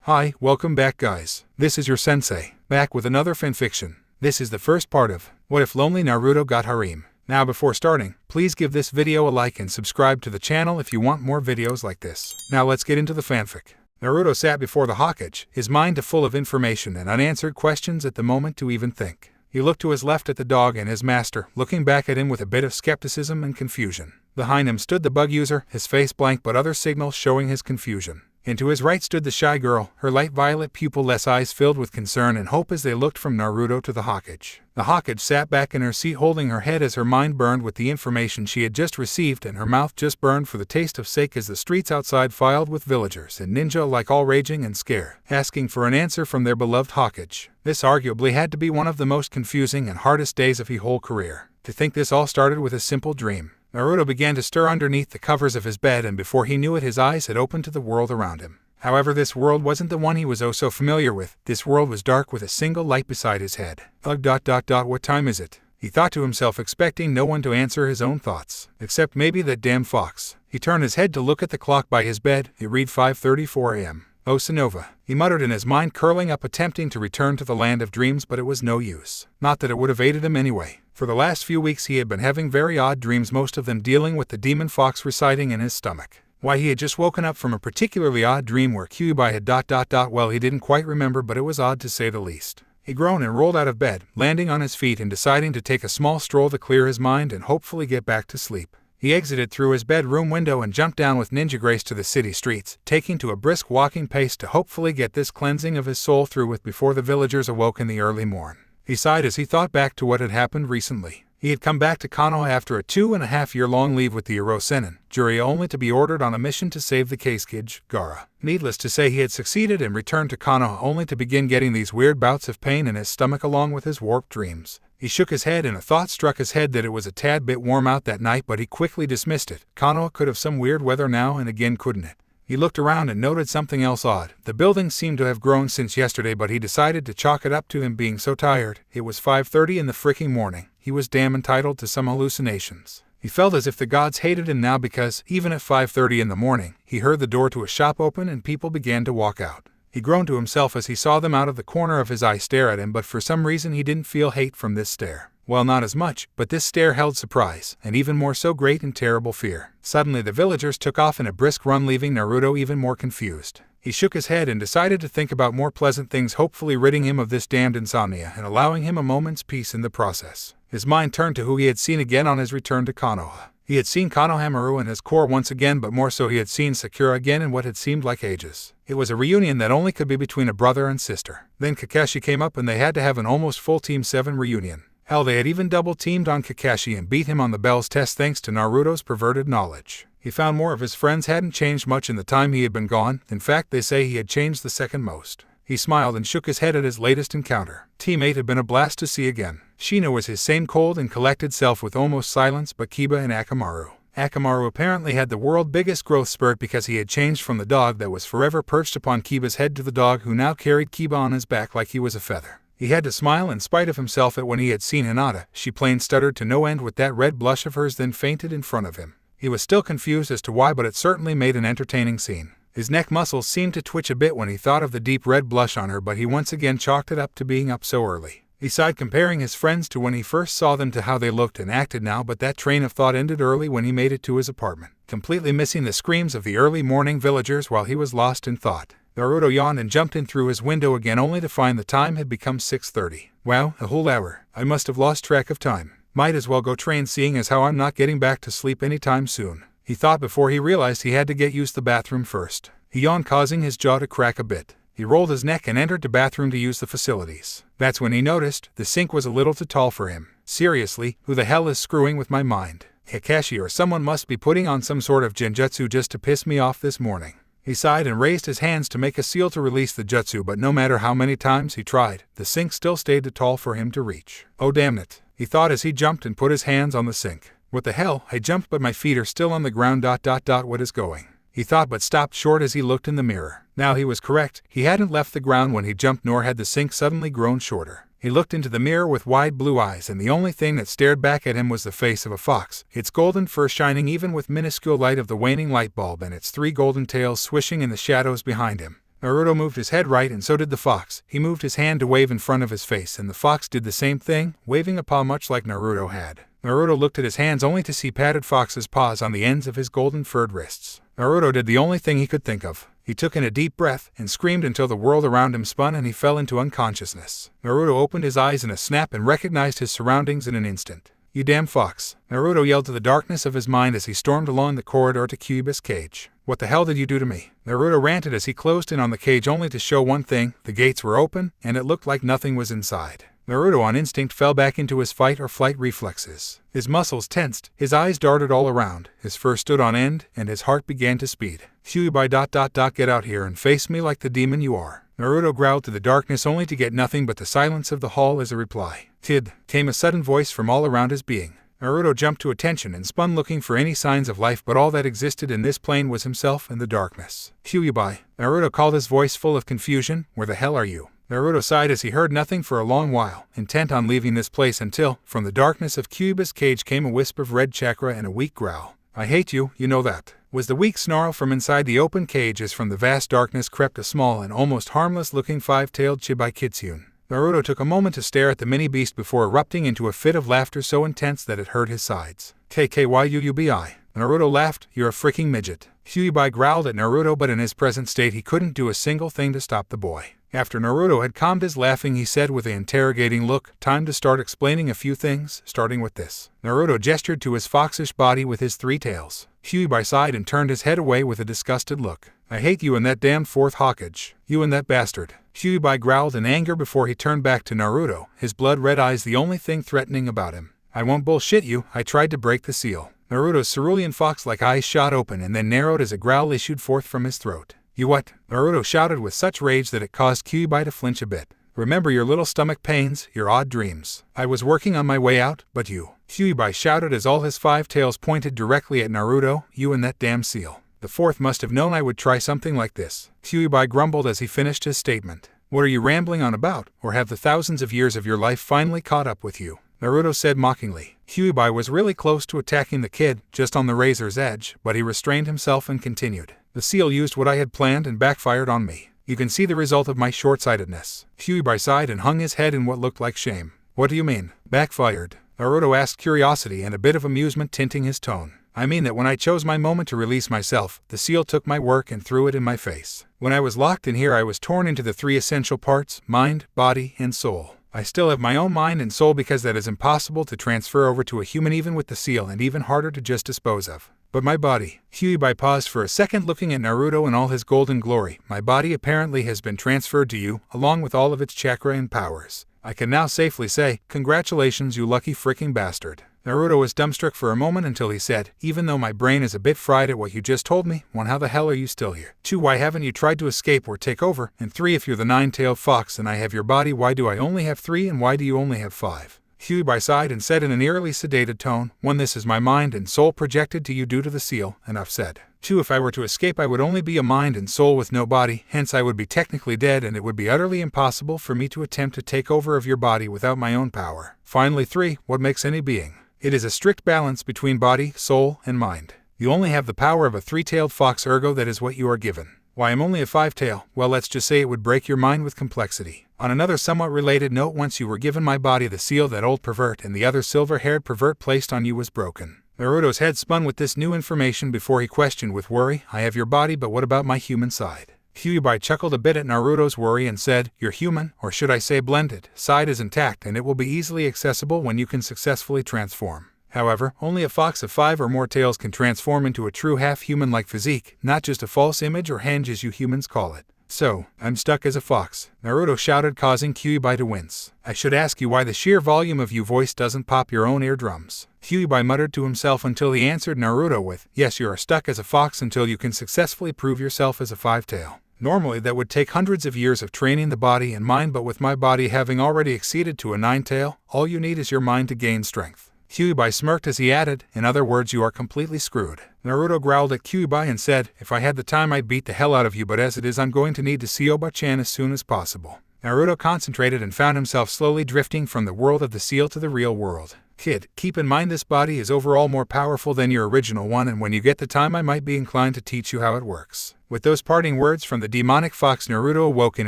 Hi, welcome back guys. This is your sensei, back with another fanfiction. This is the first part of What If Lonely Naruto Got Harem. Now before starting, please give this video a like and subscribe to the channel if you want more videos like this. Now let's get into the fanfic. Naruto sat before the Hokage, his mind full of information and unanswered questions at the moment to even think. He looked to his left at the dog and his master, looking back at him with a bit of skepticism and confusion. Behind him stood the bug user, his face blank but other signals showing his confusion. And to his right stood the shy girl, her light violet pupil-less eyes filled with concern and hope as they looked from Naruto to the Hokage. The Hokage sat back in her seat holding her head as her mind burned with the information she had just received and her mouth just burned for the taste of sake as the streets outside filed with villagers and ninja alike all raging and scared, asking for an answer from their beloved Hokage. This arguably had to be one of the most confusing and hardest days of his whole career. To think this all started with a simple dream. Naruto began to stir underneath the covers of his bed and before he knew it his eyes had opened to the world around him. However, this world wasn't the one he was oh so familiar with. This world was dark with a single light beside his head. What time is it? He thought to himself, expecting no one to answer his own thoughts. Except maybe that damn fox. He turned his head to look at the clock by his bed. It read 5:34 a.m. Oh Sonova, he muttered in his mind, curling up attempting to return to the land of dreams, but it was no use. Not that it would have aided him anyway. For the last few weeks he had been having very odd dreams, most of them dealing with the demon fox residing in his stomach. Why he had just woken up from a particularly odd dream where Kyuubi had well he didn't quite remember, but it was odd to say the least. He groaned and rolled out of bed, landing on his feet and deciding to take a small stroll to clear his mind and hopefully get back to sleep. He exited through his bedroom window and jumped down with ninja grace to the city streets, taking to a brisk walking pace to hopefully get this cleansing of his soul through with before the villagers awoke in the early morn. He sighed as he thought back to what had happened recently. He had come back to Konoha after a 2.5-year-long leave with the Sennin jury only to be ordered on a mission to save the case kid, Gaara. Needless to say he had succeeded and returned to Konoha only to begin getting these weird bouts of pain in his stomach along with his warped dreams. He shook his head and a thought struck his head that it was a tad bit warm out that night, but he quickly dismissed it. Konoha could have some weird weather now and again, couldn't it? He looked around and noted something else odd. The building seemed to have grown since yesterday, but he decided to chalk it up to him being so tired. It was 5:30 in the fricking morning. He was damn entitled to some hallucinations. He felt as if the gods hated him now because, even at 5:30 in the morning, he heard the door to a shop open and people began to walk out. He groaned to himself as he saw them out of the corner of his eye stare at him, but for some reason he didn't feel hate from this stare. Well, not as much, but this stare held surprise, and even more so great and terrible fear. Suddenly the villagers took off in a brisk run, leaving Naruto even more confused. He shook his head and decided to think about more pleasant things, hopefully ridding him of this damned insomnia and allowing him a moment's peace in the process. His mind turned to who he had seen again on his return to Konoha. He had seen Konohamaru and his core once again, but more so he had seen Sakura again in what had seemed like ages. It was a reunion that only could be between a brother and sister. Then Kakashi came up and they had to have an almost full Team 7 reunion. Hell, they had even double-teamed on Kakashi and beat him on the Bell's test thanks to Naruto's perverted knowledge. He found more of his friends hadn't changed much in the time he had been gone. In fact, they say he had changed the second most. He smiled and shook his head at his latest encounter. Team 8 had been a blast to see again. Shino was his same cold and collected self with almost silence, but Kiba and Akamaru. Akamaru apparently had the world's biggest growth spurt because he had changed from the dog that was forever perched upon Kiba's head to the dog who now carried Kiba on his back like he was a feather. He had to smile in spite of himself at when he had seen Hinata. She plain stuttered to no end with that red blush of hers, then fainted in front of him. He was still confused as to why, but it certainly made an entertaining scene. His neck muscles seemed to twitch a bit when he thought of the deep red blush on her, but he once again chalked it up to being up so early. He sighed, comparing his friends to when he first saw them to how they looked and acted now, but that train of thought ended early when he made it to his apartment, completely missing the screams of the early morning villagers while he was lost in thought. Naruto yawned and jumped in through his window again only to find the time had become 6:30. Wow, a whole hour. I must have lost track of time. Might as well go train seeing as how I'm not getting back to sleep anytime soon. He thought before he realized he had to get used to the bathroom first. He yawned, causing his jaw to crack a bit. He rolled his neck and entered the bathroom to use the facilities. That's when he noticed the sink was a little too tall for him. Seriously, who the hell is screwing with my mind? Kakashi or someone must be putting on some sort of genjutsu just to piss me off this morning. He sighed and raised his hands to make a seal to release the jutsu, but no matter how many times he tried, the sink still stayed too tall for him to reach. Oh damn it, he thought as he jumped and put his hands on the sink. What the hell, I jumped but my feet are still on the ground. What is going? He thought, but stopped short as he looked in the mirror. Now he was correct, he hadn't left the ground when he jumped, nor had the sink suddenly grown shorter. He looked into the mirror with wide blue eyes, and the only thing that stared back at him was the face of a fox, its golden fur shining even with minuscule light of the waning light bulb and its 3 golden tails swishing in the shadows behind him. Naruto moved his head right and so did the fox. He moved his hand to wave in front of his face and the fox did the same thing, waving a paw much like Naruto had. Naruto looked at his hands only to see padded fox's paws on the ends of his golden furred wrists. Naruto did the only thing he could think of. He took in a deep breath and screamed until the world around him spun and he fell into unconsciousness. Naruto opened his eyes in a snap and recognized his surroundings in an instant. "You damn fox!" Naruto yelled to the darkness of his mind as he stormed along the corridor to Kyuubi's cage. "What the hell did you do to me?" Naruto ranted as he closed in on the cage only to show one thing: the gates were open, and it looked like nothing was inside. Naruto on instinct fell back into his fight or flight reflexes. His muscles tensed, his eyes darted all around, his fur stood on end, and his heart began to speed. "Hyuga, get out here and face me like the demon you are." Naruto growled to the darkness only to get nothing but the silence of the hall as a reply. "Kid," came a sudden voice from all around his being. Naruto jumped to attention and spun looking for any signs of life, but all that existed in this plane was himself and the darkness. "Hyuga," Naruto called, his voice full of confusion. "Where the hell are you?" Naruto sighed as he heard nothing for a long while, intent on leaving this place until, from the darkness of Kyuubi's cage came a wisp of red chakra and a weak growl. "I hate you, you know that," was the weak snarl from inside the open cage as from the vast darkness crept a small and almost harmless-looking five-tailed chibi Kitsune. Naruto took a moment to stare at the mini-beast before erupting into a fit of laughter so intense that it hurt his sides. "Kyuubi," Naruto laughed, "you're a freaking midget." Kyuubi growled at Naruto, but in his present state he couldn't do a single thing to stop the boy. After Naruto had calmed his laughing, he said with an interrogating look, "Time to start explaining a few things, starting with this." Naruto gestured to his foxish body with his three tails. Kyuubi sighed and turned his head away with a disgusted look. "I hate you and that damn fourth Hokage. You and that bastard." Kyuubi growled in anger before he turned back to Naruto, his blood-red eyes the only thing threatening about him. "I won't bullshit you, I tried to break the seal." Naruto's cerulean fox-like eyes shot open and then narrowed as a growl issued forth from his throat. "You what?" Naruto shouted with such rage that it caused Kyuubi to flinch a bit. "Remember your little stomach pains, your odd dreams. I was working on my way out, but you." Kyuubi shouted as all his five tails pointed directly at Naruto. "You and that damn seal. The fourth must have known I would try something like this." Kyuubi grumbled as he finished his statement. "What are you rambling on about, or have the thousands of years of your life finally caught up with you?" Naruto said mockingly. Kyuubi was really close to attacking the kid, just on the razor's edge, but he restrained himself and continued. "The seal used what I had planned and backfired on me. You can see the result of my short-sightedness." Kyuubi sighed and hung his head in what looked like shame. "What do you mean, backfired?" Naruto asked, curiosity and a bit of amusement tinting his tone. "I mean that when I chose my moment to release myself, the seal took my work and threw it in my face. When I was locked in here, I was torn into the three essential parts: mind, body, and soul. I still have my own mind and soul because that is impossible to transfer over to a human even with the seal, and even harder to just dispose of. But my body." Kyuubi paused for a second looking at Naruto in all his golden glory. "My body apparently has been transferred to you, along with all of its chakra and powers. I can now safely say, congratulations, you lucky freaking bastard." Naruto was dumbstruck for a moment until he said, "Even though my brain is a bit fried at what you just told me, 1, how the hell are you still here? 2, why haven't you tried to escape or take over? And 3, if you're the nine-tailed fox and I have your body, why do I only have 3 and why do you only have 5? Kyuubi sighed and said in an eerily sedated tone, 1, this is my mind and soul projected to you due to the seal, and I've said. 2, if I were to escape I would only be a mind and soul with no body, hence I would be technically dead and it would be utterly impossible for me to attempt to take over of your body without my own power. Finally 3, what makes any being? It is a strict balance between body, soul, and mind. You only have the power of a 3-tailed fox, ergo that is what you are given. Why I'm only a 5-tail? Well, let's just say it would break your mind with complexity. On another somewhat related note, once you were given my body, the seal that old pervert and the other silver-haired pervert placed on you was broken." Naruto's head spun with this new information before he questioned with worry, "I have your body, but what about my human side?" Kyuubi chuckled a bit at Naruto's worry and said, "Your human, or should I say blended, side is intact and it will be easily accessible when you can successfully transform. However, only a fox of 5 or more tails can transform into a true half-human-like physique, not just a false image or henge as you humans call it. So, I'm stuck as a fox," Naruto shouted, causing Kyuubi to wince. "I should ask you why the sheer volume of your voice doesn't pop your own eardrums." Kyuubi muttered to himself until he answered Naruto with, "Yes, you are stuck as a fox until you can successfully prove yourself as a 5-tail. Normally that would take hundreds of years of training the body and mind, but with my body having already acceded to a 9-tail, all you need is your mind to gain strength." Kyuubi smirked as he added, "In other words, you are completely screwed." Naruto growled at Kyuubi and said, "If I had the time I'd beat the hell out of you, but as it is I'm going to need to see Oba-chan as soon as possible." Naruto concentrated and found himself slowly drifting from the world of the seal to the real world. Kid, keep in mind this body is overall more powerful than your original one, and when you get the time I might be inclined to teach you how it works. With those parting words from the demonic fox, Naruto awoke in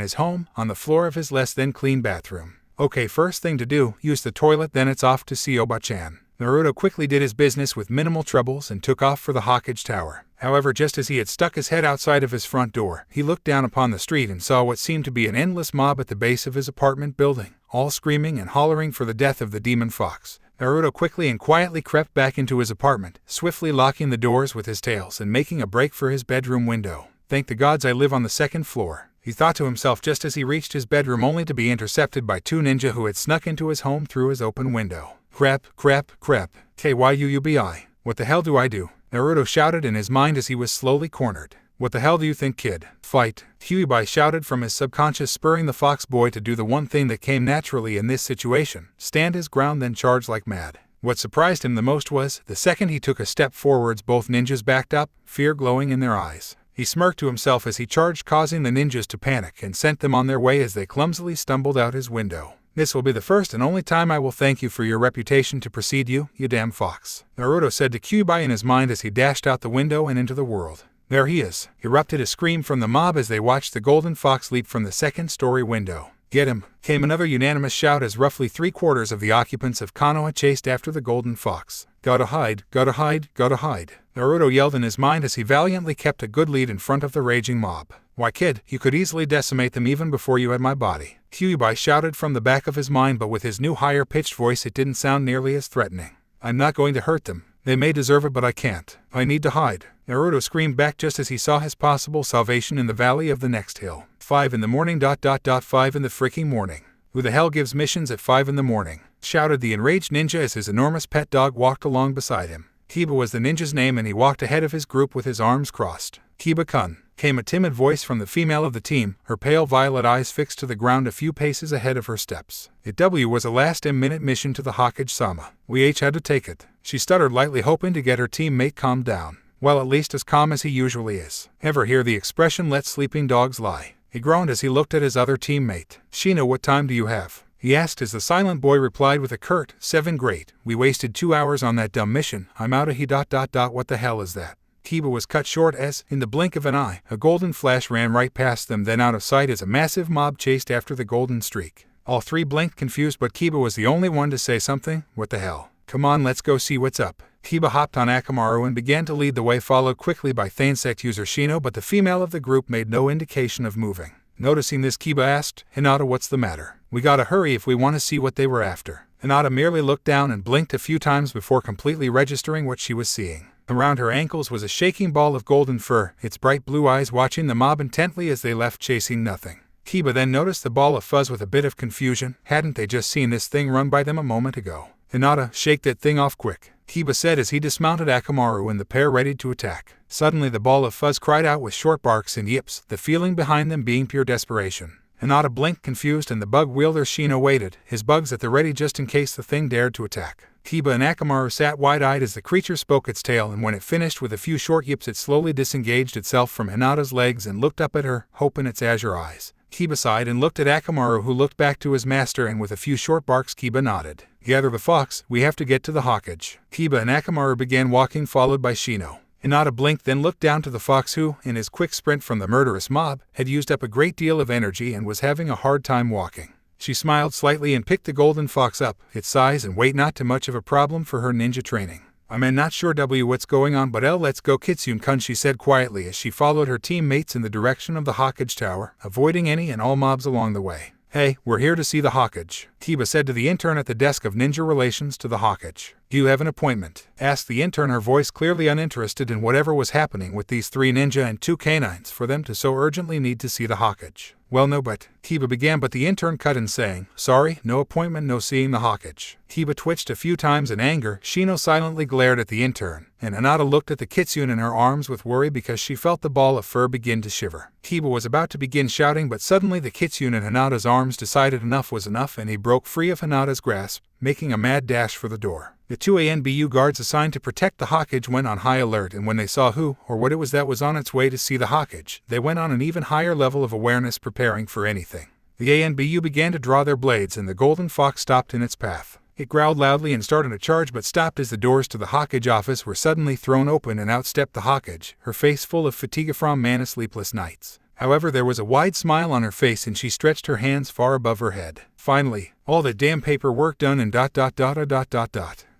his home, on the floor of his less than clean bathroom. Okay, first thing to do, use the toilet, then it's off to see Oba-chan. Naruto quickly did his business with minimal troubles and took off for the Hokage Tower. However, just as he had stuck his head outside of his front door, he looked down upon the street and saw what seemed to be an endless mob at the base of his apartment building, all screaming and hollering for the death of the demon fox. Naruto quickly and quietly crept back into his apartment, swiftly locking the doors with his tails and making a break for his bedroom window. Thank the gods I live on the second floor, he thought to himself just as he reached his bedroom, only to be intercepted by two ninja who had snuck into his home through his open window. Crap. Kyuubi. What the hell do I do? Naruto shouted in his mind as he was slowly cornered. What the hell do you think, kid? Fight! Kyuubi shouted from his subconscious, spurring the fox boy to do the one thing that came naturally in this situation, stand his ground then charge like mad. What surprised him the most was, the second he took a step forwards, both ninjas backed up, fear glowing in their eyes. He smirked to himself as he charged, causing the ninjas to panic and sent them on their way as they clumsily stumbled out his window. This will be the first and only time I will thank you for your reputation to precede you, you damn fox, Naruto said to Kyuubi in his mind as he dashed out the window and into the world. There he is, erupted a scream from the mob as they watched the golden fox leap from the second-story window. Get him, came another unanimous shout as roughly 3/4 of the occupants of Konoha chased after the golden fox. Gotta hide. Naruto yelled in his mind as he valiantly kept a good lead in front of the raging mob. Why kid, you could easily decimate them even before you had my body, Kyuubi shouted from the back of his mind, but with his new higher-pitched voice it didn't sound nearly as threatening. I'm not going to hurt them. They may deserve it, but I can't. I need to hide, Naruto screamed back just as he saw his possible salvation in the valley of the next hill. 5 in the morning. 5 in the freaking morning. Who the hell gives missions at 5 in the morning? Shouted the enraged ninja as his enormous pet dog walked along beside him. Kiba was the ninja's name, and he walked ahead of his group with his arms crossed. Kiba-kun, came a timid voice from the female of the team, her pale violet eyes fixed to the ground a few paces ahead of her steps. It was a last-minute mission to the Hokage-sama. We had to take it, she stuttered lightly, hoping to get her teammate calmed down. Well, at least as calm as he usually is. Ever hear the expression, let sleeping dogs lie? He groaned as he looked at his other teammate. Shino, what time do you have? He asked as the silent boy replied with a curt, 7 great. We wasted 2 hours on that dumb mission. I'm out of here. What the hell is that? Kiba was cut short as, in the blink of an eye, a golden flash ran right past them, then out of sight as a massive mob chased after the golden streak. All three blinked confused, but Kiba was the only one to say something. What the hell? Come on, let's go see what's up. Kiba hopped on Akamaru and began to lead the way, followed quickly by Thainsect user Shino, but the female of the group made no indication of moving. Noticing this, Kiba asked, Hinata, what's the matter? We gotta hurry if we want to see what they were after. Hinata merely looked down and blinked a few times before completely registering what she was seeing. Around her ankles was a shaking ball of golden fur, its bright blue eyes watching the mob intently as they left, chasing nothing. Kiba then noticed the ball of fuzz with a bit of confusion. Hadn't they just seen this thing run by them a moment ago? Hinata, shake that thing off quick, Kiba said as he dismounted Akamaru and the pair readied to attack. Suddenly the ball of fuzz cried out with short barks and yips, the feeling behind them being pure desperation. Hinata blinked confused and the bug wielder Shino waited, his bugs at the ready just in case the thing dared to attack. Kiba and Akamaru sat wide-eyed as the creature spoke its tail, and when it finished with a few short yips it slowly disengaged itself from Hinata's legs and looked up at her, hope in its azure eyes. Kiba sighed and looked at Akamaru, who looked back to his master, and with a few short barks Kiba nodded. Gather the fox, we have to get to the Hokage. Kiba and Akamaru began walking, followed by Shino. Hinata blinked, then looked down to the fox who, in his quick sprint from the murderous mob, had used up a great deal of energy and was having a hard time walking. She smiled slightly and picked the golden fox up, its size and weight not too much of a problem for her ninja training. I'm not sure what's going on, but let's go Kitsune-kun, she said quietly as she followed her teammates in the direction of the Hokage Tower, avoiding any and all mobs along the way. Hey, we're here to see the Hokage, Kiba said to the intern at the desk of ninja relations to the Hokage. Do you have an appointment? Asked the intern, her voice clearly uninterested in whatever was happening with these 3 ninja and 2 canines for them to so urgently need to see the Hokage. Well, no, but, Kiba began, but the intern cut in saying, sorry, no appointment, no seeing the Hokage. Kiba twitched a few times in anger. Shino silently glared at the intern, and Hinata looked at the Kitsune in her arms with worry because she felt the ball of fur begin to shiver. Kiba was about to begin shouting, but suddenly the Kitsune in Hinata's arms decided enough was enough, and he broke free of Hinata's grasp, making a mad dash for the door. The 2 ANBU guards assigned to protect the Hokage went on high alert, and when they saw who, or what it was that was on its way to see the Hokage, they went on an even higher level of awareness, preparing for anything. The ANBU began to draw their blades, and the golden fox stopped in its path. It growled loudly and started a charge but stopped as the doors to the Hokage office were suddenly thrown open and out stepped the Hokage, her face full of fatigue from many sleepless nights. However, there was a wide smile on her face and she stretched her hands far above her head. Finally, all the damn paperwork done and ...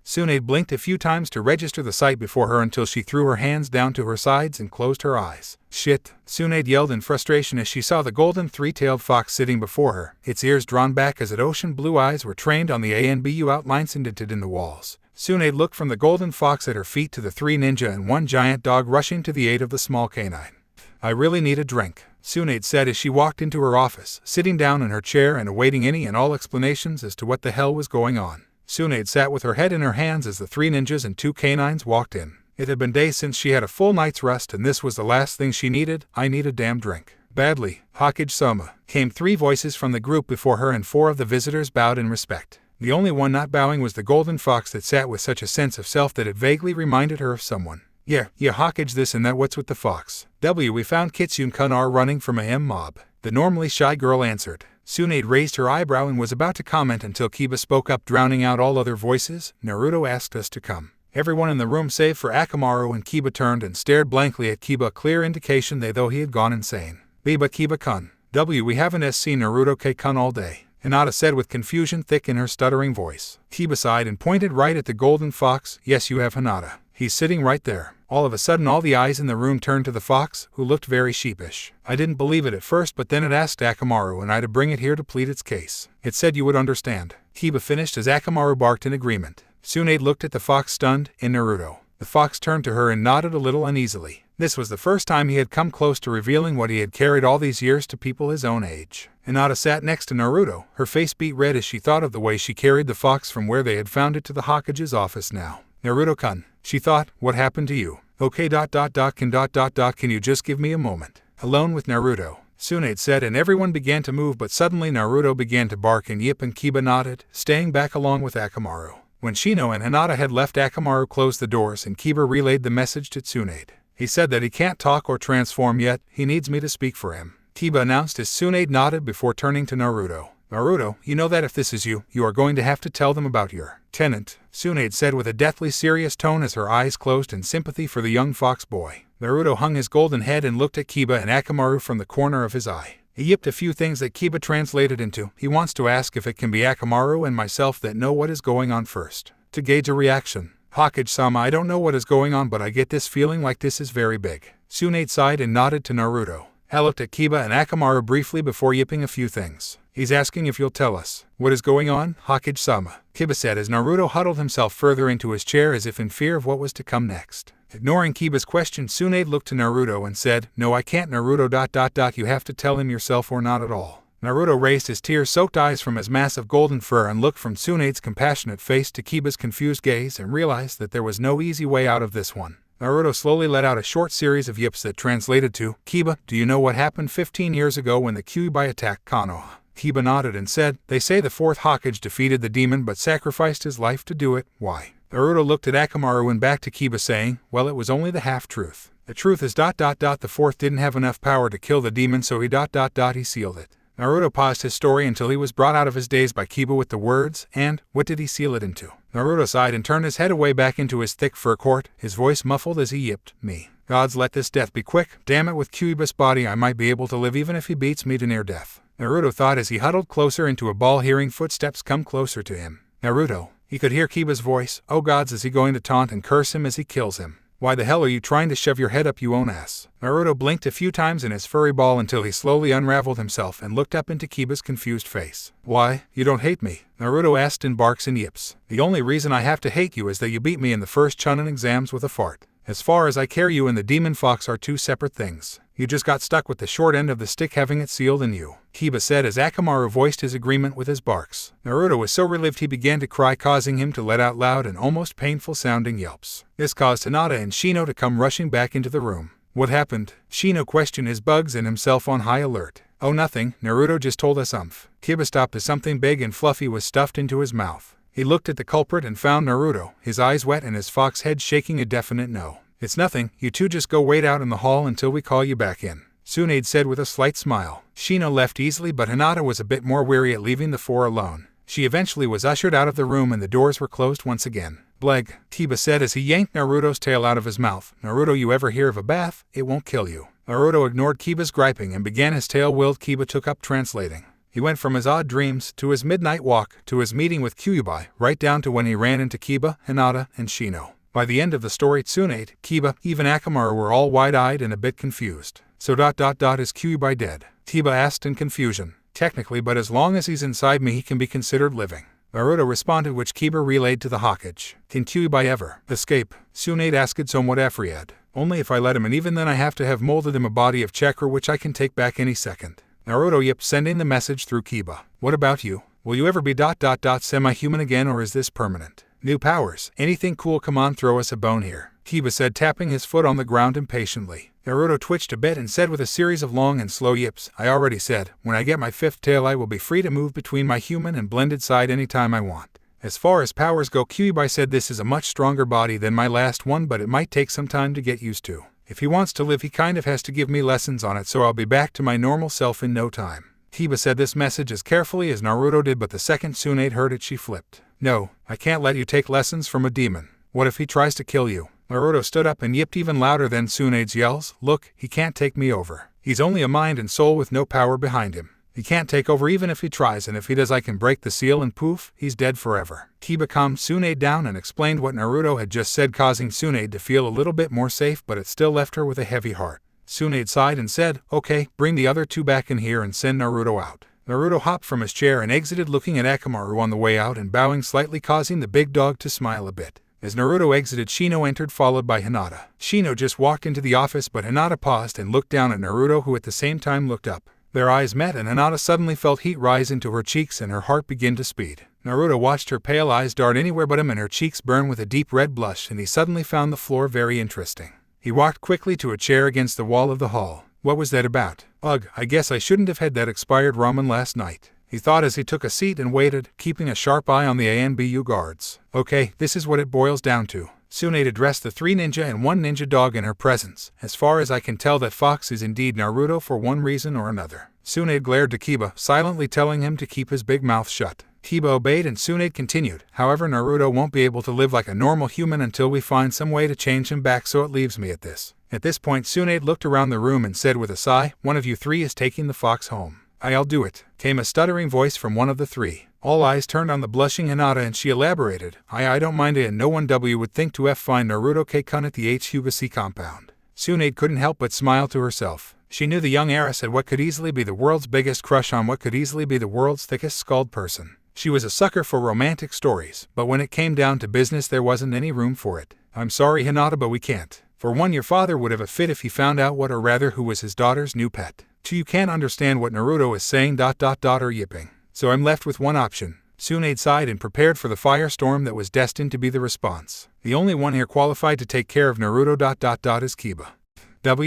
Tsunade blinked a few times to register the sight before her until she threw her hands down to her sides and closed her eyes. Shit, Tsunade yelled in frustration as she saw the golden three-tailed fox sitting before her, its ears drawn back as its ocean blue eyes were trained on the A and BU outlines indented in the walls. Tsunade looked from the golden fox at her feet to the three ninja and one giant dog rushing to the aid of the small canine. I really need a drink, Tsunade said as she walked into her office, sitting down in her chair and awaiting any and all explanations as to what the hell was going on. Tsunade sat with her head in her hands as the three ninjas and two canines walked in. It had been days since she had a full night's rest and this was the last thing she needed. I need a damn drink. Badly, Hokage-sama, came three voices from the group before her and four of the visitors bowed in respect. The only one not bowing was the golden fox that sat with such a sense of self that it vaguely reminded her of someone. Yeah, Hokage this and that, what's with the fox? We found Kitsune-kun running from a mob. The normally shy girl answered. Tsunade raised her eyebrow and was about to comment until Kiba spoke up, drowning out all other voices. Naruto asked us to come. Everyone in the room save for Akamaru and Kiba turned and stared blankly at Kiba, a clear indication they thought he had gone insane. But Kiba-kun. We haven't seen Naruto-kun all day, Hinata said with confusion thick in her stuttering voice. Kiba sighed and pointed right at the golden fox. Yes, you have, Hinata. He's sitting right there. All of a sudden all the eyes in the room turned to the fox, who looked very sheepish. I didn't believe it at first, but then it asked Akamaru and I to bring it here to plead its case. It said you would understand. Kiba finished as Akamaru barked in agreement. Tsunade looked at the fox stunned. In Naruto. The fox turned to her and nodded a little uneasily. This was the first time he had come close to revealing what he had carried all these years to people his own age. Hinata sat next to Naruto, her face beet red as she thought of the way she carried the fox from where they had found it to the Hokage's office now. Naruto-kun, she thought, what happened to you? Okay ... Can you just give me a moment? Alone with Naruto, Tsunade said, and everyone began to move, but suddenly Naruto began to bark and yip and Kiba nodded, staying back along with Akamaru. When Shino and Hinata had left, Akamaru closed the doors and Kiba relayed the message to Tsunade. He said that he can't talk or transform yet, he needs me to speak for him. Kiba announced as Tsunade nodded before turning to Naruto. Naruto, you know that if this is you, you are going to have to tell them about your tenant, Tsunade said with a deathly serious tone as her eyes closed in sympathy for the young fox boy. Naruto hung his golden head and looked at Kiba and Akamaru from the corner of his eye. He yipped a few things that Kiba translated into, he wants to ask if it can be Akamaru and myself that know what is going on first. To gauge a reaction. Hokage-sama, I don't know what is going on, but I get this feeling like this is very big. Tsunade sighed and nodded to Naruto. I looked at Kiba and Akamaru briefly before yipping a few things. He's asking if you'll tell us what is going on, Hokage-sama, Kiba said as Naruto huddled himself further into his chair as if in fear of what was to come next. Ignoring Kiba's question, Tsunade looked to Naruto and said, No, I can't, Naruto ... You have to tell him yourself or not at all. Naruto raised his tear-soaked eyes from his massive golden fur and looked from Tsunade's compassionate face to Kiba's confused gaze and realized that there was no easy way out of this one. Naruto slowly let out a short series of yips that translated to, Kiba, do you know what happened 15 years ago when the Kyuubi attacked Konoha? Kiba nodded and said, They say the fourth Hokage defeated the demon but sacrificed his life to do it. Why? Naruto looked at Akamaru and back to Kiba saying, Well, it was only the half-truth. The truth is ... The fourth didn't have enough power to kill the demon, so he ... He sealed it. Naruto paused his story until he was brought out of his daze by Kiba with the words, And, what did he seal it into? Naruto sighed and turned his head away back into his thick fur coat, his voice muffled as he yipped, Me. Gods, let this death be quick. Damn it, with Kyuubi's body I might be able to live even if he beats me to near death. Naruto thought as he huddled closer into a ball, hearing footsteps come closer to him. Naruto. He could hear Kiba's voice. Oh gods, is he going to taunt and curse him as he kills him? Why the hell are you trying to shove your head up, you own ass? Naruto blinked a few times in his furry ball until he slowly unraveled himself and looked up into Kiba's confused face. Why, you don't hate me? Naruto asked in barks and yips. The only reason I have to hate you is that you beat me in the first Chunin exams with a fart. As far as I care, you and the demon fox are two separate things. You just got stuck with the short end of the stick having it sealed in you, Kiba said as Akamaru voiced his agreement with his barks. Naruto was so relieved he began to cry, causing him to let out loud and almost painful-sounding yelps. This caused Hinata and Shino to come rushing back into the room. What happened? Shino questioned, his bugs and himself on high alert. Oh, nothing, Naruto just told us Kiba stopped as something big and fluffy was stuffed into his mouth. He looked at the culprit and found Naruto, his eyes wet and his fox head shaking a definite no. It's nothing, you two just go wait out in the hall until we call you back in, Tsunade said with a slight smile. Shino left easily, but Hinata was a bit more weary at leaving the four alone. She eventually was ushered out of the room and the doors were closed once again. Bleg, Kiba said as he yanked Naruto's tail out of his mouth. Naruto, you ever hear of a bath? It won't kill you. Naruto ignored Kiba's griping and began his tail-wheeled. Kiba took up translating. He went from his odd dreams, to his midnight walk, to his meeting with Kyuubi, right down to when he ran into Kiba, Hinata, and Shino. By the end of the story, Tsunade, Kiba, even Akamaru were all wide-eyed and a bit confused. So is Kyuubi dead? Kiba asked in confusion. Technically, but as long as he's inside me he can be considered living. Naruto responded, which Kiba relayed to the Hokage. Can Kyuubi ever escape? Tsunade asked somewhat afraid. Only if I let him, and even then I have to have molded him a body of chakra which I can take back any second. Naruto yipped, sending the message through Kiba. What about you? Will you ever be semi-human again, or is this permanent? New powers. Anything cool? Come on, throw us a bone here, Kiba said, tapping his foot on the ground impatiently. Naruto twitched a bit and said with a series of long and slow yips, I already said, when I get my 5th tail I will be free to move between my human and blended side anytime I want. As far as powers go, Kyuubi said, this is a much stronger body than my last one, but it might take some time to get used to. If he wants to live he kind of has to give me lessons on it, so I'll be back to my normal self in no time. Kiba said this message as carefully as Naruto did, but the second Tsunade heard it she flipped. No, I can't let you take lessons from a demon. What if he tries to kill you? Naruto stood up and yipped even louder than Tsunade's yells. Look, he can't take me over. He's only a mind and soul with no power behind him. He can't take over even if he tries, and if he does I can break the seal and poof, he's dead forever. Kiba calmed Tsunade down and explained what Naruto had just said, causing Tsunade to feel a little bit more safe, but it still left her with a heavy heart. Tsunade sighed and said, okay, bring the other two back in here and send Naruto out. Naruto hopped from his chair and exited, looking at Akamaru on the way out and bowing slightly, causing the big dog to smile a bit. As Naruto exited, Shino entered, followed by Hinata. Shino just walked into the office, but Hinata paused and looked down at Naruto, who at the same time looked up. Their eyes met and Hinata suddenly felt heat rise into her cheeks and her heart begin to speed. Naruto watched her pale eyes dart anywhere but him and her cheeks burn with a deep red blush, and he suddenly found the floor very interesting. He walked quickly to a chair against the wall of the hall. What was that about? Ugh, I guess I shouldn't have had that expired ramen last night, he thought as he took a seat and waited, keeping a sharp eye on the ANBU guards. Okay, this is what it boils down to. Tsunade addressed the 3 ninja and 1 ninja dog in her presence. As far as I can tell, that fox is indeed Naruto for one reason or another. Tsunade glared to Kiba, silently telling him to keep his big mouth shut. Kiba obeyed and Tsunade continued. However, Naruto won't be able to live like a normal human until we find some way to change him back, so it leaves me at this. At this point, Tsunade looked around the room and said with a sigh, one of you 3 is taking the fox home. I'll do it, came a stuttering voice from one of the 3. All eyes turned on the blushing Hinata and she elaborated, I don't mind it, and no one would think to find Naruto K-kun at the Hyuga compound. Tsunade couldn't help but smile to herself. She knew the young heiress had what could easily be the world's biggest crush on what could easily be the world's thickest-skulled person. She was a sucker for romantic stories, but when it came down to business there wasn't any room for it. I'm sorry Hinata, but we can't. For one, your father would have a fit if he found out what, or rather who was his daughter's new pet. 2, you can't understand what Naruto is saying ... or yipping. So I'm left with one option. Tsunade sighed and prepared for the firestorm that was destined to be the response. The only one here qualified to take care of Naruto ... is Kiba.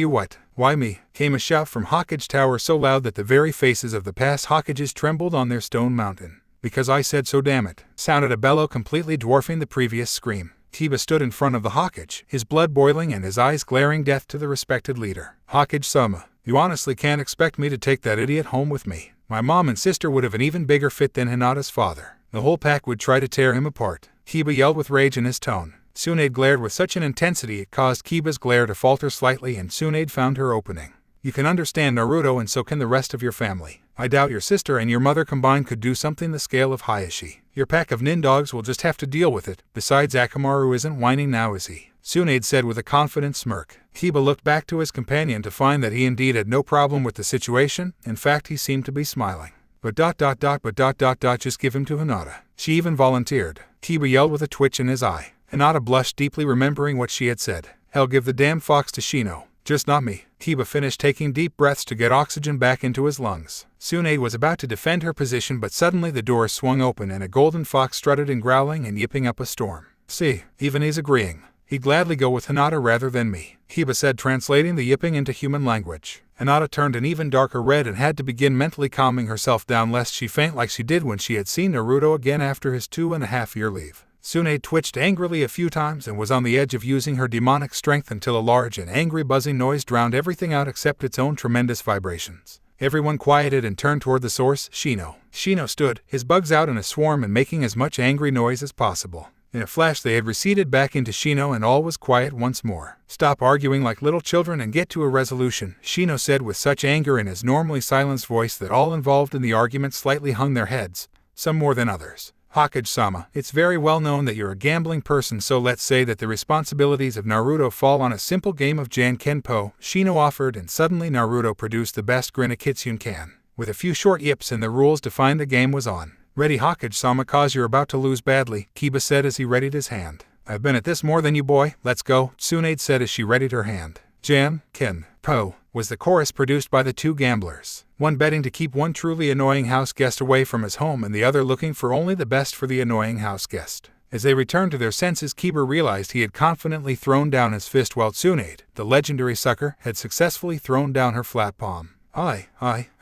What? Why me? Came a shout from Hokage Tower so loud that the very faces of the past Hokages trembled on their stone mountain. Because I said so, damn it, sounded a bellow completely dwarfing the previous scream. Kiba stood in front of the Hokage, his blood boiling and his eyes glaring death to the respected leader. Hokage-sama, you honestly can't expect me to take that idiot home with me. My mom and sister would have an even bigger fit than Hinata's father. The whole pack would try to tear him apart. Kiba yelled with rage in his tone. Tsunade glared with such an intensity it caused Kiba's glare to falter slightly, and Tsunade found her opening. You can understand Naruto, and so can the rest of your family. I doubt your sister and your mother combined could do something the scale of Hiashi. Your pack of nindogs will just have to deal with it. Besides, Akamaru isn't whining now, is he? Tsunade said with a confident smirk. Kiba looked back to his companion to find that he indeed had no problem with the situation. In fact, he seemed to be smiling. But just give him to Hinata. She even volunteered. Kiba yelled with a twitch in his eye. Hinata blushed deeply, remembering what she had said. Hell, give the damn fox to Shino. Just not me. Kiba finished taking deep breaths to get oxygen back into his lungs. Tsunade was about to defend her position, but suddenly the door swung open and a golden fox strutted in, growling and yipping up a storm. See, even he's agreeing. He'd gladly go with Hinata rather than me, Kiba said, translating the yipping into human language. Hinata turned an even darker red and had to begin mentally calming herself down lest she faint like she did when she had seen Naruto again after his 2.5-year leave. Tsunade twitched angrily a few times and was on the edge of using her demonic strength until a large and angry buzzing noise drowned everything out except its own tremendous vibrations. Everyone quieted and turned toward the source, Shino. Shino stood, his bugs out in a swarm and making as much angry noise as possible. In a flash they had receded back into Shino and all was quiet once more. "Stop arguing like little children and get to a resolution," Shino said with such anger in his normally silenced voice that all involved in the argument slightly hung their heads, some more than others. "Hokage-sama, it's very well known that you're a gambling person, so let's say that the responsibilities of Naruto fall on a simple game of Jankenpo," Shino offered, and suddenly Naruto produced the best grin a Kitsune can. With a few short yips and the rules defined, the game was on. "Ready, Hokage-sama, cause you're about to lose badly," Kiba said as he readied his hand. "I've been at this more than you, boy, let's go," Tsunade said as she readied her hand. "Jan-ken-po," was the chorus produced by the two gamblers, one betting to keep one truly annoying house guest away from his home and the other looking for only the best for the annoying house guest. As they returned to their senses, Kiba realized he had confidently thrown down his fist while Tsunade, the legendary sucker, had successfully thrown down her flat palm. I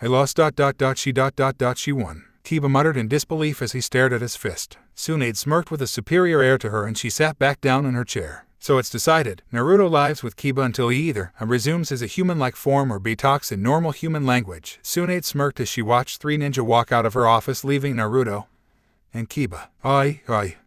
lost ... she won," Kiba muttered in disbelief as he stared at his fist. Tsunade smirked with a superior air to her and she sat back down in her chair. "So it's decided. Naruto lives with Kiba until he either resumes his human-like form or B talks in normal human language." Tsunade smirked as she watched three ninja walk out of her office, leaving Naruto and Kiba. I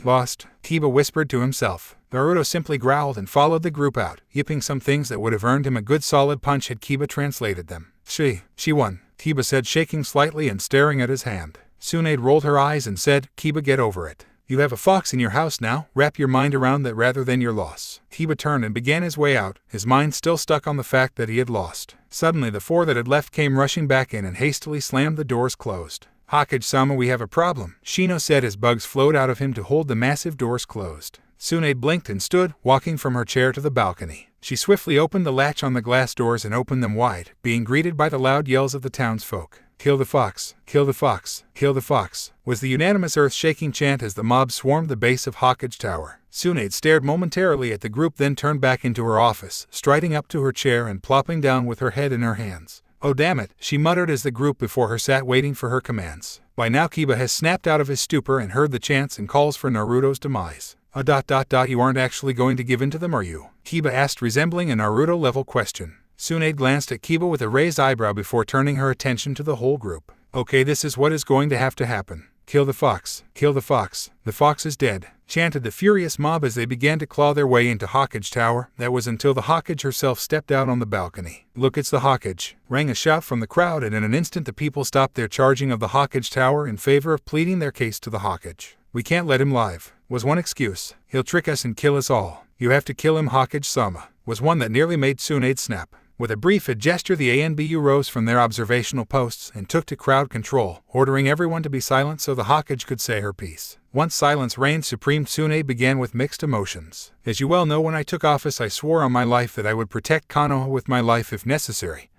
lost," Kiba whispered to himself. Naruto simply growled and followed the group out, yipping some things that would have earned him a good solid punch had Kiba translated them. She won," Kiba said, shaking slightly and staring at his hand. Tsunade rolled her eyes and said, "Kiba, get over it. You have a fox in your house now, wrap your mind around that rather than your loss." Kiba turned and began his way out, his mind still stuck on the fact that he had lost. Suddenly the four that had left came rushing back in and hastily slammed the doors closed. "Hokage-sama, we have a problem," Shino said as bugs flowed out of him to hold the massive doors closed. Tsunade blinked and stood, walking from her chair to the balcony. She swiftly opened the latch on the glass doors and opened them wide, being greeted by the loud yells of the townsfolk. "Kill the fox! Kill the fox! Kill the fox!" was the unanimous earth-shaking chant as the mob swarmed the base of Hokage Tower. Tsunade stared momentarily at the group, then turned back into her office, striding up to her chair and plopping down with her head in her hands. "Oh damn it," she muttered as the group before her sat waiting for her commands. By now Kiba has snapped out of his stupor and heard the chants and calls for Naruto's demise. You aren't actually going to give in to them, are you?" Kiba asked, resembling a Naruto-level question. Tsunade glanced at Kiba with a raised eyebrow before turning her attention to the whole group. "Okay, this is what is going to have to happen. Kill the fox! Kill the fox! The fox is dead!" chanted the furious mob as they began to claw their way into Hokage Tower. That was until the Hokage herself stepped out on the balcony. "Look, it's the Hokage!" rang a shout from the crowd, and in an instant the people stopped their charging of the Hokage Tower in favor of pleading their case to the Hokage. "We can't let him live," was one excuse. "He'll trick us and kill us all. You have to kill him, Hokage-sama," was one that nearly made Tsunade snap. With a brief gesture, the ANBU rose from their observational posts and took to crowd control, ordering everyone to be silent so the Hokage could say her piece. Once silence reigned supreme, Tsunade began with mixed emotions. "As you well know, when I took office I swore on my life that I would protect Konoha with my life if necessary,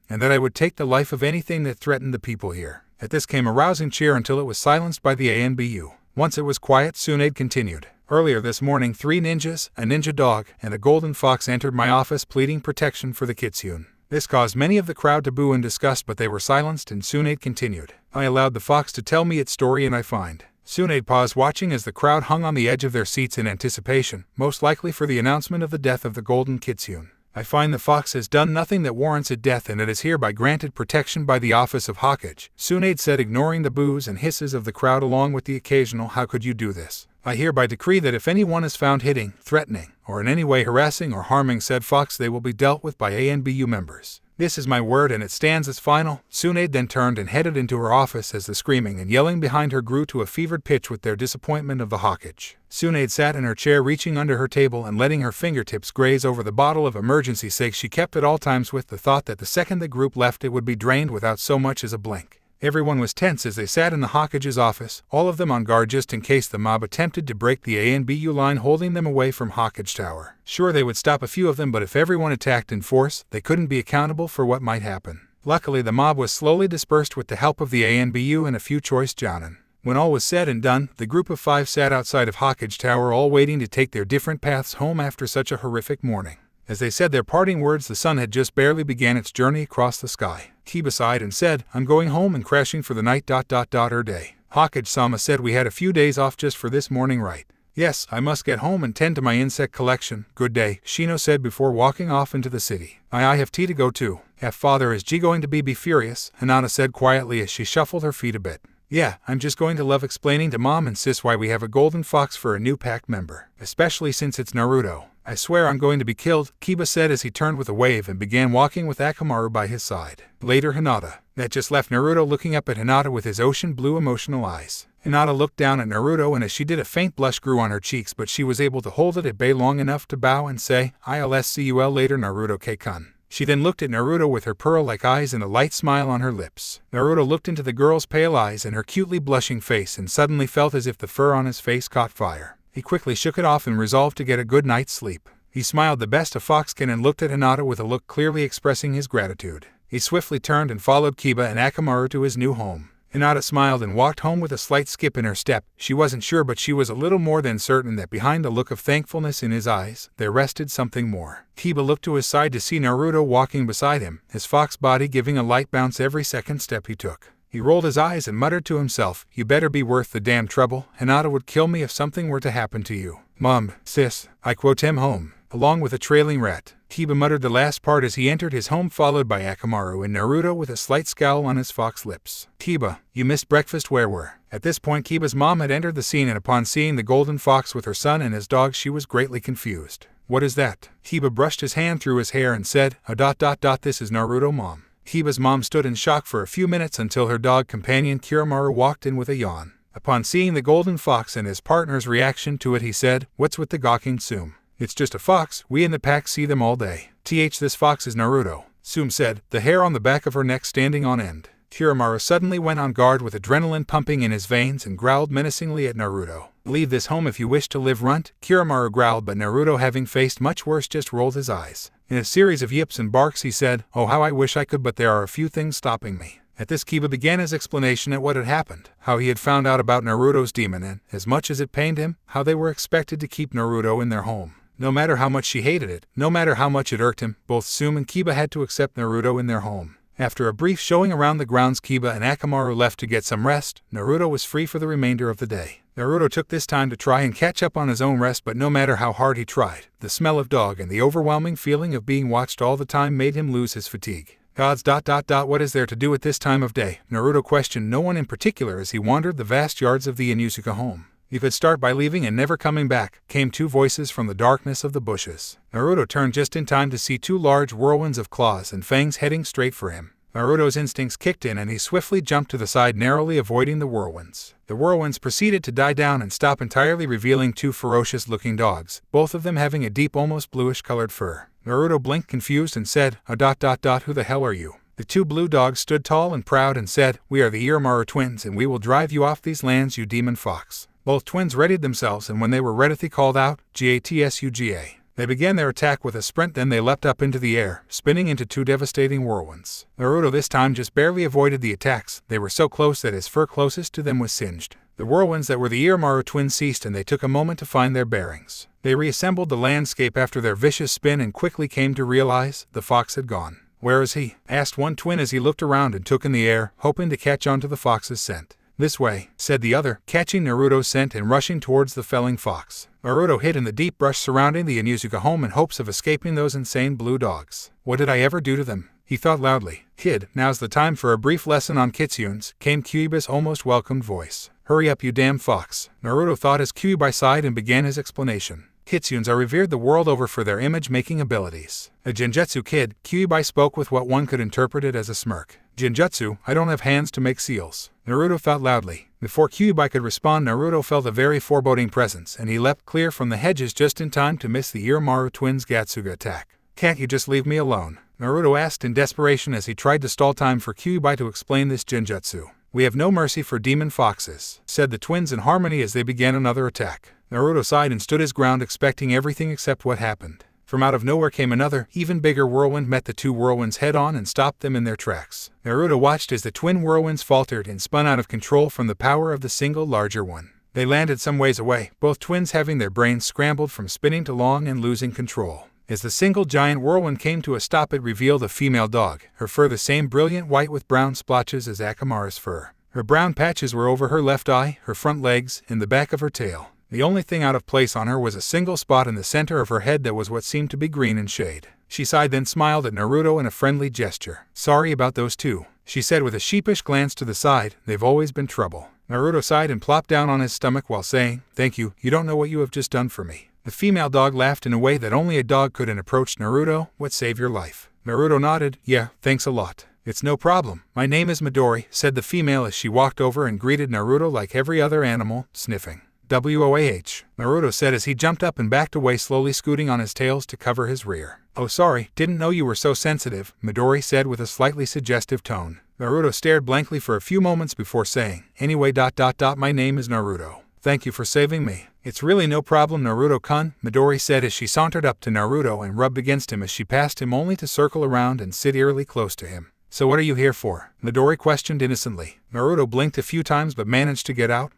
and that I would take the life of anything that threatened the people here." At this came a rousing cheer until it was silenced by the ANBU. Once it was quiet, Tsunade continued. "Earlier this morning 3 ninjas, a ninja dog, and a golden fox entered my office pleading protection for the Kitsune. This caused many of the crowd to boo in disgust, but they were silenced, and Tsunade continued. I allowed the fox to tell me its story, and I find." Tsunade paused, watching as the crowd hung on the edge of their seats in anticipation, most likely for the announcement of the death of the golden Kitsune. "I find the fox has done nothing that warrants its death, and it is hereby granted protection by the office of Hokage," Tsunade said, ignoring the boos and hisses of the crowd along with the occasional "how could you do this?" "I hereby decree that if anyone is found hitting, threatening, or in any way harassing or harming said fox, they will be dealt with by ANBU members. This is my word, and it stands as final." Tsunade then turned and headed into her office as the screaming and yelling behind her grew to a fevered pitch with their disappointment of the Hokage. Tsunade sat in her chair, reaching under her table and letting her fingertips graze over the bottle of emergency sake she kept at all times, with the thought that the second the group left it would be drained without so much as a blink. Everyone was tense as they sat in the Hokage's office, all of them on guard just in case the mob attempted to break the ANBU line holding them away from Hokage Tower. Sure, they would stop a few of them, but if everyone attacked in force, they couldn't be accountable for what might happen. Luckily, the mob was slowly dispersed with the help of the ANBU and a few choice Jonin. When all was said and done, the group of 5 sat outside of Hokage Tower, all waiting to take their different paths home after such a horrific morning. As they said their parting words, the sun had just barely began its journey across the sky. Kiba sighed and said, "I'm going home and crashing for the night. Her day." Hokage-sama said, "We had a few days off just for this morning, right?" Yes, I must get home and tend to my insect collection. Good day, Shino said before walking off into the city. I have tea to go to. Father, is G going to be furious? Hinata said quietly as she shuffled her feet a bit. Yeah, I'm just going to love explaining to Mom and Sis why we have a golden fox for a new pack member. Especially since it's Naruto. I swear I'm going to be killed, Kiba said as he turned with a wave and began walking with Akamaru by his side. Later Hinata. That just left Naruto looking up at Hinata with his ocean blue emotional eyes. Hinata looked down at Naruto and as she did a faint blush grew on her cheeks, but she was able to hold it at bay long enough to bow and say, I'll see you later, Naruto-kun. She then looked at Naruto with her pearl-like eyes and a light smile on her lips. Naruto looked into the girl's pale eyes and her cutely blushing face and suddenly felt as if the fur on his face caught fire. He quickly shook it off and resolved to get a good night's sleep. He smiled the best a fox can and looked at Hinata with a look clearly expressing his gratitude. He swiftly turned and followed Kiba and Akamaru to his new home. Hinata smiled and walked home with a slight skip in her step. She wasn't sure, but she was a little more than certain that behind the look of thankfulness in his eyes, there rested something more. Kiba looked to his side to see Naruto walking beside him, his fox body giving a light bounce every second step he took. He rolled his eyes and muttered to himself, you better be worth the damn trouble. Hinata would kill me if something were to happen to you. Mom, sis, I quote him home. Along with a trailing rat, Kiba muttered the last part as he entered his home followed by Akamaru and Naruto with a slight scowl on his fox lips. Kiba, you missed breakfast, where were? At this point Kiba's mom had entered the scene and upon seeing the golden fox with her son and his dog she was greatly confused. What is that? Kiba brushed his hand through his hair and said, This is Naruto, Mom. Kiba's mom stood in shock for a few minutes until her dog companion Kiramaru walked in with a yawn. Upon seeing the golden fox and his partner's reaction to it he said, what's with the gawking, Sum? It's just a fox, we in the pack see them all day. This fox is Naruto, Sum said, the hair on the back of her neck standing on end. Kiramaru suddenly went on guard with adrenaline pumping in his veins and growled menacingly at Naruto. Leave this home if you wish to live, runt, Kiramaru growled, but Naruto, having faced much worse, just rolled his eyes. In a series of yips and barks he said, oh how I wish I could, but there are a few things stopping me. At this Kiba began his explanation at what had happened, how he had found out about Naruto's demon and, as much as it pained him, how they were expected to keep Naruto in their home. No matter how much she hated it, no matter how much it irked him, both Sum and Kiba had to accept Naruto in their home. After a brief showing around the grounds, Kiba and Akamaru left to get some rest. Naruto was free for the remainder of the day. Naruto took this time to try and catch up on his own rest, but no matter how hard he tried, the smell of dog and the overwhelming feeling of being watched all the time made him lose his fatigue. Gods. What is there to do at this time of day? Naruto questioned no one in particular as he wandered the vast yards of the Inuzuka home. You could start by leaving and never coming back, came two voices from the darkness of the bushes. Naruto turned just in time to see two large whirlwinds of claws and fangs heading straight for him. Naruto's instincts kicked in and he swiftly jumped to the side, narrowly avoiding the whirlwinds. The whirlwinds proceeded to die down and stop entirely, revealing two ferocious-looking dogs, both of them having a deep, almost bluish-colored fur. Naruto blinked confused and said, who the hell are you? The two blue dogs stood tall and proud and said, we are the Oromaru twins and we will drive you off these lands, you demon fox. Both twins readied themselves and when they were ready they called out, Gatsuga. They began their attack with a sprint, then they leapt up into the air, spinning into two devastating whirlwinds. Naruto this time just barely avoided the attacks, they were so close that his fur closest to them was singed. The whirlwinds that were the Oromaru twins ceased and they took a moment to find their bearings. They reassembled the landscape after their vicious spin and quickly came to realize the fox had gone. Where is he? Asked one twin as he looked around and took in the air, hoping to catch on to the fox's scent. This way, said the other, catching Naruto's scent and rushing towards the felling fox. Naruto hid in the deep brush surrounding the Inuzuka home in hopes of escaping those insane blue dogs. What did I ever do to them? He thought loudly. Kid, now's the time for a brief lesson on Kitsunes, came Kyuubi's almost welcomed voice. Hurry up, you damn fox. Naruto thought as Kyuubi sighed and began his explanation. Kitsunes are revered the world over for their image-making abilities. A Genjutsu kid, Kyuubi spoke with what one could interpret it as a smirk. Genjutsu, I don't have hands to make seals. Naruto thought loudly. Before Kyuubi could respond, Naruto felt a very foreboding presence, and he leapt clear from the hedges just in time to miss the Oromaru twins' Gatsuga attack. Can't you just leave me alone? Naruto asked in desperation as he tried to stall time for Kyuubi to explain this Genjutsu. We have no mercy for demon foxes, said the twins in harmony as they began another attack. Naruto sighed and stood his ground, expecting everything except what happened. From out of nowhere came another, even bigger whirlwind, met the two whirlwinds head-on and stopped them in their tracks. Naruto watched as the twin whirlwinds faltered and spun out of control from the power of the single larger one. They landed some ways away, both twins having their brains scrambled from spinning too long and losing control. As the single giant whirlwind came to a stop, it revealed a female dog, her fur the same brilliant white with brown splotches as Akamaru's fur. Her brown patches were over her left eye, her front legs, and the back of her tail. The only thing out of place on her was a single spot in the center of her head that was what seemed to be green in shade. She sighed, then smiled at Naruto in a friendly gesture. "Sorry about those two," she said with a sheepish glance to the side. "They've always been trouble." Naruto sighed and plopped down on his stomach while saying, "Thank you, you don't know what you have just done for me." The female dog laughed in a way that only a dog could and approached Naruto. "What saved your life?" Naruto nodded. "Yeah, thanks a lot." "It's no problem. My name is Midori," said the female as she walked over and greeted Naruto like every other animal, sniffing. "WOAH," Naruto said as he jumped up and backed away, slowly scooting on his tails to cover his rear. "Oh, sorry, didn't know you were so sensitive," Midori said with a slightly suggestive tone. Naruto stared blankly for a few moments before saying, "Anyway, my name is Naruto. Thank you for saving me." "It's really no problem, Naruto-kun," Midori said as she sauntered up to Naruto and rubbed against him as she passed him, only to circle around and sit eerily close to him. "So what are you here for?" Midori questioned innocently. Naruto blinked a few times but managed to get out.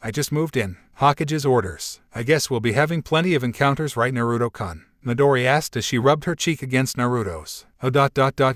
I just moved in. Hokage's orders. I guess we'll be having plenty of encounters, right, Naruto-kun?" Midori asked as she rubbed her cheek against Naruto's.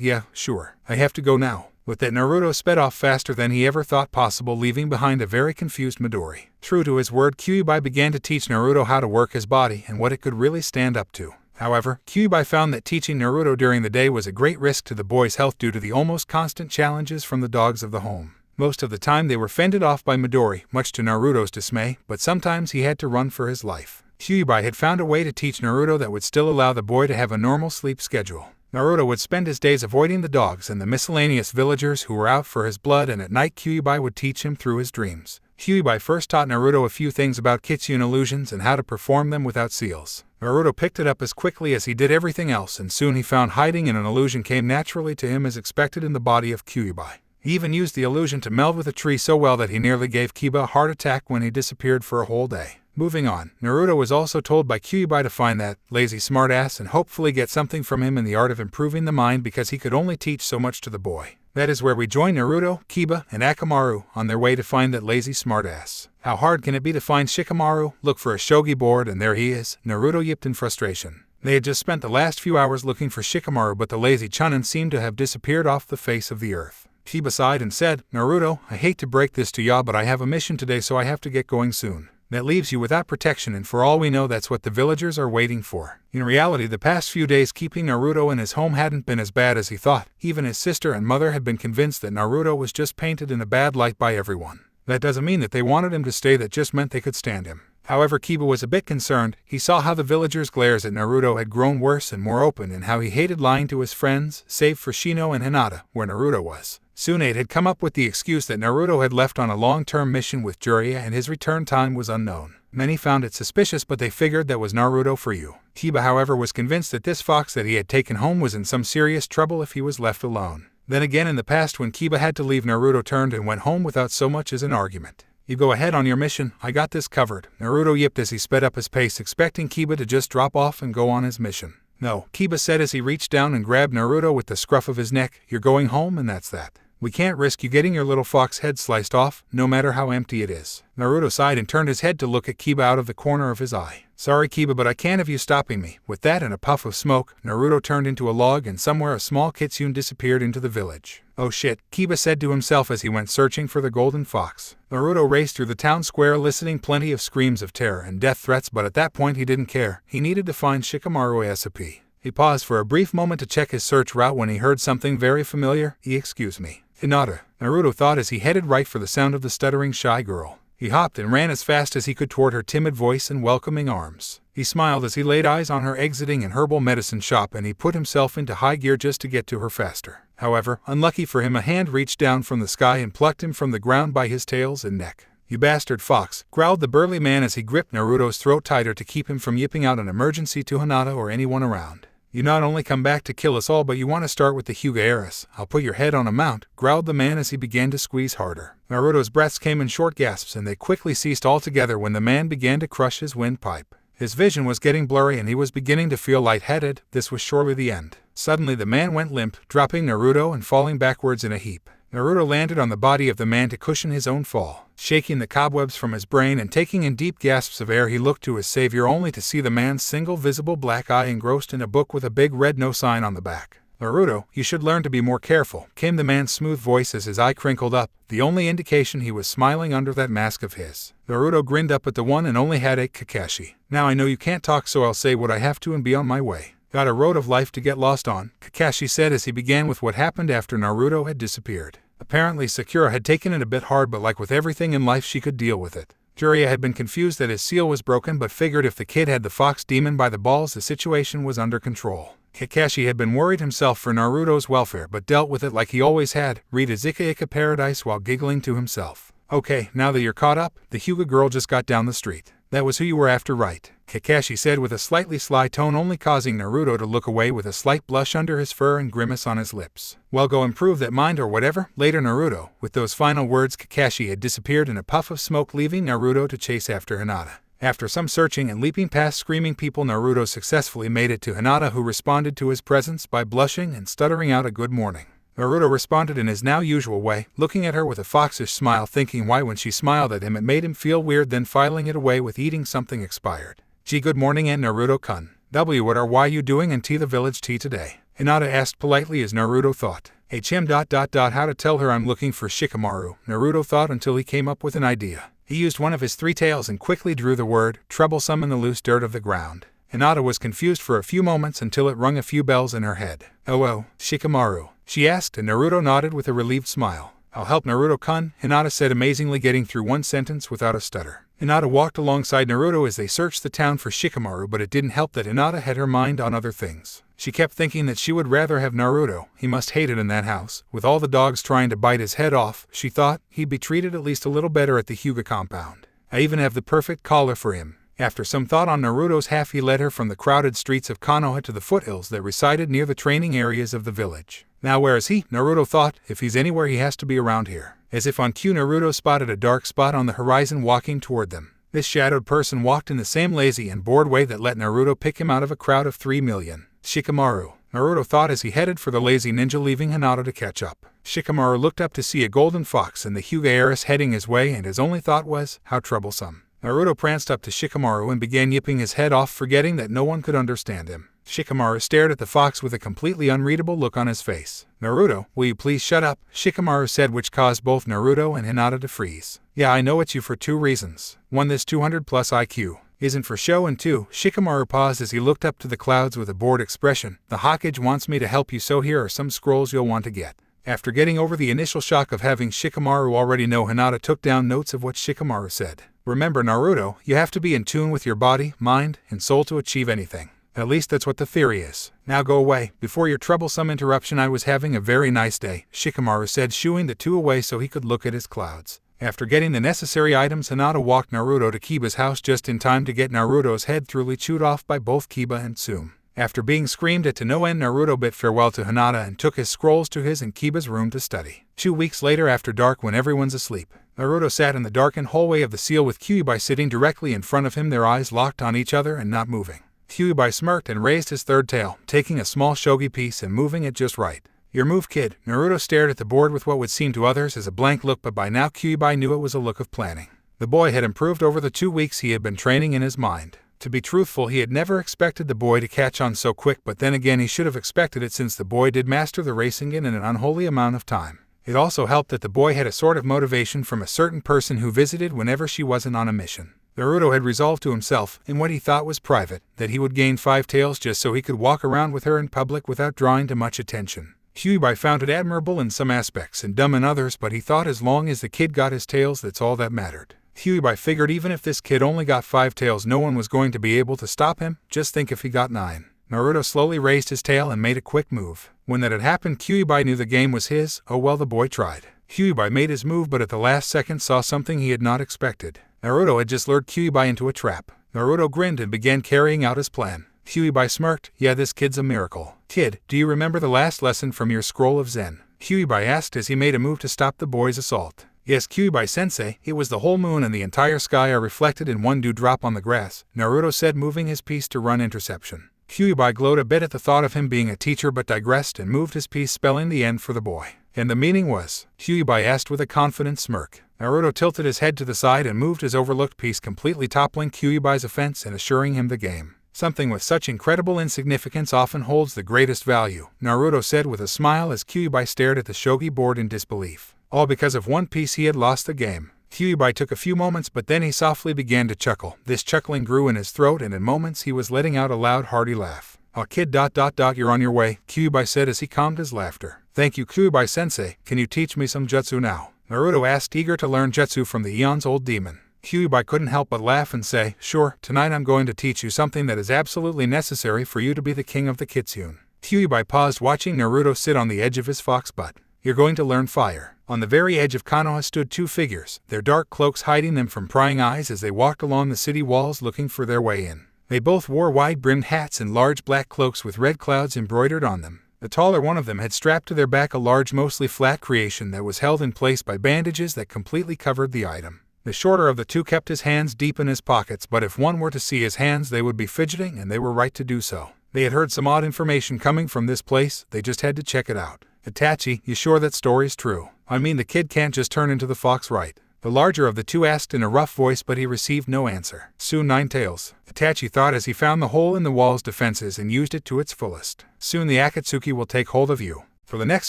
Yeah, sure. I have to go now." With that, Naruto sped off faster than he ever thought possible, leaving behind a very confused Midori. True to his word, Kyuubi began to teach Naruto how to work his body and what it could really stand up to. However, Kyuubi found that teaching Naruto during the day was a great risk to the boy's health due to the almost constant challenges from the dogs of the home. Most of the time they were fended off by Midori, much to Naruto's dismay, but sometimes he had to run for his life. Kyuubi had found a way to teach Naruto that would still allow the boy to have a normal sleep schedule. Naruto would spend his days avoiding the dogs and the miscellaneous villagers who were out for his blood, and at night Kyuubi would teach him through his dreams. Kyuubi first taught Naruto a few things about Kitsune illusions and how to perform them without seals. Naruto picked it up as quickly as he did everything else, and soon he found hiding in an illusion came naturally to him as expected in the body of Kyuubi. He even used the illusion to meld with a tree so well that he nearly gave Kiba a heart attack when he disappeared for a whole day. Moving on, Naruto was also told by Kyuubi to find that lazy smartass and hopefully get something from him in the art of improving the mind, because he could only teach so much to the boy. That is where we join Naruto, Kiba, and Akamaru on their way to find that lazy smartass. How hard can it be to find Shikamaru? Look for a shogi board and there he is, Naruto yipped in frustration. They had just spent the last few hours looking for Shikamaru, but the lazy Chunin seemed to have disappeared off the face of the earth. Kiba sighed and said, "Naruto, I hate to break this to ya, but I have a mission today, so I have to get going soon. That leaves you without protection, and for all we know that's what the villagers are waiting for." In reality, the past few days keeping Naruto in his home hadn't been as bad as he thought. Even his sister and mother had been convinced that Naruto was just painted in a bad light by everyone. That doesn't mean that they wanted him to stay, that just meant they could stand him. However, Kiba was a bit concerned. He saw how the villagers' glares at Naruto had grown worse and more open, and how he hated lying to his friends, save for Shino and Hinata, where Naruto was. Tsunade had come up with the excuse that Naruto had left on a long-term mission with Jiraiya and his return time was unknown. Many found it suspicious, but they figured that was Naruto for you. Kiba, however, was convinced that this fox that he had taken home was in some serious trouble if he was left alone. Then again, in the past when Kiba had to leave, Naruto turned and went home without so much as an argument. "You go ahead on your mission, I got this covered," Naruto yipped as he sped up his pace, expecting Kiba to just drop off and go on his mission. "No," Kiba said as he reached down and grabbed Naruto with the scruff of his neck. "You're going home and that's that. We can't risk you getting your little fox head sliced off, no matter how empty it is." Naruto sighed and turned his head to look at Kiba out of the corner of his eye. "Sorry, Kiba, but I can't have you stopping me." With that and a puff of smoke, Naruto turned into a log, and somewhere a small kitsune disappeared into the village. "Oh shit," Kiba said to himself as he went searching for the golden fox. Naruto raced through the town square, eliciting plenty of screams of terror and death threats, but at that point he didn't care. He needed to find Shikamaru ASAP. He paused for a brief moment to check his search route when he heard something very familiar. Excuse me. Hinata, Naruto thought as he headed right for the sound of the stuttering shy girl. He hopped and ran as fast as he could toward her timid voice and welcoming arms. He smiled as he laid eyes on her exiting an herbal medicine shop, and he put himself into high gear just to get to her faster. However, unlucky for him, a hand reached down from the sky and plucked him from the ground by his tails and neck. "You bastard fox," growled the burly man as he gripped Naruto's throat tighter to keep him from yipping out an emergency to Hinata or anyone around. "You not only come back to kill us all, but you want to start with the Hyuga heiress. I'll put your head on a mount," growled the man as he began to squeeze harder. Naruto's breaths came in short gasps, and they quickly ceased altogether when the man began to crush his windpipe. His vision was getting blurry and he was beginning to feel lightheaded. This was surely the end. Suddenly the man went limp, dropping Naruto and falling backwards in a heap. Naruto landed on the body of the man to cushion his own fall. Shaking the cobwebs from his brain and taking in deep gasps of air, he looked to his savior only to see the man's single visible black eye engrossed in a book with a big red no sign on the back. "Naruto, you should learn to be more careful," came the man's smooth voice as his eye crinkled up, the only indication he was smiling under that mask of his. Naruto grinned up at the one and only headache Kakashi. "Now I know you can't talk, so I'll say what I have to and be on my way." "Got a road of life to get lost on," Kakashi said as he began with what happened after Naruto had disappeared. Apparently Sakura had taken it a bit hard, but like with everything in life she could deal with it. Jiraiya had been confused that his seal was broken, but figured if the kid had the fox demon by the balls the situation was under control. Kakashi had been worried himself for Naruto's welfare, but dealt with it like he always had, read his Ika Ika Paradise while giggling to himself. "Okay, now that you're caught up, the Hyuga girl just got down the street. That was who you were after, right?" Kakashi said with a slightly sly tone, only causing Naruto to look away with a slight blush under his fur and grimace on his lips. "Well, go improve that mind or whatever." Later Naruto. With those final words, Kakashi had disappeared in a puff of smoke, leaving Naruto to chase after Hinata. After some searching and leaping past screaming people, Naruto successfully made it to Hinata, who responded to his presence by blushing and stuttering out a good morning. Naruto responded in his now usual way, looking at her with a foxish smile, thinking why when she smiled at him it made him feel weird, then filing it away with eating something expired. "Gee, good morning, and Naruto-kun. What are why you doing in the village tea today?" Hinata asked politely as Naruto thought. How to tell her I'm looking for Shikamaru, Naruto thought until he came up with an idea. He used one of his three tails and quickly drew the word troublesome in the loose dirt of the ground. Hinata was confused for a few moments until it rung a few bells in her head. "Oh, Shikamaru?" she asked, and Naruto nodded with a relieved smile. "I'll help, Naruto-kun," Hinata said, amazingly getting through one sentence without a stutter. Hinata walked alongside Naruto as they searched the town for Shikamaru, but it didn't help that Hinata had her mind on other things. She kept thinking that she would rather have Naruto. He must hate it in that house. With all the dogs trying to bite his head off, she thought, he'd be treated at least a little better at the Hyuga compound. I even have the perfect collar for him. After some thought on Naruto's half, he led her from the crowded streets of Konoha to the foothills that resided near the training areas of the village. Now where is he? Naruto thought, if he's anywhere he has to be around here. As if on cue, Naruto spotted a dark spot on the horizon walking toward them. This shadowed person walked in the same lazy and bored way that let Naruto pick him out of a crowd of 3 million. Shikamaru, Naruto thought as he headed for the lazy ninja, leaving Hinata to catch up. Shikamaru looked up to see a golden fox and the Hyuga heiress heading his way, and his only thought was, how troublesome. Naruto pranced up to Shikamaru and began yipping his head off, forgetting that no one could understand him. Shikamaru stared at the fox with a completely unreadable look on his face. "Naruto, will you please shut up?" Shikamaru said, which caused both Naruto and Hinata to freeze. "Yeah, I know it's you for 2 reasons. 1, this 200 plus IQ isn't for show, and 2, Shikamaru paused as he looked up to the clouds with a bored expression. "The Hokage wants me to help you, so here are some scrolls you'll want to get." After getting over the initial shock of having Shikamaru already know, Hinata took down notes of what Shikamaru said. "Remember, Naruto, you have to be in tune with your body, mind, and soul to achieve anything. At least that's what the theory is. Now go away. Before your troublesome interruption, I was having a very nice day," Shikamaru said, shooing the two away so he could look at his clouds. After getting the necessary items, Hinata walked Naruto to Kiba's house just in time to get Naruto's head thoroughly chewed off by both Kiba and Tsume. After being screamed at to no end, Naruto bid farewell to Hinata and took his scrolls to his and Kiba's room to study. 2 weeks later, after dark, when everyone's asleep, Naruto sat in the darkened hallway of the seal with Kyuubi sitting directly in front of him, their eyes locked on each other and not moving. Kyuubi smirked and raised his third tail, taking a small shogi piece and moving it just right. "Your move, kid." Naruto stared at the board with what would seem to others as a blank look, but by now Kyuubi knew it was a look of planning. The boy had improved over the 2 weeks he had been training in his mind. To be truthful, he had never expected the boy to catch on so quick, but then again he should have expected it, since the boy did master the racing in an unholy amount of time. It also helped that the boy had a sort of motivation from a certain person who visited whenever she wasn't on a mission. Naruto had resolved to himself, in what he thought was private, that he would gain 5 tails just so he could walk around with her in public without drawing too much attention. Kyuubi found it admirable in some aspects and dumb in others, but he thought as long as the kid got his tails, that's all that mattered. Kyuubi figured even if this kid only got 5 tails, no one was going to be able to stop him. Just think if he got 9. Naruto slowly raised his tail and made a quick move. When that had happened, Kyuubi knew the game was his. Oh well, the boy tried. Kyuubi made his move, but at the last second saw something he had not expected. Naruto had just lured Kyuubi into a trap. Naruto grinned and began carrying out his plan. Kyuubi smirked. "Yeah, this kid's a miracle." "Kid, do you remember the last lesson from your scroll of Zen?" Kyuubi asked as he made a move to stop the boy's assault. "Yes, Kyuubi-sensei, it was the whole moon and the entire sky are reflected in one dewdrop on the grass," Naruto said, moving his piece to run interception. Kyuubi glowed a bit at the thought of him being a teacher, but digressed and moved his piece, spelling the end for the boy. "And the meaning was?" Kyuubi asked with a confident smirk. Naruto tilted his head to the side and moved his overlooked piece, completely toppling Kyuubi's offense and assuring him the game. Something with such incredible insignificance often holds the greatest value, Naruto said with a smile as Kyuubi stared at the shogi board in disbelief. All because of one piece he had lost the game. Kyuubi took a few moments, but then he softly began to chuckle. This chuckling grew in his throat, and in moments he was letting out a loud hearty laugh. "Oh kid, you're on your way," Kyuubi said as he calmed his laughter. "Thank you, Kyuubi-sensei. Can you teach me some jutsu now?" Naruto asked, eager to learn jutsu from the eon's old demon. Kyuubi couldn't help but laugh and say, "Sure, tonight I'm going to teach you something that is absolutely necessary for you to be the king of the Kitsune." Kyuubi paused, watching Naruto sit on the edge of his fox butt. "You're going to learn fire." On the very edge of Konoha stood two figures, their dark cloaks hiding them from prying eyes as they walked along the city walls looking for their way in. They both wore wide-brimmed hats and large black cloaks with red clouds embroidered on them. The taller one of them had strapped to their back a large, mostly flat creation that was held in place by bandages that completely covered the item. The shorter of the two kept his hands deep in his pockets, but if one were to see his hands they would be fidgeting, and they were right to do so. They had heard some odd information coming from this place, they just had to check it out. "Itachi, you sure that story's true? I mean, the kid can't just turn into the fox, right?" The larger of the two asked in a rough voice, but he received no answer. "Soon, Nine Tails," Itachi thought as he found the hole in the wall's defenses and used it to its fullest. "Soon the Akatsuki will take hold of you." For the next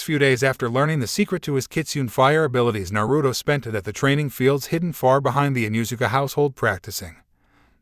few days after learning the secret to his Kitsune fire abilities, Naruto spent it at the training fields hidden far behind the Inuzuka household, practicing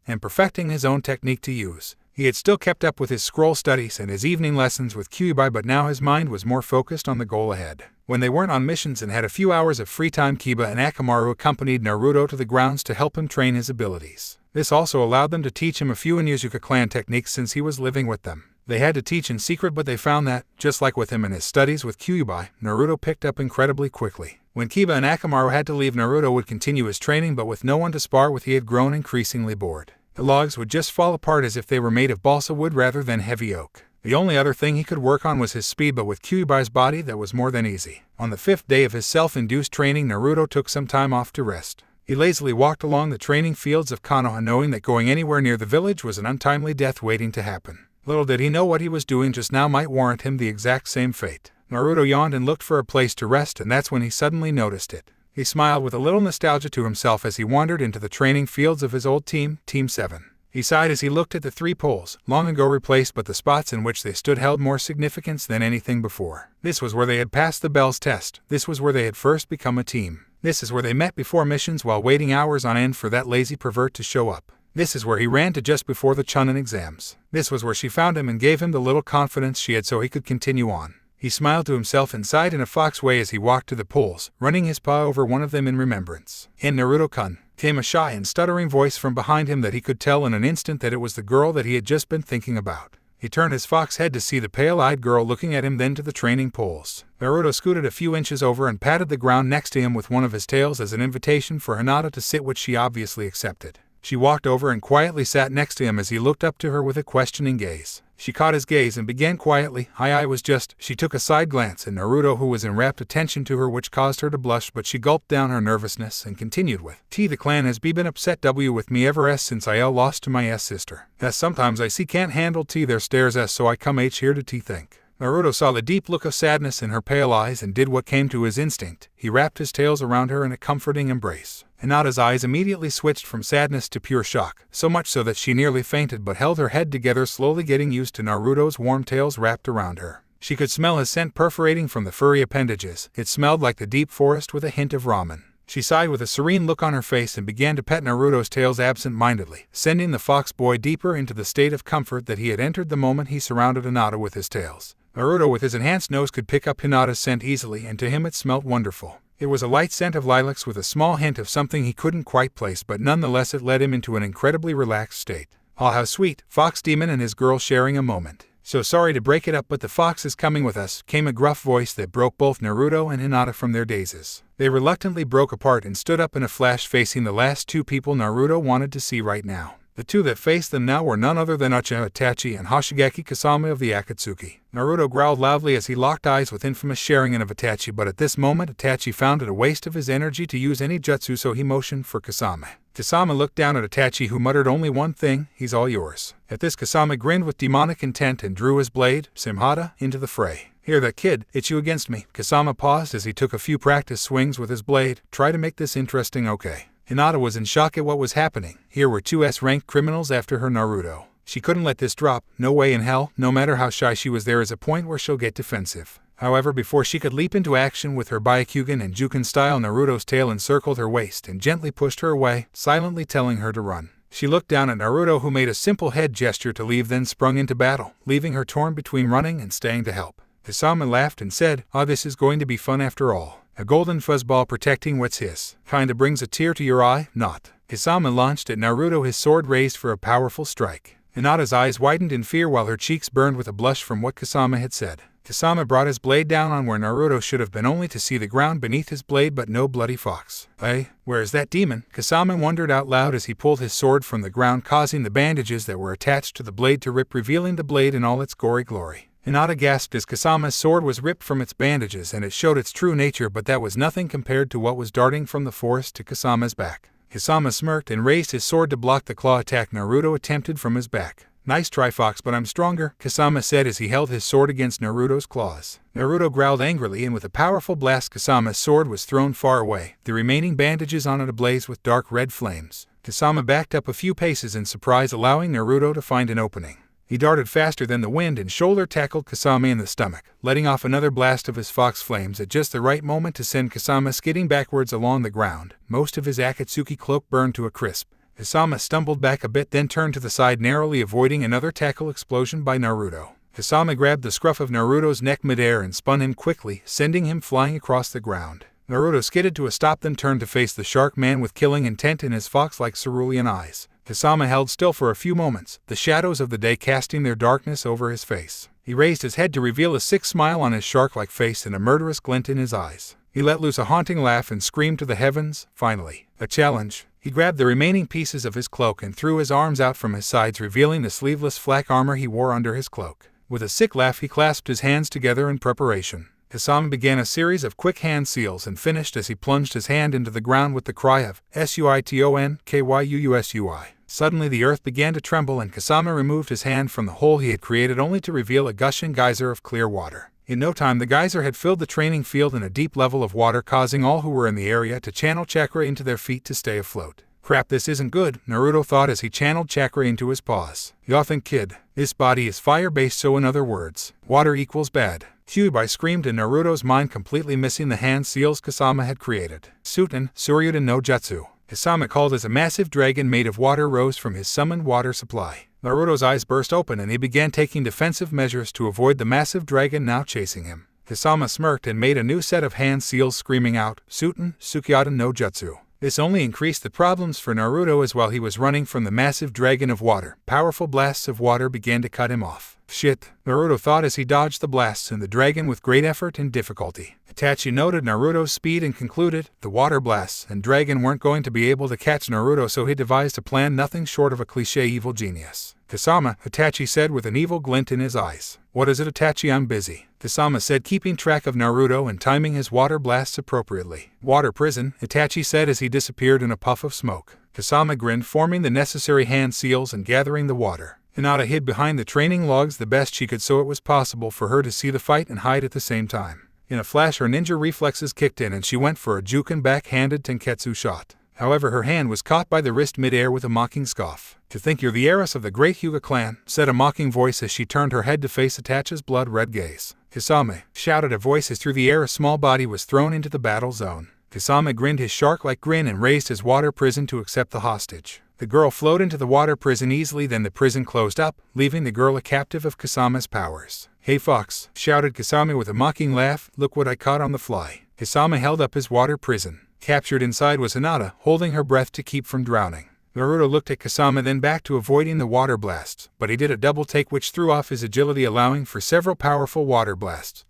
and perfecting his own technique to use. He had still kept up with his scroll studies and his evening lessons with Kyuubi, but now his mind was more focused on the goal ahead. When they weren't on missions and had a few hours of free time, Kiba and Akamaru accompanied Naruto to the grounds to help him train his abilities. This also allowed them to teach him a few Inuzuka clan techniques since he was living with them. They had to teach in secret, but they found that, just like with him in his studies with Kyuubi, Naruto picked up incredibly quickly. When Kiba and Akamaru had to leave, Naruto would continue his training, but with no one to spar with he had grown increasingly bored. The logs would just fall apart as if they were made of balsa wood rather than heavy oak. The only other thing he could work on was his speed, but with Kyuubi's body that was more than easy. On the 5th day of his self-induced training, Naruto took some time off to rest. He lazily walked along the training fields of Konoha, knowing that going anywhere near the village was an untimely death waiting to happen. Little did he know what he was doing just now might warrant him the exact same fate. Naruto yawned and looked for a place to rest, and that's when he suddenly noticed it. He smiled with a little nostalgia to himself as he wandered into the training fields of his old team, Team 7. He sighed as he looked at the 3 poles, long ago replaced, but the spots in which they stood held more significance than anything before. This was where they had passed the Bell's test. This was where they had first become a team. This is where they met before missions while waiting hours on end for that lazy pervert to show up. This is where he ran to just before the Chunin exams. This was where she found him and gave him the little confidence she had so he could continue on. He smiled to himself and sighed in a fox way as he walked to the poles, running his paw over one of them in remembrance. "In Naruto-kun," came a shy and stuttering voice from behind him that he could tell in an instant that it was the girl that he had just been thinking about. He turned his fox head to see the pale-eyed girl looking at him, then to the training poles. Naruto scooted a few inches over and patted the ground next to him with one of his tails as an invitation for Hinata to sit, which she obviously accepted. She walked over and quietly sat next to him as he looked up to her with a questioning gaze. She caught his gaze and began quietly, "I was just..." She took a side glance at Naruto, who was in rapt attention to her, which caused her to blush, but she gulped down her nervousness and continued with, "The clan has been upset with me ever since I lost to my sister. Sometimes I can't handle their stares so I come here to think." Naruto saw the deep look of sadness in her pale eyes and did what came to his instinct. He wrapped his tails around her in a comforting embrace. Hinata's eyes immediately switched from sadness to pure shock, so much so that she nearly fainted but held her head together, slowly getting used to Naruto's warm tails wrapped around her. She could smell his scent perforating from the furry appendages. It smelled like the deep forest with a hint of ramen. She sighed with a serene look on her face and began to pet Naruto's tails absent-mindedly, sending the fox boy deeper into the state of comfort that he had entered the moment he surrounded Hinata with his tails. Naruto with his enhanced nose could pick up Hinata's scent easily, and to him it smelt wonderful. It was a light scent of lilacs with a small hint of something he couldn't quite place, but nonetheless it led him into an incredibly relaxed state. "Ah, how sweet," Fox Demon and his girl sharing a moment. "So sorry to break it up, but the fox is coming with us," came a gruff voice that broke both Naruto and Hinata from their dazes. They reluctantly broke apart and stood up in a flash, facing the last 2 people Naruto wanted to see right now. The 2 that faced them now were none other than Uchiha Itachi and Hoshigaki Kasame of the Akatsuki. Naruto growled loudly as he locked eyes with infamous Sharingan of Itachi, but at this moment Itachi found it a waste of his energy to use any jutsu, so he motioned for Kasame. Kasame looked down at Itachi, who muttered only one thing, "He's all yours." At this, Kasame grinned with demonic intent and drew his blade, Simhata, into the fray. "Here, that kid, it's you against me." Kasame paused as he took a few practice swings with his blade. "Try to make this interesting, okay?" Hinata was in shock at what was happening. Here were 2 S-ranked criminals after her Naruto. She couldn't let this drop. No way in hell. No matter how shy she was, there is a point where she'll get defensive. However, before she could leap into action with her Byakugan and Juken style, Naruto's tail encircled her waist and gently pushed her away, silently telling her to run. She looked down at Naruto, who made a simple head gesture to leave, then sprung into battle, leaving her torn between running and staying to help. Kisame laughed and said, "Ah, this is going to be fun after all. A golden fuzzball protecting what's his. Kinda brings a tear to your eye, not." Kisame launched at Naruto, his sword raised for a powerful strike. Hinata's eyes widened in fear while her cheeks burned with a blush from what Kisame had said. Kisame brought his blade down on where Naruto should have been, only to see the ground beneath his blade but no bloody fox. "Hey, where is that demon?" Kisame wondered out loud as he pulled his sword from the ground, causing the bandages that were attached to the blade to rip, revealing the blade in all its gory glory. Hinata gasped as Kisame's sword was ripped from its bandages and it showed its true nature, but that was nothing compared to what was darting from the forest to Kisame's back. Kisame smirked and raised his sword to block the claw attack Naruto attempted from his back. "Nice try, fox, but I'm stronger," Kisame said as he held his sword against Naruto's claws. Naruto growled angrily, and with a powerful blast Kisame's sword was thrown far away, the remaining bandages on it ablaze with dark red flames. Kisame backed up a few paces in surprise, allowing Naruto to find an opening. He darted faster than the wind and shoulder tackled Kisame in the stomach, letting off another blast of his fox flames at just the right moment to send Kisame skidding backwards along the ground. Most of his Akatsuki cloak burned to a crisp. Kisame stumbled back a bit, then turned to the side, narrowly avoiding another tackle explosion by Naruto. Kisame grabbed the scruff of Naruto's neck midair and spun him quickly, sending him flying across the ground. Naruto skidded to a stop, then turned to face the shark man with killing intent in his fox-like cerulean eyes. Kisame held still for a few moments, the shadows of the day casting their darkness over his face. He raised his head to reveal a sick smile on his shark-like face and a murderous glint in his eyes. He let loose a haunting laugh and screamed to the heavens, "Finally, a challenge." He grabbed the remaining pieces of his cloak and threw his arms out from his sides, revealing the sleeveless flak armor he wore under his cloak. With a sick laugh, he clasped his hands together in preparation. Kisame began a series of quick hand seals and finished as he plunged his hand into the ground with the cry of "Suiton-Kyuusui." Suddenly the earth began to tremble and Kisame removed his hand from the hole he had created, only to reveal a gushing geyser of clear water. In no time the geyser had filled the training field in a deep level of water, causing all who were in the area to channel chakra into their feet to stay afloat. "Crap, this isn't good," Naruto thought as he channeled chakra into his paws. "Y'all think, kid, this body is fire-based, so in other words, water equals bad." Kyuubi screamed in Naruto's mind, completely missing the hand seals Kisame had created. "Suiton, Suryudan no Jutsu." Kisame called as a massive dragon made of water rose from his summoned water supply. Naruto's eyes burst open and he began taking defensive measures to avoid the massive dragon now chasing him. Kisame smirked and made a new set of hand seals, screaming out, "Suiton, Sukiyadan no Jutsu." This only increased the problems for Naruto, as while he was running from the massive dragon of water, powerful blasts of water began to cut him off. "Shit," Naruto thought as he dodged the blasts and the dragon with great effort and difficulty. Itachi noted Naruto's speed and concluded the water blasts and dragon weren't going to be able to catch Naruto, so he devised a plan nothing short of a cliché evil genius. "Kisame," Itachi said with an evil glint in his eyes. "What is it, Itachi? I'm busy," Kisame said, keeping track of Naruto and timing his water blasts appropriately. "Water prison," Itachi said as he disappeared in a puff of smoke. Kisame grinned, forming the necessary hand seals and gathering the water. Hinata hid behind the training logs the best she could so it was possible for her to see the fight and hide at the same time. In a flash her ninja reflexes kicked in and she went for a Juken back-handed tenketsu shot. However, her hand was caught by the wrist mid-air with a mocking scoff. "To think you're the heiress of the great Hyuga clan," said a mocking voice as she turned her head to face Itachi's blood-red gaze. "Kisame," shouted a voice as through the air a small body was thrown into the battle zone. Kisame grinned his shark-like grin and raised his water prison to accept the hostage. The girl flowed into the water prison easily, then the prison closed up, leaving the girl a captive of Kisame's powers. "Hey fox," shouted Kisame with a mocking laugh, "look what I caught on the fly." Kisame held up his water prison. Captured inside was Hinata, holding her breath to keep from drowning. Naruto looked at Kisame, then back to avoiding the water blasts, but he did a double take which threw off his agility, allowing for several powerful water blasts,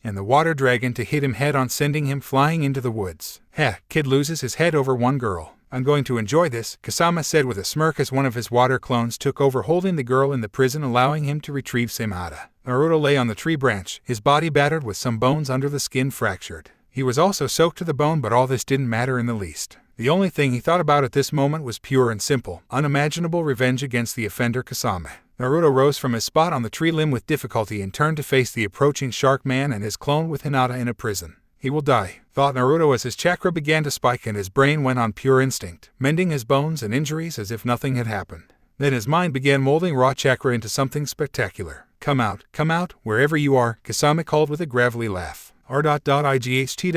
and the water dragon to hit him head-on, sending him flying into the woods. "Heh, kid loses his head over one girl. I'm going to enjoy this," Kisame said with a smirk as one of his water clones took over, holding the girl in the prison, allowing him to retrieve Hinata. Naruto lay on the tree branch, his body battered with some bones under the skin fractured. He was also soaked to the bone, but all this didn't matter in the least. The only thing he thought about at this moment was pure and simple, unimaginable revenge against the offender Kisame. Naruto rose from his spot on the tree limb with difficulty and turned to face the approaching shark man and his clone with Hinata in a prison. He will die, thought Naruto as his chakra began to spike and his brain went on pure instinct, mending his bones and injuries as if nothing had happened. Then his mind began molding raw chakra into something spectacular. Come out, wherever you are, Kasama called with a gravelly laugh. R.IGHT.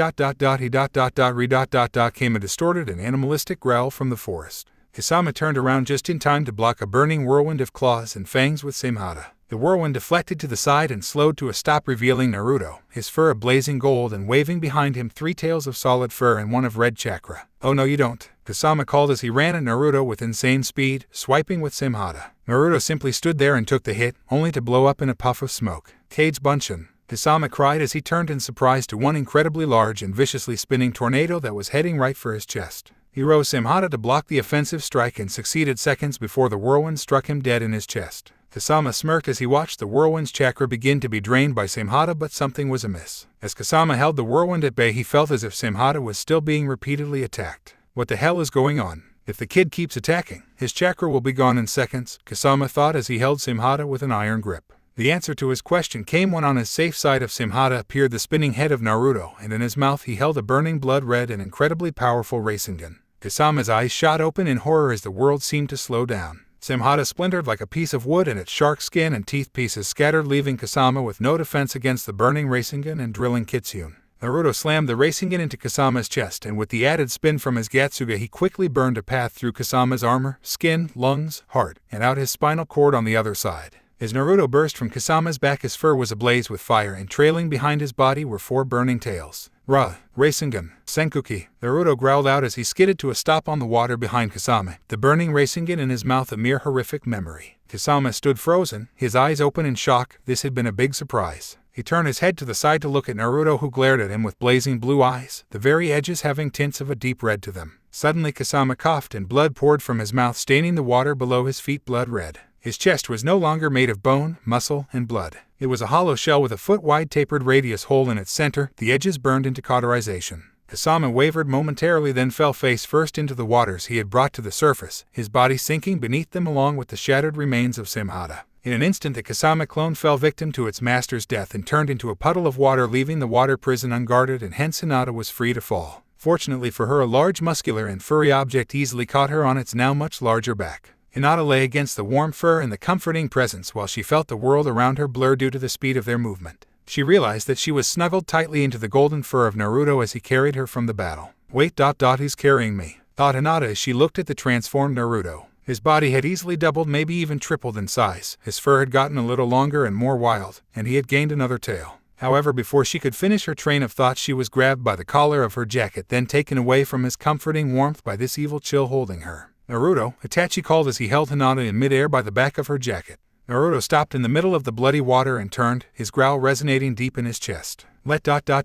Came a distorted and animalistic growl from the forest. Kasama turned around just in time to block a burning whirlwind of claws and fangs with Hinata. The whirlwind deflected to the side and slowed to a stop, revealing Naruto, his fur a blazing gold and waving behind him 3 tails of solid fur and 1 of red chakra. Oh no you don't, Kasama called as he ran at Naruto with insane speed, swiping with Hinata. Naruto simply stood there and took the hit, only to blow up in a puff of smoke. Kage Bunshin, Kasama cried as he turned in surprise to one incredibly large and viciously spinning tornado that was heading right for his chest. He rose Hinata to block the offensive strike and succeeded seconds before the whirlwind struck him dead in his chest. Kasama smirked as he watched the whirlwind's chakra begin to be drained by Hinata, but something was amiss. As Kasama held the whirlwind at bay, he felt as if Hinata was still being repeatedly attacked. What the hell is going on? If the kid keeps attacking, his chakra will be gone in seconds, Kasama thought as he held Hinata with an iron grip. The answer to his question came when on his safe side of Hinata appeared the spinning head of Naruto, and in his mouth he held a burning blood-red and incredibly powerful Rasengan. Kasama's eyes shot open in horror as the world seemed to slow down. Hinata splintered like a piece of wood and its shark skin and teeth pieces scattered, leaving Kasama with no defense against the burning Rasengan and drilling Kitsune. Naruto slammed the Rasengan into Kasama's chest, and with the added spin from his Gatsuga he quickly burned a path through Kasama's armor, skin, lungs, heart, and out his spinal cord on the other side. As Naruto burst from Kasama's back, his fur was ablaze with fire, and trailing behind his body were 4 burning tails. Rasengan, Senkuki, Naruto growled out as he skidded to a stop on the water behind Kasama, the burning Rasengan in his mouth a mere horrific memory. Kasama stood frozen, his eyes open in shock. This had been a big surprise. He turned his head to the side to look at Naruto, who glared at him with blazing blue eyes, the very edges having tints of a deep red to them. Suddenly Kasama coughed and blood poured from his mouth, staining the water below his feet blood red. His chest was no longer made of bone, muscle, and blood. It was a hollow shell with a foot-wide tapered radius hole in its center, the edges burned into cauterization. Kasama wavered momentarily, then fell face first into the waters he had brought to the surface, his body sinking beneath them along with the shattered remains of Hinata. In an instant the Kasama clone fell victim to its master's death and turned into a puddle of water, leaving the water prison unguarded, and hence Hinata was free to fall. Fortunately for her, a large muscular and furry object easily caught her on its now much larger back. Hinata lay against the warm fur and the comforting presence while she felt the world around her blur due to the speed of their movement. She realized that she was snuggled tightly into the golden fur of Naruto as he carried her from the battle. Wait, he's carrying me, thought Hinata as she looked at the transformed Naruto. His body had easily doubled, maybe even tripled in size. His fur had gotten a little longer and more wild, and he had gained another tail. However, before she could finish her train of thought, she was grabbed by the collar of her jacket, then taken away from his comforting warmth by this evil chill holding her. Naruto, Itachi called as he held Hinata in midair by the back of her jacket. Naruto stopped in the middle of the bloody water and turned, his growl resonating deep in his chest. Let her go.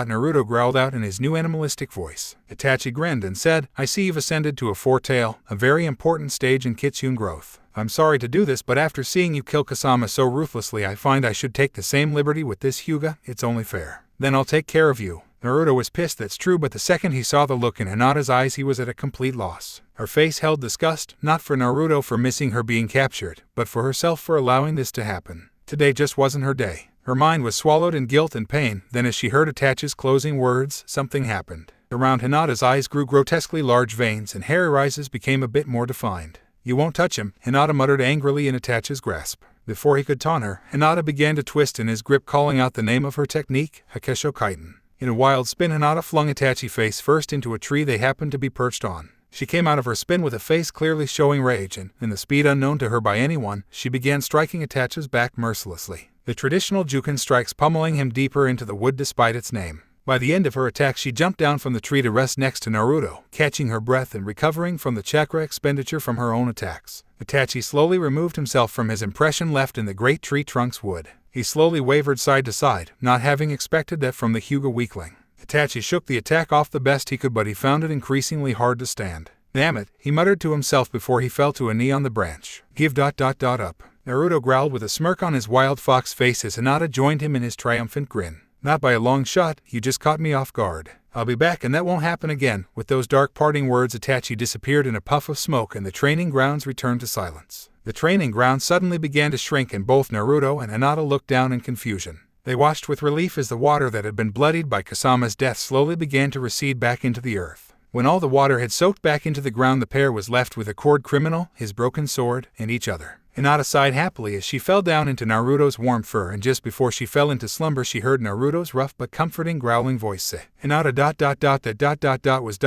Naruto growled out in his new animalistic voice. Itachi grinned and said, I see you've ascended to a 4-tail, a very important stage in Kitsune growth. I'm sorry to do this, but after seeing you kill Kasama so ruthlessly, I find I should take the same liberty with this Hyuga. It's only fair. Then I'll take care of you. Naruto was pissed, that's true, but the second he saw the look in Hinata's eyes he was at a complete loss. Her face held disgust, not for Naruto for missing her being captured, but for herself for allowing this to happen. Today just wasn't her day. Her mind was swallowed in guilt and pain. Then as she heard Itachi's closing words, something happened. Around Hinata's eyes grew grotesquely large veins and hairy rises became a bit more defined. You won't touch him, Hinata muttered angrily in Itachi's grasp. Before he could taunt her, Hinata began to twist in his grip, calling out the name of her technique, Hakesho Kaiten. In a wild spin, Hinata flung Itachi face first into a tree they happened to be perched on. She came out of her spin with a face clearly showing rage, and, in the speed unknown to her by anyone, she began striking Itachi's back mercilessly. The traditional Juken strikes, pummeling him deeper into the wood despite its name. By the end of her attack, she jumped down from the tree to rest next to Naruto, catching her breath and recovering from the chakra expenditure from her own attacks. Itachi slowly removed himself from his impression left in the great tree trunk's wood. He slowly wavered side to side, not having expected that from the Hyuga weakling. Itachi shook the attack off the best he could, but he found it increasingly hard to stand. Damn it, he muttered to himself before he fell to a knee on the branch. Give ... up. Naruto growled with a smirk on his wild fox face as Hinata joined him in his triumphant grin. Not by a long shot, you just caught me off guard. I'll be back and that won't happen again. With those dark parting words, Itachi disappeared in a puff of smoke and the training grounds returned to silence. The training ground suddenly began to shrink and both Naruto and Hinata looked down in confusion. They watched with relief as the water that had been bloodied by Kasama's death slowly began to recede back into the earth. When all the water had soaked back into the ground, the pair was left with a cord criminal, his broken sword, and each other. Hinata sighed happily as she fell down into Naruto's warm fur, and just before she fell into slumber she heard Naruto's rough but comforting growling voice say, "Hinata ... that ... was ...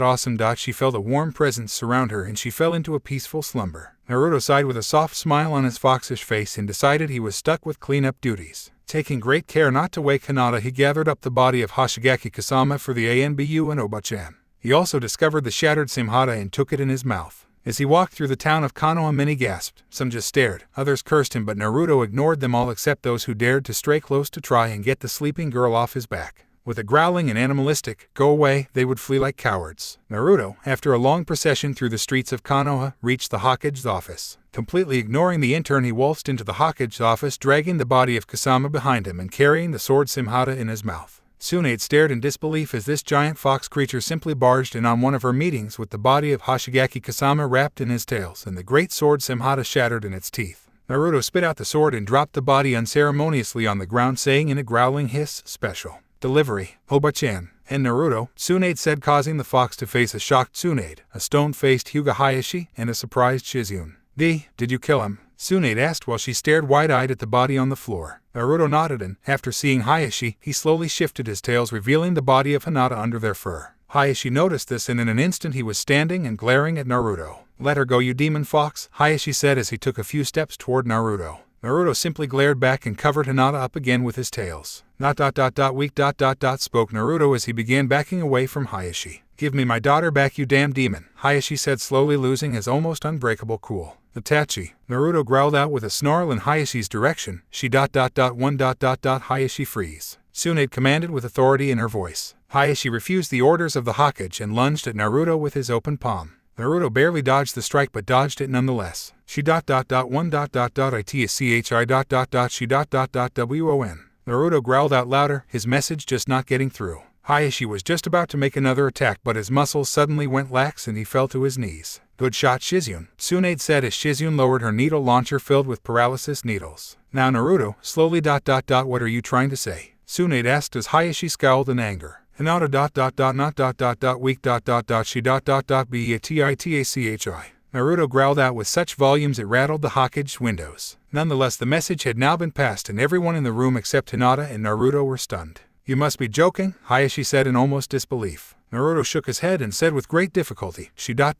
awesome. She felt a warm presence surround her and she fell into a peaceful slumber." Naruto sighed with a soft smile on his foxish face and decided he was stuck with cleanup duties. Taking great care not to wake Hinata, he gathered up the body of Hoshigaki Kasama for the Anbu and Obachan. He also discovered the shattered Simhata and took it in his mouth. As he walked through the town of Konoha, many gasped, some just stared, others cursed him, but Naruto ignored them all except those who dared to stray close to try and get the sleeping girl off his back. With a growling and animalistic, "Go away," they would flee like cowards. Naruto, after a long procession through the streets of Konoha, reached the Hokage's office. Completely ignoring the intern, he waltzed into the Hokage's office, dragging the body of Kasama behind him and carrying the sword Simhata in his mouth. Tsunade stared in disbelief as this giant fox creature simply barged in on one of her meetings with the body of Hoshigaki Kasama wrapped in his tails and the great sword Simhata shattered in its teeth. Naruto spit out the sword and dropped the body unceremoniously on the ground, saying in a growling hiss, "Special delivery, Obachan." And Naruto, Tsunade said, causing the fox to face a shocked Tsunade, a stone-faced Hyuga Hiashi, and a surprised Shizune. Did you kill him?" Tsunade asked while she stared wide-eyed at the body on the floor. Naruto nodded and, after seeing Hiashi, he slowly shifted his tails, revealing the body of Hinata under their fur. Hiashi noticed this and in an instant he was standing and glaring at Naruto. "Let her go, you demon fox," Hiashi said as he took a few steps toward Naruto. Naruto simply glared back and covered Hinata up again with his tails. Weak ... spoke Naruto as he began backing away from Hiashi. "Give me my daughter back, you damn demon," Hiashi said, slowly losing his almost unbreakable cool. "Itachi," Naruto growled out with a snarl in Hayashi's direction. Hiashi freeze," Tsunade commanded with authority in her voice. Hiashi refused the orders of the Hokage and lunged at Naruto with his open palm. Naruto barely dodged the strike but dodged it nonetheless. Won. Naruto growled out louder, his message just not getting through. Hiashi was just about to make another attack, but his muscles suddenly went lax and he fell to his knees. "Good shot, Shizune," Tsunade said as Shizune lowered her needle launcher filled with paralysis needles. "Now Naruto, slowly ... what are you trying to say?" Tsunade asked as Hiashi scowled in anger. Hinata ... weak ... Beitachi. Naruto growled out with such volumes it rattled the Hokage's windows. Nonetheless, the message had now been passed and everyone in the room except Hinata and Naruto were stunned. "You must be joking," Hiashi said in almost disbelief. Naruto shook his head and said with great difficulty, "Koiten ...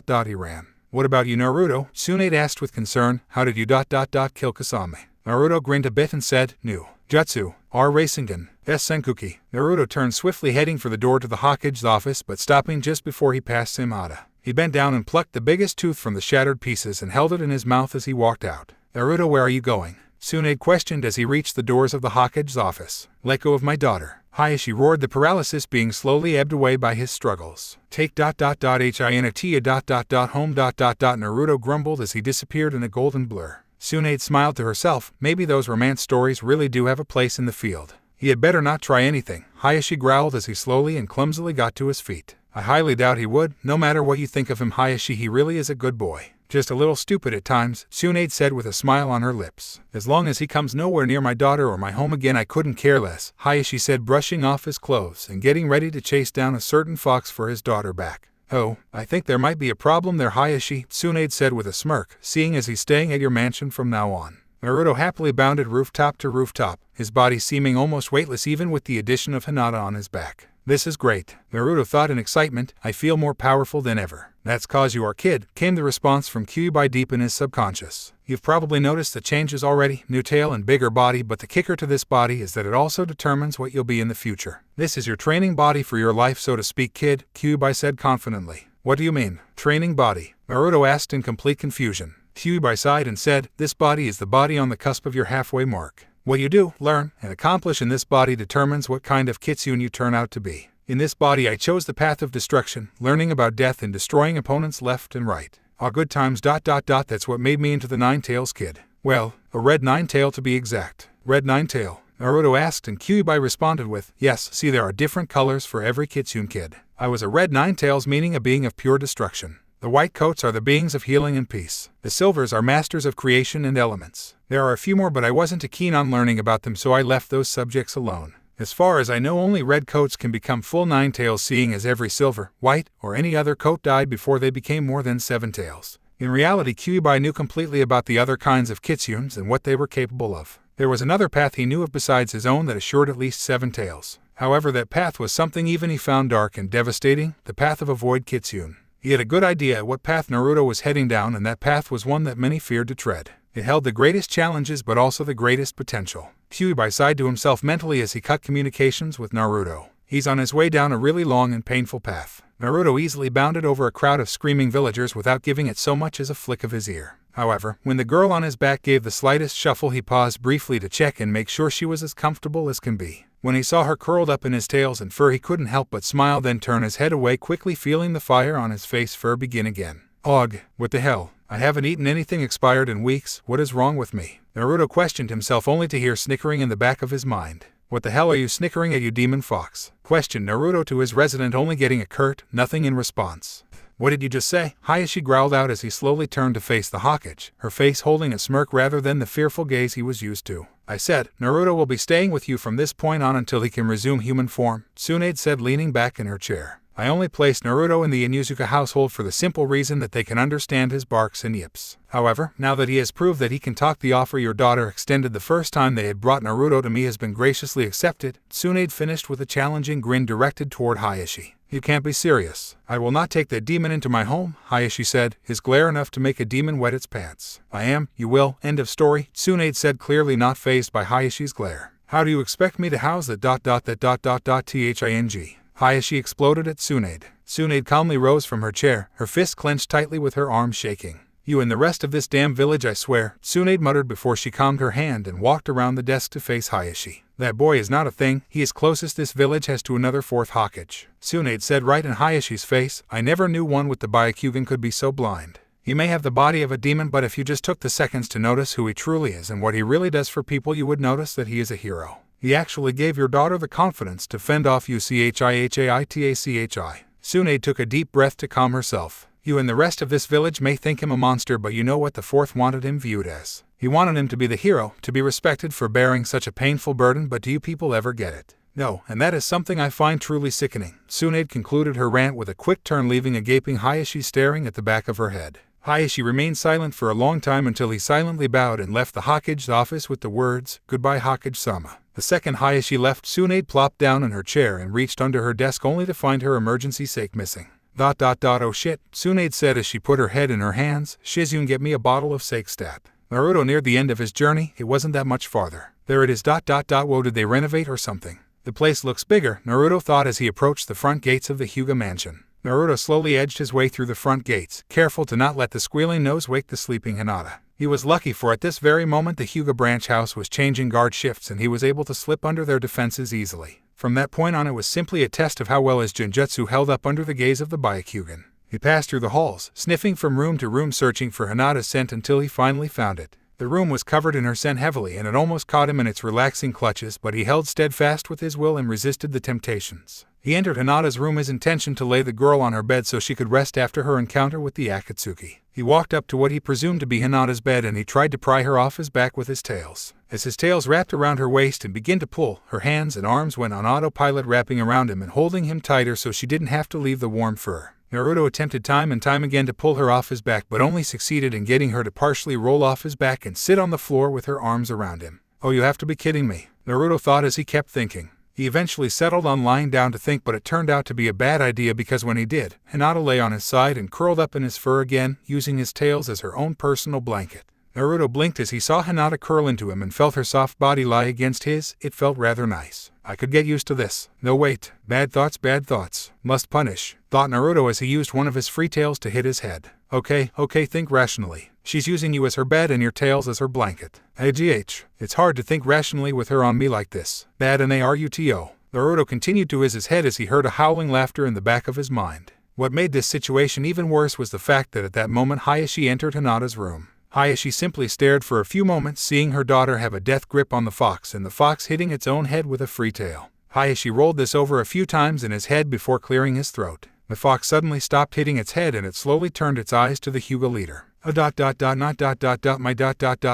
then ... he ran." "What about you, Naruto?" Tsunade asked with concern. "How did you ... kill Kasame?" Naruto grinned a bit and said, "Nu. Jutsu, R. Rasengan, S. Senkuki." Naruto turned swiftly, heading for the door to the Hokage's office but stopping just before he passed Simhata. He bent down and plucked the biggest tooth from the shattered pieces and held it in his mouth as he walked out. "Naruto, where are you going?" Tsunade questioned as he reached the doors of the Hokage's office. "Let go of my daughter." Hiashi roared, the paralysis being slowly ebbed away by his struggles. "Take ... Hinata ... home ... Naruto grumbled as he disappeared in a golden blur. Tsunade smiled to herself. Maybe those romance stories really do have a place in the field. He had better not try anything, Hiashi growled as he slowly and clumsily got to his feet. "I highly doubt he would. No matter what you think of him, Hiashi, he really is a good boy. Just a little stupid at times," Tsunade said with a smile on her lips. "As long as he comes nowhere near my daughter or my home again, I couldn't care less," Hiashi said, brushing off his clothes and getting ready to chase down a certain fox for his daughter back. "Oh, I think there might be a problem there, Hiashi," Tsunade said with a smirk, "seeing as he's staying at your mansion from now on." Naruto happily bounded rooftop to rooftop, his body seeming almost weightless even with the addition of Hinata on his back. "This is great," Naruto thought in excitement. "I feel more powerful than ever." "That's 'cause you are, kid," came the response from Kyuubi deep in his subconscious. "You've probably noticed the changes already, new tail and bigger body, but the kicker to this body is that it also determines what you'll be in the future. This is your training body for your life, so to speak, kid," Kyuubi said confidently. "What do you mean, training body?" Naruto asked in complete confusion. Kyuubi sighed and said, "This body is the body on the cusp of your halfway mark. What you do, learn, and accomplish in this body determines what kind of Kitsune you turn out to be. In this body I chose the path of destruction, learning about death and destroying opponents left and right. All good times ... That's what made me into the Nine-Tails Kid. Well, a red nine-tail to be exact." "Red nine-tail?" Naruto asked and Kyuubi responded with, "Yes, see there are different colors for every Kitsune kid. I was a red nine-tails, meaning a being of pure destruction. The white coats are the beings of healing and peace. The silvers are masters of creation and elements. There are a few more but I wasn't too keen on learning about them, so I left those subjects alone. As far as I know, only red coats can become full 9 tails, seeing as every silver, white, or any other coat died before they became more than 7 tails. In reality, Kyuubi knew completely about the other kinds of Kitsunes and what they were capable of. There was another path he knew of besides his own that assured at least 7 tails. However, that path was something even he found dark and devastating, the path of a void Kitsune. He had a good idea what path Naruto was heading down, and that path was one that many feared to tread. It held the greatest challenges but also the greatest potential. Kyuubi sighed to himself mentally as he cut communications with Naruto. He's on his way down a really long and painful path. Naruto easily bounded over a crowd of screaming villagers without giving it so much as a flick of his ear. However, when the girl on his back gave the slightest shuffle, he paused briefly to check and make sure she was as comfortable as can be. When he saw her curled up in his tails and fur, he couldn't help but smile, then turn his head away quickly, feeling the fire on his face fur begin again. Ugh, what the hell? I haven't eaten anything expired in weeks. What is wrong with me? Naruto questioned himself, only to hear snickering in the back of his mind. What the hell are you snickering at, you demon fox? Questioned Naruto to his resident, only getting a curt nothing in response. What did you just say? Hiashi growled out as he slowly turned to face the Hokage, her face holding a smirk rather than the fearful gaze he was used to. I said, Naruto will be staying with you from this point on until he can resume human form, Tsunade said, leaning back in her chair. I only placed Naruto in the Inuzuka household for the simple reason that they can understand his barks and yips. However, now that he has proved that he can talk, the offer your daughter extended the first time they had brought Naruto to me has been graciously accepted, Tsunade finished with a challenging grin directed toward Hiashi. You can't be serious. I will not take that demon into my home, Hiashi said, his glare enough to make a demon wet its pants. I am, you will, end of story, Tsunade said, clearly not fazed by Hayashi's glare. How do you expect me to house that thing? Hiashi exploded at Tsunade. Tsunade calmly rose from her chair, her fist clenched tightly with her arm shaking. You and the rest of this damn village, I swear, Tsunade muttered before she calmed her hand and walked around the desk to face Hiashi. That boy is not a thing, he is closest this village has to another 4th Hokage. Tsunade said right in Hayashi's face, I never knew one with the Byakugan could be so blind. He may have the body of a demon, but if you just took the seconds to notice who he truly is and what he really does for people, you would notice that he is a hero. He actually gave your daughter the confidence to fend off Uchihaitachi. Tsunade took a deep breath to calm herself. You and the rest of this village may think him a monster, but you know what the 4th wanted him viewed as. He wanted him to be the hero, to be respected for bearing such a painful burden, but do you people ever get it? No, and that is something I find truly sickening. Tsunade concluded her rant with a quick turn, leaving a gaping Hiashi staring at the back of her head. Hiashi remained silent for a long time until he silently bowed and left the Hokage's office with the words, Goodbye Hokage-sama. The second Hiashi left, Tsunade plopped down in her chair and reached under her desk only to find her emergency sake missing. Oh shit, Tsunade said as she put her head in her hands, Shizune, get me a bottle of sake stat. Naruto neared the end of his journey, it wasn't that much farther. There it is. Whoa, did they renovate or something? The place looks bigger, Naruto thought as he approached the front gates of the Hyuga mansion. Naruto slowly edged his way through the front gates, careful to not let the squealing nose wake the sleeping Hinata. He was lucky, for at this very moment the Hyuga branch house was changing guard shifts and he was able to slip under their defenses easily. From that point on, it was simply a test of how well his Genjutsu held up under the gaze of the Byakugan. He passed through the halls, sniffing from room to room searching for Hinata's scent until he finally found it. The room was covered in her scent heavily and it almost caught him in its relaxing clutches, but he held steadfast with his will and resisted the temptations. He entered Hinata's room, his intention to lay the girl on her bed so she could rest after her encounter with the Akatsuki. He walked up to what he presumed to be Hinata's bed and he tried to pry her off his back with his tails. As his tails wrapped around her waist and began to pull, her hands and arms went on autopilot, wrapping around him and holding him tighter so she didn't have to leave the warm fur. Naruto attempted time and time again to pull her off his back, but only succeeded in getting her to partially roll off his back and sit on the floor with her arms around him. Oh, you have to be kidding me, Naruto thought as he kept thinking. He eventually settled on lying down to think, but it turned out to be a bad idea because when he did, Hinata lay on his side and curled up in his fur again, using his tails as her own personal blanket. Naruto blinked as he saw Hinata curl into him and felt her soft body lie against his. It felt rather nice. I could get used to this. No wait, bad thoughts. Must punish, thought Naruto as he used one of his free tails to hit his head. Okay, think rationally. She's using you as her bed and your tails as her blanket. AGH, it's hard to think rationally with her on me like this. Bad and Naruto. Naruto continued to his head as he heard a howling laughter in the back of his mind. What made this situation even worse was the fact that at that moment Hiashi entered Hinata's room. Hiashi simply stared for a few moments, seeing her daughter have a death grip on the fox and the fox hitting its own head with a free tail. Hiashi rolled this over a few times in his head before clearing his throat. The fox suddenly stopped hitting its head and it slowly turned its eyes to the Hyuga leader. My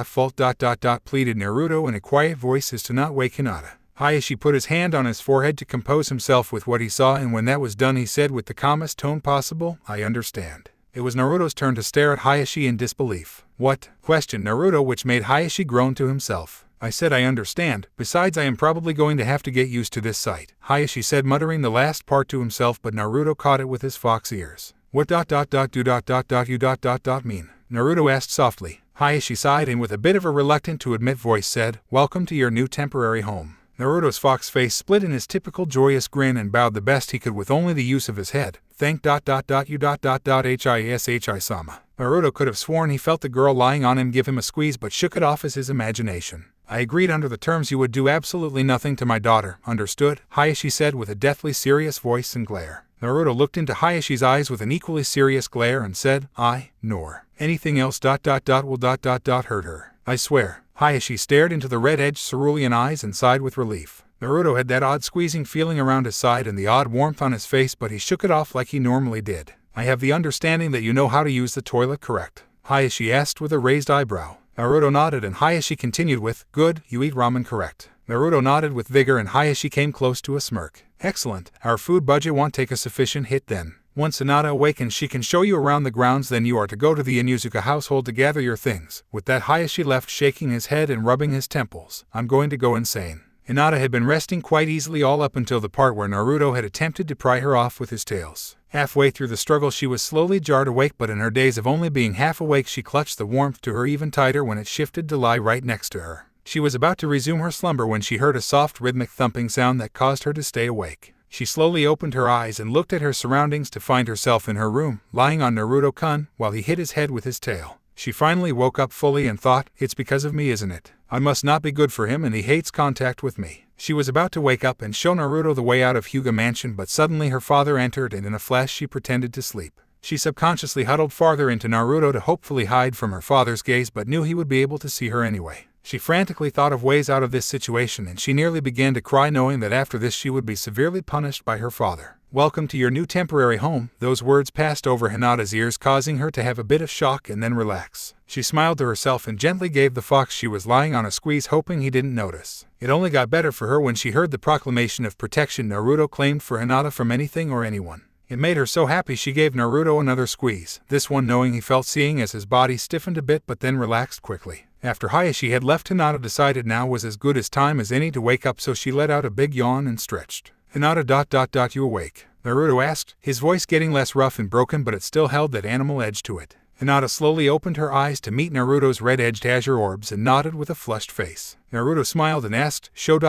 fault pleaded Naruto in a quiet voice as to not wake Hinata. Hiashi put his hand on his forehead to compose himself with what he saw, and when that was done he said with the calmest tone possible, "I understand." It was Naruto's turn to stare at Hiashi in disbelief. "What?" questioned Naruto, which made Hiashi groan to himself. "I said I understand, besides I am probably going to have to get used to this sight," Hiashi said, muttering the last part to himself, but Naruto caught it with his fox ears. "What do you mean?" Naruto asked softly. Hiashi sighed and with a bit of a reluctant to admit voice said, "Welcome to your new temporary home." Naruto's fox face split in his typical joyous grin and bowed the best he could with only the use of his head. "Thank you Hisashi-sama." Naruto could have sworn he felt the girl lying on him give him a squeeze, but shook it off as his imagination. "I agreed under the terms you would do absolutely nothing to my daughter, understood?" Hiashi said with a deathly serious voice and glare. Naruto looked into Hayashi's eyes with an equally serious glare and said, "Nor anything else will hurt her. I swear." Hiashi stared into the red-edged cerulean eyes and sighed with relief. Naruto had that odd squeezing feeling around his side and the odd warmth on his face, but he shook it off like he normally did. "I have the understanding that you know how to use the toilet, correct?" Hiashi asked with a raised eyebrow. Naruto nodded and Hiashi continued with, "Good, you eat ramen, correct?" Naruto nodded with vigor and Hiashi came close to a smirk. "Excellent, our food budget won't take a sufficient hit then. Once Hinata awakens she can show you around the grounds, then you are to go to the Inuzuka household to gather your things." With that Hiashi left shaking his head and rubbing his temples. "I'm going to go insane." Hinata had been resting quite easily all up until the part where Naruto had attempted to pry her off with his tails. Halfway through the struggle she was slowly jarred awake, but in her days of only being half awake she clutched the warmth to her even tighter when it shifted to lie right next to her. She was about to resume her slumber when she heard a soft rhythmic thumping sound that caused her to stay awake. She slowly opened her eyes and looked at her surroundings to find herself in her room, lying on Naruto-kun, while he hit his head with his tail. She finally woke up fully and thought, "It's because of me, isn't it? I must not be good for him and he hates contact with me." She was about to wake up and show Naruto the way out of Hyuga Mansion, but suddenly her father entered and in a flash she pretended to sleep. She subconsciously huddled farther into Naruto to hopefully hide from her father's gaze, but knew he would be able to see her anyway. She frantically thought of ways out of this situation and she nearly began to cry, knowing that after this she would be severely punished by her father. "Welcome to your new temporary home." Those words passed over Hinata's ears, causing her to have a bit of shock and then relax. She smiled to herself and gently gave the fox she was lying on a squeeze, hoping he didn't notice. It only got better for her when she heard the proclamation of protection Naruto claimed for Hinata from anything or anyone. It made her so happy she gave Naruto another squeeze, this one knowing he felt, seeing as his body stiffened a bit but then relaxed quickly. After Hiashi had left, Hinata decided now was as good a time as any to wake up, so she let out a big yawn and stretched. "Hinata, you awake?" Naruto asked, his voice getting less rough and broken, but it still held that animal edge to it. Hinata slowly opened her eyes to meet Naruto's red-edged azure orbs and nodded with a flushed face. Naruto smiled and asked, "Show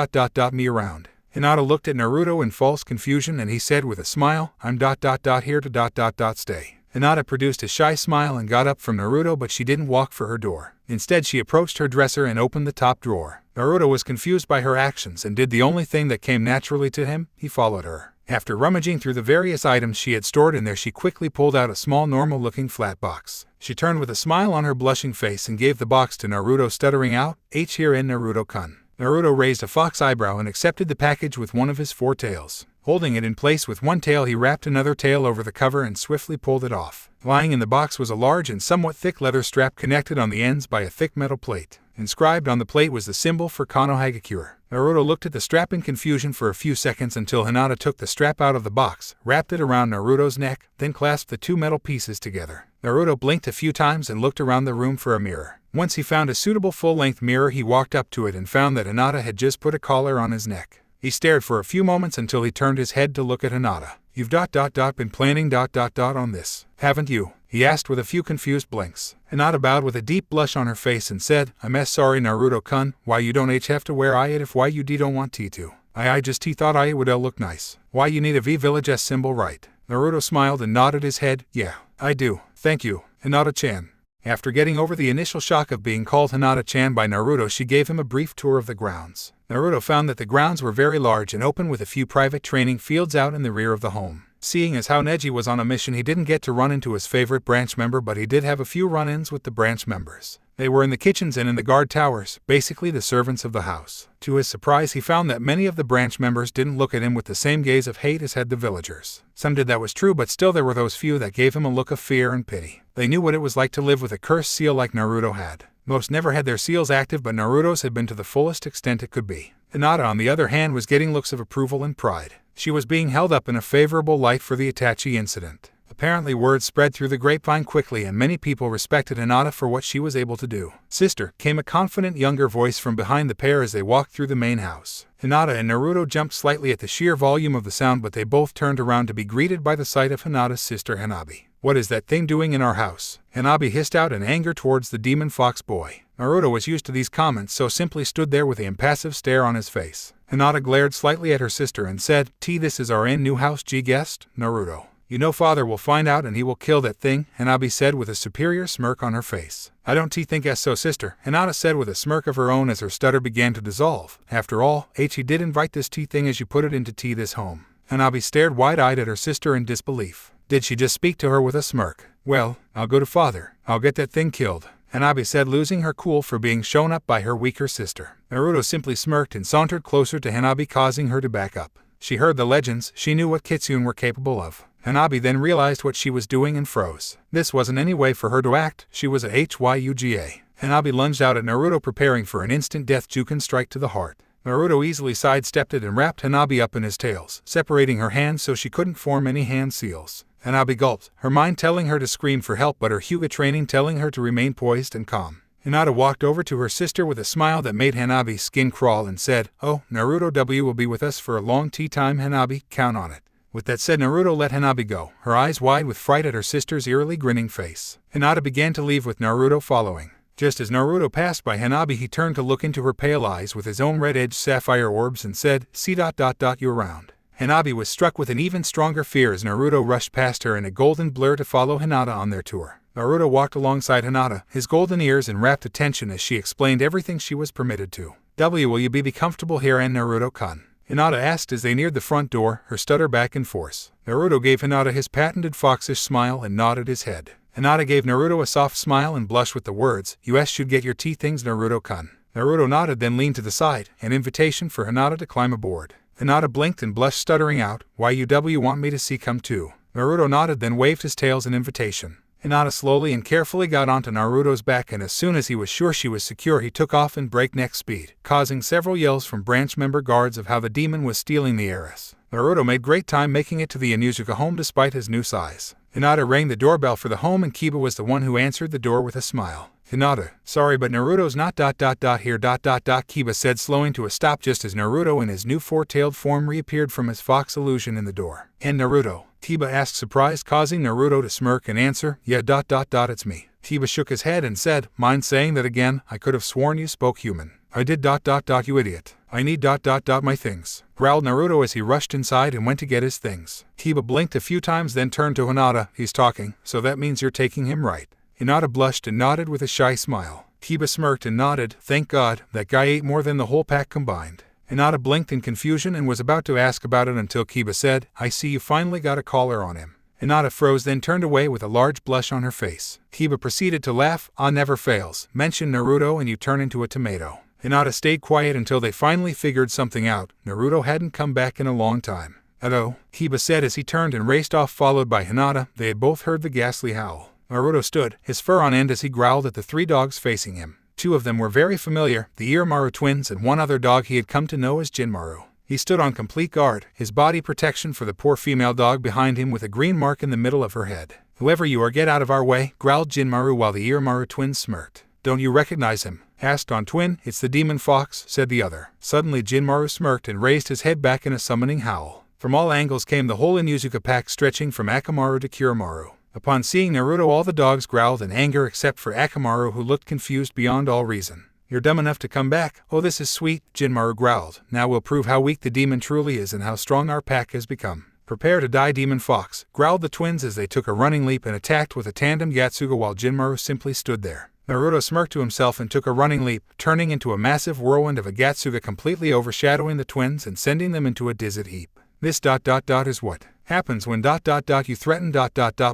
me around." Hinata looked at Naruto in false confusion and he said with a smile, "I'm here to stay." Hinata produced a shy smile and got up from Naruto, but she didn't walk for her door. Instead she approached her dresser and opened the top drawer. Naruto was confused by her actions and did the only thing that came naturally to him: he followed her. After rummaging through the various items she had stored in there, she quickly pulled out a small normal-looking flat box. She turned with a smile on her blushing face and gave the box to Naruto, stuttering out, "H here in Naruto-kun." Naruto raised a fox eyebrow and accepted the package with one of his 4 tails. Holding it in place with one tail, he wrapped another tail over the cover and swiftly pulled it off. Lying in the box was a large and somewhat thick leather strap connected on the ends by a thick metal plate. Inscribed on the plate was the symbol for Konohagakure. Naruto looked at the strap in confusion for a few seconds until Hinata took the strap out of the box, wrapped it around Naruto's neck, then clasped the 2 metal pieces together. Naruto blinked a few times and looked around the room for a mirror. Once he found a suitable full-length mirror, he walked up to it and found that Hinata had just put a collar on his neck. He stared for a few moments until he turned his head to look at Hinata. "You've been planning on this, haven't you?" he asked with a few confused blinks. Hinata bowed with a deep blush on her face and said, "I'm sorry Naruto-kun, why you don't have to wear it if why you don't want to. I just thought I would look nice. Why you need a V village S symbol, right?" Naruto smiled and nodded his head. "Yeah, I do, thank you, Hinata-chan." After getting over the initial shock of being called Hinata-chan by Naruto, she gave him a brief tour of the grounds. Naruto found that the grounds were very large and open, with a few private training fields out in the rear of the home. Seeing as how Neji was on a mission, he didn't get to run into his favorite branch member, but he did have a few run-ins with the branch members. They were in the kitchens and in the guard towers, basically the servants of the house. To his surprise, he found that many of the branch members didn't look at him with the same gaze of hate as had the villagers. Some did, that was true, but still there were those few that gave him a look of fear and pity. They knew what it was like to live with a cursed seal like Naruto had. Most never had their seals active, but Naruto's had been to the fullest extent it could be. Hinata, on the other hand, was getting looks of approval and pride. She was being held up in a favorable light for the Itachi incident. Apparently word spread through the grapevine quickly and many people respected Hinata for what she was able to do. "Sister," came a confident younger voice from behind the pair as they walked through the main house. Hinata and Naruto jumped slightly at the sheer volume of the sound, but they both turned around to be greeted by the sight of Hinata's sister Hanabi. "What is that thing doing in our house?" Hanabi hissed out in anger towards the demon fox boy. Naruto was used to these comments, so simply stood there with an impassive stare on his face. Hinata glared slightly at her sister and said, "This is our new house G guest, Naruto. You know father will find out and he will kill that thing," Hanabi said with a superior smirk on her face. "I don't think so, sister," Hinata said with a smirk of her own as her stutter began to dissolve. "After all, he did invite this thing as you put it into this home." Hanabi stared wide-eyed at her sister in disbelief. Did she just speak to her with a smirk? "Well, I'll go to father. I'll get that thing killed," Hanabi said, losing her cool for being shown up by her weaker sister. Naruto simply smirked and sauntered closer to Hanabi, causing her to back up. She heard the legends, she knew what Kitsune were capable of. Hanabi then realized what she was doing and froze. This wasn't any way for her to act, she was a Hyuga. Hanabi lunged out at Naruto, preparing for an instant death Juken strike to the heart. Naruto easily sidestepped it and wrapped Hanabi up in his tails, separating her hands so she couldn't form any hand seals. Hanabi gulped, her mind telling her to scream for help but her Hyuga training telling her to remain poised and calm. Hinata walked over to her sister with a smile that made Hanabi's skin crawl and said, "Oh, Naruto W will be with us for a long time, Hanabi, count on it." With that said, Naruto let Hanabi go, her eyes wide with fright at her sister's eerily grinning face. Hinata began to leave with Naruto following. Just as Naruto passed by Hanabi, he turned to look into her pale eyes with his own red-edged sapphire orbs and said, "See you around." Hanabi was struck with an even stronger fear as Naruto rushed past her in a golden blur to follow Hinata on their tour. Naruto walked alongside Hinata, his golden ears in rapt attention as she explained everything she was permitted to. "Will you be comfortable here, and Naruto-kun?" Hinata asked as they neared the front door, her stutter back in force. Naruto gave Hinata his patented foxish smile and nodded his head. Hinata gave Naruto a soft smile and blushed with the words, "You should get your things, Naruto-kun." Naruto nodded, then leaned to the side, an invitation for Hinata to climb aboard. Hinata blinked and blushed, stuttering out, "Why you want me to see come too?" Naruto nodded, then waved his tails in invitation. Hinata slowly and carefully got onto Naruto's back, and as soon as he was sure she was secure, he took off in breakneck speed, causing several yells from branch member guards of how the demon was stealing the heiress. Naruto made great time making it to the Inuzuka home despite his new size. Hinata rang the doorbell for the home and Kiba was the one who answered the door with a smile. "Hinata, sorry but Naruto's not here. Kiba said, slowing to a stop just as Naruto in his new four-tailed form reappeared from his fox illusion in the door. "And Naruto?" Kiba asked, surprised, causing Naruto to smirk and answer, "Yeah, it's me." Kiba shook his head and said, "Mind saying that again? I could have sworn you spoke human." "I did you idiot. I need my things," growled Naruto as he rushed inside and went to get his things. Kiba blinked a few times, then turned to Hinata. "He's talking, so that means you're taking him, right?" Hinata blushed and nodded with a shy smile. Kiba smirked and nodded. "Thank God, that guy ate more than the whole pack combined." Hinata blinked in confusion and was about to ask about it until Kiba said, "I see you finally got a collar on him." Hinata froze, then turned away with a large blush on her face. Kiba proceeded to laugh. "Ah, never fails. Mention Naruto and you turn into a tomato." Hinata stayed quiet until they finally figured something out. Naruto hadn't come back in a long time. "Hello," Kiba said as he turned and raced off, followed by Hinata. They had both heard the ghastly howl. Naruto stood, his fur on end as he growled at the three dogs facing him. Two of them were very familiar, the Orochimaru twins and one other dog he had come to know as Jinmaru. He stood on complete guard, his body protection for the poor female dog behind him with a green mark in the middle of her head. "Whoever you are, get out of our way," growled Jinmaru while the Orochimaru twins smirked. "Don't you recognize him?" asked on twin. "It's the demon fox," said the other. Suddenly Jinmaru smirked and raised his head back in a summoning howl. From all angles came the whole Inuzuka pack, stretching from Akamaru to Kuromaru. Upon seeing Naruto, all the dogs growled in anger except for Akamaru, who looked confused beyond all reason. "You're dumb enough to come back? Oh, this is sweet," Jinmaru growled. "Now we'll prove how weak the demon truly is and how strong our pack has become." "Prepare to die, demon fox," growled the twins as they took a running leap and attacked with a tandem Yatsuga while Jinmaru simply stood there. Naruto smirked to himself and took a running leap, turning into a massive whirlwind of a Gatsuga, completely overshadowing the twins and sending them into a dizzy heap. "This is what happens when you threaten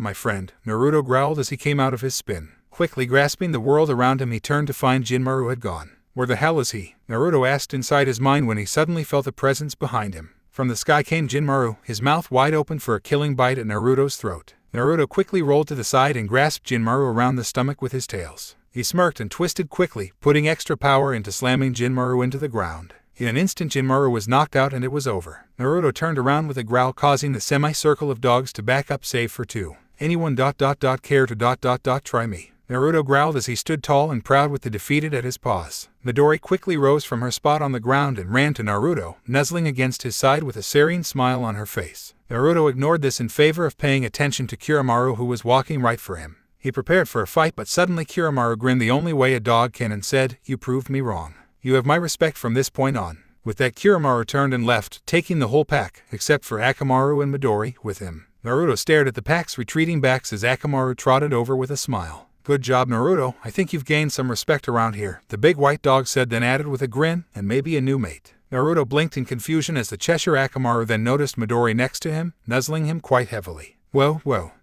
my friend," Naruto growled as he came out of his spin. Quickly grasping the world around him, he turned to find Jinmaru had gone. "Where the hell is he?" Naruto asked inside his mind when he suddenly felt a presence behind him. From the sky came Jinmaru, his mouth wide open for a killing bite at Naruto's throat. Naruto quickly rolled to the side and grasped Jinmaru around the stomach with his tails. He smirked and twisted quickly, putting extra power into slamming Jinmaru into the ground. In an instant Jinmaru was knocked out and it was over. Naruto turned around with a growl, causing the semi-circle of dogs to back up save for 2. Anyone care to try me? Naruto growled as he stood tall and proud with the defeated at his paws. Midori quickly rose from her spot on the ground and ran to Naruto, nuzzling against his side with a serene smile on her face. Naruto ignored this in favor of paying attention to Kiramaru, who was walking right for him. He prepared for a fight, but suddenly Kiramaru grinned the only way a dog can and said, "You proved me wrong. You have my respect from this point on." With that, Kiramaru turned and left, taking the whole pack, except for Akamaru and Midori, with him. Naruto stared at the pack's retreating backs as Akamaru trotted over with a smile. "Good job, Naruto. I think you've gained some respect around here," the big white dog said, then added with a grin, "and maybe a new mate." Naruto blinked in confusion as the Cheshire Akamaru then noticed Midori next to him, nuzzling him quite heavily. Whoa,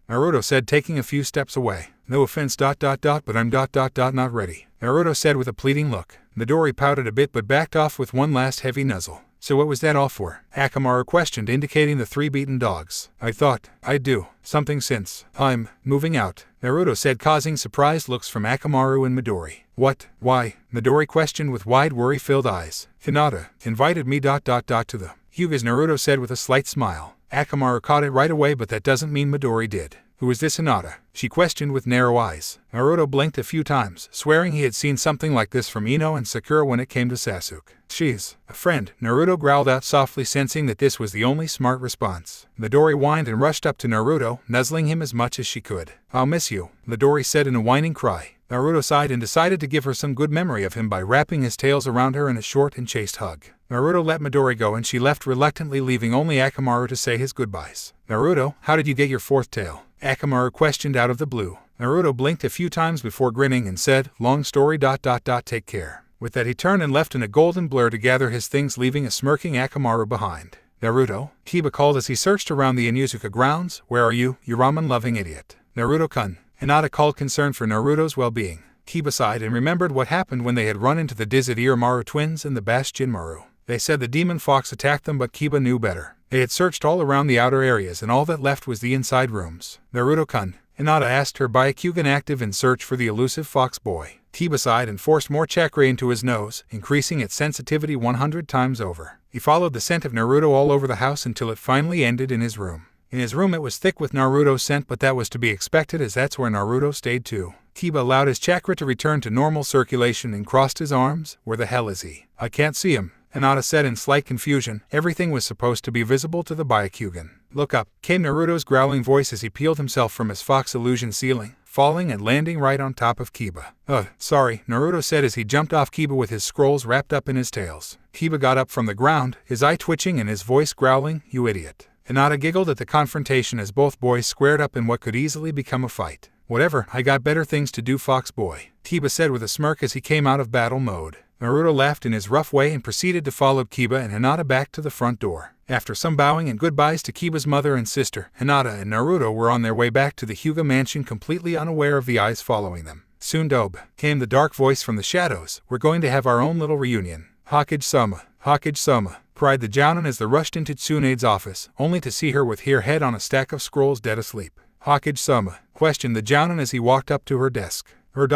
Naruto said, taking a few steps away. "No offense, but I'm not ready," Naruto said with a pleading look. Midori pouted a bit but backed off with one last heavy nuzzle. "So what was that all for?" Akamaru questioned, indicating the 3 beaten dogs. "I thought I'd do something since I'm moving out," Naruto said, causing surprised looks from Akamaru and Midori. "What? Why?" Midori questioned with wide worry-filled eyes. "Hinata invited me to the Hyugas," Naruto said with a slight smile. Akamaru caught it right away, but that doesn't mean Midori did. "Who is this Hinata?" she questioned with narrow eyes. Naruto blinked a few times, swearing he had seen something like this from Ino and Sakura when it came to Sasuke. "She's a friend," Naruto growled out softly, sensing that this was the only smart response. Midori whined and rushed up to Naruto, nuzzling him as much as she could. "I'll miss you," Midori said in a whining cry. Naruto sighed and decided to give her some good memory of him by wrapping his tails around her in a short and chaste hug. Naruto let Midori go and she left reluctantly, leaving only Akamaru to say his goodbyes. "Naruto, how did you get your 4th tail?" Akamaru questioned out of the blue. Naruto blinked a few times before grinning and said, "Long story, take care." With that, he turned and left in a golden blur to gather his things, leaving a smirking Akamaru behind. "Naruto," Kiba called as he searched around the Inuzuka grounds, "where are you, you ramen-loving idiot?" "Naruto-kun," Hinata called, concerned for Naruto's well-being. Kiba sighed and remembered what happened when they had run into the Dizzy Oromaru twins and the Bashed Jinmaru. They said the demon fox attacked them, but Kiba knew better. They had searched all around the outer areas and all that left was the inside rooms. "Naruto-kun," Hinata asked her Byakugan active in search for the elusive fox boy. Kiba sighed and forced more chakra into his nose, increasing its sensitivity 100 times over. He followed the scent of Naruto all over the house until it finally ended in his room. In his room it was thick with Naruto's scent, but that was to be expected as that's where Naruto stayed too. Kiba allowed his chakra to return to normal circulation and crossed his arms. "Where the hell is he?" "I can't see him," Hinata said in slight confusion. Everything was supposed to be visible to the Byakugan. "Look up," came Naruto's growling voice as he peeled himself from his fox illusion ceiling, falling and landing right on top of Kiba. Sorry," Naruto said as he jumped off Kiba with his scrolls wrapped up in his tails. Kiba got up from the ground, his eye twitching and his voice growling, "You idiot." Hinata giggled at the confrontation as both boys squared up in what could easily become a fight. "Whatever, I got better things to do, fox boy," Kiba said with a smirk as he came out of battle mode. Naruto laughed in his rough way and proceeded to follow Kiba and Hinata back to the front door. After some bowing and goodbyes to Kiba's mother and sister, Hinata and Naruto were on their way back to the Hyuga mansion, completely unaware of the eyes following them. "Soon, Dobe," came the dark voice from the shadows. "We're going to have our own little reunion." Hokage-sama, cried the Jounin as they rushed into Tsunede's office, only to see her with her head on a stack of scrolls dead asleep. "Hokage-sama," questioned the Jounin as he walked up to her desk. "Ph.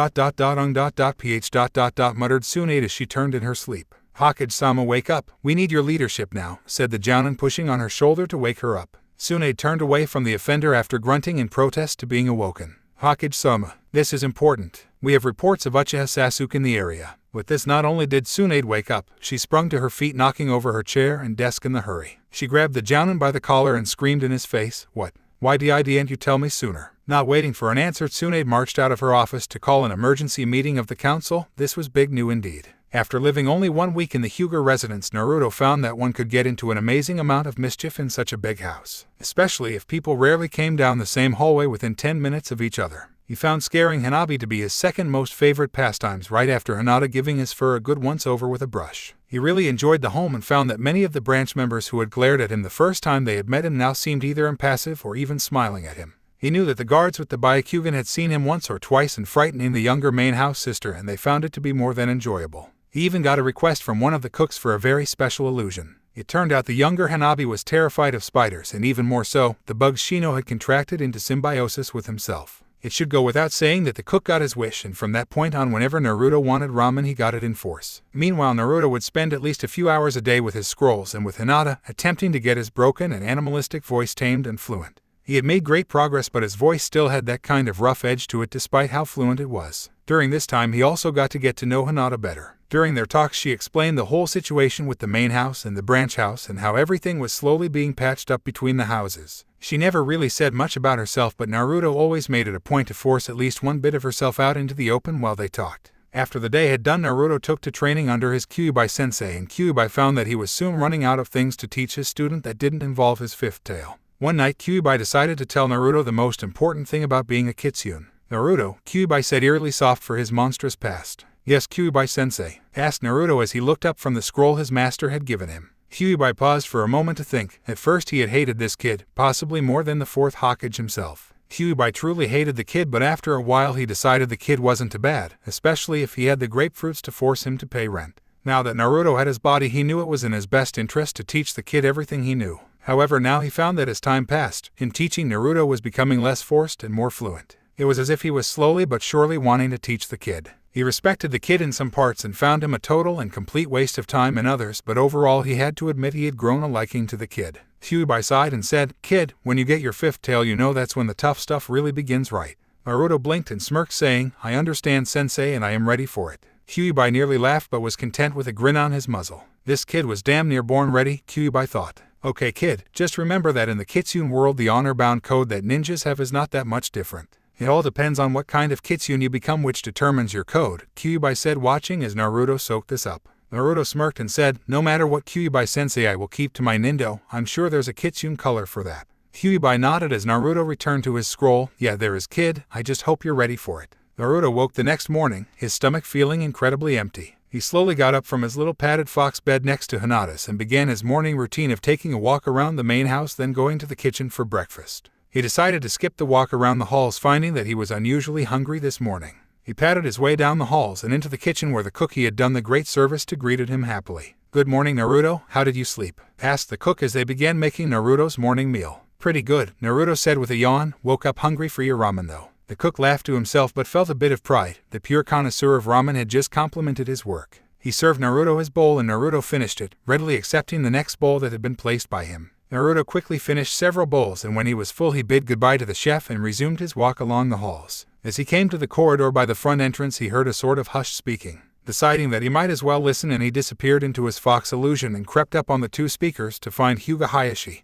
muttered Tsunade as she turned in her sleep. "Hokage-sama, wake up. We need your leadership now," said the Jounin, pushing on her shoulder to wake her up. Tsunade turned away from the offender after grunting in protest to being awoken. "Hokage-sama, this is important. We have reports of Uchiha Sasuke in the area." With this, not only did Tsunade wake up, she sprung to her feet, knocking over her chair and desk in the hurry. She grabbed the Jounin by the collar and screamed in his face, "What? Why didn't you tell me sooner?" Not waiting for an answer, Tsunade marched out of her office to call an emergency meeting of the council. This was big news indeed. After living only 1 week in the Hyuga residence, Naruto found that one could get into an amazing amount of mischief in such a big house, especially if people rarely came down the same hallway within 10 minutes of each other. He found scaring Hanabi to be his second most favorite pastimes, right after Hinata giving his fur a good once-over with a brush. He really enjoyed the home and found that many of the branch members who had glared at him the first time they had met him now seemed either impassive or even smiling at him. He knew that the guards with the Byakugan had seen him once or twice and frightening the younger main house sister, and they found it to be more than enjoyable. He even got a request from one of the cooks for a very special illusion. It turned out the younger Hanabi was terrified of spiders, and even more so, the bugs Shino had contracted into symbiosis with himself. It should go without saying that the cook got his wish, and from that point on whenever Naruto wanted ramen he got it in force. Meanwhile Naruto would spend at least a few hours a day with his scrolls and with Hinata, attempting to get his broken and animalistic voice tamed and fluent. He had made great progress, but his voice still had that kind of rough edge to it despite how fluent it was. During this time he also got to get to know Hinata better. During their talks she explained the whole situation with the main house and the branch house and how everything was slowly being patched up between the houses. She never really said much about herself, but Naruto always made it a point to force at least one bit of herself out into the open while they talked. After the day had done, Naruto took to training under his Kyuubi sensei, and Kyuubi found that he was soon running out of things to teach his student that didn't involve his fifth tail. One night Kyuubi decided to tell Naruto the most important thing about being a Kitsune. Naruto, Kyuubi said, eerily soft for his monstrous past. Yes, Kyuubi-sensei, asked Naruto as he looked up from the scroll his master had given him. Kyuubi paused for a moment to think. At first he had hated this kid, possibly more than the fourth Hokage himself. Kyuubi truly hated the kid, but after a while he decided the kid wasn't too bad, especially if he had the grapefruits to force him to pay rent. Now that Naruto had his body, he knew it was in his best interest to teach the kid everything he knew. However, now he found that as time passed, him teaching Naruto was becoming less forced and more fluent. It was as if he was slowly but surely wanting to teach the kid. He respected the kid in some parts and found him a total and complete waste of time in others, but overall he had to admit he had grown a liking to the kid. Kyuubi sighed and said, "Kid, when you get your fifth tail, you know that's when the tough stuff really begins, right?" Naruto blinked and smirked, saying, "I understand, sensei, and I am ready for it." Kyuubi nearly laughed but was content with a grin on his muzzle. This kid was damn near born ready, Kyuubi thought. Okay kid, just remember that in the Kitsune world the honor-bound code that ninjas have is not that much different. It all depends on what kind of Kitsune you become, which determines your code, Kyuubi said, watching as Naruto soaked this up. Naruto smirked and said, "No matter what, Kyuubi-sensei, I will keep to my nindo. I'm sure there's a Kitsune color for that." Kyuubi nodded as Naruto returned to his scroll. "Yeah, there is, kid. I just hope you're ready for it." Naruto woke the next morning, his stomach feeling incredibly empty. He slowly got up from his little padded fox bed next to Hinata's and began his morning routine of taking a walk around the main house, then going to the kitchen for breakfast. He decided to skip the walk around the halls, finding that he was unusually hungry this morning. He padded his way down the halls and into the kitchen where the cook he had done the great service to greeted him happily. "Good morning, Naruto. How did you sleep?" asked the cook as they began making Naruto's morning meal. "Pretty good," Naruto said with a yawn. "Woke up hungry for your ramen though." The cook laughed to himself but felt a bit of pride. The pure connoisseur of ramen had just complimented his work. He served Naruto his bowl and Naruto finished it, readily accepting the next bowl that had been placed by him. Naruto quickly finished several bowls, and when he was full he bid goodbye to the chef and resumed his walk along the halls. As he came to the corridor by the front entrance he heard a sort of hushed speaking. Deciding that he might as well listen, and he disappeared into his fox illusion and crept up on the two speakers to find Hyuga Hiashi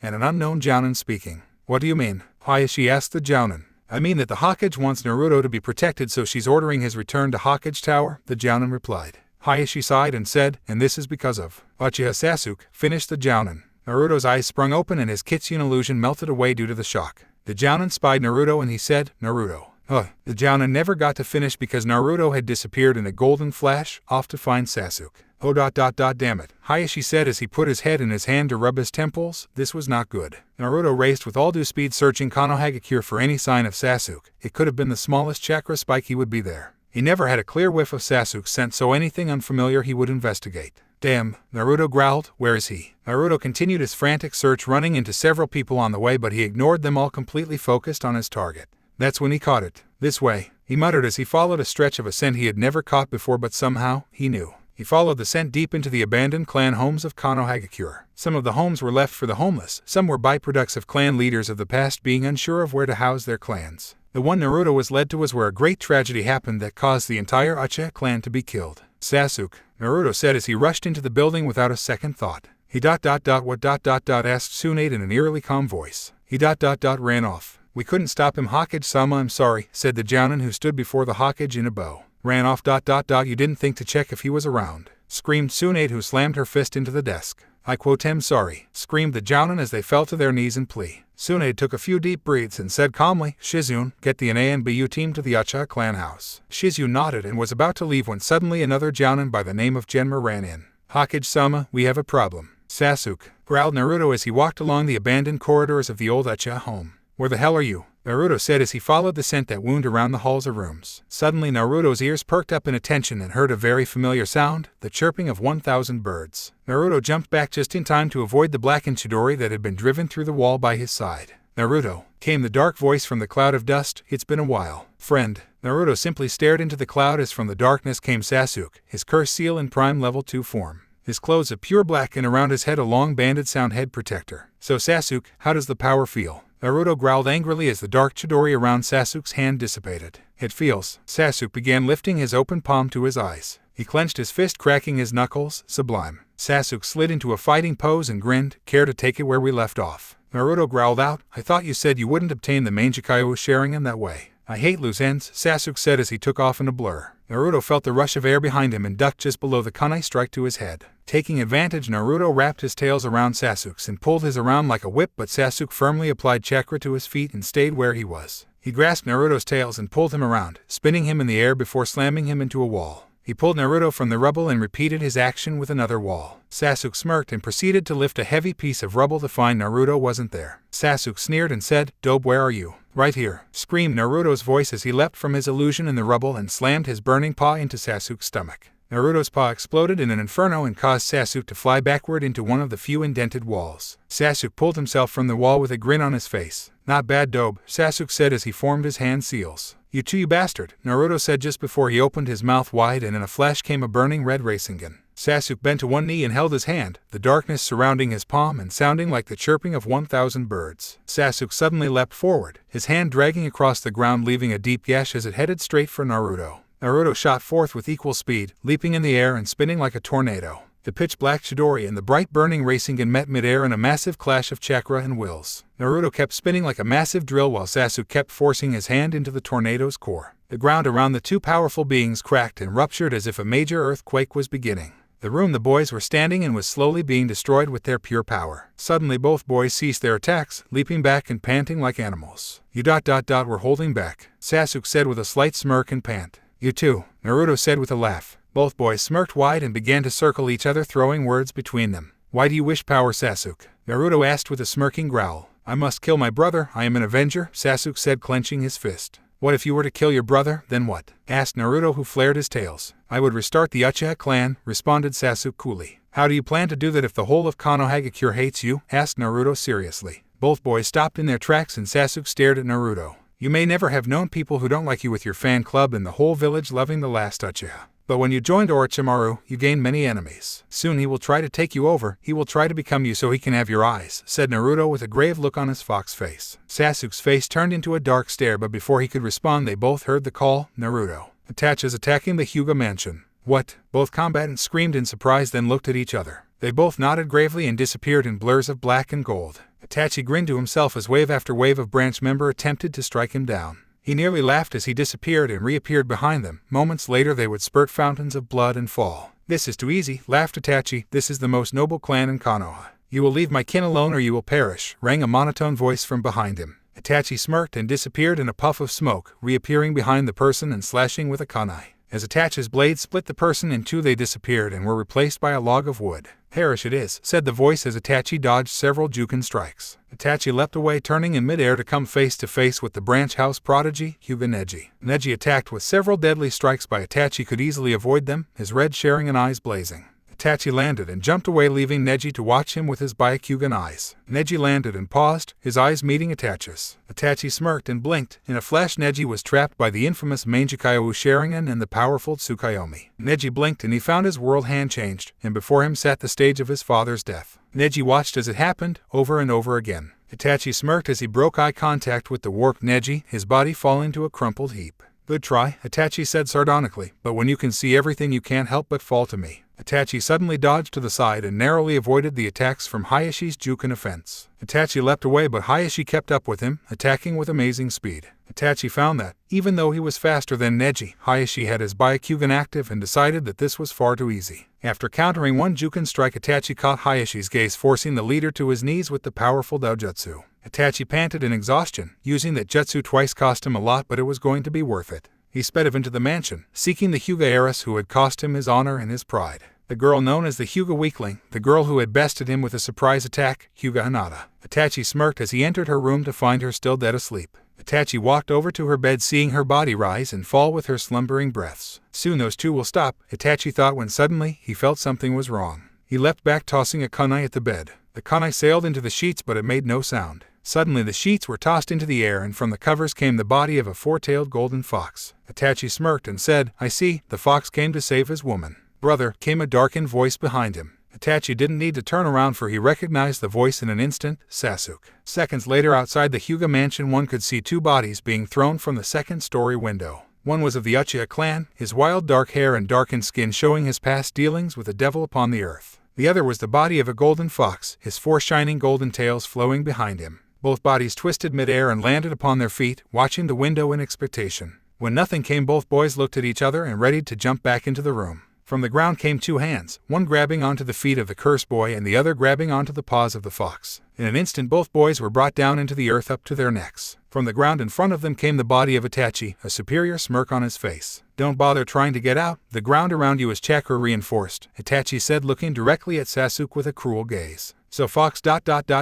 and an unknown Jounin speaking. "What do you mean?" Hiashi asked the Jounin. "I mean that the Hokage wants Naruto to be protected, so she's ordering his return to Hokage Tower," the Jounin replied. Hiashi sighed and said, "And this is because of Uchiha Sasuke," finished the Jounin. Naruto's eyes sprung open and his Kitsune illusion melted away due to the shock. The Jounin spied Naruto and he said, "Naruto." The Jounin never got to finish because Naruto had disappeared in a golden flash, off to find Sasuke. Damn it," Hiashi said as he put his head in his hand to rub his temples. This was not good. Naruto raced with all due speed, searching Konohagakure for any sign of Sasuke. It could have been the smallest chakra spike, he would be there. He never had a clear whiff of Sasuke's scent, so anything unfamiliar he would investigate. "Damn," Naruto growled, "where is he?" Naruto continued his frantic search, running into several people on the way, but he ignored them all, completely focused on his target. That's when he caught it. "This way," he muttered as he followed a stretch of a scent he had never caught before, but somehow, he knew. He followed the scent deep into the abandoned clan homes of Konohagakure. Some of the homes were left for the homeless, some were byproducts of clan leaders of the past being unsure of where to house their clans. The one Naruto was led to was where a great tragedy happened that caused the entire Uchiha clan to be killed. "Sasuke," Naruto said as he rushed into the building without a second thought. He what asked Tsunade in an eerily calm voice. He ran off. "We couldn't stop him, Hokage-sama, I'm sorry," said the Jounin who stood before the Hokage in a bow. "Ran off you didn't think to check if he was around," screamed Tsunade, who slammed her fist into the desk. "I am sorry," screamed the Jounin as they fell to their knees in plea. Tsunade took a few deep breaths and said calmly, "Shizune, get the NA and BU team to the Uchiha clan house." Shizune nodded and was about to leave when suddenly another Jounin by the name of Genma ran in. "Hokage-sama, we have a problem." "Sasuke," growled Naruto as he walked along the abandoned corridors of the old Uchiha home. "Where the hell are you?" Naruto said as he followed the scent that wound around the halls of rooms. Suddenly Naruto's ears perked up in attention and heard a very familiar sound, the chirping of 1,000 birds. Naruto jumped back just in time to avoid the blackened Chidori that had been driven through the wall by his side. Naruto, came the dark voice from the cloud of dust. It's been a while, friend. Naruto simply stared into the cloud as from the darkness came Sasuke, his curse seal in prime level 2 form. His clothes of pure black and around his head a long banded sound head protector. So Sasuke, how does the power feel? Naruto growled angrily as the dark Chidori around Sasuke's hand dissipated. It feels. Sasuke began lifting his open palm to his eyes. He clenched his fist, cracking his knuckles. Sublime. Sasuke slid into a fighting pose and grinned. Care to take it where we left off? Naruto growled out, I thought you said you wouldn't obtain the Mangekyou Sharingan that way. I hate loose ends, Sasuke said as he took off in a blur. Naruto felt the rush of air behind him and ducked just below the kunai strike to his head. Taking advantage, Naruto wrapped his tails around Sasuke's and pulled his around like a whip, but Sasuke firmly applied chakra to his feet and stayed where he was. He grasped Naruto's tails and pulled him around, spinning him in the air before slamming him into a wall. He pulled Naruto from the rubble and repeated his action with another wall. Sasuke smirked and proceeded to lift a heavy piece of rubble to find Naruto wasn't there. Sasuke sneered and said, Dope, where are you? Right here, screamed Naruto's voice as he leapt from his illusion in the rubble and slammed his burning paw into Sasuke's stomach. Naruto's paw exploded in an inferno and caused Sasuke to fly backward into one of the few indented walls. Sasuke pulled himself from the wall with a grin on his face. Not bad, Dobe, Sasuke said as he formed his hand seals. You too, you bastard, Naruto said just before he opened his mouth wide, and in a flash came a burning red Rasengan. Sasuke bent to one knee and held his hand, the darkness surrounding his palm and sounding like the chirping of 1,000 birds. Sasuke suddenly leapt forward, his hand dragging across the ground, leaving a deep gash as it headed straight for Naruto. Naruto shot forth with equal speed, leaping in the air and spinning like a tornado. The pitch-black Chidori and the bright burning Rasengan met mid-air in a massive clash of chakra and wills. Naruto kept spinning like a massive drill while Sasuke kept forcing his hand into the tornado's core. The ground around the two powerful beings cracked and ruptured as if a major earthquake was beginning. The room the boys were standing in was slowly being destroyed with their pure power. Suddenly both boys ceased their attacks, leaping back and panting like animals. You were holding back, Sasuke said with a slight smirk and pant. You too, Naruto said with a laugh. Both boys smirked wide and began to circle each other, throwing words between them. Why do you wish power, Sasuke? Naruto asked with a smirking growl. I must kill my brother, I am an avenger, Sasuke said, clenching his fist. What if you were to kill your brother, then what? Asked Naruto, who flared his tails. I would restart the Uchiha clan, responded Sasuke coolly. How do you plan to do that if the whole of Konohagakure hates you? Asked Naruto seriously. Both boys stopped in their tracks and Sasuke stared at Naruto. You may never have known people who don't like you with your fan club and the whole village loving the last Uchiha. But when you joined Orochimaru, you gained many enemies. Soon he will try to take you over, he will try to become you so he can have your eyes, said Naruto with a grave look on his fox face. Sasuke's face turned into a dark stare, but before he could respond they both heard the call, Naruto. Itachi's attacking the Hyuga mansion. What? Both combatants screamed in surprise, then looked at each other. They both nodded gravely and disappeared in blurs of black and gold. Itachi grinned to himself as wave after wave of branch member attempted to strike him down. He nearly laughed as he disappeared and reappeared behind them. Moments later they would spurt fountains of blood and fall. This is too easy, laughed Itachi. This is the most noble clan in Konoha. You will leave my kin alone or you will perish, rang a monotone voice from behind him. Itachi smirked and disappeared in a puff of smoke, reappearing behind the person and slashing with a kunai. As Itachi's blade split the person in two, they disappeared and were replaced by a log of wood. Perish it is, said the voice as Itachi dodged several Juken strikes. Itachi leapt away, turning in midair to come face to face with the branch house prodigy, Hyuga Neji. Neji attacked with several deadly strikes, but Itachi could easily avoid them, his red Sharingan eyes blazing. Itachi landed and jumped away, leaving Neji to watch him with his Byakugan eyes. Neji landed and paused, his eyes meeting Itachi's. Itachi smirked and blinked. In a flash Neji was trapped by the infamous Mangekyou Sharingan and the powerful Tsukuyomi. Neji blinked and he found his world hand changed, and before him sat the stage of his father's death. Neji watched as it happened, over and over again. Itachi smirked as he broke eye contact with the warped Neji, his body falling to a crumpled heap. Good try, Itachi said sardonically, but when you can see everything you can't help but fall to me. Itachi suddenly dodged to the side and narrowly avoided the attacks from Hiashi's Juken offense. Itachi leapt away, but Hiashi kept up with him, attacking with amazing speed. Itachi found that, even though he was faster than Neji, Hiashi had his Byakugan active and decided that this was far too easy. After countering one Juken strike, Itachi caught Hiashi's gaze, forcing the leader to his knees with the powerful Daojutsu. Itachi panted in exhaustion. Using that jutsu twice cost him a lot, but it was going to be worth it. He sped into the mansion, seeking the Hyuga heiress who had cost him his honor and his pride. The girl known as the Hyuga weakling, the girl who had bested him with a surprise attack, Hyuga Hinata. Itachi smirked as he entered her room to find her still dead asleep. Itachi walked over to her bed, seeing her body rise and fall with her slumbering breaths. Soon those two will stop, Itachi thought, when suddenly he felt something was wrong. He leapt back, tossing a kunai at the bed. The kunai sailed into the sheets, but it made no sound. Suddenly the sheets were tossed into the air and from the covers came the body of a four-tailed golden fox. Itachi smirked and said, "I see, the fox came to save his woman." "Brother," came a darkened voice behind him. Itachi didn't need to turn around for he recognized the voice in an instant, Sasuke. Seconds later outside the Hyuga mansion one could see two bodies being thrown from the second-story window. One was of the Uchiha clan, his wild dark hair and darkened skin showing his past dealings with the devil upon the earth. The other was the body of a golden fox, his four shining golden tails flowing behind him. Both bodies twisted mid-air and landed upon their feet, watching the window in expectation. When nothing came, both boys looked at each other and readied to jump back into the room. From the ground came two hands, one grabbing onto the feet of the cursed boy and the other grabbing onto the paws of the fox. In an instant both boys were brought down into the earth up to their necks. From the ground in front of them came the body of Itachi, a superior smirk on his face. "Don't bother trying to get out, the ground around you is chakra reinforced," Itachi said, looking directly at Sasuke with a cruel gaze. "So Fox...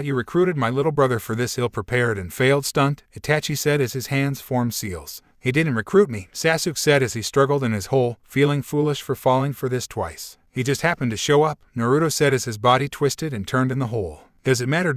you recruited my little brother for this ill-prepared and failed stunt," Itachi said as his hands formed seals. "He didn't recruit me," Sasuke said as he struggled in his hole, feeling foolish for falling for this twice. "He just happened to show up," Naruto said as his body twisted and turned in the hole. "Does it matter...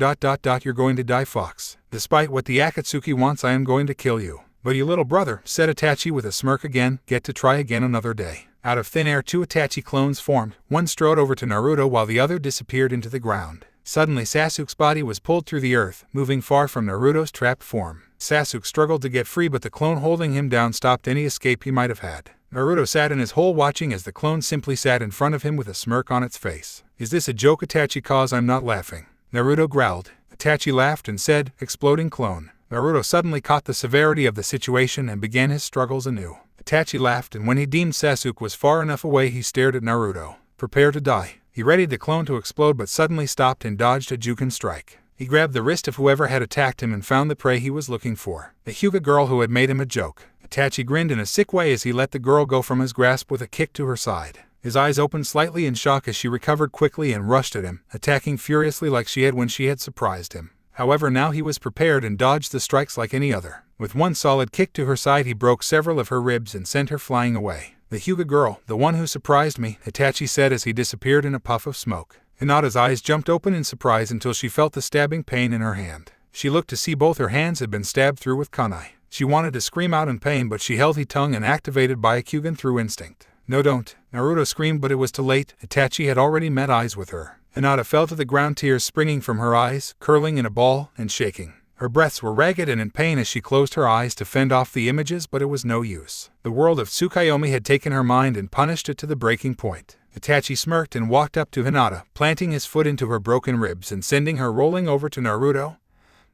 you're going to die, Fox. Despite what the Akatsuki wants, I am going to kill you." "But you little brother," said Itachi with a smirk again, "get to try again another day." Out of thin air two Itachi clones formed, one strode over to Naruto while the other disappeared into the ground. Suddenly Sasuke's body was pulled through the earth, moving far from Naruto's trapped form. Sasuke struggled to get free but the clone holding him down stopped any escape he might have had. Naruto sat in his hole watching as the clone simply sat in front of him with a smirk on its face. "Is this a joke, Itachi? Cause I'm not laughing." Naruto growled. Itachi laughed and said, "Exploding clone." Naruto suddenly caught the severity of the situation and began his struggles anew. Itachi laughed and when he deemed Sasuke was far enough away he stared at Naruto. "Prepare to die." He readied the clone to explode but suddenly stopped and dodged a Juken strike. He grabbed the wrist of whoever had attacked him and found the prey he was looking for, the Hyuga girl who had made him a joke. Itachi grinned in a sick way as he let the girl go from his grasp with a kick to her side. His eyes opened slightly in shock as she recovered quickly and rushed at him, attacking furiously like she had when she had surprised him. However, now he was prepared and dodged the strikes like any other. With one solid kick to her side he broke several of her ribs and sent her flying away. "The Hyuga girl, the one who surprised me," Itachi said as he disappeared in a puff of smoke. Hinata's eyes jumped open in surprise until she felt the stabbing pain in her hand. She looked to see both her hands had been stabbed through with kunai. She wanted to scream out in pain but she held her tongue and activated Byakugan through instinct. "No, don't," Naruto screamed, but it was too late. Itachi had already met eyes with her. Hinata fell to the ground, tears springing from her eyes, curling in a ball and shaking. Her breaths were ragged and in pain as she closed her eyes to fend off the images, but it was no use. The world of Tsukuyomi had taken her mind and punished it to the breaking point. Itachi smirked and walked up to Hinata, planting his foot into her broken ribs and sending her rolling over to Naruto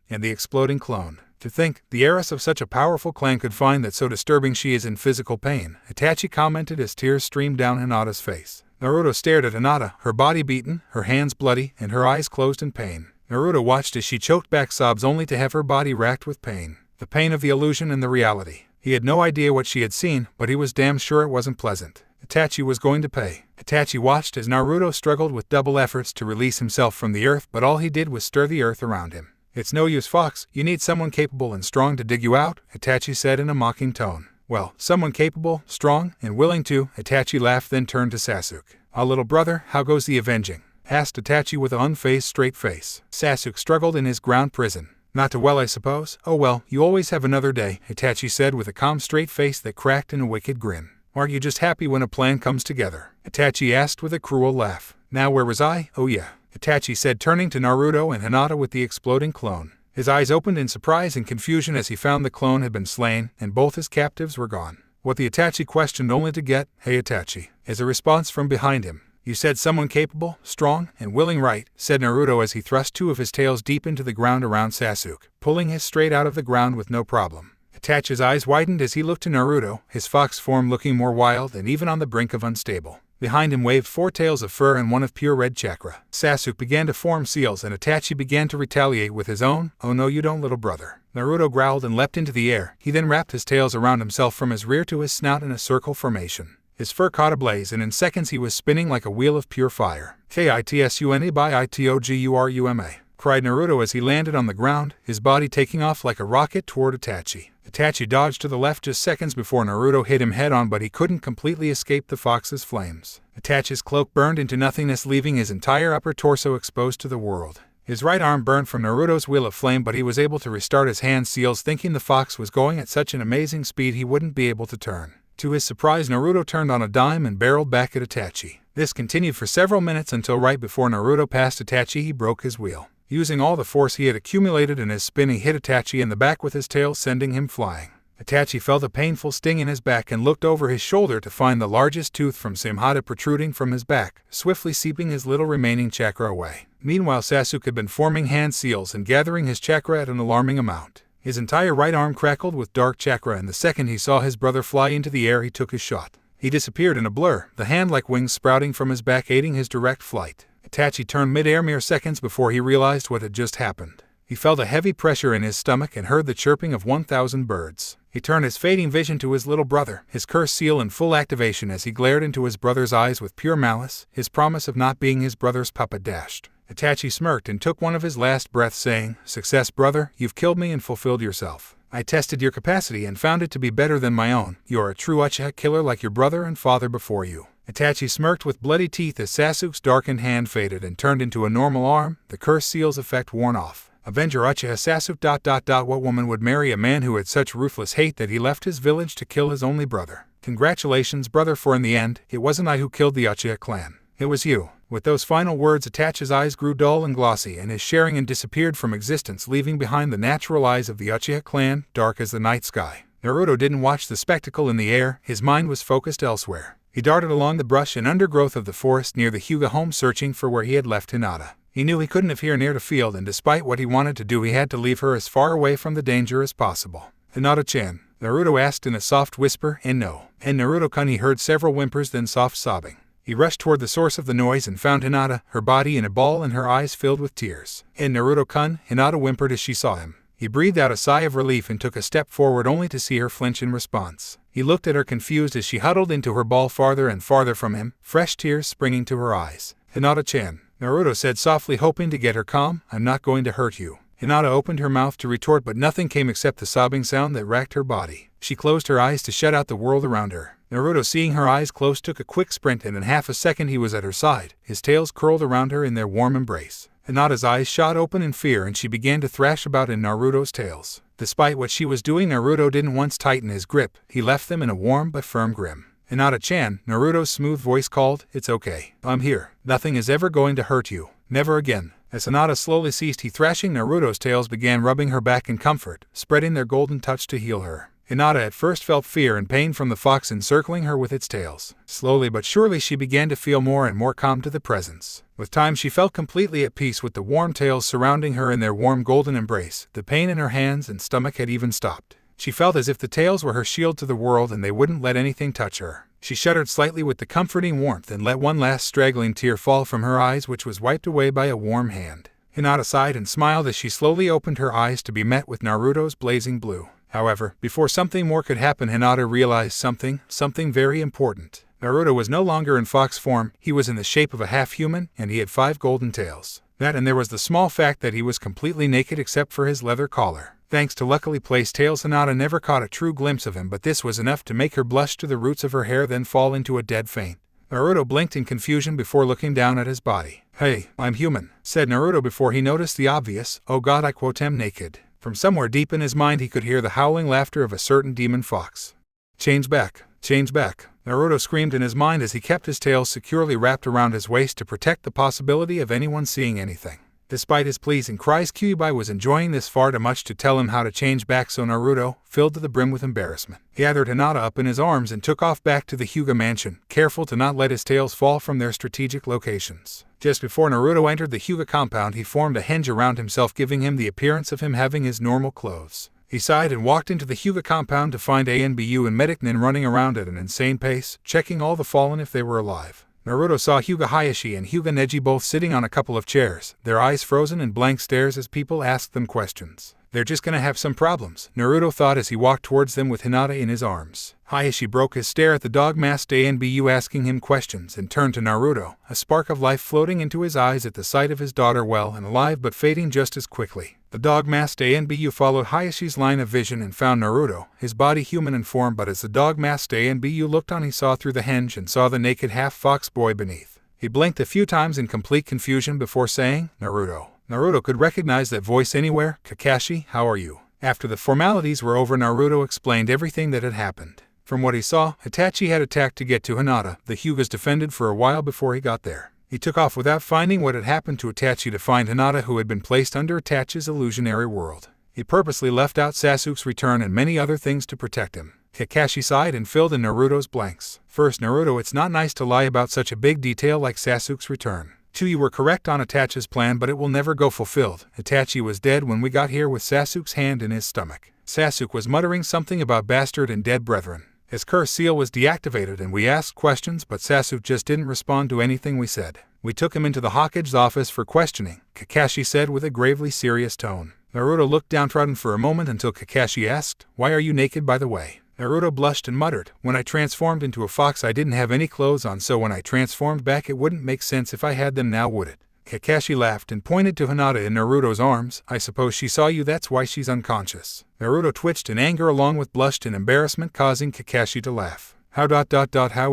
and the exploding clone. "To think, the heiress of such a powerful clan could find that so disturbing she is in physical pain," Itachi commented as tears streamed down Hinata's face. Naruto stared at Hinata, her body beaten, her hands bloody, and her eyes closed in pain. Naruto watched as she choked back sobs only to have her body racked with pain. The pain of the illusion and the reality. He had no idea what she had seen, but he was damn sure it wasn't pleasant. Itachi was going to pay. Itachi watched as Naruto struggled with double efforts to release himself from the earth, but all he did was stir the earth around him. "It's no use, Fox, you need someone capable and strong to dig you out," Itachi said in a mocking tone. "Well, someone capable, strong, and willing to," Itachi laughed, then turned to Sasuke. "Our little brother, how goes the avenging?" asked Itachi with an unfazed straight face. Sasuke struggled in his ground prison. "Not too well, I suppose." "Oh well, you always have another day," Itachi said with a calm straight face that cracked in a wicked grin. "Aren't you just happy when a plan comes together?" Itachi asked with a cruel laugh. "Now where was I? Oh yeah," Itachi said, turning to Naruto and Hinata with the exploding clone. His eyes opened in surprise and confusion as he found the clone had been slain and both his captives were gone. What the Itachi questioned only to get, "Hey Itachi," as a response from behind him. "You said someone capable, strong, and willing, right?" said Naruto as he thrust two of his tails deep into the ground around Sasuke, pulling his straight out of the ground with no problem. Itachi's eyes widened as he looked to Naruto, his fox form looking more wild and even on the brink of unstable. Behind him waved four tails of fur and one of pure red chakra. Sasuke began to form seals and Itachi began to retaliate with his own. "Oh no you don't, little brother." Naruto growled and leapt into the air. He then wrapped his tails around himself from his rear to his snout in a circle formation. His fur caught ablaze and in seconds he was spinning like a wheel of pure fire. "Kitsune by Itoguruma," cried Naruto as he landed on the ground, his body taking off like a rocket toward Itachi. Itachi dodged to the left just seconds before Naruto hit him head-on, but he couldn't completely escape the fox's flames. Itachi's cloak burned into nothingness, leaving his entire upper torso exposed to the world. His right arm burned from Naruto's wheel of flame, but he was able to restart his hand seals, thinking the fox was going at such an amazing speed he wouldn't be able to turn. To his surprise, Naruto turned on a dime and barreled back at Itachi. This continued for several minutes until right before Naruto passed Itachi he broke his wheel. Using all the force he had accumulated in his spin, he hit Itachi in the back with his tail, sending him flying. Itachi felt a painful sting in his back and looked over his shoulder to find the largest tooth from Hinata protruding from his back, swiftly seeping his little remaining chakra away. Meanwhile, Sasuke had been forming hand seals and gathering his chakra at an alarming amount. His entire right arm crackled with dark chakra, and the second he saw his brother fly into the air, he took his shot. He disappeared in a blur, the hand-like wings sprouting from his back aiding his direct flight. Itachi turned mid-air mere seconds before he realized what had just happened. He felt a heavy pressure in his stomach and heard the chirping of 1,000 birds. He turned his fading vision to his little brother, his curse seal in full activation as he glared into his brother's eyes with pure malice, his promise of not being his brother's puppet dashed. Itachi smirked and took one of his last breaths, saying, "Success, brother, you've killed me and fulfilled yourself. I tested your capacity and found it to be better than my own. You're a true Uchiha killer like your brother and father before you." Itachi smirked with bloody teeth as Sasuke's darkened hand faded and turned into a normal arm, the curse seal's effect worn off. Avenger Uchiha Sasuke. What woman would marry a man who had such ruthless hate that he left his village to kill his only brother? Congratulations, brother, for in the end, it wasn't I who killed the Uchiha clan. It was you. With those final words, Itachi's eyes grew dull and glossy, and his Sharingan disappeared from existence, leaving behind the natural eyes of the Uchiha clan, dark as the night sky. Naruto didn't watch the spectacle in the air, his mind was focused elsewhere. He darted along the brush and undergrowth of the forest near the Hyuga home, searching for where he had left Hinata. He knew he couldn't have here near the field, and despite what he wanted to do, he had to leave her as far away from the danger as possible. "Hinata-chan," Naruto asked in a soft whisper, and no. And Naruto-kun, he heard several whimpers, then soft sobbing. He rushed toward the source of the noise and found Hinata, her body in a ball and her eyes filled with tears. "And Naruto-kun," Hinata whimpered as she saw him. He breathed out a sigh of relief and took a step forward, only to see her flinch in response. He looked at her confused as she huddled into her ball farther and farther from him, fresh tears springing to her eyes. "Hinata-chan," Naruto said softly, hoping to get her calm, "I'm not going to hurt you." Hinata opened her mouth to retort, but nothing came except the sobbing sound that racked her body. She closed her eyes to shut out the world around her. Naruto, seeing her eyes close, took a quick sprint, and in half a second he was at her side, his tails curled around her in their warm embrace. Hinata's eyes shot open in fear, and she began to thrash about in Naruto's tails. Despite what she was doing, Naruto didn't once tighten his grip. He left them in a warm but firm grip. "Hinata-chan," Naruto's smooth voice called, "It's okay. I'm here. Nothing is ever going to hurt you. Never again." As Hinata slowly ceased thrashing, Naruto's tails began rubbing her back in comfort, spreading their golden touch to heal her. Hinata at first felt fear and pain from the fox encircling her with its tails. Slowly but surely she began to feel more and more calm to the presence. With time she felt completely at peace with the warm tails surrounding her in their warm golden embrace. The pain in her hands and stomach had even stopped. She felt as if the tails were her shield to the world and they wouldn't let anything touch her. She shuddered slightly with the comforting warmth and let one last straggling tear fall from her eyes, which was wiped away by a warm hand. Hinata sighed and smiled as she slowly opened her eyes to be met with Naruto's blazing blue. However, before something more could happen, Hinata realized something very important. Naruto was no longer in fox form, he was in the shape of a half-human, and he had 5 golden tails. That, and there was the small fact that he was completely naked except for his leather collar. Thanks to luckily placed tails, Hinata never caught a true glimpse of him, but this was enough to make her blush to the roots of her hair, then fall into a dead faint. Naruto blinked in confusion before looking down at his body. "Hey, I'm human," said Naruto before he noticed the obvious, "Oh god, I quote am naked." From somewhere deep in his mind he could hear the howling laughter of a certain demon fox. "Change back, change back," Naruto screamed in his mind as he kept his tail securely wrapped around his waist to protect the possibility of anyone seeing anything. Despite his pleas and cries, Kyuubi was enjoying this far too much to tell him how to change back, so Naruto, filled to the brim with embarrassment, gathered Hinata up in his arms and took off back to the Hyuga mansion, careful to not let his tails fall from their strategic locations. Just before Naruto entered the Hyuga compound, he formed a hinge around himself, giving him the appearance of him having his normal clothes. He sighed and walked into the Hyuga compound to find Anbu and Medicnin running around at an insane pace, checking all the fallen if they were alive. Naruto saw Hyuga Hiashi and Hyuga Neji both sitting on a couple of chairs, their eyes frozen in blank stares as people asked them questions. They're just gonna have some problems, Naruto thought as he walked towards them with Hinata in his arms. Hiashi broke his stare at the dog-masked Anbu asking him questions and turned to Naruto, a spark of life floating into his eyes at the sight of his daughter, well and alive but fading just as quickly. The dog-masked Anbu followed Hayashi's line of vision and found Naruto, his body human in form, but as the dog-masked Anbu looked on he saw through the hinge and saw the naked half-fox boy beneath. He blinked a few times in complete confusion before saying, "Naruto." Naruto could recognize that voice anywhere. "Kakashi, how are you?" After the formalities were over, Naruto explained everything that had happened. From what he saw, Itachi had attacked to get to Hinata. The Hyugas defended for a while before he got there. He took off without finding what had happened to Itachi to find Hinata, who had been placed under Itachi's illusionary world. He purposely left out Sasuke's return and many other things to protect him. Kakashi sighed and filled in Naruto's blanks. "First, Naruto, it's not nice to lie about such a big detail like Sasuke's return. 2. You were correct on Itachi's plan, but it will never go fulfilled. Itachi was dead when we got here with Sasuke's hand in his stomach." Sasuke was muttering something about bastard and dead brethren. His curse seal was deactivated and we asked questions, but Sasuke just didn't respond to anything we said. "We took him into the Hokage's office for questioning," Kakashi said with a gravely serious tone. Naruto looked downtrodden for a moment until Kakashi asked, "Why are you naked, by the way?" Naruto blushed and muttered, "When I transformed into a fox I didn't have any clothes on, so when I transformed back it wouldn't make sense if I had them, now would it?" Kakashi laughed and pointed to Hinata in Naruto's arms. "I suppose she saw you, that's why she's unconscious." Naruto twitched in anger along with blushed in embarrassment, causing Kakashi to laugh. How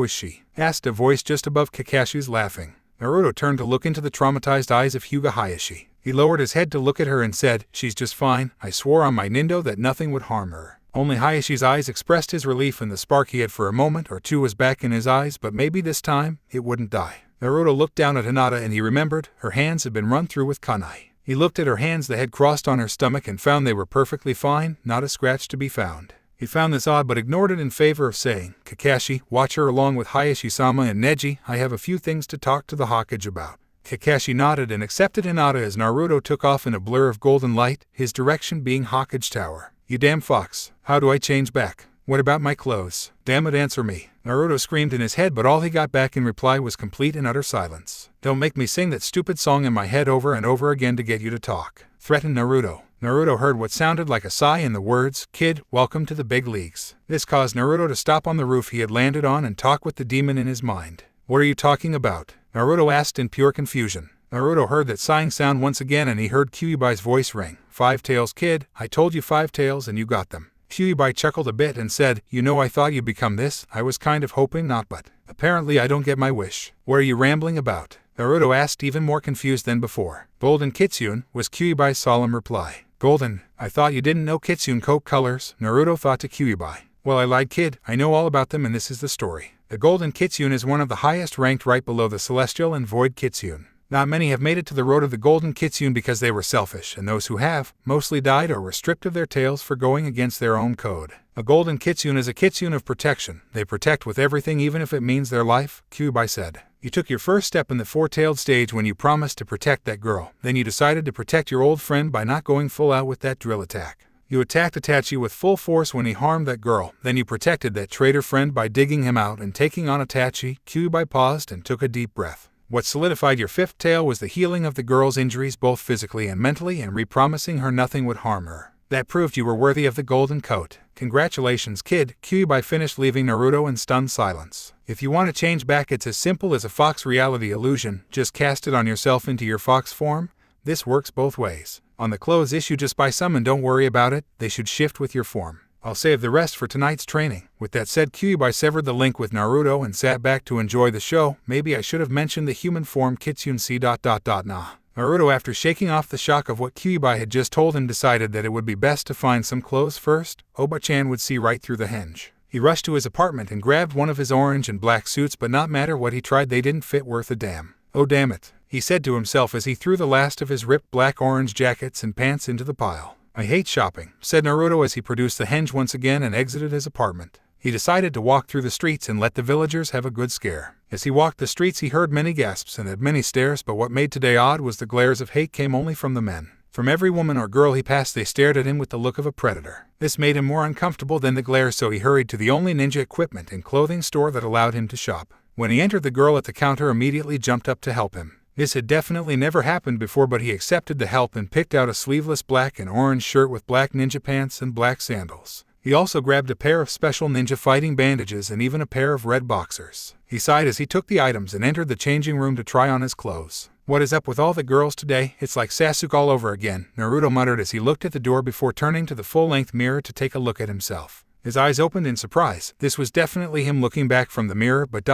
is she?" asked a voice just above Kakashi's laughing. Naruto turned to look into the traumatized eyes of Hyuga Hiashi. He lowered his head to look at her and said, "She's just fine. I swore on my Nindo that nothing would harm her." Only Hayashi's eyes expressed his relief, and the spark he had for a moment or two was back in his eyes, but maybe this time it wouldn't die. Naruto looked down at Hinata and he remembered her hands had been run through with kunai. He looked at her hands that had crossed on her stomach and found they were perfectly fine, not a scratch to be found. He found this odd but ignored it in favor of saying, "Kakashi, watch her along with Hayashi-sama and Neji. I have a few things to talk to the Hokage about." Kakashi nodded and accepted Hinata as Naruto took off in a blur of golden light, his direction being Hokage Tower. "You damn fox, how do I change back? What about my clothes? Damn it, answer me." Naruto screamed in his head, but all he got back in reply was complete and utter silence. "Don't make me sing that stupid song in my head over and over again to get you to talk," threatened Naruto. Naruto heard what sounded like a sigh in the words, "Kid, welcome to the big leagues." This caused Naruto to stop on the roof he had landed on and talk with the demon in his mind. "What are you talking about?" Naruto asked in pure confusion. Naruto heard that sighing sound once again and he heard Kyuubi's voice ring. "5 tails, kid, I told you 5 tails and you got them." Kyuubi chuckled a bit and said, "You know, I thought you'd become this. I was kind of hoping not, but apparently I don't get my wish." "What are you rambling about?" Naruto asked, even more confused than before. "Golden Kitsune," was Kyuubi's solemn reply. "Golden? I thought you didn't know Kitsune coat colors," Naruto thought to Kyuubi. "Well, I lied, kid. I know all about them and this is the story. The Golden Kitsune is one of the highest ranked, right below the Celestial and Void Kitsune. Not many have made it to the road of the Golden Kitsune because they were selfish, and those who have, mostly died or were stripped of their tails for going against their own code. A Golden Kitsune is a Kitsune of protection. They protect with everything, even if it means their life," Kyuubi said. "You took your first step in the 4-tailed stage when you promised to protect that girl. Then you decided to protect your old friend by not going full out with that drill attack. You attacked Itachi with full force when he harmed that girl. Then you protected that traitor friend by digging him out and taking on Itachi." Kyuubi paused and took a deep breath. "What solidified your 5th tail was the healing of the girl's injuries both physically and mentally and re-promising her nothing would harm her. That proved you were worthy of the golden coat. Congratulations, kid." Kyuubi finished, leaving Naruto in stunned silence. "If you want to change back, it's as simple as a fox reality illusion. Just cast it on yourself into your fox form. This works both ways. On the clothes issue, just buy some and don't worry about it. They should shift with your form. I'll save the rest for tonight's training." With that said, Kyuubi severed the link with Naruto and sat back to enjoy the show. Maybe I should have mentioned the human form Kitsune C. Nah. Naruto, after shaking off the shock of what Kyuubi had just told him, decided that it would be best to find some clothes first. Oba-chan would see right through the henge. He rushed to his apartment and grabbed one of his orange and black suits, but not matter what he tried, they didn't fit worth a damn. "Oh damn it," he said to himself as he threw the last of his ripped black-orange jackets and pants into the pile. "I hate shopping," said Naruto as he produced the henge once again and exited his apartment. He decided to walk through the streets and let the villagers have a good scare. As he walked the streets, he heard many gasps and had many stares, but what made today odd was the glares of hate came only from the men. From every woman or girl he passed, they stared at him with the look of a predator. This made him more uncomfortable than the glare, so he hurried to the only ninja equipment and clothing store that allowed him to shop. When he entered, the girl at the counter immediately jumped up to help him. This had definitely never happened before, but he accepted the help and picked out a sleeveless black and orange shirt with black ninja pants and black sandals. He also grabbed a pair of special ninja fighting bandages and even a pair of red boxers. He sighed as he took the items and entered the changing room to try on his clothes. "What is up with all the girls today? It's like Sasuke all over again," Naruto muttered as he looked at the door before turning to the full-length mirror to take a look at himself. His eyes opened in surprise. This was definitely him looking back from the mirror, but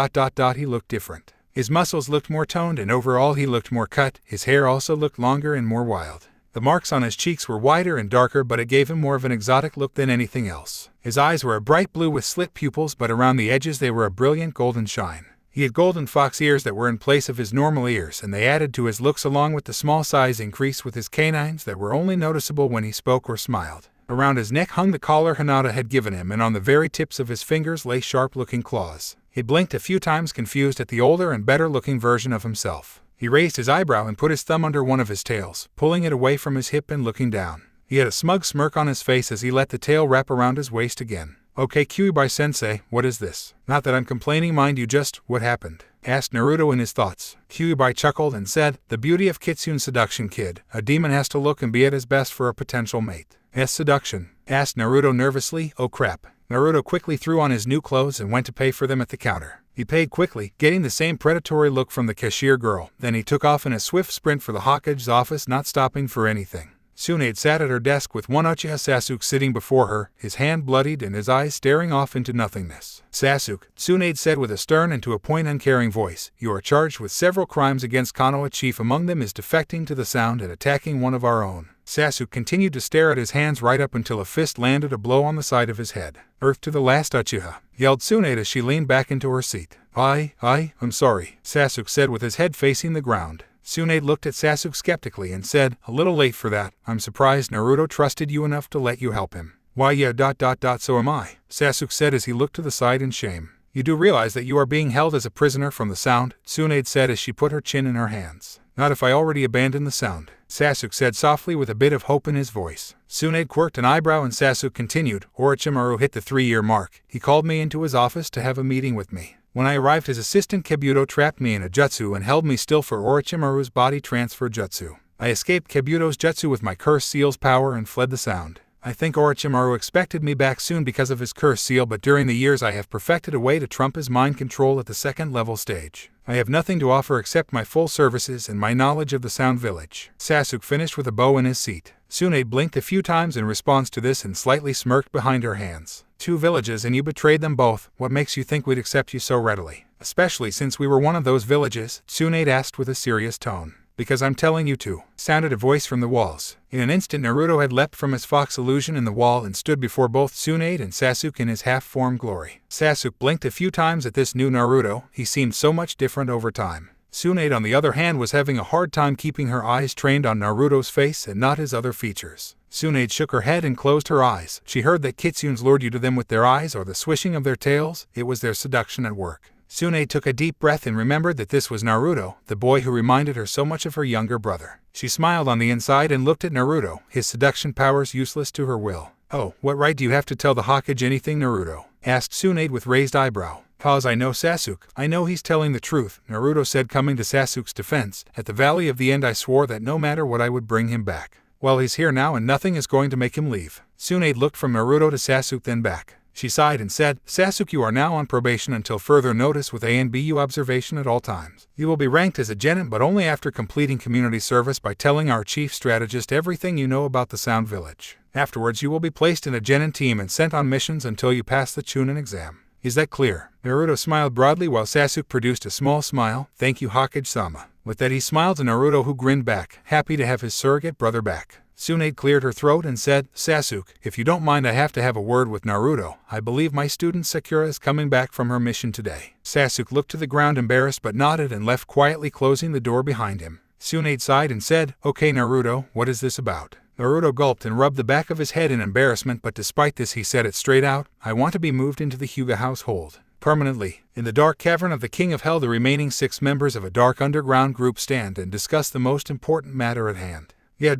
he looked different. His muscles looked more toned and overall he looked more cut. His hair also looked longer and more wild. The marks on his cheeks were wider and darker, but it gave him more of an exotic look than anything else. His eyes were a bright blue with slit pupils, but around the edges they were a brilliant golden shine. He had golden fox ears that were in place of his normal ears, and they added to his looks along with the small size increase with his canines that were only noticeable when he spoke or smiled. Around his neck hung the collar Hinata had given him, and on the very tips of his fingers lay sharp-looking claws. He blinked a few times, confused at the older and better-looking version of himself. He raised his eyebrow and put his thumb under one of his tails, pulling it away from his hip and looking down. He had a smug smirk on his face as he let the tail wrap around his waist again. "Okay, Kyuubi-sensei, what is this?" "Not that I'm complaining, mind you, just what happened?" asked Naruto in his thoughts. Kyuubi chuckled and said, "The beauty of Kitsune seduction, kid. A demon has to look and be at his best for a potential mate." "Seduction?" asked Naruto nervously. "Oh crap." Naruto quickly threw on his new clothes and went to pay for them at the counter. He paid quickly, getting the same predatory look from the cashier girl. Then he took off in a swift sprint for the Hokage's office, not stopping for anything. Tsunade sat at her desk with one Uchiha Sasuke sitting before her, his hand bloodied and his eyes staring off into nothingness. "Sasuke," Tsunade said with a stern and to a point uncaring voice, "you are charged with several crimes against Konoha. Chief among them is defecting to the Sound and attacking one of our own." Sasuke continued to stare at his hands right up until a fist landed a blow on the side of his head. "Earth to the last, Uchiha," yelled Tsunade as she leaned back into her seat. I'm sorry," Sasuke said with his head facing the ground. Tsunade looked at Sasuke skeptically and said, "A little late for that. I'm surprised Naruto trusted you enough to let you help him." "Why yeah, so am I," Sasuke said as he looked to the side in shame. "You do realize that you are being held as a prisoner from the Sound?" Tsunade said as she put her chin in her hands. "Not if I already abandoned the Sound," Sasuke said softly with a bit of hope in his voice. Tsunade quirked an eyebrow and Sasuke continued, "Orochimaru hit the 3-year mark. He called me into his office to have a meeting with me. When I arrived, his assistant Kabuto trapped me in a jutsu and held me still for Orochimaru's body transfer jutsu. I escaped Kabuto's jutsu with my curse seal's power and fled the Sound. I think Orochimaru expected me back soon because of his curse seal, but during the years I have perfected a way to trump his mind control at the 2nd level stage. I have nothing to offer except my full services and my knowledge of the Sound Village." Sasuke finished with a bow in his seat. Tsunade blinked a few times in response to this and slightly smirked behind her hands. "2 villages and you betrayed them both. What makes you think we'd accept you so readily? Especially since we were one of those villages?" Tsunade asked with a serious tone. "Because I'm telling you to," sounded a voice from the walls. In an instant Naruto had leapt from his fox illusion in the wall and stood before both Tsunade and Sasuke in his half-formed glory. Sasuke blinked a few times at this new Naruto. He seemed so much different over time. Tsunade, on the other hand, was having a hard time keeping her eyes trained on Naruto's face and not his other features. Tsunade shook her head and closed her eyes. She heard that Kitsunes lured you to them with their eyes or the swishing of their tails. It was their seduction at work. Tsunade took a deep breath and remembered that this was Naruto, the boy who reminded her so much of her younger brother. She smiled on the inside and looked at Naruto, his seduction powers useless to her will. "Oh, what right do you have to tell the Hokage anything, Naruto?" asked Tsunade with raised eyebrow. "'Cause I know Sasuke. I know he's telling the truth," Naruto said, coming to Sasuke's defense. "At the Valley of the End I swore that no matter what I would bring him back. Well, he's here now and nothing is going to make him leave." Tsunade looked from Naruto to Sasuke then back. She sighed and said, "Sasuke, you are now on probation until further notice with ANBU observation at all times. You will be ranked as a genin, but only after completing community service by telling our chief strategist everything you know about the Sound Village. Afterwards you will be placed in a genin team and sent on missions until you pass the Chunin exam. Is that clear?" Naruto smiled broadly while Sasuke produced a small smile. "Thank you, Hokage-sama." With that he smiled to Naruto, who grinned back, happy to have his surrogate brother back. Tsunade cleared her throat and said, "Sasuke, if you don't mind, I have to have a word with Naruto. I believe my student Sakura is coming back from her mission today." Sasuke looked to the ground embarrassed but nodded and left quietly, closing the door behind him. Tsunade sighed and said, "Okay Naruto, what is this about?" Naruto gulped and rubbed the back of his head in embarrassment, but despite this he said it straight out, "I want to be moved into the Hyuga household. Permanently." In the dark cavern of the King of Hell, the remaining 6 members of a dark underground group stand and discuss the most important matter at hand. "Yeah,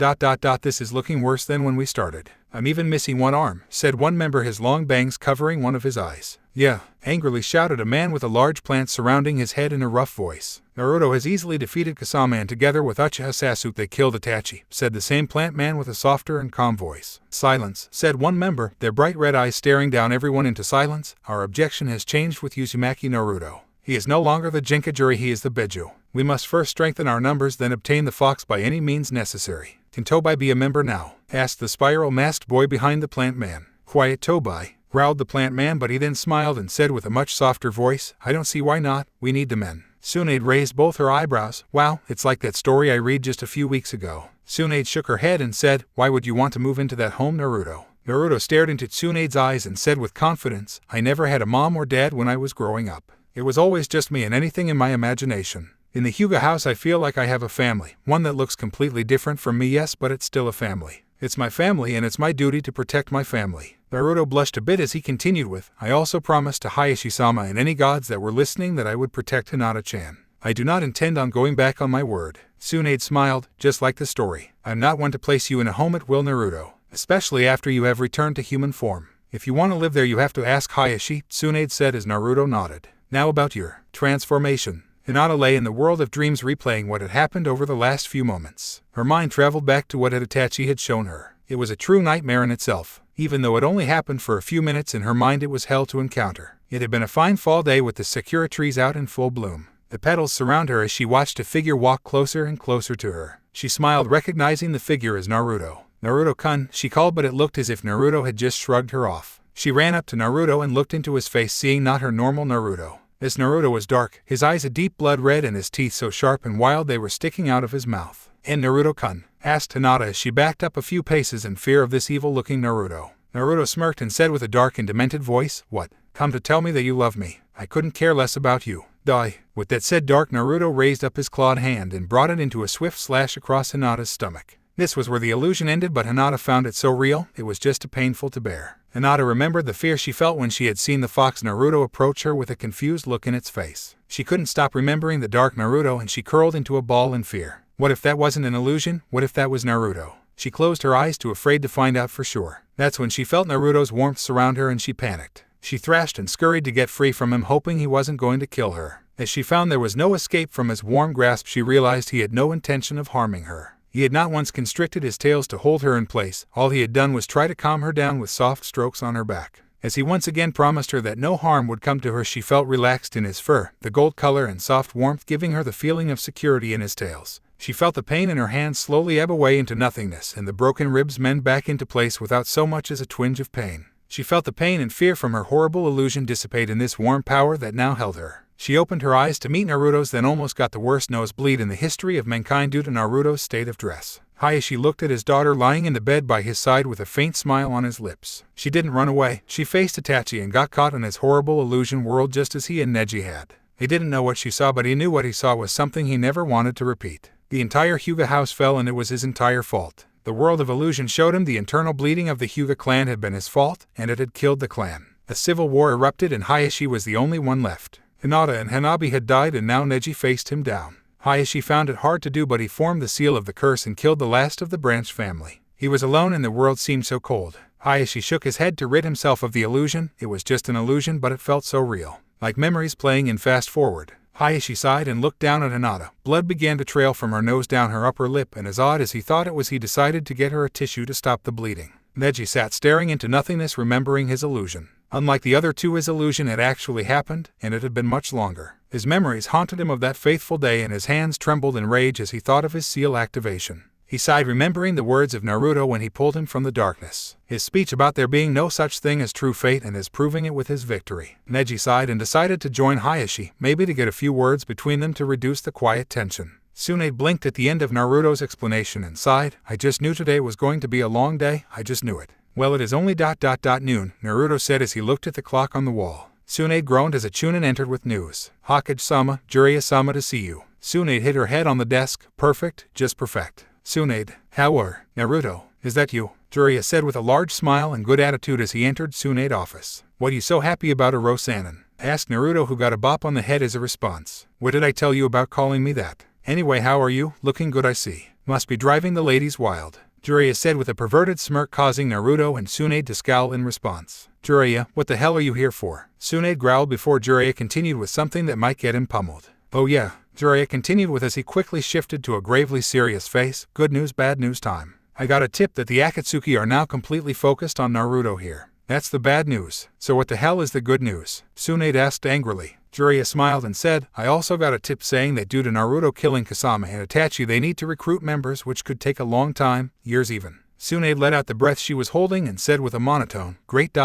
this is looking worse than when we started. I'm even missing one arm," said one member, his long bangs covering one of his eyes. "Yeah," angrily shouted a man with a large plant surrounding his head in a rough voice. "Naruto has easily defeated Kasama, and together with Uchiha Sasuke they killed Itachi," said the same plant man with a softer and calm voice. "Silence," said one member, their bright red eyes staring down everyone into silence. "Our objection has changed with Uzumaki Naruto. He is no longer the Jinkajuri, he is the Beju. We must first strengthen our numbers, then obtain the fox by any means necessary." "Can Tobai be a member now?" asked the spiral-masked boy behind the plant man. "Quiet, Tobai," growled the plant man, but he then smiled and said with a much softer voice, "I don't see why not. We need the men." Tsunade raised both her eyebrows. Wow, it's like that story I read just a few weeks ago. Tsunade shook her head and said, why would you want to move into that home, Naruto? Naruto stared into Tsunade's eyes and said with confidence, I never had a mom or dad when I was growing up. It was always just me and anything in my imagination. In the Hyuga house I feel like I have a family, one that looks completely different from me, yes, but it's still a family. It's my family and it's my duty to protect my family. Naruto blushed a bit as he continued with, I also promised to Hiashi-sama and any gods that were listening that I would protect Hinata-chan. I do not intend on going back on my word. Tsunade smiled, just like the story. I'm not one to place you in a home at will, Naruto, especially after you have returned to human form. If you want to live there you have to ask Hiashi, Tsunade said as Naruto nodded. Now about your transformation. Hinata lay in the world of dreams replaying what had happened over the last few moments. Her mind traveled back to what Itachi had shown her. It was a true nightmare in itself. Even though it only happened for a few minutes, in her mind it was hell to encounter. It had been a fine fall day with the sakura trees out in full bloom. The petals surround her as she watched a figure walk closer and closer to her. She smiled, recognizing the figure as Naruto. Naruto-kun, she called, but it looked as if Naruto had just shrugged her off. She ran up to Naruto and looked into his face, seeing not her normal Naruto. This Naruto was dark, his eyes a deep blood red and his teeth so sharp and wild they were sticking out of his mouth. And Naruto-kun? Asked Hinata as she backed up a few paces in fear of this evil-looking Naruto. Naruto smirked and said with a dark and demented voice, what? Come to tell me that you love me. I couldn't care less about you. Die. With that said, dark Naruto raised up his clawed hand and brought it into a swift slash across Hinata's stomach. This was where the illusion ended, but Hinata found it so real, it was just painful to bear. Hinata remembered the fear she felt when she had seen the fox Naruto approach her with a confused look in its face. She couldn't stop remembering the dark Naruto and she curled into a ball in fear. What if that wasn't an illusion? What if that was Naruto? She closed her eyes, too afraid to find out for sure. That's when she felt Naruto's warmth surround her and she panicked. She thrashed and scurried to get free from him, hoping he wasn't going to kill her. As she found there was no escape from his warm grasp, she realized he had no intention of harming her. He had not once constricted his tails to hold her in place. All he had done was try to calm her down with soft strokes on her back. As he once again promised her that no harm would come to her, she felt relaxed in his fur, the gold color and soft warmth giving her the feeling of security in his tails. She felt the pain in her hands slowly ebb away into nothingness and the broken ribs mend back into place without so much as a twinge of pain. She felt the pain and fear from her horrible illusion dissipate in this warm power that now held her. She opened her eyes to meet Naruto's, then almost got the worst nosebleed in the history of mankind due to Naruto's state of dress. Hiashi looked at his daughter lying in the bed by his side with a faint smile on his lips. She didn't run away. She faced Itachi and got caught in his horrible illusion world just as he and Neji had. He didn't know what she saw, but he knew what he saw was something he never wanted to repeat. The entire Hyuga house fell and it was his entire fault. The world of illusion showed him the internal bleeding of the Hyuga clan had been his fault, and it had killed the clan. A civil war erupted and Hiashi was the only one left. Hinata and Hanabi had died and now Neji faced him down. Hiashi found it hard to do, but he formed the seal of the curse and killed the last of the Branch family. He was alone and the world seemed so cold. Hiashi shook his head to rid himself of the illusion. It was just an illusion, but it felt so real. Like memories playing in fast forward. Hiashi sighed and looked down at Hinata. Blood began to trail from her nose down her upper lip, and as odd as he thought it was, he decided to get her a tissue to stop the bleeding. Neji sat staring into nothingness, remembering his illusion. Unlike the other two, his illusion had actually happened, and it had been much longer. His memories haunted him of that faithful day, and his hands trembled in rage as he thought of his seal activation. He sighed, remembering the words of Naruto when he pulled him from the darkness. His speech about there being no such thing as true fate and his proving it with his victory. Neji sighed and decided to join Hiashi, maybe to get a few words between them to reduce the quiet tension. Tsunade blinked at the end of Naruto's explanation and sighed. I just knew today was going to be a long day, I just knew it. Well, it is only noon, Naruto said as he looked at the clock on the wall. Tsunade groaned as a Chunin entered with news. Hokage-sama, Jiraiya-sama to see you. Tsunade hit her head on the desk. Perfect, just perfect. Tsunade, how are? Naruto, is that you? Jiraiya said with a large smile and good attitude as he entered Tsunade's office. What are you so happy about, Oro-sanin? Asked Naruto, who got a bop on the head as a response. What did I tell you about calling me that? Anyway, how are you? Looking good, I see. Must be driving the ladies wild. Jiraiya said with a perverted smirk, causing Naruto and Tsunade to scowl in response. Jiraiya, what the hell are you here for? Tsunade growled before Jiraiya continued with something that might get him pummeled. Oh yeah, Jiraiya continued with as he quickly shifted to a gravely serious face. Good news, bad news time. I got a tip that the Akatsuki are now completely focused on Naruto here. That's the bad news. So what the hell is the good news? Tsunade asked angrily. Jiraiya smiled and said, I also got a tip saying that due to Naruto killing Kasama and Itachi they need to recruit members, which could take a long time, years even. Tsunade let out the breath she was holding and said with a monotone, Great ...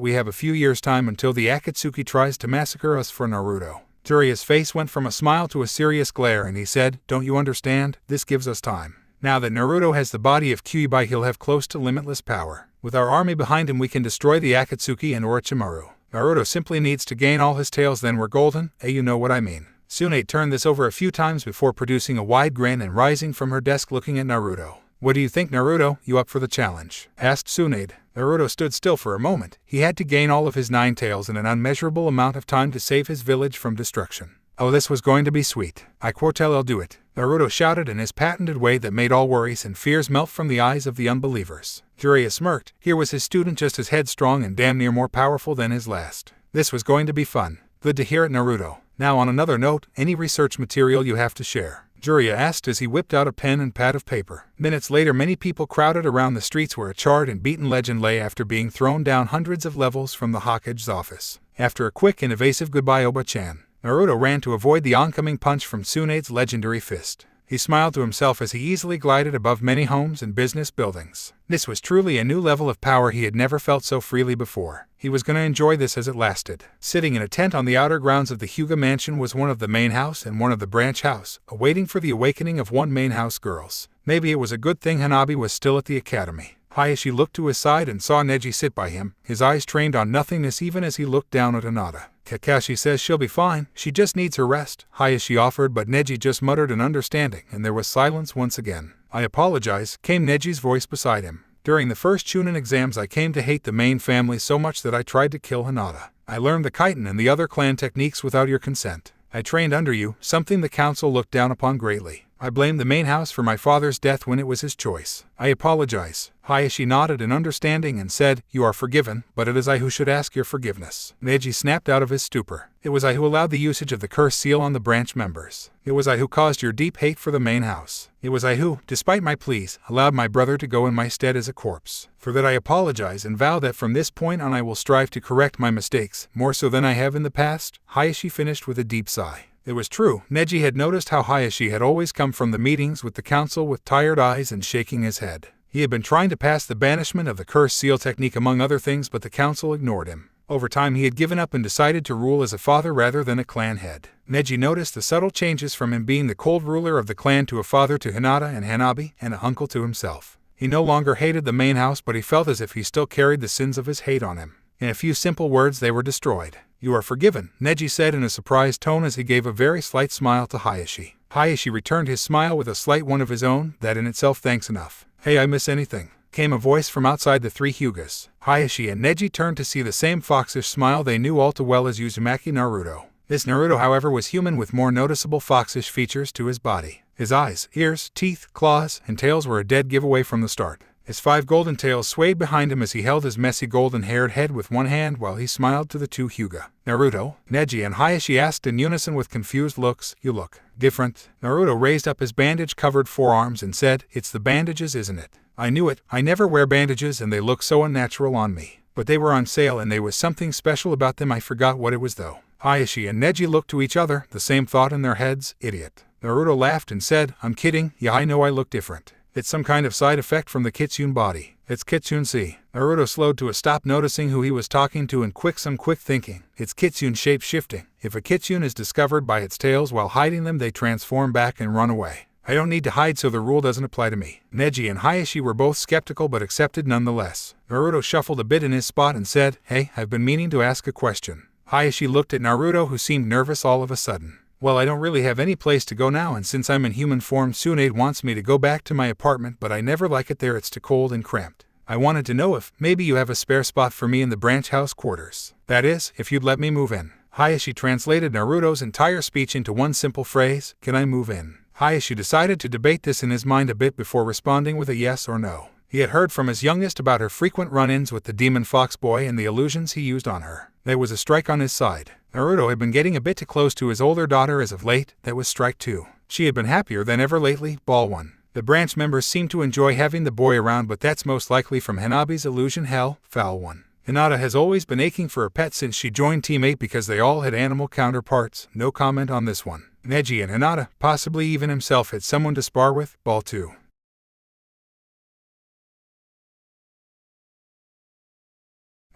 we have a few years time until the Akatsuki tries to massacre us for Naruto. Jiraiya's face went from a smile to a serious glare and he said, "Don't you understand? This gives us time. Now that Naruto has the body of Kyuubi, he'll have close to limitless power. With our army behind him we can destroy the Akatsuki and Orochimaru. Naruto simply needs to gain all his tails, then we're golden, you know what I mean." Tsunade turned this over a few times before producing a wide grin and rising from her desk looking at Naruto. "What do you think, Naruto? You up for the challenge?" asked Tsunade. Naruto stood still for a moment. He had to gain all of his 9 tails in an unmeasurable amount of time to save his village from destruction. Oh, this was going to be sweet. "I quotel I'll do it," Naruto shouted in his patented way that made all worries and fears melt from the eyes of the unbelievers. Jiraiya smirked. Here was his student just as headstrong and damn near more powerful than his last. This was going to be fun. "Good to hear it, Naruto. Now on another note, any research material you have to share?" Jiraiya asked as he whipped out a pen and pad of paper. Minutes later, many people crowded around the streets where a charred and beaten legend lay after being thrown down hundreds of levels from the Hokage's office. After a quick and evasive goodbye Oba-chan, Naruto ran to avoid the oncoming punch from Tsunade's legendary fist. He smiled to himself as he easily glided above many homes and business buildings. This was truly a new level of power. He had never felt so freely before. He was going to enjoy this as it lasted. Sitting in a tent on the outer grounds of the Hyuga mansion was one of the main house and one of the branch house, awaiting for the awakening of one main house girls. Maybe it was a good thing Hanabi was still at the academy. Hiashi looked to his side and saw Neji sit by him, his eyes trained on nothingness even as he looked down at Hinata. "Kakashi says she'll be fine, she just needs her rest," Hiashi offered, but Neji just muttered an understanding, and there was silence once again. "I apologize," came Neji's voice beside him. "During the first Chunin exams I came to hate the main family so much that I tried to kill Hinata. I learned the Kiten and the other clan techniques without your consent. I trained under you, something the council looked down upon greatly. I blamed the main house for my father's death when it was his choice. I apologize." Hiashi nodded in understanding and said, "You are forgiven, but it is I who should ask your forgiveness." Neji snapped out of his stupor. "It was I who allowed the usage of the curse seal on the branch members. It was I who caused your deep hate for the main house. It was I who, despite my pleas, allowed my brother to go in my stead as a corpse. For that I apologize and vow that from this point on I will strive to correct my mistakes, more so than I have in the past." Hiashi finished with a deep sigh. It was true, Neji had noticed how Hiashi had always come from the meetings with the council with tired eyes and shaking his head. He had been trying to pass the banishment of the curse seal technique among other things, but the council ignored him. Over time he had given up and decided to rule as a father rather than a clan head. Neji noticed the subtle changes from him being the cold ruler of the clan to a father to Hinata and Hanabi, and an uncle to himself. He no longer hated the main house, but he felt as if he still carried the sins of his hate on him. In a few simple words they were destroyed. "You are forgiven," Neji said in a surprised tone as he gave a very slight smile to Hiashi. Hiashi returned his smile with a slight one of his own, that in itself thanks enough. "Hey, I miss anything?" came a voice from outside the 3 Hyugas. Hiashi and Neji turned to see the same foxish smile they knew all too well as Uzumaki Naruto. This Naruto, however, was human with more noticeable foxish features to his body. His eyes, ears, teeth, claws, and tails were a dead giveaway from the start. His 5 golden tails swayed behind him as he held his messy golden-haired head with one hand while he smiled to the 2 Hyuga. "Naruto?" Neji and Hiashi asked in unison with confused looks. "You look different." Naruto raised up his bandage-covered forearms and said, "It's the bandages, isn't it? I knew it. I never wear bandages and they look so unnatural on me. But they were on sale and there was something special about them. I forgot what it was though." Hiashi and Neji looked to each other, the same thought in their heads. "Idiot." Naruto laughed and said, "I'm kidding. Yeah, I know I look different. It's some kind of side effect from the Kitsune body. It's Kitsune C." Naruto slowed to a stop, noticing who he was talking to, and some quick thinking. It's Kitsune shape-shifting. If a Kitsune is discovered by its tails while hiding them, they transform back and run away. I don't need to hide, so the rule doesn't apply to me. Neji and Hiashi were both skeptical but accepted nonetheless. Naruto shuffled a bit in his spot and said, "Hey, I've been meaning to ask a question." Hiashi looked at Naruto, who seemed nervous all of a sudden. "Well, I don't really have any place to go now, and since I'm in human form, Tsunade wants me to go back to my apartment, but I never like it there. It's too cold and cramped. I wanted to know if maybe you have a spare spot for me in the branch house quarters. That is, if you'd let me move in." Hiashi translated Naruto's entire speech into one simple phrase, "Can I move in?" Hiashi decided to debate this in his mind a bit before responding with a yes or no. He had heard from his youngest about her frequent run-ins with the demon fox boy and the illusions he used on her. There was a strike on his side. Naruto had been getting a bit too close to his older daughter as of late. That was strike 2. She had been happier than ever lately. Ball 1. The branch members seemed to enjoy having the boy around, but that's most likely from Hanabi's illusion. Hell, foul 1. Hinata has always been aching for a pet since she joined Team 8 because they all had animal counterparts. No comment on this one. Neji and Hinata, possibly even himself, had someone to spar with. Ball 2.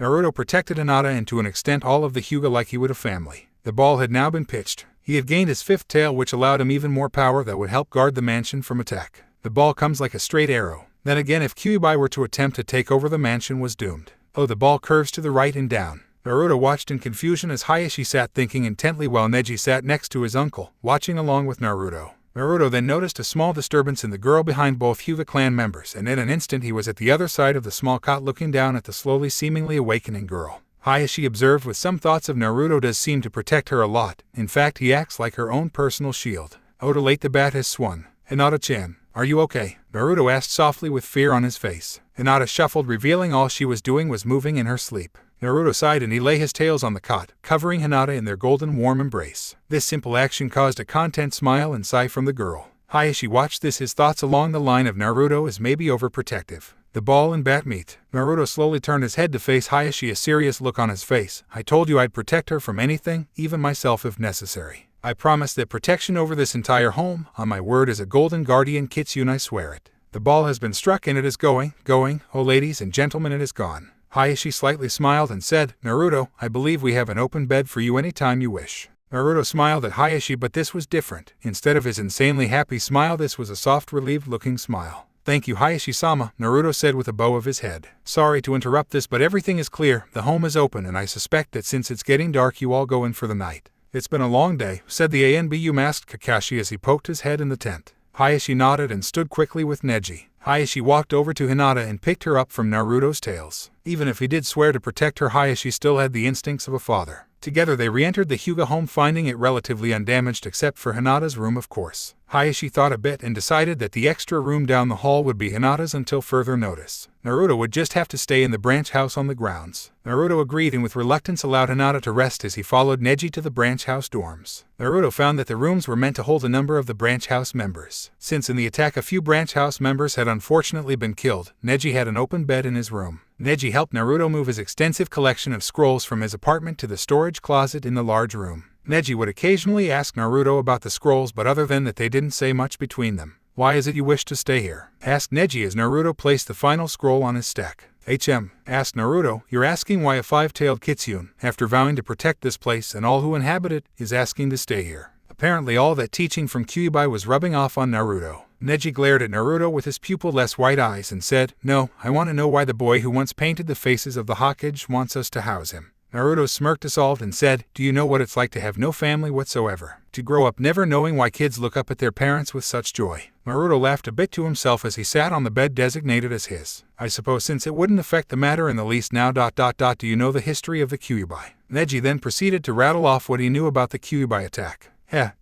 Naruto protected Hinata and to an extent all of the Hyuga like he would a family. The ball had now been pitched. He had gained his 5th tail, which allowed him even more power that would help guard the mansion from attack. The ball comes like a straight arrow. Then again, if Kyuubi were to attempt to take over the mansion, was doomed. Oh, the ball curves to the right and down. Naruto watched in confusion as Hiashi sat thinking intently while Neji sat next to his uncle, watching along with Naruto. Naruto then noticed a small disturbance in the girl behind both Hyuga clan members, and in an instant he was at the other side of the small cot looking down at the slowly seemingly awakening girl. Hiashi observed with some thoughts of Naruto does seem to protect her a lot. In fact, he acts like her own personal shield. Oh, too late, the bat has swung. Hinata-chan, are you okay? Naruto asked softly with fear on his face. Hinata shuffled, revealing all she was doing was moving in her sleep. Naruto sighed and he lay his tails on the cot, covering Hinata in their golden warm embrace. This simple action caused a content smile and sigh from the girl. Hiashi watched this, his thoughts along the line of Naruto as maybe overprotective. The ball and bat meet. Naruto slowly turned his head to face Hiashi, a serious look on his face. I told you I'd protect her from anything, even myself if necessary. I promise that protection over this entire home, on my word as a golden guardian Kitsune, I swear it. The ball has been struck and it is going, oh ladies and gentlemen, it is gone. Hiashi slightly smiled and said, Naruto, I believe we have an open bed for you anytime you wish. Naruto smiled at Hiashi, but this was different. Instead of his insanely happy smile, this was a soft, relieved-looking smile. Thank you, Hiashi-sama, Naruto said with a bow of his head. Sorry to interrupt this, but everything is clear. The home is open, and I suspect that since it's getting dark, you all go in for the night. It's been a long day, said the ANBU-masked Kakashi as he poked his head in the tent. Hiashi nodded and stood quickly with Neji. Hiashi walked over to Hinata and picked her up from Naruto's tails. Even if he did swear to protect her, Hiashi still had the instincts of a father. Together they re-entered the Hyuga home, finding it relatively undamaged except for Hinata's room, of course. Hayashi thought a bit and decided that the extra room down the hall would be Hinata's until further notice. Naruto would just have to stay in the branch house on the grounds. Naruto agreed and with reluctance allowed Hinata to rest as he followed Neji to the branch house dorms. Naruto found that the rooms were meant to hold a number of the branch house members. Since in the attack a few branch house members had unfortunately been killed, Neji had an open bed in his room. Neji helped Naruto move his extensive collection of scrolls from his apartment to the storage closet in the large room. Neji would occasionally ask Naruto about the scrolls, but other than that they didn't say much between them. Why is it you wish to stay here? Asked Neji as Naruto placed the final scroll on his stack. Asked Naruto, you're asking why a five-tailed Kitsune, after vowing to protect this place and all who inhabit it, is asking to stay here. Apparently all that teaching from Kyuubi was rubbing off on Naruto. Neji glared at Naruto with his pupil-less white eyes and said, No, I want to know why the boy who once painted the faces of the Hokage wants us to house him. Naruto smirked dissolved and said, Do you know what it's like to have no family whatsoever? To grow up never knowing why kids look up at their parents with such joy. Naruto laughed a bit to himself as he sat on the bed designated as his. I suppose since it wouldn't affect the matter in the least now. Do you know the history of the Kyuubi? Neji then proceeded to rattle off what he knew about the Kyuubi attack.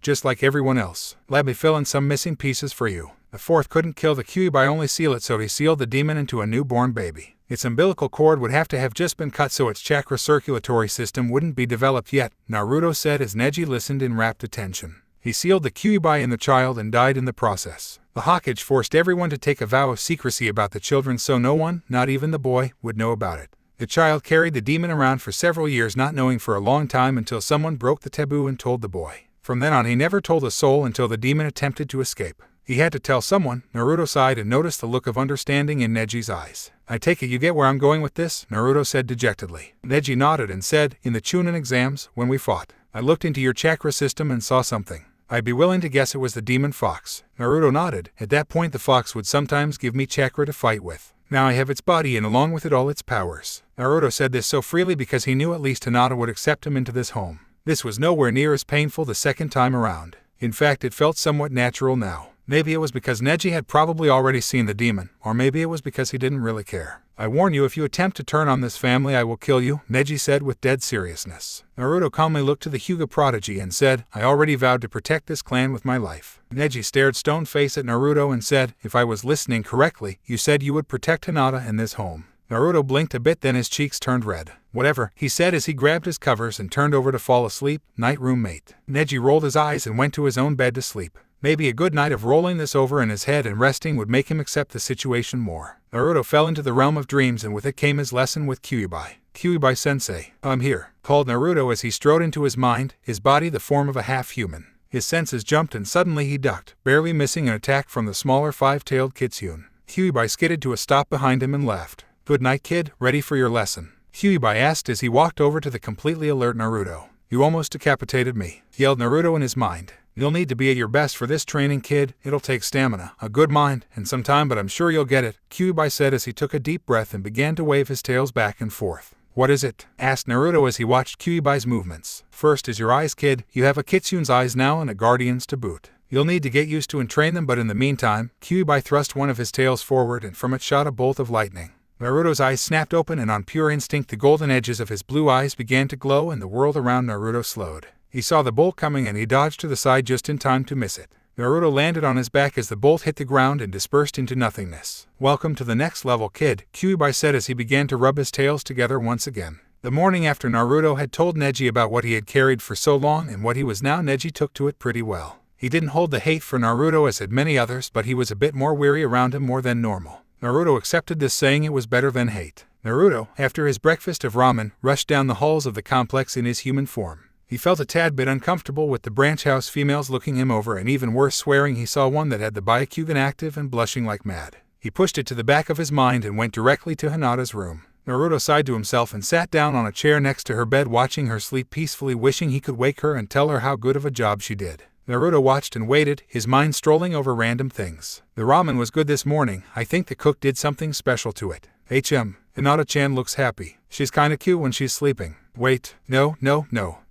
Just like everyone else. Let me fill in some missing pieces for you. The fourth couldn't kill the Kyuubi, only seal it, so he sealed the demon into a newborn baby. Its umbilical cord would have to have just been cut so its chakra circulatory system wouldn't be developed yet, Naruto said as Neji listened in rapt attention. He sealed the Kyuubi in the child and died in the process. The Hokage forced everyone to take a vow of secrecy about the children so no one, not even the boy, would know about it. The child carried the demon around for several years, not knowing for a long time until someone broke the taboo and told the boy. From then on he never told a soul until the demon attempted to escape. He had to tell someone. Naruto sighed and noticed the look of understanding in Neji's eyes. I take it you get where I'm going with this? Naruto said dejectedly. Neji nodded and said, In the Chunin exams, when we fought, I looked into your chakra system and saw something. I'd be willing to guess it was the demon fox. Naruto nodded. At that point the fox would sometimes give me chakra to fight with. Now I have its body and along with it all its powers. Naruto said this so freely because he knew at least Hinata would accept him into this home. This was nowhere near as painful the second time around. In fact, it felt somewhat natural now. Maybe it was because Neji had probably already seen the demon, or maybe it was because he didn't really care. I warn you, if you attempt to turn on this family I will kill you, Neji said with dead seriousness. Naruto calmly looked to the Hyuga prodigy and said, I already vowed to protect this clan with my life. Neji stared stone-faced at Naruto and said, If I was listening correctly, you said you would protect Hinata and this home. Naruto blinked a bit, then his cheeks turned red. Whatever, he said as he grabbed his covers and turned over to fall asleep. Night, roommate. Neji rolled his eyes and went to his own bed to sleep. Maybe a good night of rolling this over in his head and resting would make him accept the situation more. Naruto fell into the realm of dreams and with it came his lesson with Kyuubi. Kyuubi-sensei, I'm here, called Naruto as he strode into his mind, his body the form of a half-human. His senses jumped and suddenly he ducked, barely missing an attack from the smaller five-tailed Kitsune. Kyuubi skidded to a stop behind him and laughed. Good night, kid, ready for your lesson? Kyuubi asked as he walked over to the completely alert Naruto. You almost decapitated me, yelled Naruto in his mind. You'll need to be at your best for this training, kid. It'll take stamina, a good mind, and some time, but I'm sure you'll get it, Kyuubi said as he took a deep breath and began to wave his tails back and forth. What is it? Asked Naruto as he watched Kyuubi's movements. First is your eyes, kid. You have a Kitsune's eyes now and a Guardian's to boot. You'll need to get used to and train them, but in the meantime, Kyuubi thrust one of his tails forward and from it shot a bolt of lightning. Naruto's eyes snapped open and on pure instinct the golden edges of his blue eyes began to glow and the world around Naruto slowed. He saw the bolt coming and he dodged to the side just in time to miss it. Naruto landed on his back as the bolt hit the ground and dispersed into nothingness. Welcome to the next level, kid, Kyuubi said as he began to rub his tails together once again. The morning after Naruto had told Neji about what he had carried for so long and what he was now, Neji took to it pretty well. He didn't hold the hate for Naruto as had many others, but he was a bit more weary around him more than normal. Naruto accepted this, saying it was better than hate. Naruto, after his breakfast of ramen, rushed down the halls of the complex in his human form. He felt a tad bit uncomfortable with the branch house females looking him over and even worse swearing he saw one that had the Byakugan active and blushing like mad. He pushed it to the back of his mind and went directly to Hinata's room. Naruto sighed to himself and sat down on a chair next to her bed, watching her sleep peacefully, wishing he could wake her and tell her how good of a job she did. Naruto watched and waited, his mind strolling over random things. The ramen was good this morning. I think the cook did something special to it. Hinata-chan looks happy. She's kinda cute when she's sleeping. Wait, no.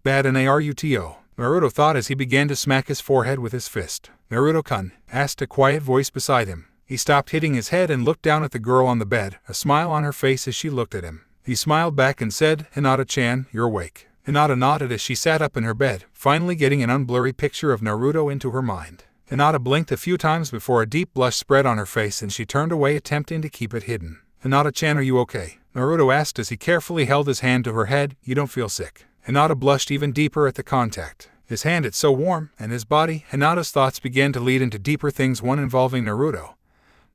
Bad Naruto. Naruto thought as he began to smack his forehead with his fist. Naruto-kun, asked a quiet voice beside him. He stopped hitting his head and looked down at the girl on the bed, a smile on her face as she looked at him. He smiled back and said, Hinata-chan, you're awake. Hinata nodded as she sat up in her bed, finally getting an unblurry picture of Naruto into her mind. Hinata blinked a few times before a deep blush spread on her face and she turned away, attempting to keep it hidden. Hinata-chan, are you okay? Naruto asked as he carefully held his hand to her head. You don't feel sick? Hinata blushed even deeper at the contact. His hand, it's so warm, and his body. Hinata's thoughts began to lead into deeper things, one involving Naruto,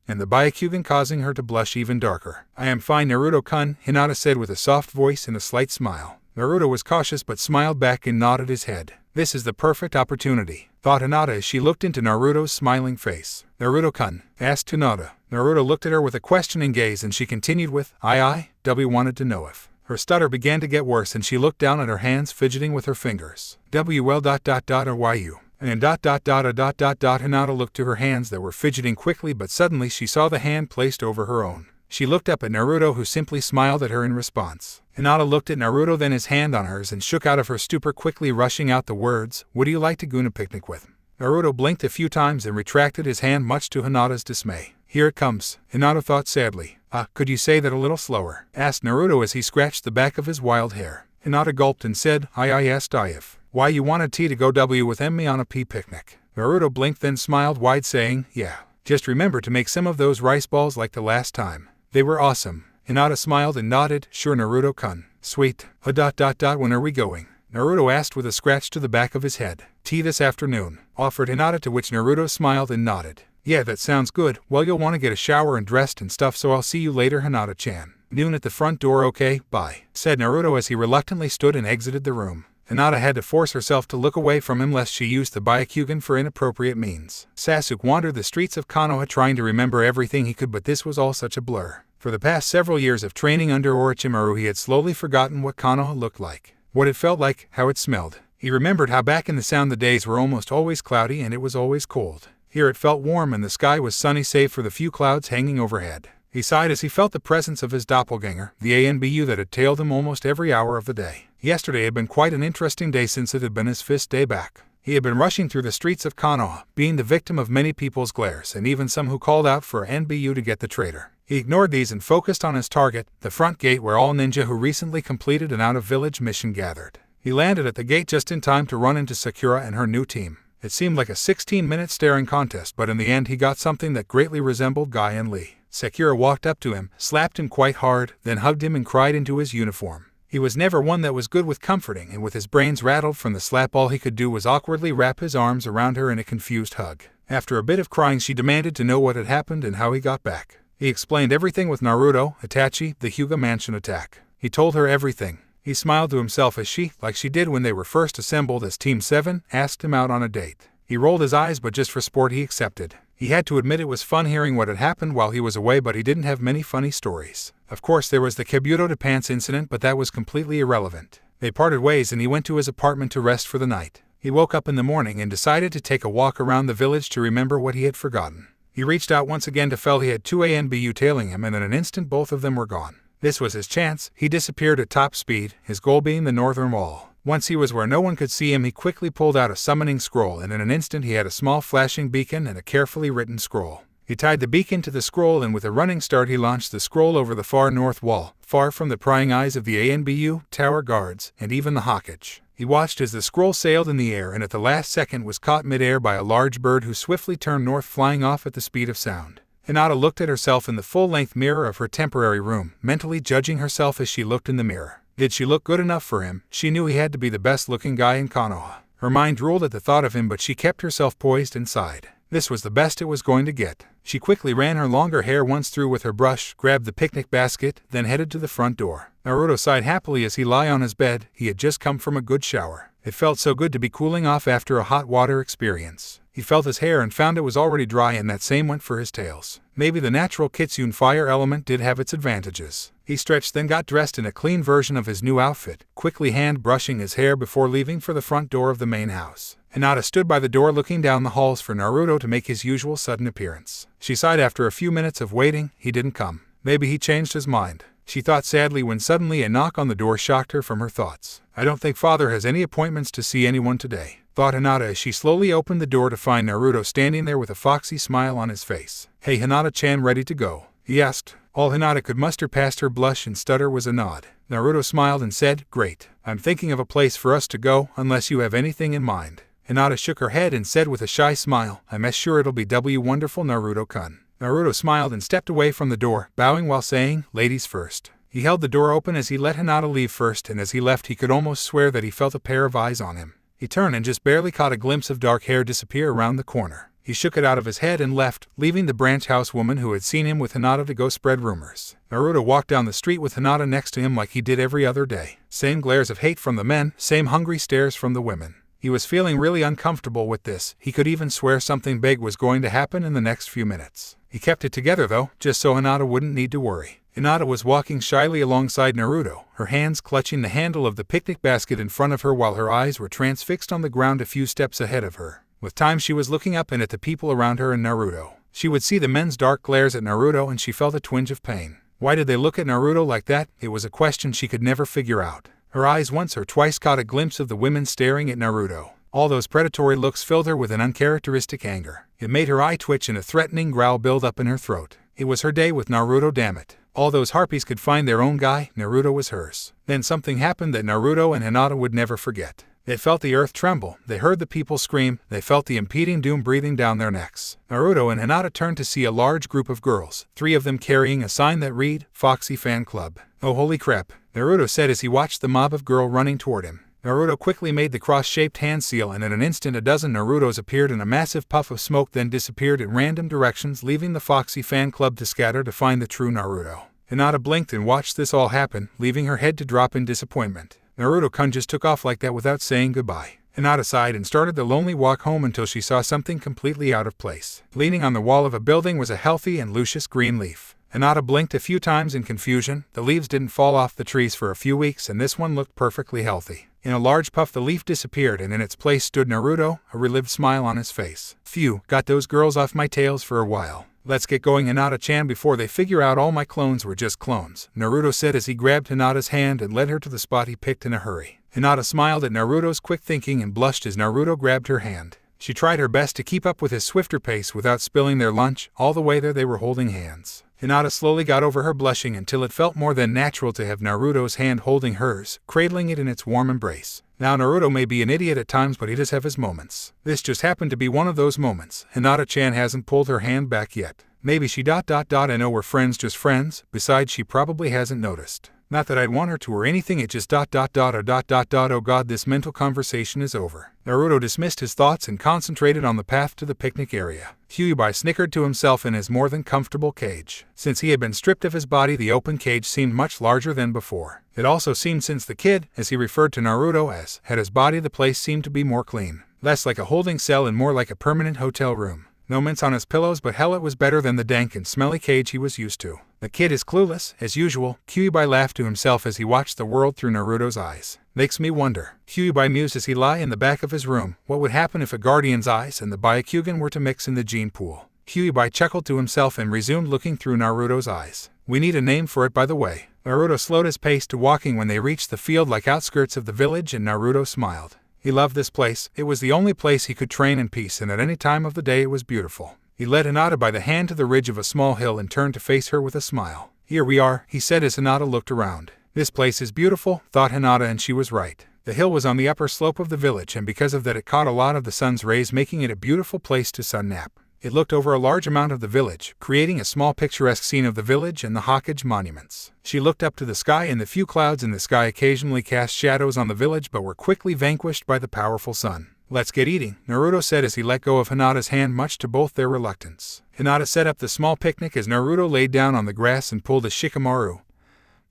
and the Byakugan causing her to blush even darker. I am fine, Naruto-kun, Hinata said with a soft voice and a slight smile. Naruto was cautious but smiled back and nodded his head. This is the perfect opportunity, thought Hinata as she looked into Naruto's smiling face. Naruto-kun, asked Hinata. Naruto looked at her with a questioning gaze and she continued with, W wanted to know if. Her stutter began to get worse and she looked down at her hands, fidgeting with her fingers. Or YU. And Hinata looked to her hands that were fidgeting quickly, but suddenly she saw the hand placed over her own. She looked up at Naruto, who simply smiled at her in response. Hinata looked at Naruto, then his hand on hers, and shook out of her stupor, quickly rushing out the words, Would you like to go on a picnic with? Naruto blinked a few times and retracted his hand, much to Hinata's dismay. Here it comes, Hinata thought sadly. Could you say that a little slower? Asked Naruto as he scratched the back of his wild hair. Hinata gulped and said, I asked if. Why you wanted to go with me on a pea picnic? Naruto blinked then smiled wide, saying, yeah. Just remember to make some of those rice balls like the last time. They were awesome. Hinata smiled and nodded, sure Naruto-kun. Sweet. When are we going? Naruto asked with a scratch to the back of his head. Tea this afternoon, offered Hinata, to which Naruto smiled and nodded. Yeah, that sounds good. Well, you'll want to get a shower and dressed and stuff, so I'll see you later, Hinata-chan. Noon at the front door, okay? Bye, said Naruto as he reluctantly stood and exited the room. Hinata had to force herself to look away from him lest she use the Byakugan for inappropriate means. Sasuke wandered the streets of Konoha trying to remember everything he could, but this was all such a blur. For the past several years of training under Orochimaru, he had slowly forgotten what Konoha looked like, what it felt like, how it smelled. He remembered how back in the Sound the days were almost always cloudy and it was always cold. Here it felt warm and the sky was sunny save for the few clouds hanging overhead. He sighed as he felt the presence of his doppelganger, the ANBU that had tailed him almost every hour of the day. Yesterday had been quite an interesting day since it had been his 5th day back. He had been rushing through the streets of Konoha, being the victim of many people's glares and even some who called out for NBU to get the traitor. He ignored these and focused on his target, the front gate where all ninja who recently completed an out-of-village mission gathered. He landed at the gate just in time to run into Sakura and her new team. It seemed like a 16-minute staring contest, but in the end he got something that greatly resembled Guy and Lee. Sakura walked up to him, slapped him quite hard, then hugged him and cried into his uniform. He was never one that was good with comforting, and with his brains rattled from the slap, all he could do was awkwardly wrap his arms around her in a confused hug. After a bit of crying, she demanded to know what had happened and how he got back. He explained everything with Naruto, Itachi, the Hyuga mansion attack. He told her everything. He smiled to himself as she, like she did when they were first assembled as Team 7, asked him out on a date. He rolled his eyes, but just for sport he accepted. He had to admit it was fun hearing what had happened while he was away, but he didn't have many funny stories. Of course there was the Kabuto to Pants incident, but that was completely irrelevant. They parted ways and he went to his apartment to rest for the night. He woke up in the morning and decided to take a walk around the village to remember what he had forgotten. He reached out once again to felt he had two ANBU tailing him, and in an instant both of them were gone. This was his chance. He disappeared at top speed, his goal being the northern wall. Once he was where no one could see him, he quickly pulled out a summoning scroll, and in an instant he had a small flashing beacon and a carefully written scroll. He tied the beacon to the scroll, and with a running start he launched the scroll over the far north wall, far from the prying eyes of the ANBU, tower guards, and even the Hokage. He watched as the scroll sailed in the air and at the last second was caught mid-air by a large bird who swiftly turned north, flying off at the speed of sound. Hinata looked at herself in the full-length mirror of her temporary room, mentally judging herself as she looked in the mirror. Did she look good enough for him? She knew he had to be the best-looking guy in Konoha. Her mind ruled at the thought of him, but she kept herself poised and sighed. This was the best it was going to get. She quickly ran her longer hair once through with her brush, grabbed the picnic basket, then headed to the front door. Naruto sighed happily as he lay on his bed. He had just come from a good shower. It felt so good to be cooling off after a hot water experience. He felt his hair and found it was already dry, and that same went for his tails. Maybe the natural Kitsune fire element did have its advantages. He stretched, then got dressed in a clean version of his new outfit, quickly hand brushing his hair before leaving for the front door of the main house. Hinata stood by the door looking down the halls for Naruto to make his usual sudden appearance. She sighed after a few minutes of waiting. He didn't come. Maybe he changed his mind. She thought sadly when suddenly a knock on the door shocked her from her thoughts. I don't think father has any appointments to see anyone today, thought Hinata as she slowly opened the door to find Naruto standing there with a foxy smile on his face. Hey Hinata-chan, ready to go? He asked. All Hinata could muster past her blush and stutter was a nod. Naruto smiled and said, Great. I'm thinking of a place for us to go, unless you have anything in mind. Hinata shook her head and said with a shy smile, I'm sure it'll be wonderful, Naruto-kun. Naruto smiled and stepped away from the door, bowing while saying, Ladies first. He held the door open as he let Hinata leave first, and as he left he could almost swear that he felt a pair of eyes on him. He turned and just barely caught a glimpse of dark hair disappear around the corner. He shook it out of his head and left, leaving the branch house woman who had seen him with Hinata to go spread rumors. Naruto walked down the street with Hinata next to him like he did every other day. Same glares of hate from the men, same hungry stares from the women. He was feeling really uncomfortable with this. He could even swear something big was going to happen in the next few minutes. He kept it together though, just so Hinata wouldn't need to worry. Hinata was walking shyly alongside Naruto, her hands clutching the handle of the picnic basket in front of her while her eyes were transfixed on the ground a few steps ahead of her. With time she was looking up and at the people around her and Naruto. She would see the men's dark glares at Naruto and she felt a twinge of pain. Why did they look at Naruto like that? It was a question she could never figure out. Her eyes once or twice caught a glimpse of the women staring at Naruto. All those predatory looks filled her with an uncharacteristic anger. It made her eye twitch and a threatening growl build up in her throat. It was her day with Naruto, damn it. All those harpies could find their own guy, Naruto was hers. Then something happened that Naruto and Hinata would never forget. They felt the earth tremble, they heard the people scream, they felt the impending doom breathing down their necks. Naruto and Hinata turned to see a large group of girls, 3 of them carrying a sign that read, Foxy Fan Club. Oh holy crap, Naruto said as he watched the mob of girls running toward him. Naruto quickly made the cross-shaped hand seal and in an instant a dozen Narutos appeared in a massive puff of smoke, then disappeared in random directions, leaving the Foxy Fan Club to scatter to find the true Naruto. Hinata blinked and watched this all happen, leaving her head to drop in disappointment. Naruto-kun just took off like that without saying goodbye. Hinata sighed and started the lonely walk home until she saw something completely out of place. Leaning on the wall of a building was a healthy and luscious green leaf. Hinata blinked a few times in confusion. The leaves didn't fall off the trees for a few weeks and this one looked perfectly healthy. In a large puff the leaf disappeared and in its place stood Naruto, a relieved smile on his face. Phew, got those girls off my tails for a while. Let's get going, Hinata-chan, before they figure out all my clones were just clones, Naruto said as he grabbed Hinata's hand and led her to the spot he picked in a hurry. Hinata smiled at Naruto's quick thinking and blushed as Naruto grabbed her hand. She tried her best to keep up with his swifter pace without spilling their lunch. All the way there they were holding hands. Hinata slowly got over her blushing until it felt more than natural to have Naruto's hand holding hers, cradling it in its warm embrace. Now Naruto may be an idiot at times, but he does have his moments. This just happened to be one of those moments. Hinata-chan hasn't pulled her hand back yet. Maybe she ... I know we're friends, just friends. Besides, she probably hasn't noticed. Not that I'd want her to or anything, it just ... Oh god, this mental conversation is over. Naruto dismissed his thoughts and concentrated on the path to the picnic area. Kyuubi snickered to himself in his more than comfortable cage. Since he had been stripped of his body, the open cage seemed much larger than before. It also seemed since the kid, as he referred to Naruto as, had his body, the place seemed to be more clean. Less like a holding cell and more like a permanent hotel room. No mints on his pillows, but hell, it was better than the dank and smelly cage he was used to. The kid is clueless, as usual, Kyuubi laughed to himself as he watched the world through Naruto's eyes. Makes me wonder, Kyuubi mused as he lay in the back of his room, what would happen if a guardian's eyes and the Byakugan were to mix in the gene pool. Kyuubi chuckled to himself and resumed looking through Naruto's eyes. We need a name for it, by the way. Naruto slowed his pace to walking when they reached the field-like outskirts of the village, and Naruto smiled. He loved this place. It was the only place he could train in peace, and at any time of the day it was beautiful. He led Hinata by the hand to the ridge of a small hill and turned to face her with a smile. Here we are, he said as Hinata looked around. This place is beautiful, thought Hinata, and she was right. The hill was on the upper slope of the village, and because of that it caught a lot of the sun's rays, making it a beautiful place to sun nap. It looked over a large amount of the village, creating a small picturesque scene of the village and the Hokage monuments. She looked up to the sky, and the few clouds in the sky occasionally cast shadows on the village but were quickly vanquished by the powerful sun. Let's get eating, Naruto said as he let go of Hinata's hand, much to both their reluctance. Hinata set up the small picnic as Naruto laid down on the grass and pulled a Shikamaru.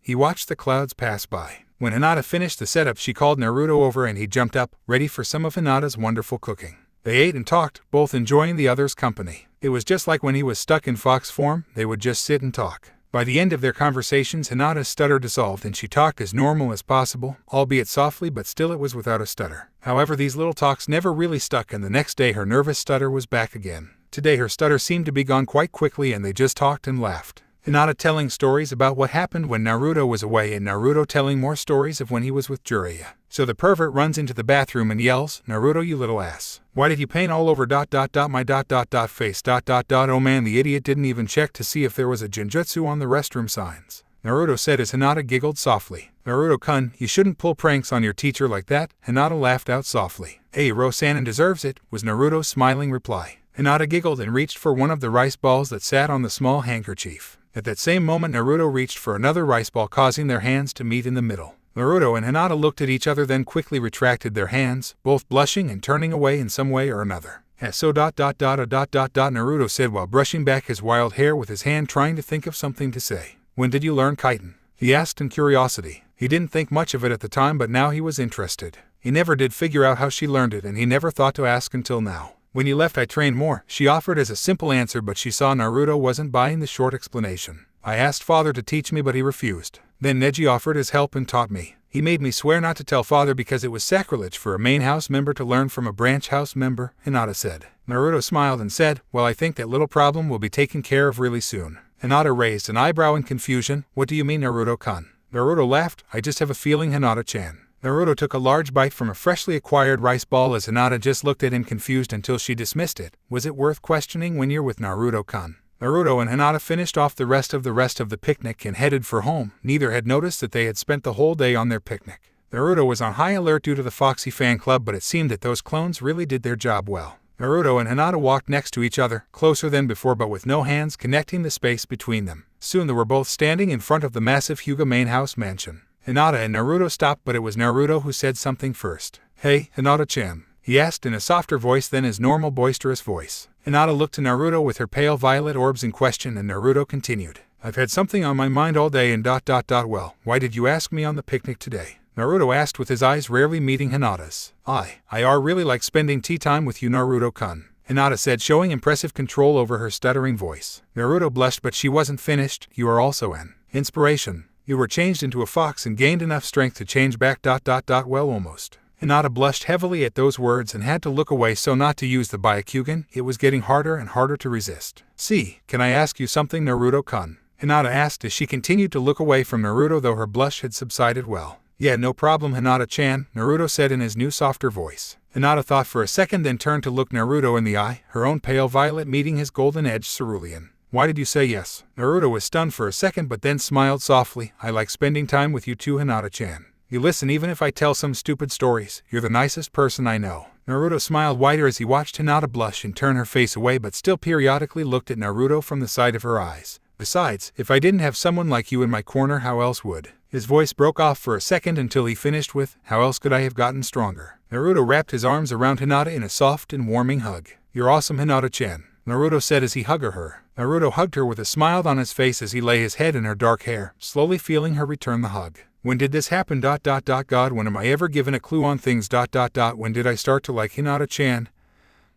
He watched the clouds pass by. When Hinata finished the setup, she called Naruto over and he jumped up, ready for some of Hinata's wonderful cooking. They ate and talked, both enjoying the other's company. It was just like when he was stuck in fox form, they would just sit and talk. By the end of their conversations, Hinata's stutter dissolved and she talked as normal as possible, albeit softly, but still it was without a stutter. However, these little talks never really stuck, and the next day her nervous stutter was back again. Today her stutter seemed to be gone quite quickly and they just talked and laughed. Hinata telling stories about what happened when Naruto was away, and Naruto telling more stories of when he was with Jiraiya. So the pervert runs into the bathroom and yells, "Naruto, you little ass. Why did you paint all over my face? Oh man, the idiot didn't even check to see if there was a genjutsu on the restroom signs." Naruto said as Hinata giggled softly. "Naruto-kun, you shouldn't pull pranks on your teacher like that." Hinata laughed out softly. "Hey, Ro-sanin deserves it," was Naruto's smiling reply. Hinata giggled and reached for one of the rice balls that sat on the small handkerchief. At that same moment, Naruto reached for another rice ball, causing their hands to meet in the middle. Naruto and Hinata looked at each other, then quickly retracted their hands, both blushing and turning away in some way or another. Naruto said while brushing back his wild hair with his hand, trying to think of something to say. "When did you learn Kiten?" he asked in curiosity. He didn't think much of it at the time, but now he was interested. He never did figure out how she learned it, and he never thought to ask until now. "When you left I trained more," she offered as a simple answer, but she saw Naruto wasn't buying the short explanation. "I asked father to teach me, but he refused. Then Neji offered his help and taught me. He made me swear not to tell father because it was sacrilege for a main house member to learn from a branch house member," Hinata said. Naruto smiled and said, "Well, I think that little problem will be taken care of really soon." Hinata raised an eyebrow in confusion. "What do you mean, Naruto-kun?" Naruto laughed. "I just have a feeling, Hinata-chan." Naruto took a large bite from a freshly acquired rice ball as Hinata just looked at him confused until she dismissed it. "Was it worth questioning when you're with Naruto-kun?" Naruto and Hinata finished off the rest of the picnic and headed for home. Neither had noticed that they had spent the whole day on their picnic. Naruto was on high alert due to the Foxy fan club, but it seemed that those clones really did their job well. Naruto and Hinata walked next to each other, closer than before but with no hands connecting the space between them. Soon they were both standing in front of the massive Hyuga main house mansion. Hinata and Naruto stopped, but it was Naruto who said something first. "Hey, Hinata-chan," he asked in a softer voice than his normal boisterous voice. Hinata looked to Naruto with her pale violet orbs in question, and Naruto continued. "I've had something on my mind all day and well, why did you ask me on the picnic today?" Naruto asked with his eyes rarely meeting Hinata's. I really like spending tea time with you, Naruto-kun," Hinata said, showing impressive control over her stuttering voice. Naruto blushed, but she wasn't finished. "You are also an inspiration. You were changed into a fox and gained enough strength to change back well, almost." Hinata blushed heavily at those words and had to look away so not to use the Byakugan. It was getting harder and harder to resist. "See, can I ask you something, Naruto-kun?" Hinata asked as she continued to look away from Naruto, though her blush had subsided well. "Yeah, no problem, Hinata-chan," Naruto said in his new softer voice. Hinata thought for a second, then turned to look Naruto in the eye, her own pale violet meeting his golden-edged cerulean. "Why did you say yes?" Naruto was stunned for a second but then smiled softly. "I like spending time with you too, Hinata-chan. You listen even if I tell some stupid stories. You're the nicest person I know." Naruto smiled wider as he watched Hinata blush and turn her face away, but still periodically looked at Naruto from the side of her eyes. "Besides, if I didn't have someone like you in my corner, how else would?" His voice broke off for a second until he finished with, "How else could I have gotten stronger?" Naruto wrapped his arms around Hinata in a soft and warming hug. "You're awesome, Hinata-chan," Naruto said as he hugged her. Naruto hugged her with a smile on his face as he lay his head in her dark hair, slowly feeling her return the hug. "When did this happen? God, when am I ever given a clue on things? When did I start to like Hinata-chan?"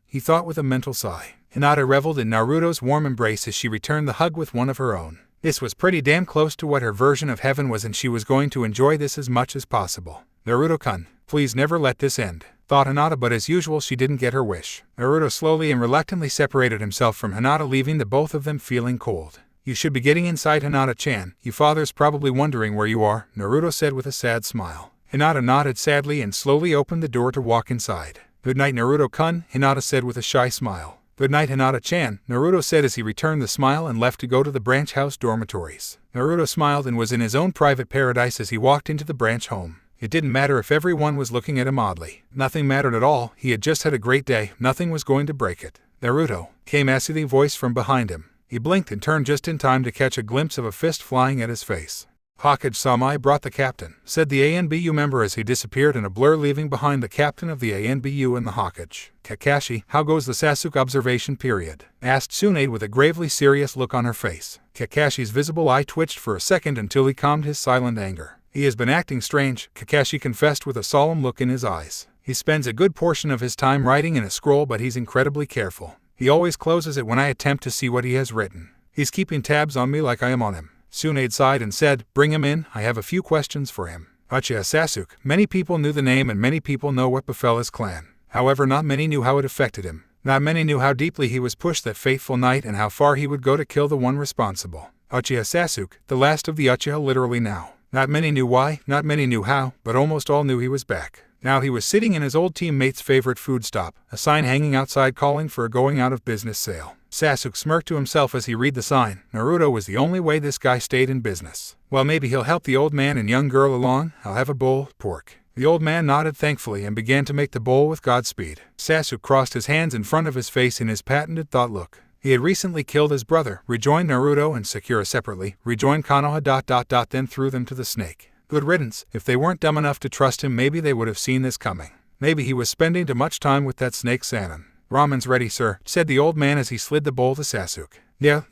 He thought with a mental sigh. Hinata reveled in Naruto's warm embrace as she returned the hug with one of her own. This was pretty damn close to what her version of heaven was, and she was going to enjoy this as much as possible. Naruto-kun, please never let this end, thought Hinata, but as usual she didn't get her wish. Naruto slowly and reluctantly separated himself from Hinata, leaving the both of them feeling cold. You should be getting inside, Hinata-chan. Your father's probably wondering where you are, Naruto said with a sad smile. Hinata nodded sadly and slowly opened the door to walk inside. Good night, Naruto-kun, Hinata said with a shy smile. Good night, Hinata-chan, Naruto said as he returned the smile and left to go to the branch house dormitories. Naruto smiled and was in his own private paradise as he walked into the branch home. It didn't matter if everyone was looking at him oddly. Nothing mattered at all. He had just had a great day. Nothing was going to break it. Naruto, came a soothing voice from behind him. He blinked and turned just in time to catch a glimpse of a fist flying at his face. Hokage-sama brought the captain, said the ANBU member as he disappeared in a blur, leaving behind the captain of the ANBU and the Hokage. Kakashi, how goes the Sasuke observation period? Asked Tsunade with a gravely serious look on her face. Kakashi's visible eye twitched for a second until he calmed his silent anger. He has been acting strange, Kakashi confessed with a solemn look in his eyes. He spends a good portion of his time writing in a scroll, but he's incredibly careful. He always closes it when I attempt to see what he has written. He's keeping tabs on me like I am on him. Tsunade sighed and said, bring him in, I have a few questions for him. Uchiha Sasuke. Many people knew the name and many people know what befell his clan. However, not many knew how it affected him. Not many knew how deeply he was pushed that fateful night and how far he would go to kill the one responsible. Uchiha Sasuke, the last of the Uchiha literally now. Not many knew why, not many knew how, but almost all knew he was back. Now he was sitting in his old teammate's favorite food stop, a sign hanging outside calling for a going out of business sale. Sasuke smirked to himself as he read the sign. Naruto was the only way this guy stayed in business. Well, maybe he'll help the old man and young girl along. I'll have a bowl, pork. The old man nodded thankfully and began to make the bowl with Godspeed. Sasuke crossed his hands in front of his face in his patented thought look. He had recently killed his brother, rejoined Naruto and Sakura separately, rejoined Konoha ... then threw them to the snake. Good riddance. If they weren't dumb enough to trust him, maybe they would have seen this coming. Maybe he was spending too much time with that snake Sanin. Ramen's ready, sir, said the old man as he slid the bowl to Sasuke. Yeah,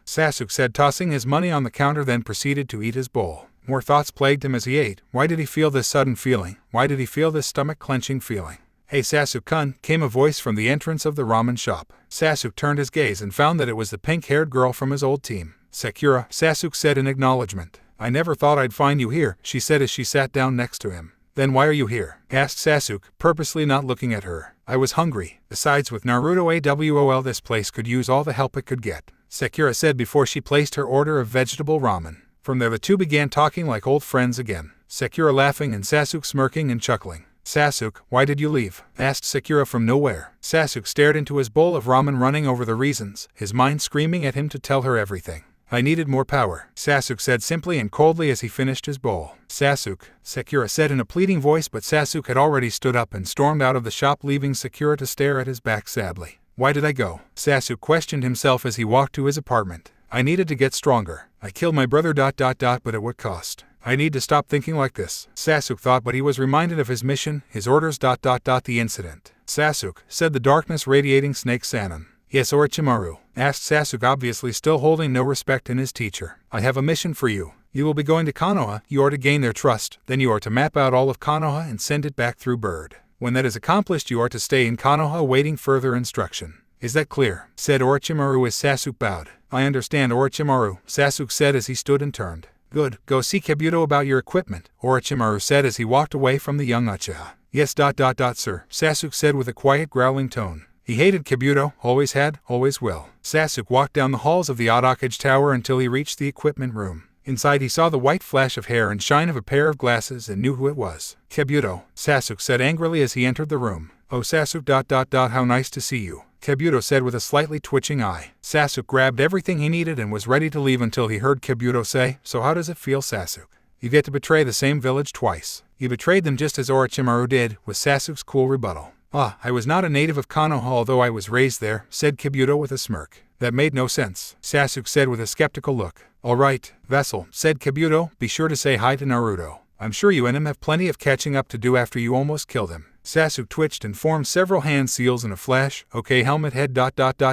Sasuke said, tossing his money on the counter, then proceeded to eat his bowl. More thoughts plagued him as he ate. Why did he feel this sudden feeling? Why did he feel this stomach-clenching feeling? Hey Sasuke-kun, came a voice from the entrance of the ramen shop. Sasuke turned his gaze and found that it was the pink-haired girl from his old team. Sakura, Sasuke said in acknowledgement. I never thought I'd find you here, she said as she sat down next to him. Then why are you here? Asked Sasuke, purposely not looking at her. I was hungry. Besides, with Naruto AWOL, this place could use all the help it could get, Sakura said before she placed her order of vegetable ramen. From there the two began talking like old friends again. Sakura laughing and Sasuke smirking and chuckling. Sasuke, why did you leave? Asked Sakura from nowhere. Sasuke stared into his bowl of ramen, running over the reasons, his mind screaming at him to tell her everything. I needed more power, Sasuke said simply and coldly as he finished his bowl. Sasuke, Sakura said in a pleading voice, but Sasuke had already stood up and stormed out of the shop, leaving Sakura to stare at his back sadly. Why did I go? Sasuke questioned himself as he walked to his apartment. I needed to get stronger. I killed my brother ... but at what cost? I need to stop thinking like this, Sasuke thought, but he was reminded of his mission, his orders ... the incident. Sasuke, said the darkness radiating snake Sanin. Yes, Orochimaru, asked Sasuke, obviously still holding no respect in his teacher. I have a mission for you. You will be going to Konoha, you are to gain their trust, then you are to map out all of Konoha and send it back through Bird. When that is accomplished, you are to stay in Konoha awaiting further instruction. Is that clear? Said Orochimaru as Sasuke bowed. I understand, Orochimaru, Sasuke said as he stood and turned. Good, go see Kabuto about your equipment, Orochimaru said as he walked away from the young Uchiha. Yes, sir, Sasuke said with a quiet growling tone. He hated Kabuto, always had, always will. Sasuke walked down the halls of the Hokage Tower until he reached the equipment room. Inside he saw the white flash of hair and shine of a pair of glasses and knew who it was. Kabuto, Sasuke said angrily as he entered the room. Oh Sasuke ... how nice to see you, Kabuto said with a slightly twitching eye. Sasuke grabbed everything he needed and was ready to leave until he heard Kabuto say, so how does it feel, Sasuke? You get to betray the same village twice. You betrayed them just as Orochimaru did, was Sasuke's cool rebuttal. Ah, I was not a native of Konoha although I was raised there, said Kabuto with a smirk. That made no sense, Sasuke said with a skeptical look. All right, Vessel, said Kabuto, be sure to say hi to Naruto. I'm sure you and him have plenty of catching up to do after you almost killed him. Sasuke twitched and formed several hand seals in a flash. Okay, helmet head ...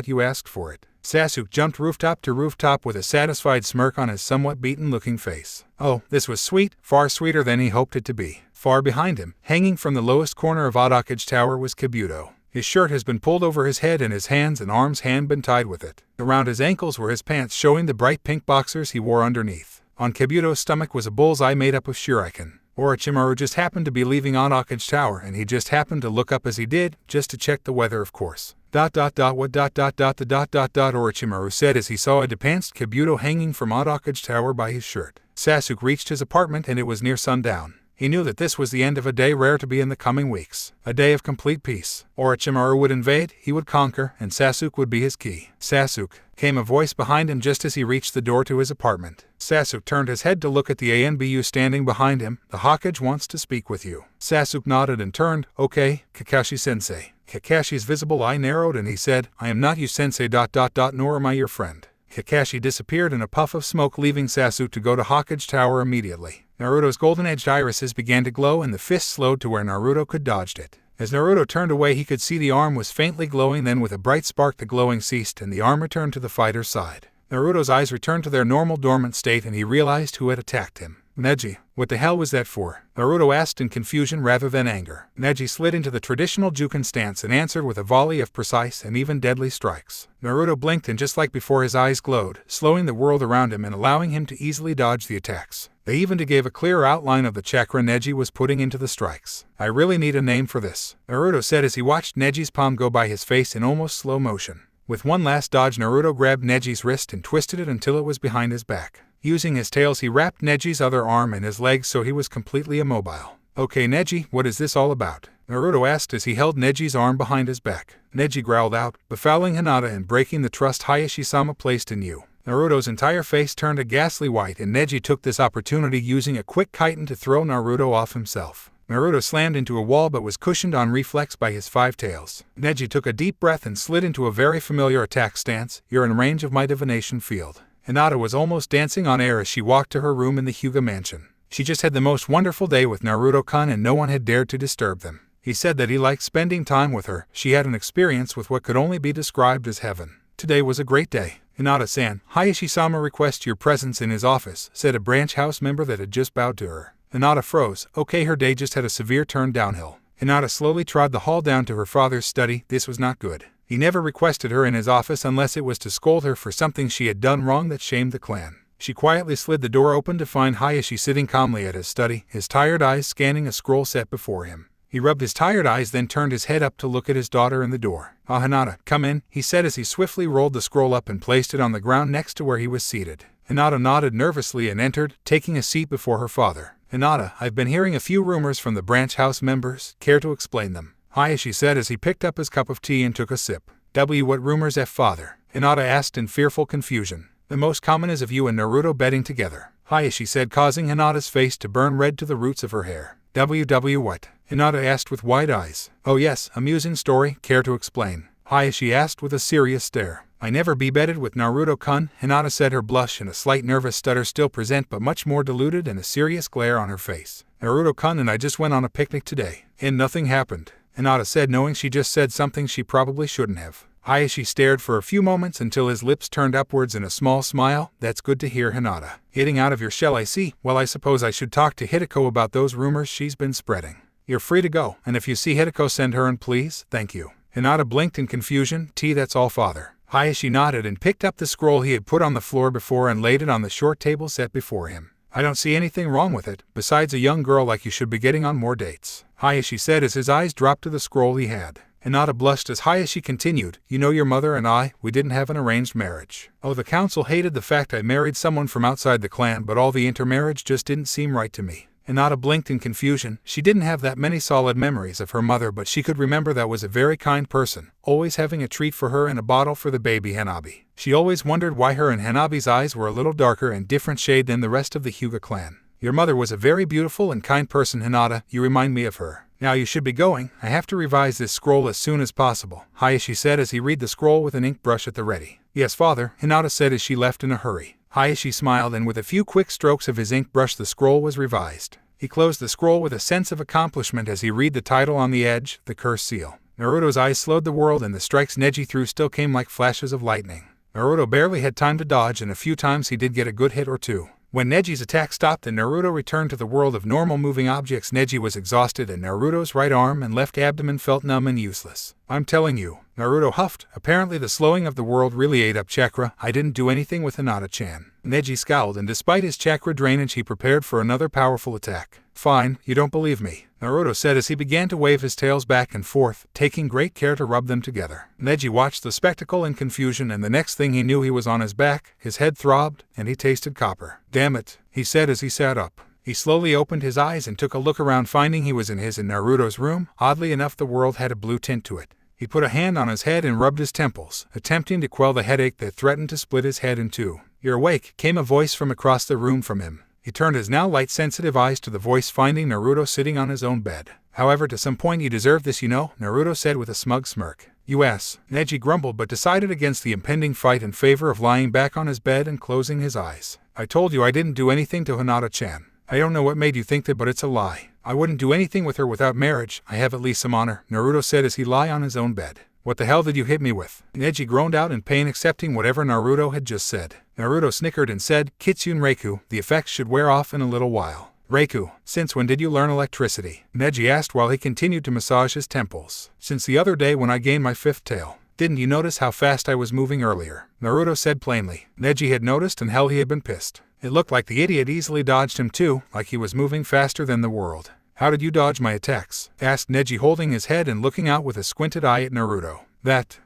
you asked for it. Sasuke jumped rooftop to rooftop with a satisfied smirk on his somewhat beaten-looking face. Oh, this was sweet, far sweeter than he hoped it to be. Far behind him, hanging from the lowest corner of Hokage Tower, was Kabuto. His shirt has been pulled over his head and his hands and arms had been tied with it. Around his ankles were his pants showing the bright pink boxers he wore underneath. On Kabuto's stomach was a bullseye made up of shuriken. Orochimaru just happened to be leaving Hokage Tower and he just happened to look up as he did, just to check the weather of course. Orochimaru said as he saw a depanced Kabuto hanging from Hokage Tower by his shirt. Sasuke reached his apartment and it was near sundown. He knew that this was the end of a day rare to be in the coming weeks. A day of complete peace. Orochimaru would invade, he would conquer, and Sasuke would be his key. Sasuke, came a voice behind him just as he reached the door to his apartment. Sasuke turned his head to look at the ANBU standing behind him. The Hokage wants to speak with you. Sasuke nodded and turned. Okay, Kakashi-sensei. Kakashi's visible eye narrowed and he said, I am not you sensei ... nor am I your friend. Kakashi disappeared in a puff of smoke, leaving Sasuke to go to Hokage Tower immediately. Naruto's golden-edged irises began to glow and the fist slowed to where Naruto could dodge it. As Naruto turned away he could see the arm was faintly glowing, then with a bright spark the glowing ceased and the arm returned to the fighter's side. Naruto's eyes returned to their normal dormant state and he realized who had attacked him. Neji, what the hell was that for? Naruto asked in confusion rather than anger. Neji slid into the traditional Juken stance and answered with a volley of precise and even deadly strikes. Naruto blinked and just like before his eyes glowed, slowing the world around him and allowing him to easily dodge the attacks. They even gave a clear outline of the chakra Neji was putting into the strikes. I really need a name for this, Naruto said as he watched Neji's palm go by his face in almost slow motion. With one last dodge Naruto grabbed Neji's wrist and twisted it until it was behind his back. Using his tails he wrapped Neji's other arm and his legs so he was completely immobile. Okay Neji, what is this all about? Naruto asked as he held Neji's arm behind his back. Neji growled out, befouling Hinata and breaking the trust Hiashi-sama placed in you. Naruto's entire face turned a ghastly white and Neji took this opportunity using a quick chitin to throw Naruto off himself. Naruto slammed into a wall but was cushioned on reflex by his five tails. Neji took a deep breath and slid into a very familiar attack stance. You're in range of my divination field. Hinata was almost dancing on air as she walked to her room in the Hyuga mansion. She just had the most wonderful day with Naruto-kun and no one had dared to disturb them. He said that he liked spending time with her. She had an experience with what could only be described as heaven. Today was a great day. Hinata-san, Hiashi-sama requests your presence in his office, said a branch house member that had just bowed to her. Hinata froze. Okay, her day just had a severe turn downhill. Hinata slowly trod the hall down to her father's study. This was not good. He never requested her in his office unless it was to scold her for something she had done wrong that shamed the clan. She quietly slid the door open to find Hiashi sitting calmly at his study, his tired eyes scanning a scroll set before him. He rubbed his tired eyes, then turned his head up to look at his daughter in the door. Ah, Hinata, come in, he said as he swiftly rolled the scroll up and placed it on the ground next to where he was seated. Hinata nodded nervously and entered, taking a seat before her father. Hinata, I've been hearing a few rumors from the branch house members. Care to explain them? Hiashi said as he picked up his cup of tea and took a sip. What rumors, father? Hinata asked in fearful confusion. The most common is of you and Naruto betting together, Hiashi said, causing Hinata's face to burn red to the roots of her hair. What? Hinata asked with wide eyes. Oh yes, amusing story. Care to explain? Hiashi asked with a serious stare. I never be betted with Naruto-kun, Hinata said, her blush and a slight nervous stutter still present but much more diluted and a serious glare on her face. Naruto-kun and I just went on a picnic today, and nothing happened, Hinata said, knowing she just said something she probably shouldn't have. Hiashi stared for a few moments until his lips turned upwards in a small smile. That's good to hear, Hinata. Getting out of your shell, I see. Well, I suppose I should talk to Hideko about those rumors she's been spreading. You're free to go, and if you see Hideko, send her in, please. Thank you. Hinata blinked in confusion. That's all, father. Hiashi nodded and picked up the scroll he had put on the floor before and laid it on the short table set before him. I don't see anything wrong with it. Besides, a young girl like you should be getting on more dates, Hiashi said as his eyes dropped to the scroll he had. Hinata blushed as Hiashi continued. You know, your mother and I, we didn't have an arranged marriage. Oh, the council hated the fact I married someone from outside the clan, but all the intermarriage just didn't seem right to me. Hinata blinked in confusion. She didn't have that many solid memories of her mother, but she could remember that was a very kind person, always having a treat for her and a bottle for the baby Hanabi. She always wondered why her and Hanabi's eyes were a little darker and different shade than the rest of the Hyuga clan. Your mother was a very beautiful and kind person, Hinata. You remind me of her. Now you should be going. I have to revise this scroll as soon as possible, Hiashi said as he read the scroll with an ink brush at the ready. Yes, father, Hinata said as she left in a hurry. Hayashi smiled and with a few quick strokes of his ink brush the scroll was revised. He closed the scroll with a sense of accomplishment as he read the title on the edge, The Cursed Seal. Naruto's eyes slowed the world and the strikes Neji threw still came like flashes of lightning. Naruto barely had time to dodge and a few times he did get a good hit or two. When Neji's attack stopped and Naruto returned to the world of normal moving objects, Neji was exhausted and Naruto's right arm and left abdomen felt numb and useless. I'm telling you, Naruto huffed. Apparently the slowing of the world really ate up chakra. I didn't do anything with Hinata-chan. Neji scowled, and despite his chakra drainage he prepared for another powerful attack. Fine, you don't believe me, Naruto said as he began to wave his tails back and forth, taking great care to rub them together. Neji watched the spectacle in confusion, and the next thing he knew he was on his back, his head throbbed, and he tasted copper. Damn it, he said as he sat up. He slowly opened his eyes and took a look around, finding he was in his and Naruto's room. Oddly enough, the world had a blue tint to it. He put a hand on his head and rubbed his temples, attempting to quell the headache that threatened to split his head in two. You're awake, came a voice from across the room from him. He turned his now light-sensitive eyes to the voice, finding Naruto sitting on his own bed. However, to some point you deserve this, you know, Naruto said with a smug smirk. U.S. Neji grumbled but decided against the impending fight in favor of lying back on his bed and closing his eyes. I told you I didn't do anything to Hinata-chan. I don't know what made you think that, but it's a lie. I wouldn't do anything with her without marriage. I have at least some honor, Naruto said as he lay on his own bed. What the hell did you hit me with? Neji groaned out in pain, accepting whatever Naruto had just said. Naruto snickered and said, Kitsune Reiku, the effects should wear off in a little while. Reiku, since when did you learn electricity? Neji asked while he continued to massage his temples. Since the other day when I gained my fifth tail. Didn't you notice how fast I was moving earlier? Naruto said plainly. Neji had noticed, and hell, he had been pissed. It looked like the idiot easily dodged him too, like he was moving faster than the world. How did you dodge my attacks? Asked Neji, holding his head and looking out with a squinted eye at Naruto.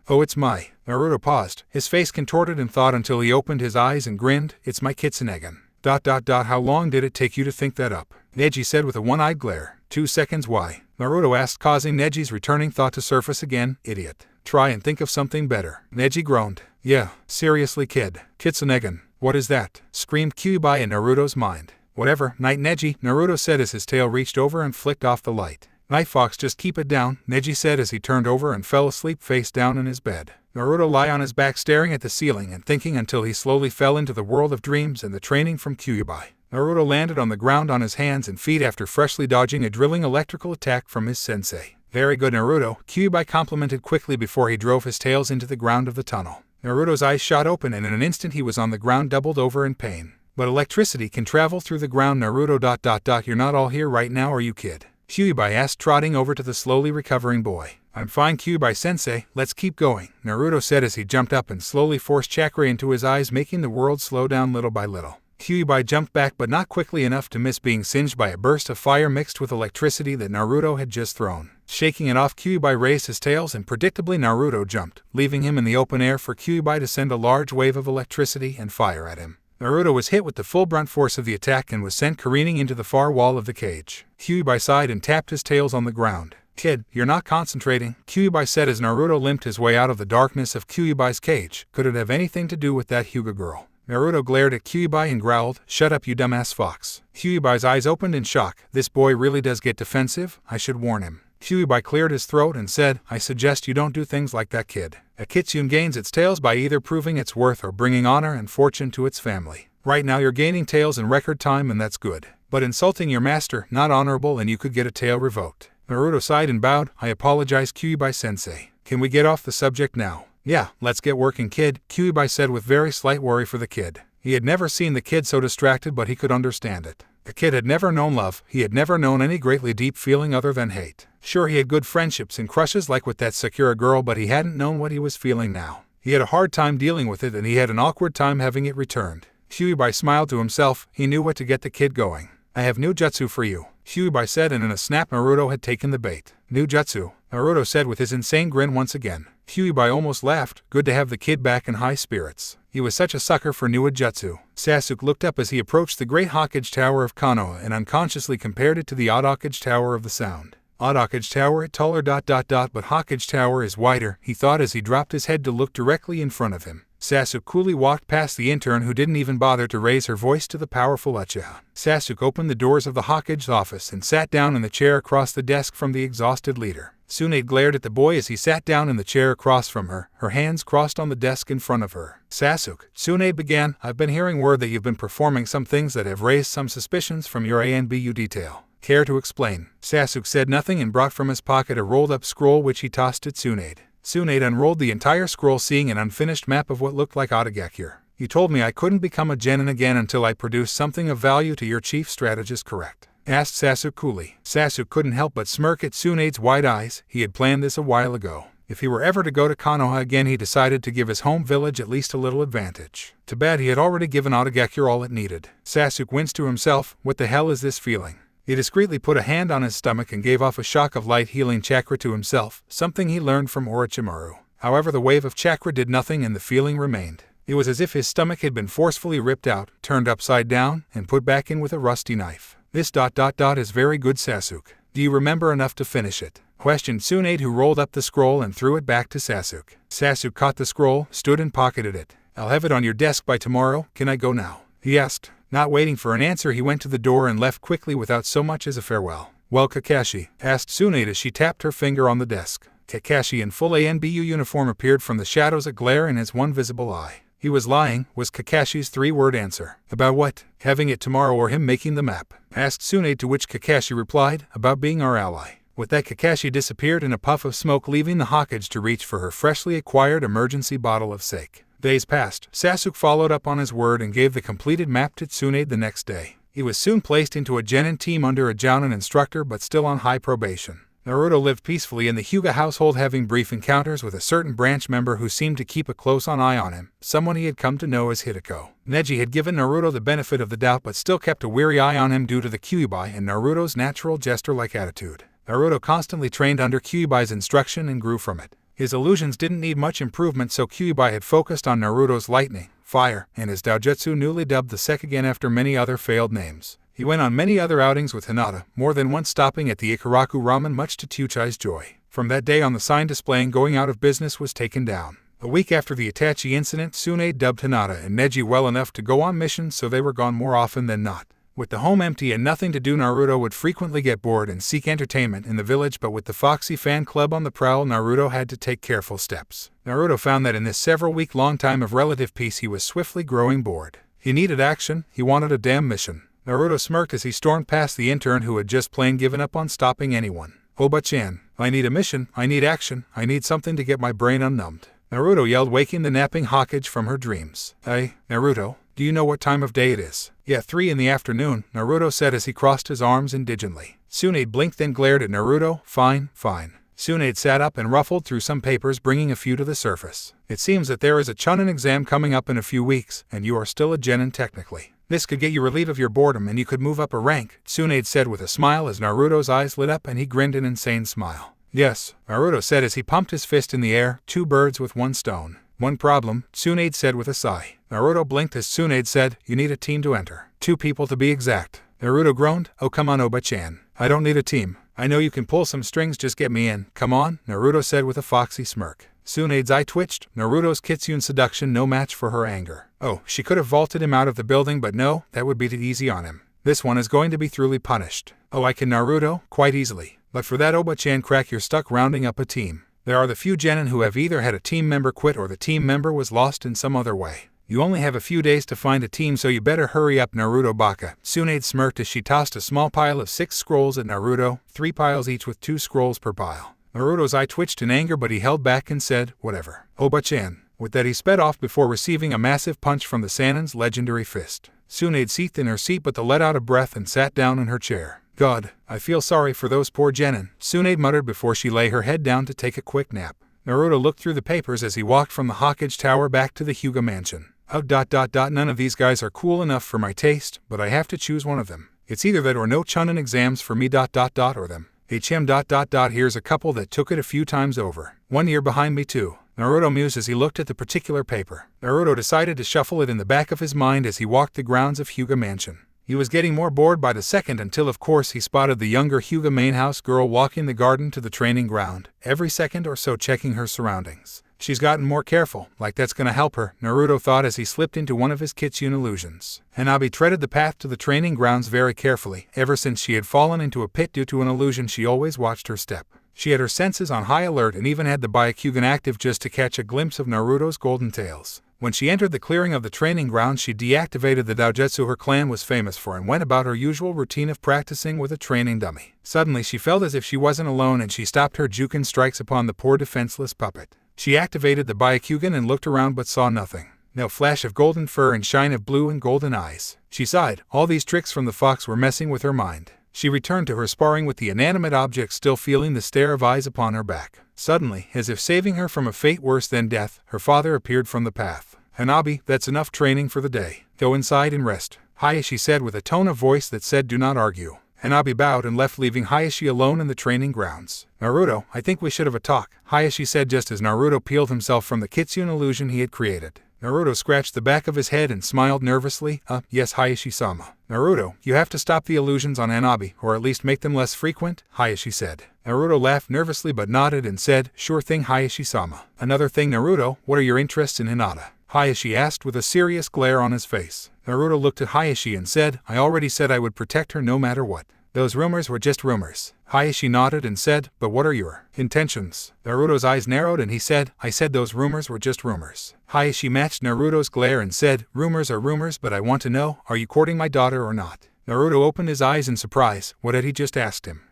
Oh, it's my... Naruto paused, his face contorted in thought until he opened his eyes and grinned. It's my Kitsune. ... How long did it take you to think that up? Neji said with a one-eyed glare. 2 seconds. Why? Naruto asked, causing Neji's returning thought to surface again. Idiot. Try and think of something better. Neji groaned. Yeah, seriously kid. Kitsune. What is that? Screamed Kyuubi in Naruto's mind. Whatever, night Neji, Naruto said as his tail reached over and flicked off the light. Night Fox, just keep it down, Neji said as he turned over and fell asleep face down in his bed. Naruto lay on his back staring at the ceiling and thinking until he slowly fell into the world of dreams and the training from Kyuubi. Naruto landed on the ground on his hands and feet after freshly dodging a drilling electrical attack from his sensei. Very good, Naruto, Kyuubi complimented quickly before he drove his tails into the ground of the tunnel. Naruto's eyes shot open and in an instant he was on the ground, doubled over in pain. But electricity can travel through the ground, Naruto. You're not all here right now, are you, kid? Kyuubi asked, trotting over to the slowly recovering boy. I'm fine, Kyuubi-sensei, let's keep going, Naruto said as he jumped up and slowly forced chakra into his eyes, making the world slow down little by little. Kyuubi jumped back but not quickly enough to miss being singed by a burst of fire mixed with electricity that Naruto had just thrown. Shaking it off, Kyuubi raised his tails and predictably Naruto jumped, leaving him in the open air for Kyuubi to send a large wave of electricity and fire at him. Naruto was hit with the full brunt force of the attack and was sent careening into the far wall of the cage. Kyuubi sighed and tapped his tails on the ground. Kid, you're not concentrating, Kyuubi said as Naruto limped his way out of the darkness of Kyuubi's cage. Could it have anything to do with that Hyuga girl? Naruto glared at Kyuubi and growled, shut up, you dumbass fox. Kyuubi's eyes opened in shock. This boy really does get defensive, I should warn him. Kyuubi cleared his throat and said, I suggest you don't do things like that, kid. A kitsune gains its tails by either proving its worth or bringing honor and fortune to its family. Right now you're gaining tails in record time and that's good. But insulting your master, not honorable, and you could get a tail revoked. Naruto sighed and bowed. I apologize, Kyuubi-sensei. Can we get off the subject now? Yeah, let's get working, kid, Kyuubi said with very slight worry for the kid. He had never seen the kid so distracted, but he could understand it. The kid had never known love, he had never known any greatly deep feeling other than hate. Sure, he had good friendships and crushes like with that Sakura girl, but he hadn't known what he was feeling now. He had a hard time dealing with it and he had an awkward time having it returned. Kyuubi smiled to himself, he knew what to get the kid going. I have new jutsu for you, Kyuubi said, and in a snap Naruto had taken the bait. New jutsu, Naruto said with his insane grin once again. Kyuubi almost laughed, good to have the kid back in high spirits. He was such a sucker for new jutsu. Sasuke looked up as he approached the great Hokage Tower of Konoha and unconsciously compared it to the odd Hokage Tower of the Sound. Odd Hokage Tower, taller ... but Hokage Tower is wider, he thought as he dropped his head to look directly in front of him. Sasuke coolly walked past the intern who didn't even bother to raise her voice to the powerful Uchiha. Sasuke opened the doors of the Hokage's office and sat down in the chair across the desk from the exhausted leader. Tsunade glared at the boy as he sat down in the chair across from her, her hands crossed on the desk in front of her. Sasuke, Tsunade began, I've been hearing word that you've been performing some things that have raised some suspicions from your ANBU detail. Care to explain? Sasuke said nothing and brought from his pocket a rolled-up scroll which he tossed at Tsunade. Tsunade unrolled the entire scroll, seeing an unfinished map of what looked like Otagakure. You told me I couldn't become a genin again until I produced something of value to your chief strategist, correct? Asked Sasuke coolly. Sasuke couldn't help but smirk at Tsunade's wide eyes. He had planned this a while ago. If he were ever to go to Konoha again, he decided to give his home village at least a little advantage. Too bad he had already given Otagakure all it needed. Sasuke winced to himself. What the hell is this feeling? He discreetly put a hand on his stomach and gave off a shock of light healing chakra to himself, something he learned from Orochimaru. However, the wave of chakra did nothing and the feeling remained. It was as if his stomach had been forcefully ripped out, turned upside down, and put back in with a rusty knife. This ... is very good, Sasuke. Do you remember enough to finish it? Questioned Tsunade, who rolled up the scroll and threw it back to Sasuke. Sasuke caught the scroll, stood and pocketed it. I'll have it on your desk by tomorrow. Can I go now? He asked. Not waiting for an answer, he went to the door and left quickly without so much as a farewell. Well, Kakashi? Asked Tsunade as she tapped her finger on the desk. Kakashi in full ANBU uniform appeared from the shadows, a glare in his one visible eye. He was lying, was Kakashi's three-word answer. About what? Having it tomorrow or him making the map? Asked Tsunade, to which Kakashi replied, about being our ally. With that, Kakashi disappeared in a puff of smoke, leaving the Hokage to reach for her freshly acquired emergency bottle of sake. Days passed. Sasuke followed up on his word and gave the completed map to Tsunade the next day. He was soon placed into a genin team under a jounin instructor, but still on high probation. Naruto lived peacefully in the Hyuga household, having brief encounters with a certain branch member who seemed to keep a close eye on him, someone he had come to know as Hideko. Neji had given Naruto the benefit of the doubt but still kept a weary eye on him due to the Kyuubi and Naruto's natural jester-like attitude. Naruto constantly trained under Kyuubi's instruction and grew from it. His illusions didn't need much improvement, so Kyuubi had focused on Naruto's lightning, fire, and his doujutsu, newly dubbed the Sekiguen after many other failed names. He went on many other outings with Hinata, more than once stopping at the Ikaraku Ramen, much to Tsuchi's joy. From that day on, the sign displaying going out of business was taken down. A week after the Itachi incident, Tsunade dubbed Hinata and Neji well enough to go on missions, so they were gone more often than not. With the home empty and nothing to do, Naruto would frequently get bored and seek entertainment in the village, but with the Foxy fan club on the prowl, Naruto had to take careful steps. Naruto found that in this several-week-long time of relative peace, he was swiftly growing bored. He needed action. He wanted a damn mission. Naruto smirked as he stormed past the intern, who had just plain given up on stopping anyone. Oba-chan, I need a mission, I need action, I need something to get my brain unnumbed. Naruto yelled, waking the napping Hokage from her dreams. Hey, Naruto, do you know what time of day it is? Yeah, 3 in the afternoon, Naruto said as he crossed his arms indigently. Tsunade blinked, then glared at Naruto. Fine, fine. Tsunade sat up and ruffled through some papers, bringing a few to the surface. It seems that there is a Chunin exam coming up in a few weeks, and you are still a genin technically. This could get you relief of your boredom and you could move up a rank, Tsunade said with a smile as Naruto's eyes lit up and he grinned an insane smile. Yes, Naruto said as he pumped his fist in the air. 2 birds with 1 stone. One problem, Tsunade said with a sigh. Naruto blinked as Tsunade said, you need a team to enter. 2 people to be exact. Naruto groaned, oh come on Oba-chan. I don't need a team. I know you can pull some strings, just get me in. Come on, Naruto said with a foxy smirk. Tsunade's eye twitched. Naruto's Kitsune seduction no match for her anger. Oh, she could have vaulted him out of the building, but no, that would be too easy on him. This one is going to be thoroughly punished. Oh, I can, Naruto, quite easily. But for that Oba-chan crack, you're stuck rounding up a team. There are the few genin who have either had a team member quit or the team member was lost in some other way. You only have a few days to find a team, so you better hurry up, Naruto Baka. Tsunade smirked as she tossed a small pile of 6 scrolls at Naruto, 3 piles each with 2 scrolls per pile. Naruto's eye twitched in anger, but he held back and said, whatever. Oba-chan. With that, he sped off before receiving a massive punch from the Sannin's legendary fist. Tsunade seethed in her seat but let out a breath and sat down in her chair. God, I feel sorry for those poor genin, Tsunade muttered before she lay her head down to take a quick nap. Naruto looked through the papers as he walked from the Hokage Tower back to the Hyuga mansion. None of these guys are cool enough for my taste, but I have to choose one of them. It's either that or no Chunin exams for me ... or them. Here's a couple that took it a few times over. 1 year behind me too. Naruto mused as he looked at the particular paper. Naruto decided to shuffle it in the back of his mind as he walked the grounds of Hyuga Mansion. He was getting more bored by the second until of course he spotted the younger Hyuga main house girl walking the garden to the training ground, every second or so checking her surroundings. She's gotten more careful, like that's gonna help her, Naruto thought as he slipped into one of his Kitsune illusions. Hanabi treaded the path to the training grounds very carefully. Ever since she had fallen into a pit due to an illusion, she always watched her step. She had her senses on high alert and even had the Byakugan active just to catch a glimpse of Naruto's golden tails. When she entered the clearing of the training grounds, she deactivated the doujutsu her clan was famous for and went about her usual routine of practicing with a training dummy. Suddenly she felt as if she wasn't alone and she stopped her Juken strikes upon the poor defenseless puppet. She activated the Byakugan and looked around but saw nothing. no flash of golden fur and shine of blue and golden eyes. She sighed. All these tricks from the fox were messing with her mind. She returned to her sparring with the inanimate object, still feeling the stare of eyes upon her back. Suddenly, as if saving her from a fate worse than death, her father appeared from the path. Hanabi, that's enough training for the day. Go inside and rest, Hiashi said with a tone of voice that said do not argue. Hanabi bowed and left, leaving Hiashi alone in the training grounds. Naruto, I think we should have a talk, Hiashi said just as Naruto peeled himself from the Kitsune illusion he had created. Naruto scratched the back of his head and smiled nervously. Yes, Hiashi-sama. Naruto, you have to stop the illusions on Hanabi, or at least make them less frequent, Hiashi said. Naruto laughed nervously but nodded and said, sure thing, Hiashi-sama. Another thing, Naruto, what are your interests in Hinata? Hiashi asked with a serious glare on his face. Naruto looked at Hiashi and said, I already said I would protect her no matter what. Those rumors were just rumors. Hiashi nodded and said, but what are your intentions? Naruto's eyes narrowed and he said, I said those rumors were just rumors. Hiashi matched Naruto's glare and said, rumors are rumors, but I want to know, are you courting my daughter or not? Naruto opened his eyes in surprise. What had he just asked him?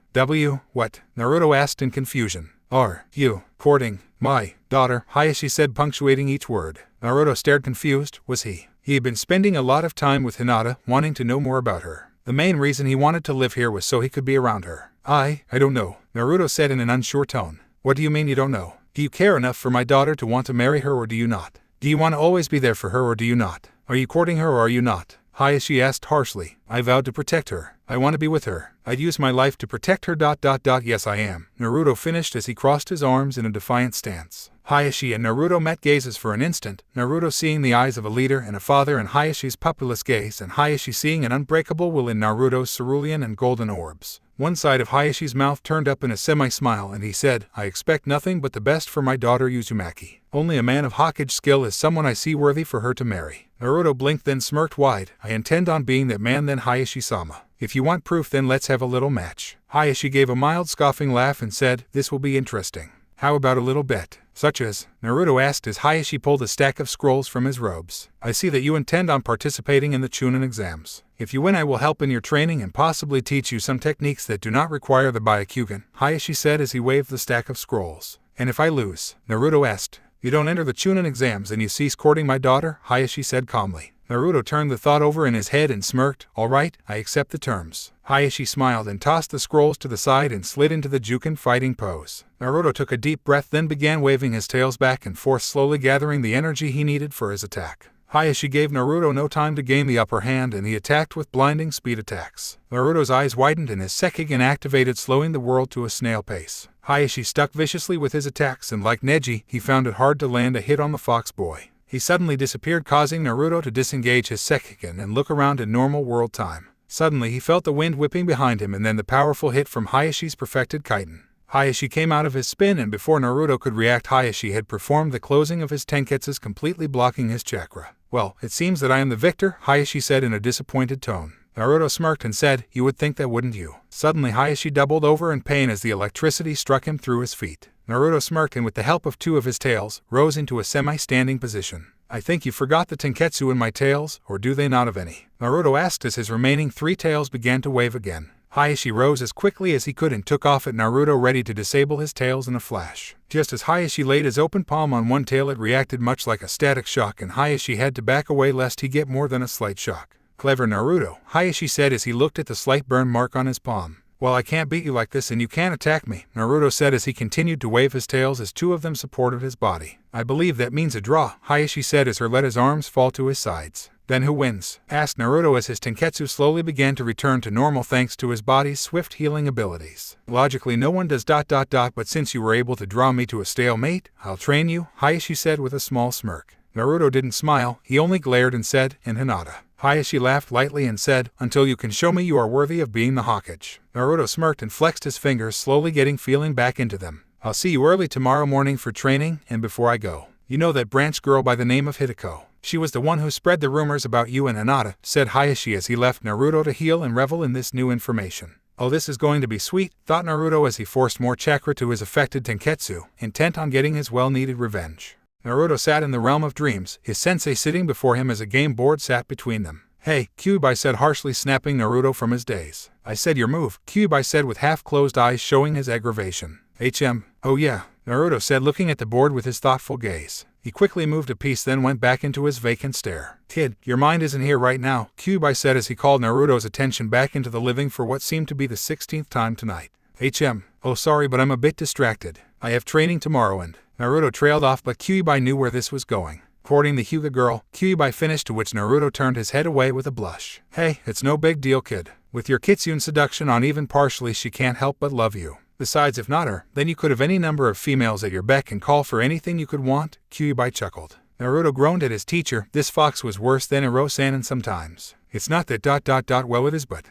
What? Naruto asked in confusion. Are you courting my daughter? Hiashi said, punctuating each word. Naruto stared confused. Was he? He had been spending a lot of time with Hinata, wanting to know more about her. The main reason he wanted to live here was so he could be around her. I don't know, Naruto said in an unsure tone. What do you mean you don't know? Do you care enough for my daughter to want to marry her or do you not? Do you want to always be there for her or do you not? Are you courting her or are you not? Hiashi asked harshly. I vowed to protect her. I want to be with her. I'd use my life to protect her. Yes, I am. Naruto finished as he crossed his arms in a defiant stance. Hiashi and Naruto met gazes for an instant, Naruto seeing the eyes of a leader and a father in Hayashi's pupilless gaze and Hiashi seeing an unbreakable will in Naruto's cerulean and golden orbs. One side of Hayashi's mouth turned up in a semi-smile and he said, I expect nothing but the best for my daughter Uzumaki. Only a man of Hokage skill is someone I see worthy for her to marry. Naruto blinked then smirked wide. I intend on being that man then Hiashi-sama. If you want proof then let's have a little match. Hiashi gave a mild scoffing laugh and said, this will be interesting. How about a little bet? Such as? Naruto asked as Hiashi pulled a stack of scrolls from his robes. I see that you intend on participating in the Chunin exams. If you win I will help in your training and possibly teach you some techniques that do not require the Byakugan, Hiashi said as he waved the stack of scrolls. And if I lose? Naruto asked. You don't enter the Chunin exams and you cease courting my daughter, Hiashi said calmly. Naruto turned the thought over in his head and smirked. All right, I accept the terms. Hiashi smiled and tossed the scrolls to the side and slid into the Juken fighting pose. Naruto took a deep breath then began waving his tails back and forth, slowly gathering the energy he needed for his attack. Hiashi gave Naruto no time to gain the upper hand and he attacked with blinding speed attacks. Naruto's eyes widened and his Sekigen activated, slowing the world to a snail pace. Hiashi stuck viciously with his attacks and like Neji, he found it hard to land a hit on the fox boy. He suddenly disappeared, causing Naruto to disengage his Sekigen and look around in normal world time. Suddenly he felt the wind whipping behind him and then the powerful hit from Hayashi's perfected Kaiten. Hiashi came out of his spin and before Naruto could react Hiashi had performed the closing of his tenketsus, completely blocking his chakra. Well, it seems that I am the victor, Hiashi said in a disappointed tone. Naruto smirked and said, you would think that, wouldn't you? Suddenly Hiashi doubled over in pain as the electricity struck him through his feet. Naruto smirked and with the help of two of his tails, rose into a semi-standing position. I think you forgot the tenketsu in my tails, or do they not have any? Naruto asked as his remaining 3 tails began to wave again. Hiashi rose as quickly as he could and took off at Naruto, ready to disable his tails in a flash. Just as Hiashi laid his open palm on one tail, it reacted much like a static shock and Hiashi had to back away lest he get more than a slight shock. Clever Naruto, Hiashi said as he looked at the slight burn mark on his palm. Well, I can't beat you like this and you can't attack me, Naruto said as he continued to wave his tails as 2 of them supported his body. I believe that means a draw, Hiashi said as he let his arms fall to his sides. Then who wins? Asked Naruto as his tenketsu slowly began to return to normal thanks to his body's swift healing abilities. Logically no one does ... but since you were able to draw me to a stalemate, I'll train you, Hiashi said with a small smirk. Naruto didn't smile, he only glared and said, and Hinata. Hiashi laughed lightly and said, until you can show me you are worthy of being the Hokage. Naruto smirked and flexed his fingers, slowly getting feeling back into them. I'll see you early tomorrow morning for training, and before I go, you know that branch girl by the name of Hideko. She was the one who spread the rumors about you and Hinata, said Hiashi as he left Naruto to heal and revel in this new information. Oh, this is going to be sweet, thought Naruto as he forced more chakra to his affected tenketsu, intent on getting his well-needed revenge. Naruto sat in the realm of dreams, his sensei sitting before him as a game board sat between them. Hey, Kyuubi said harshly, snapping Naruto from his daze. I said your move, Kyuubi said with half-closed eyes showing his aggravation. Oh yeah, Naruto said looking at the board with his thoughtful gaze. He quickly moved a piece, then went back into his vacant stare. "Kid, your mind isn't here right now," Kyuubi said as he called Naruto's attention back into the living for what seemed to be the 16th time tonight. Oh sorry, but I'm a bit distracted. I have training tomorrow and..." Naruto trailed off, but Kyuubi knew where this was going. Courting the Hyuga girl, Kyuubi finished, to which Naruto turned his head away with a blush. "Hey, it's no big deal, kid. With your Kitsune seduction on even partially, she can't help but love you. Besides, if not her, then you could have any number of females at your beck and call for anything you could want," Kyuubi chuckled. Naruto groaned at his teacher. This fox was worse than Iro-san sometimes. "It's not that ... well it is, but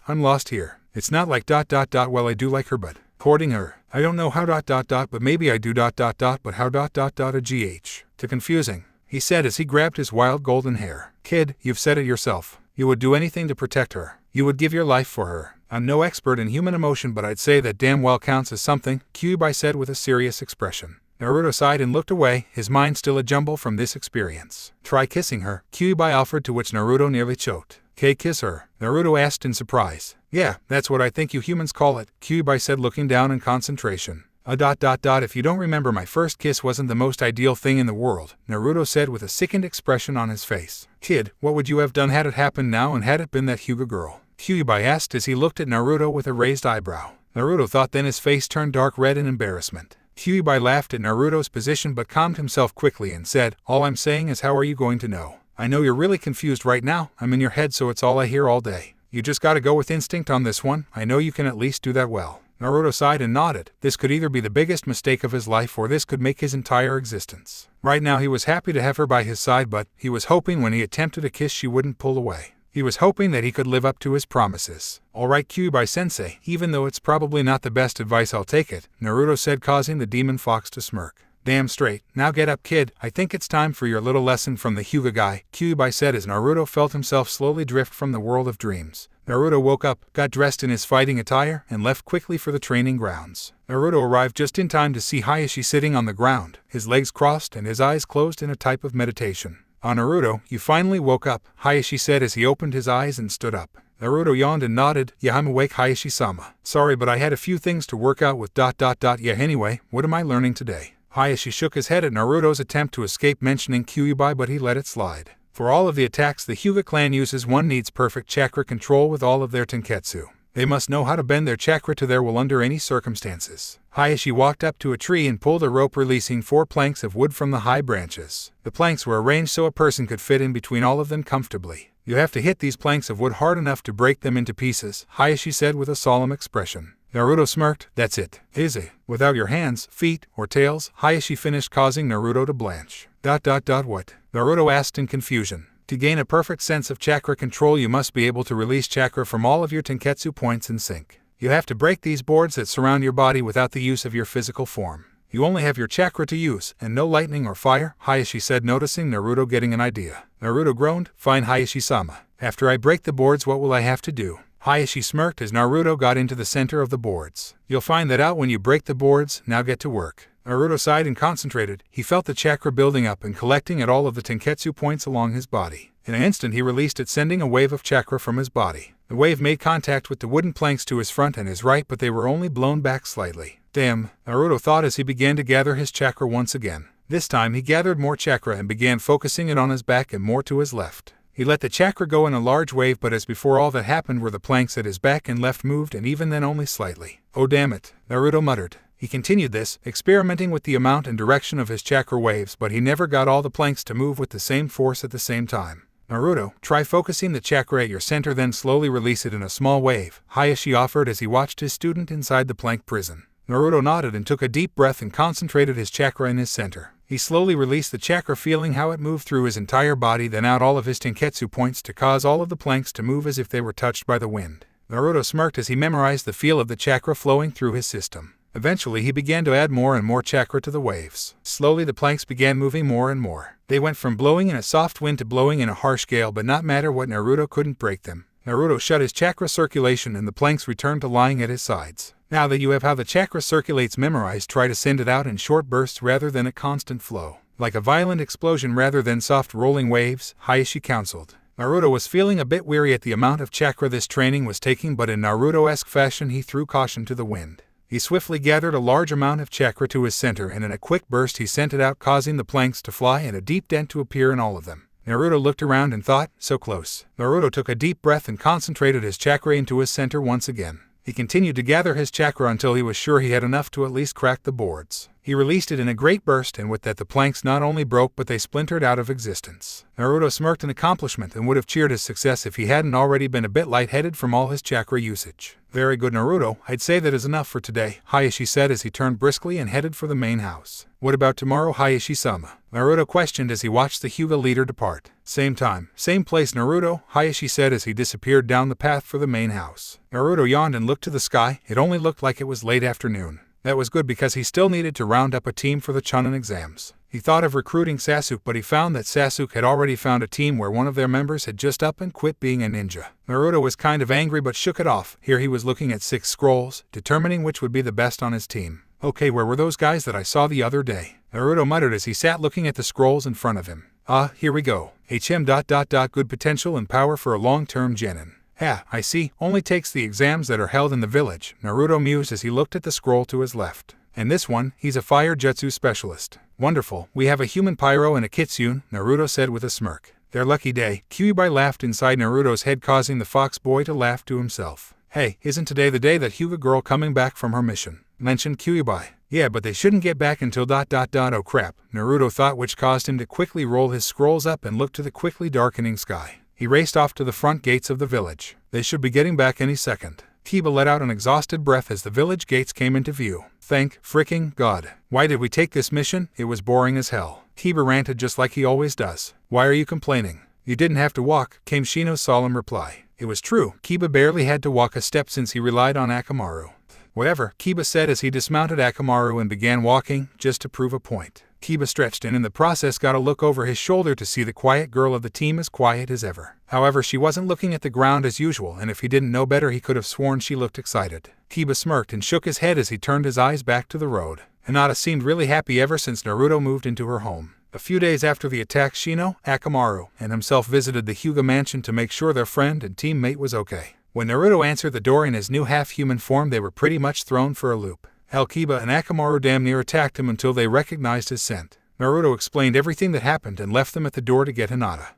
I'm lost here. It's not like ... well I do like her, but courting her, I don't know how ... but maybe I do ... but how ... a gh. Too confusing," he said as he grabbed his wild golden hair. "Kid, you've said it yourself. You would do anything to protect her. You would give your life for her. I'm no expert in human emotion, but I'd say that damn well counts as something," Kyuubi said with a serious expression. Naruto sighed and looked away, his mind still a jumble from this experience. "Try kissing her," Kyuubi offered, to which Naruto nearly choked. "'Kay, kiss her?" Naruto asked in surprise. "Yeah, that's what I think you humans call it," Kyuubi said, looking down in concentration. If you don't remember, my first kiss wasn't the most ideal thing in the world," Naruto said with a sickened expression on his face. "Kid, what would you have done had it happened now and had it been that Hyuga girl?" Kyuubi asked as he looked at Naruto with a raised eyebrow. Naruto thought, then his face turned dark red in embarrassment. Kyuubi laughed at Naruto's position but calmed himself quickly and said, "All I'm saying is, how are you going to know? I know you're really confused right now. I'm in your head, so it's all I hear all day. You just gotta go with instinct on this one. I know you can at least do that well." Naruto sighed and nodded. This could either be the biggest mistake of his life or this could make his entire existence. Right now he was happy to have her by his side, but he was hoping when he attempted a kiss she wouldn't pull away. He was hoping that he could live up to his promises. "Alright, Kyuubi-sensei, even though it's probably not the best advice, I'll take it," Naruto said, causing the demon fox to smirk. "Damn straight. Now get up, kid. I think it's time for your little lesson from the Hyuga guy," Kyuubi said as Naruto felt himself slowly drift from the world of dreams. Naruto woke up, got dressed in his fighting attire, and left quickly for the training grounds. Naruto arrived just in time to see Hiashi sitting on the ground, his legs crossed and his eyes closed in a type of meditation. "Oh, Naruto, you finally woke up," Hiashi said as he opened his eyes and stood up. Naruto yawned and nodded. "Yeah, I'm awake, Hiashi-sama. Sorry, but I had a few things to work out with ... Yeah, anyway, what am I learning today?" Hiashi shook his head at Naruto's attempt to escape mentioning Kyuubi, but he let it slide. "For all of the attacks the Hyuga clan uses, one needs perfect chakra control with all of their tenketsu. They must know how to bend their chakra to their will under any circumstances." Hiashi walked up to a tree and pulled a rope, releasing 4 planks of wood from the high branches. The planks were arranged so a person could fit in between all of them comfortably. "You have to hit these planks of wood hard enough to break them into pieces," Hiashi said with a solemn expression. Naruto smirked. "That's it, is it? Without your hands, feet, or tails?" Hiashi finished, causing Naruto to blanch. What?" Naruto asked in confusion. "To gain a perfect sense of chakra control, you must be able to release chakra from all of your tenketsu points in sync. You have to break these boards that surround your body without the use of your physical form. You only have your chakra to use, and no lightning or fire," Hiashi said, noticing Naruto getting an idea. Naruto groaned. "Fine, Hiashi-sama. After I break the boards, what will I have to do?" Hiashi smirked as Naruto got into the center of the boards. "You'll find that out when you break the boards. Now get to work." Naruto sighed and concentrated. He felt the chakra building up and collecting at all of the tenketsu points along his body. In an instant he released it, sending a wave of chakra from his body. The wave made contact with the wooden planks to his front and his right, but they were only blown back slightly. "Damn," Naruto thought as he began to gather his chakra once again. This time he gathered more chakra and began focusing it on his back and more to his left. He let the chakra go in a large wave, but as before, all that happened were the planks at his back and left moved, and even then only slightly. "Oh damn it," Naruto muttered. He continued this, experimenting with the amount and direction of his chakra waves, but he never got all the planks to move with the same force at the same time. "Naruto, try focusing the chakra at your center, then slowly release it in a small wave," Hiashi offered as he watched his student inside the plank prison. Naruto nodded and took a deep breath and concentrated his chakra in his center. He slowly released the chakra, feeling how it moved through his entire body, then out all of his tenketsu points to cause all of the planks to move as if they were touched by the wind. Naruto smirked as he memorized the feel of the chakra flowing through his system. Eventually he began to add more and more chakra to the waves. Slowly the planks began moving more and more. They went from blowing in a soft wind to blowing in a harsh gale, but not matter what, Naruto couldn't break them. Naruto shut his chakra circulation and the planks returned to lying at his sides. "Now that you have how the chakra circulates memorized, try to send it out in short bursts rather than a constant flow. Like a violent explosion rather than soft rolling waves," Hiashi counseled. Naruto was feeling a bit weary at the amount of chakra this training was taking, but in Naruto-esque fashion he threw caution to the wind. He swiftly gathered a large amount of chakra to his center, and in a quick burst he sent it out, causing the planks to fly and a deep dent to appear in all of them. Naruto looked around and thought, so close. Naruto took a deep breath and concentrated his chakra into his center once again. He continued to gather his chakra until he was sure he had enough to at least crack the boards. He released it in a great burst, and with that the planks not only broke but they splintered out of existence. Naruto smirked in accomplishment and would have cheered his success if he hadn't already been a bit lightheaded from all his chakra usage. Very good, Naruto, I'd say that is enough for today, Hiashi said as he turned briskly and headed for the main house. What about tomorrow, Hiashi-sama? Naruto questioned as he watched the Hyuga leader depart. Same time, same place, Naruto, Hiashi said as he disappeared down the path for the main house. Naruto yawned and looked to the sky. It only looked like it was late afternoon. That was good because he still needed to round up a team for the Chunin exams. He thought of recruiting Sasuke, but he found that Sasuke had already found a team where one of their members had just up and quit being a ninja. Naruto was kind of angry but shook it off. Here he was looking at 6 scrolls, determining which would be the best on his team. Okay, where were those guys that I saw the other day? Naruto muttered as he sat looking at the scrolls in front of him. Ah, here we go. Good potential and power for a long-term genin. Ah, I see, only takes the exams that are held in the village, Naruto mused as he looked at the scroll to his left. And this one, he's a fire jutsu specialist. Wonderful, we have a human pyro and a Kitsune, Naruto said with a smirk. Their lucky day. Kyuubi laughed inside Naruto's head, causing the fox boy to laugh to himself. Hey, isn't today the day that Hyuga girl coming back from her mission? Mentioned Kyuubi. Yeah, but they shouldn't get back until ... Oh crap, Naruto thought, which caused him to quickly roll his scrolls up and look to the quickly darkening sky. He raced off to the front gates of the village. They should be getting back any second. Kiba let out an exhausted breath as the village gates came into view. Thank fricking God. Why did we take this mission? It was boring as hell. Kiba ranted just like he always does. Why are you complaining? You didn't have to walk, came Shino's solemn reply. It was true, Kiba barely had to walk a step since he relied on Akamaru. Whatever, Kiba said as he dismounted Akamaru and began walking, just to prove a point. Kiba stretched and in the process got a look over his shoulder to see the quiet girl of the team as quiet as ever. However, she wasn't looking at the ground as usual, and if he didn't know better he could have sworn she looked excited. Kiba smirked and shook his head as he turned his eyes back to the road. Hinata seemed really happy ever since Naruto moved into her home. A few days after the attack, Shino, Akamaru, and himself visited the Hyuga mansion to make sure their friend and teammate was okay. When Naruto answered the door in his new half-human form, they were pretty much thrown for a loop. Hell, Kiba and Akamaru damn near attacked him until they recognized his scent. Naruto explained everything that happened and left them at the door to get Hinata.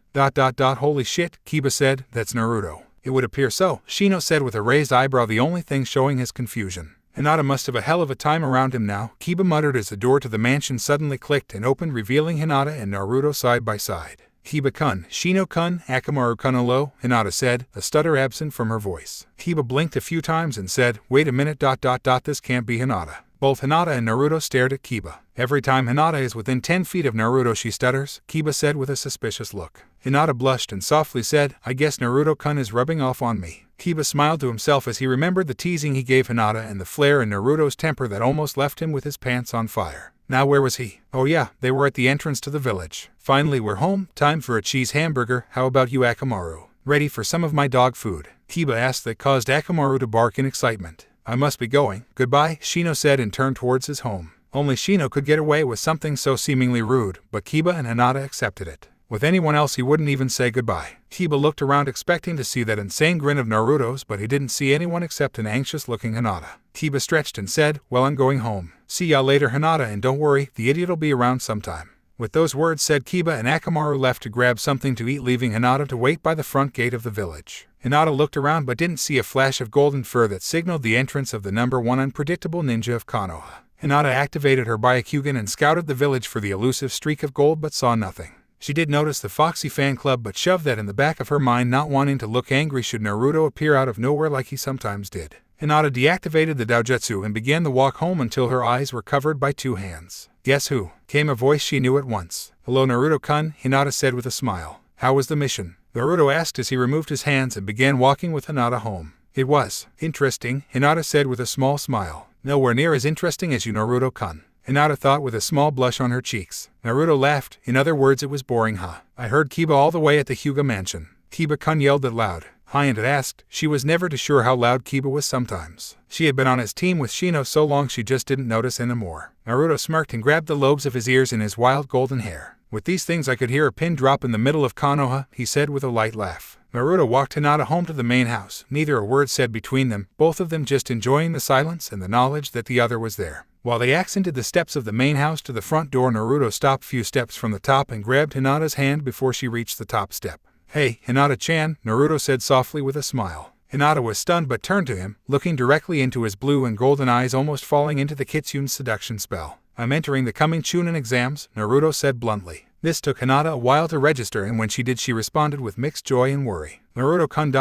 Holy shit, Kiba said, that's Naruto. It would appear so, Shino said with a raised eyebrow, the only thing showing his confusion. Hinata must have a hell of a time around him now, Kiba muttered as the door to the mansion suddenly clicked and opened, revealing Hinata and Naruto side by side. Kiba-kun, Shino-kun, Akamaru-kun, hello, Hinata said, a stutter absent from her voice. Kiba blinked a few times and said, wait a minute, this can't be Hinata. Both Hinata and Naruto stared at Kiba. Every time Hinata is within 10 feet of Naruto she stutters, Kiba said with a suspicious look. Hinata blushed and softly said, I guess Naruto-kun is rubbing off on me. Kiba smiled to himself as he remembered the teasing he gave Hinata and the flare in Naruto's temper that almost left him with his pants on fire. Now where was he? Oh yeah, they were at the entrance to the village. Finally we're home, time for a cheese hamburger, how about you, Akamaru? Ready for some of my dog food? Kiba asked, that caused Akamaru to bark in excitement. I must be going. Goodbye, Shino said and turned towards his home. Only Shino could get away with something so seemingly rude, but Kiba and Hinata accepted it. With anyone else he wouldn't even say goodbye. Kiba looked around expecting to see that insane grin of Naruto's, but he didn't see anyone except an anxious-looking Hinata. Kiba stretched and said, well, I'm going home. See ya later, Hinata, and don't worry, the idiot'll be around sometime. With those words said, Kiba and Akamaru left to grab something to eat, leaving Hinata to wait by the front gate of the village. Hinata looked around but didn't see a flash of golden fur that signaled the entrance of the #1 unpredictable ninja of Konoha. Hinata activated her Byakugan and scouted the village for the elusive streak of gold but saw nothing. She did notice the Foxy fan club but shoved that in the back of her mind, not wanting to look angry should Naruto appear out of nowhere like he sometimes did. Hinata deactivated the Doujutsu and began the walk home until her eyes were covered by 2 hands. Guess who? Came a voice she knew at once. Hello, Naruto-kun, Hinata said with a smile. How was the mission? Naruto asked as he removed his hands and began walking with Hinata home. It was interesting, Hinata said with a small smile. Nowhere near as interesting as you, Naruto-kun, Hinata thought with a small blush on her cheeks. Naruto laughed. In other words, it was boring, huh? I heard Kiba all the way at the Hyuga mansion. Kiba-kun yelled it loud. Hinata asked. She was never too sure how loud Kiba was sometimes. She had been on his team with Shino so long she just didn't notice anymore. Naruto smirked and grabbed the lobes of his ears in his wild golden hair. With these things I could hear a pin drop in the middle of Konoha, he said with a light laugh. Naruto walked Hinata home to the main house, neither a word said between them, both of them just enjoying the silence and the knowledge that the other was there. While they accented the steps of the main house to the front door, Naruto stopped few steps from the top and grabbed Hinata's hand before she reached the top step. "Hey, Hinata-chan," Naruto said softly with a smile. Hinata was stunned but turned to him, looking directly into his blue and golden eyes, almost falling into the Kitsune's seduction spell. "I'm entering the coming Chunin exams," Naruto said bluntly. This took Hinata a while to register, and when she did, she responded with mixed joy and worry. "Naruto-kun ...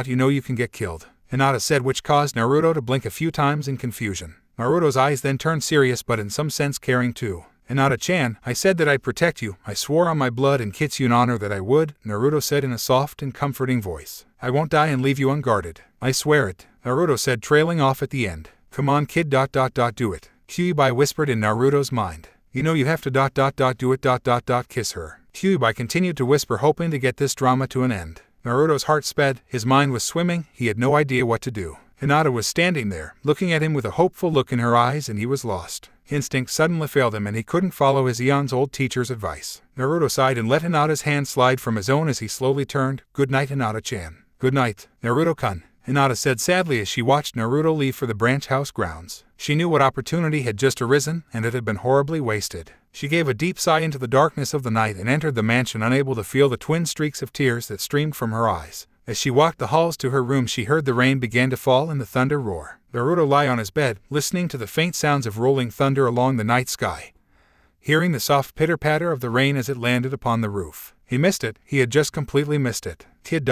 you know you can get killed," Hinata said, which caused Naruto to blink a few times in confusion. Naruto's eyes then turned serious but in some sense caring too. "Hinata-chan, I said that I'd protect you. I swore on my blood and Kitsune honor that I would," Naruto said in a soft and comforting voice. "I won't die and leave you unguarded. I swear it," Naruto said, trailing off at the end. "Come on kid ... do it," Kyuubi whispered in Naruto's mind. "You know you have to ... do it ... kiss her." Kyuubi continued to whisper, hoping to get this drama to an end. Naruto's heart sped, his mind was swimming, he had no idea what to do. Hinata was standing there, looking at him with a hopeful look in her eyes, and he was lost. Instinct suddenly failed him and he couldn't follow his eon's old teacher's advice. Naruto sighed and let Hinata's hand slide from his own as he slowly turned. "Good night, Hinata-chan." "Good night, Naruto-kun," Hinata said sadly as she watched Naruto leave for the branch house grounds. She knew what opportunity had just arisen, and it had been horribly wasted. She gave a deep sigh into the darkness of the night and entered the mansion, unable to feel the twin streaks of tears that streamed from her eyes. As she walked the halls to her room, she heard the rain began to fall and the thunder roar. Naruto lay on his bed, listening to the faint sounds of rolling thunder along the night sky, hearing the soft pitter-patter of the rain as it landed upon the roof. He missed it, he had just completely missed it. "Kid ...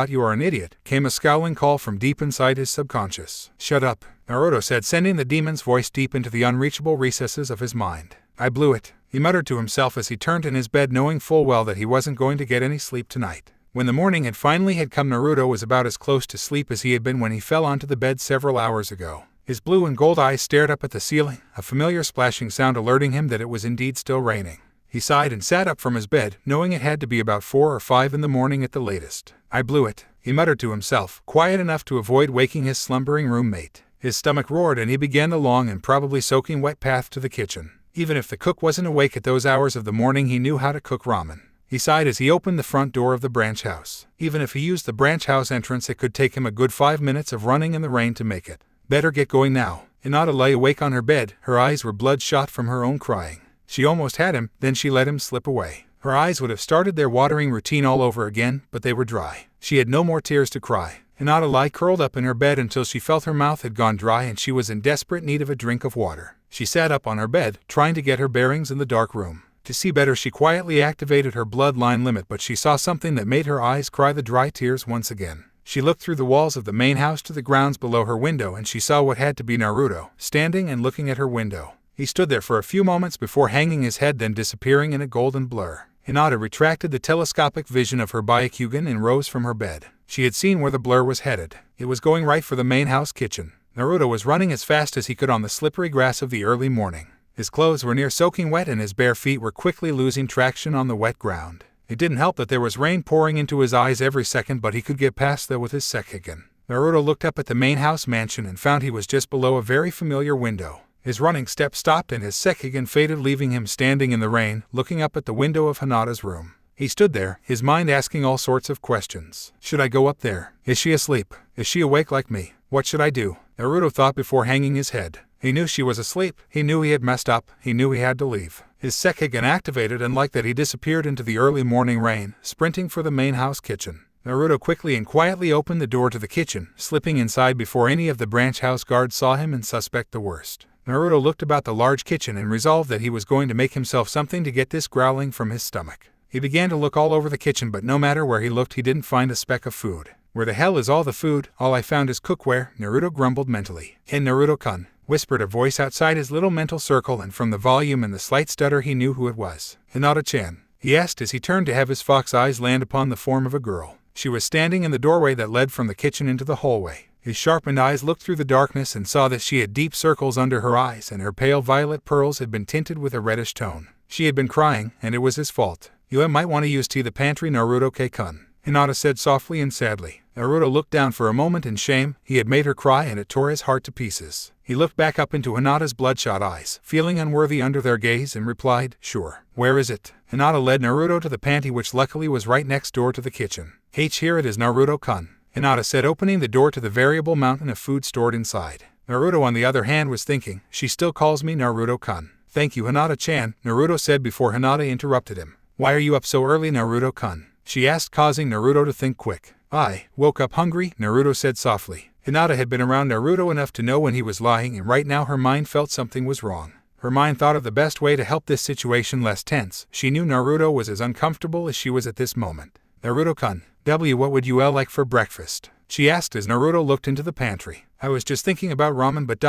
you are an idiot," came a scowling call from deep inside his subconscious. "Shut up," Naruto said, sending the demon's voice deep into the unreachable recesses of his mind. "I blew it," he muttered to himself as he turned in his bed, knowing full well that he wasn't going to get any sleep tonight. When the morning had finally come, Naruto was about as close to sleep as he had been when he fell onto the bed several hours ago. His blue and gold eyes stared up at the ceiling, a familiar splashing sound alerting him that it was indeed still raining. He sighed and sat up from his bed, knowing it had to be about 4 or 5 in the morning at the latest. "I blew it," he muttered to himself, quiet enough to avoid waking his slumbering roommate. His stomach roared and he began the long and probably soaking wet path to the kitchen. Even if the cook wasn't awake at those hours of the morning, he knew how to cook ramen. He sighed as he opened the front door of the branch house. Even if he used the branch house entrance, it could take him a good 5 minutes of running in the rain to make it. Better get going now. Hinata lay awake on her bed, her eyes were bloodshot from her own crying. She almost had him, then she let him slip away. Her eyes would have started their watering routine all over again, but they were dry. She had no more tears to cry. Hinata lay curled up in her bed until she felt her mouth had gone dry and she was in desperate need of a drink of water. She sat up on her bed, trying to get her bearings in the dark room. To see better, she quietly activated her bloodline limit, but she saw something that made her eyes cry the dry tears once again. She looked through the walls of the main house to the grounds below her window, and she saw what had to be Naruto, standing and looking at her window. He stood there for a few moments before hanging his head, then disappearing in a golden blur. Hinata retracted the telescopic vision of her Byakugan and rose from her bed. She had seen where the blur was headed. It was going right for the main house kitchen. Naruto was running as fast as he could on the slippery grass of the early morning. His clothes were near soaking wet and his bare feet were quickly losing traction on the wet ground. It didn't help that there was rain pouring into his eyes every second, but he could get past that with his Sekhigen. Naruto looked up at the main house mansion and found he was just below a very familiar window. His running steps stopped and his Sekhigen faded, leaving him standing in the rain, looking up at the window of Hinata's room. He stood there, his mind asking all sorts of questions. Should I go up there? Is she asleep? Is she awake like me? What should I do? Naruto thought before hanging his head. He knew she was asleep, he knew he had messed up, he knew he had to leave. His Sekhigen activated, and like that he disappeared into the early morning rain, sprinting for the main house kitchen. Naruto quickly and quietly opened the door to the kitchen, slipping inside before any of the branch house guards saw him and suspect the worst. Naruto looked about the large kitchen and resolved that he was going to make himself something to get this growling from his stomach. He began to look all over the kitchen, but no matter where he looked, he didn't find a speck of food. Where the hell is all the food? All I found is cookware, Naruto grumbled mentally. "Hey Naruto-kun," whispered a voice outside his little mental circle, and from the volume and the slight stutter he knew who it was. "Hinata-chan," he asked as he turned to have his fox eyes land upon the form of a girl. She was standing in the doorway that led from the kitchen into the hallway. His sharpened eyes looked through the darkness and saw that she had deep circles under her eyes, and her pale violet pearls had been tinted with a reddish tone. She had been crying, and it was his fault. "You might want to use tea the pantry, Naruto-kun," Hinata said softly and sadly. Naruto looked down for a moment in shame. He had made her cry and it tore his heart to pieces. He looked back up into Hinata's bloodshot eyes, feeling unworthy under their gaze, and replied, "Sure. Where is it?" Hinata led Naruto to the pantry, which luckily was right next door to the kitchen. "Here it is, Naruto-kun," Hinata said, opening the door to the variable mountain of food stored inside. Naruto, on the other hand, was thinking, "She still calls me Naruto-kun." "Thank you, Hinata-chan," Naruto said before Hinata interrupted him. "Why are you up so early, Naruto-kun?" she asked, causing Naruto to think quick. "I woke up hungry," Naruto said softly. Hinata had been around Naruto enough to know when he was lying, and right now her mind felt something was wrong. Her mind thought of the best way to help this situation less tense. She knew Naruto was as uncomfortable as she was at this moment. "Naruto-kun, what would you like for breakfast?" she asked as Naruto looked into the pantry. "I was just thinking about ramen, but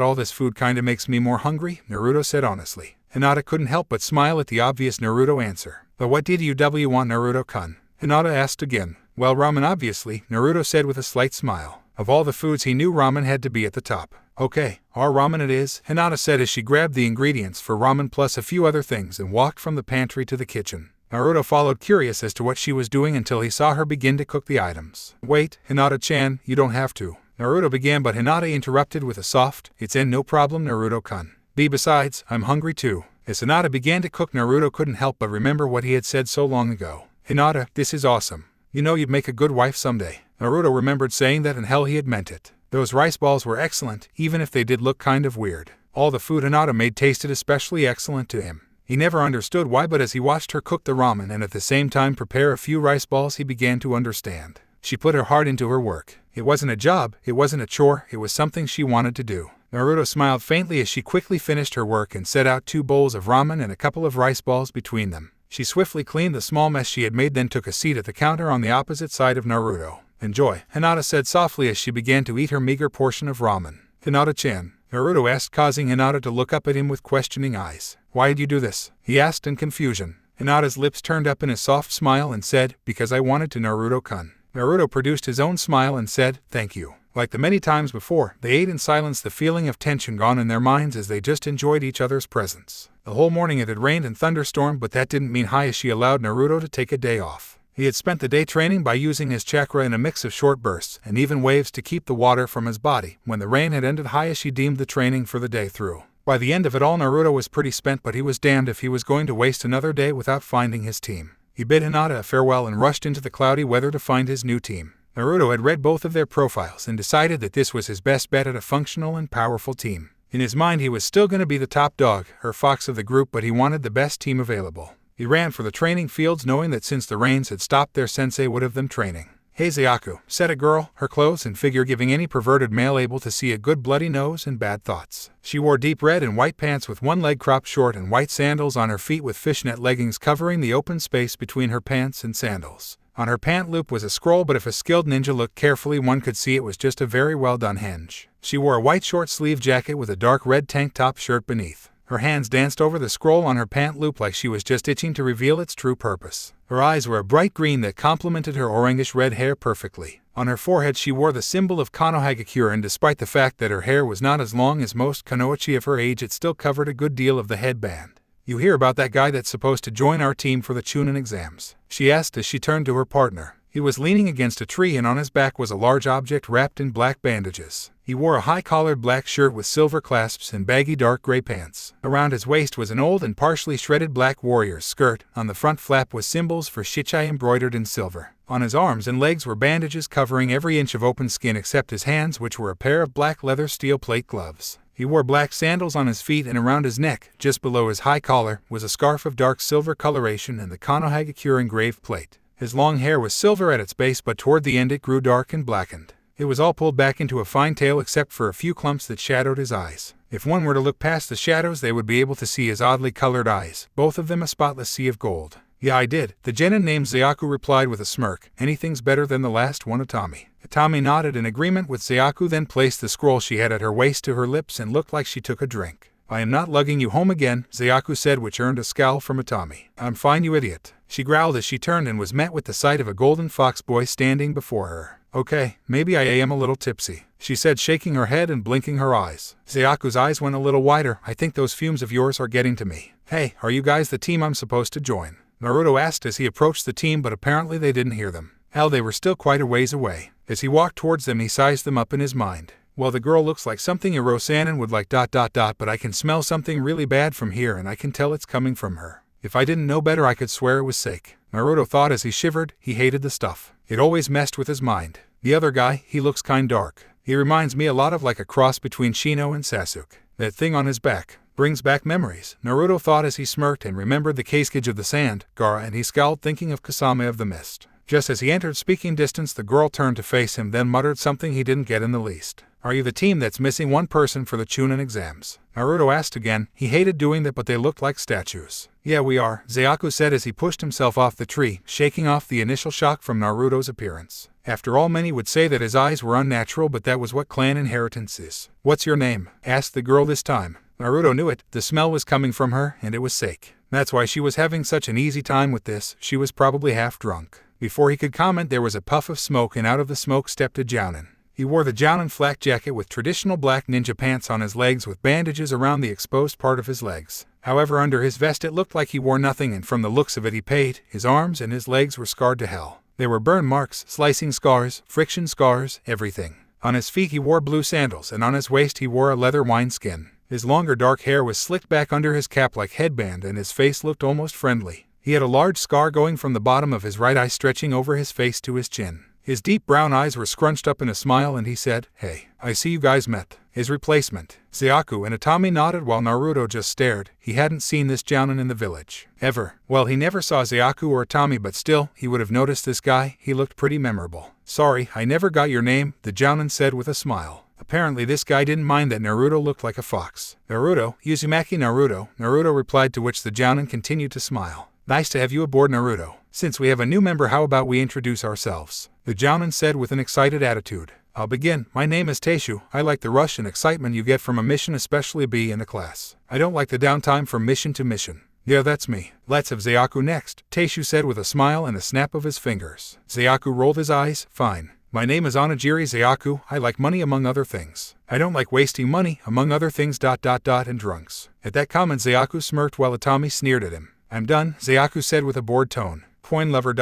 all this food kinda makes me more hungry," Naruto said honestly. Hinata couldn't help but smile at the obvious Naruto answer. "But what did you want, Naruto-kun?" Hinata asked again. "Well, ramen obviously," Naruto said with a slight smile. Of all the foods he knew, ramen had to be at the top. "Okay, our ramen it is," Hinata said as she grabbed the ingredients for ramen plus a few other things and walked from the pantry to the kitchen. Naruto followed, curious as to what she was doing, until he saw her begin to cook the items. "Wait, Hinata-chan, you don't have to," Naruto began, but Hinata interrupted with a soft, "It's no problem, Naruto-kun. Besides, I'm hungry too." As Hinata began to cook, Naruto couldn't help but remember what he had said so long ago. "Hinata, this is awesome. You know you'd make a good wife someday." Naruto remembered saying that, and hell, he had meant it. Those rice balls were excellent, even if they did look kind of weird. All the food Hinata made tasted especially excellent to him. He never understood why, but as he watched her cook the ramen and at the same time prepare a few rice balls, he began to understand. She put her heart into her work. It wasn't a job, it wasn't a chore, it was something she wanted to do. Naruto smiled faintly as she quickly finished her work and set out 2 bowls of ramen and a couple of rice balls between them. She swiftly cleaned the small mess she had made, then took a seat at the counter on the opposite side of Naruto. "Enjoy," Hinata said softly as she began to eat her meager portion of ramen. "Hinata-chan," Naruto asked, causing Hinata to look up at him with questioning eyes. "Why'd you do this?" he asked in confusion. Hinata's lips turned up in a soft smile and said, "Because I wanted to, Naruto-kun." Naruto produced his own smile and said, "Thank you." Like the many times before, they ate in silence, the feeling of tension gone in their minds as they just enjoyed each other's presence. The whole morning it had rained and thunderstormed, but that didn't mean Hiashi allowed Naruto to take a day off. He had spent the day training by using his chakra in a mix of short bursts and even waves to keep the water from his body. When the rain had ended, Hiashi deemed the training for the day through. By the end of it all, Naruto was pretty spent, but he was damned if he was going to waste another day without finding his team. He bid Hinata a farewell and rushed into the cloudy weather to find his new team. Naruto had read both of their profiles and decided that this was his best bet at a functional and powerful team. In his mind, he was still going to be the top dog, or fox of the group, but he wanted the best team available. He ran for the training fields, knowing that since the rains had stopped, their sensei would have them training. "Hey Zayaku," said a girl, her clothes and figure giving any perverted male able to see a good bloody nose and bad thoughts. She wore deep red and white pants with one leg cropped short and white sandals on her feet with fishnet leggings covering the open space between her pants and sandals. On her pant loop was a scroll, but if a skilled ninja looked carefully, one could see it was just a very well done hinge. She wore a white short sleeve jacket with a dark red tank top shirt beneath. Her hands danced over the scroll on her pant loop like she was just itching to reveal its true purpose. Her eyes were a bright green that complemented her orangish red hair perfectly. On her forehead she wore the symbol of Konohagakure, and despite the fact that her hair was not as long as most Konoichi of her age, it still covered a good deal of the headband. "You hear about that guy that's supposed to join our team for the Chunin exams?" she asked as she turned to her partner. He was leaning against a tree, and on his back was a large object wrapped in black bandages. He wore a high-collared black shirt with silver clasps and baggy dark gray pants. Around his waist was an old and partially shredded black warrior's skirt. On the front flap was symbols for Shichai embroidered in silver. On his arms and legs were bandages covering every inch of open skin except his hands, which were a pair of black leather steel plate gloves. He wore black sandals on his feet, and around his neck, just below his high collar, was a scarf of dark silver coloration and the Konohagakure engraved plate. His long hair was silver at its base, but toward the end it grew dark and blackened. It was all pulled back into a fine tail except for a few clumps that shadowed his eyes. If one were to look past the shadows, they would be able to see his oddly colored eyes, both of them a spotless sea of gold. "Yeah, I did," the genin named Zayaku replied with a smirk. "Anything's better than the last one, Atami." Atami nodded in agreement with Zayaku, then placed the scroll she had at her waist to her lips and looked like she took a drink. "I am not lugging you home again," Zayaku said, which earned a scowl from Atami. "I'm fine, you idiot," she growled as she turned and was met with the sight of a golden fox boy standing before her. "Okay, maybe I am a little tipsy," she said, shaking her head and blinking her eyes. Zayaku's eyes went a little wider. "I think those fumes of yours are getting to me. Hey, are you guys the team I'm supposed to join?" Naruto asked as he approached the team, but apparently they didn't hear them. Hell, they were still quite a ways away. As he walked towards them, he sized them up in his mind. Well, the girl looks like something Iro-sanin would like ... but I can smell something really bad from here and I can tell it's coming from her. If I didn't know better, I could swear it was Sake. Naruto thought as he shivered. He hated the stuff. It always messed with his mind. The other guy, he looks kind dark. He reminds me a lot of like a cross between Shino and Sasuke. That thing on his back brings back memories, Naruto thought as he smirked and remembered the Kazekage of the sand, Gaara, and he scowled thinking of Kasame of the mist. Just as he entered speaking distance, the girl turned to face him, then muttered something he didn't get in the least. Are you the team that's missing one person for the Chunin exams? Naruto asked again. He hated doing that, but they looked like statues. Yeah, we are, Zayaku said as he pushed himself off the tree, shaking off the initial shock from Naruto's appearance. After all, many would say that his eyes were unnatural, but that was what clan inheritance is. What's your name? Asked the girl this time. Naruto knew it. The smell was coming from her, and it was Sake. That's why she was having such an easy time with this. She was probably half drunk. Before he could comment, there was a puff of smoke, and out of the smoke stepped a Jounin. He wore the Jounin flak jacket with traditional black ninja pants on his legs with bandages around the exposed part of his legs. However, under his vest it looked like he wore nothing, and from the looks of it he paid. His arms and his legs were scarred to hell. There were burn marks, slicing scars, friction scars, everything. On his feet he wore blue sandals, and on his waist he wore a leather wineskin. His longer dark hair was slicked back under his cap like headband, and his face looked almost friendly. He had a large scar going from the bottom of his right eye stretching over his face to his chin. His deep brown eyes were scrunched up in a smile, and he said, "Hey, I see you guys met." His replacement, Zayaku and Itami, nodded while Naruto just stared. He hadn't seen this Jounin in the village. Ever. Well, he never saw Zayaku or Itami, but still, he would have noticed this guy. He looked pretty memorable. Sorry, I never got your name, the Jounin said with a smile. Apparently this guy didn't mind that Naruto looked like a fox. Naruto, Uzumaki Naruto, Naruto replied, to which the Jounin continued to smile. Nice to have you aboard, Naruto. Since we have a new member, how about we introduce ourselves? The Jounin said with an excited attitude. I'll begin. My name is Taishu. I like the rush and excitement you get from a mission, especially be in a class. I don't like the downtime from mission to mission. Yeah, that's me. Let's have Zayaku next, Taishu said with a smile and a snap of his fingers. Zayaku rolled his eyes. Fine. My name is Onigiri Zayaku. I like money among other things. I don't like wasting money among other things ... and drunks. At that comment, Zayaku smirked while Itami sneered at him. I'm done, Zayaku said with a bored tone. Coin lover ...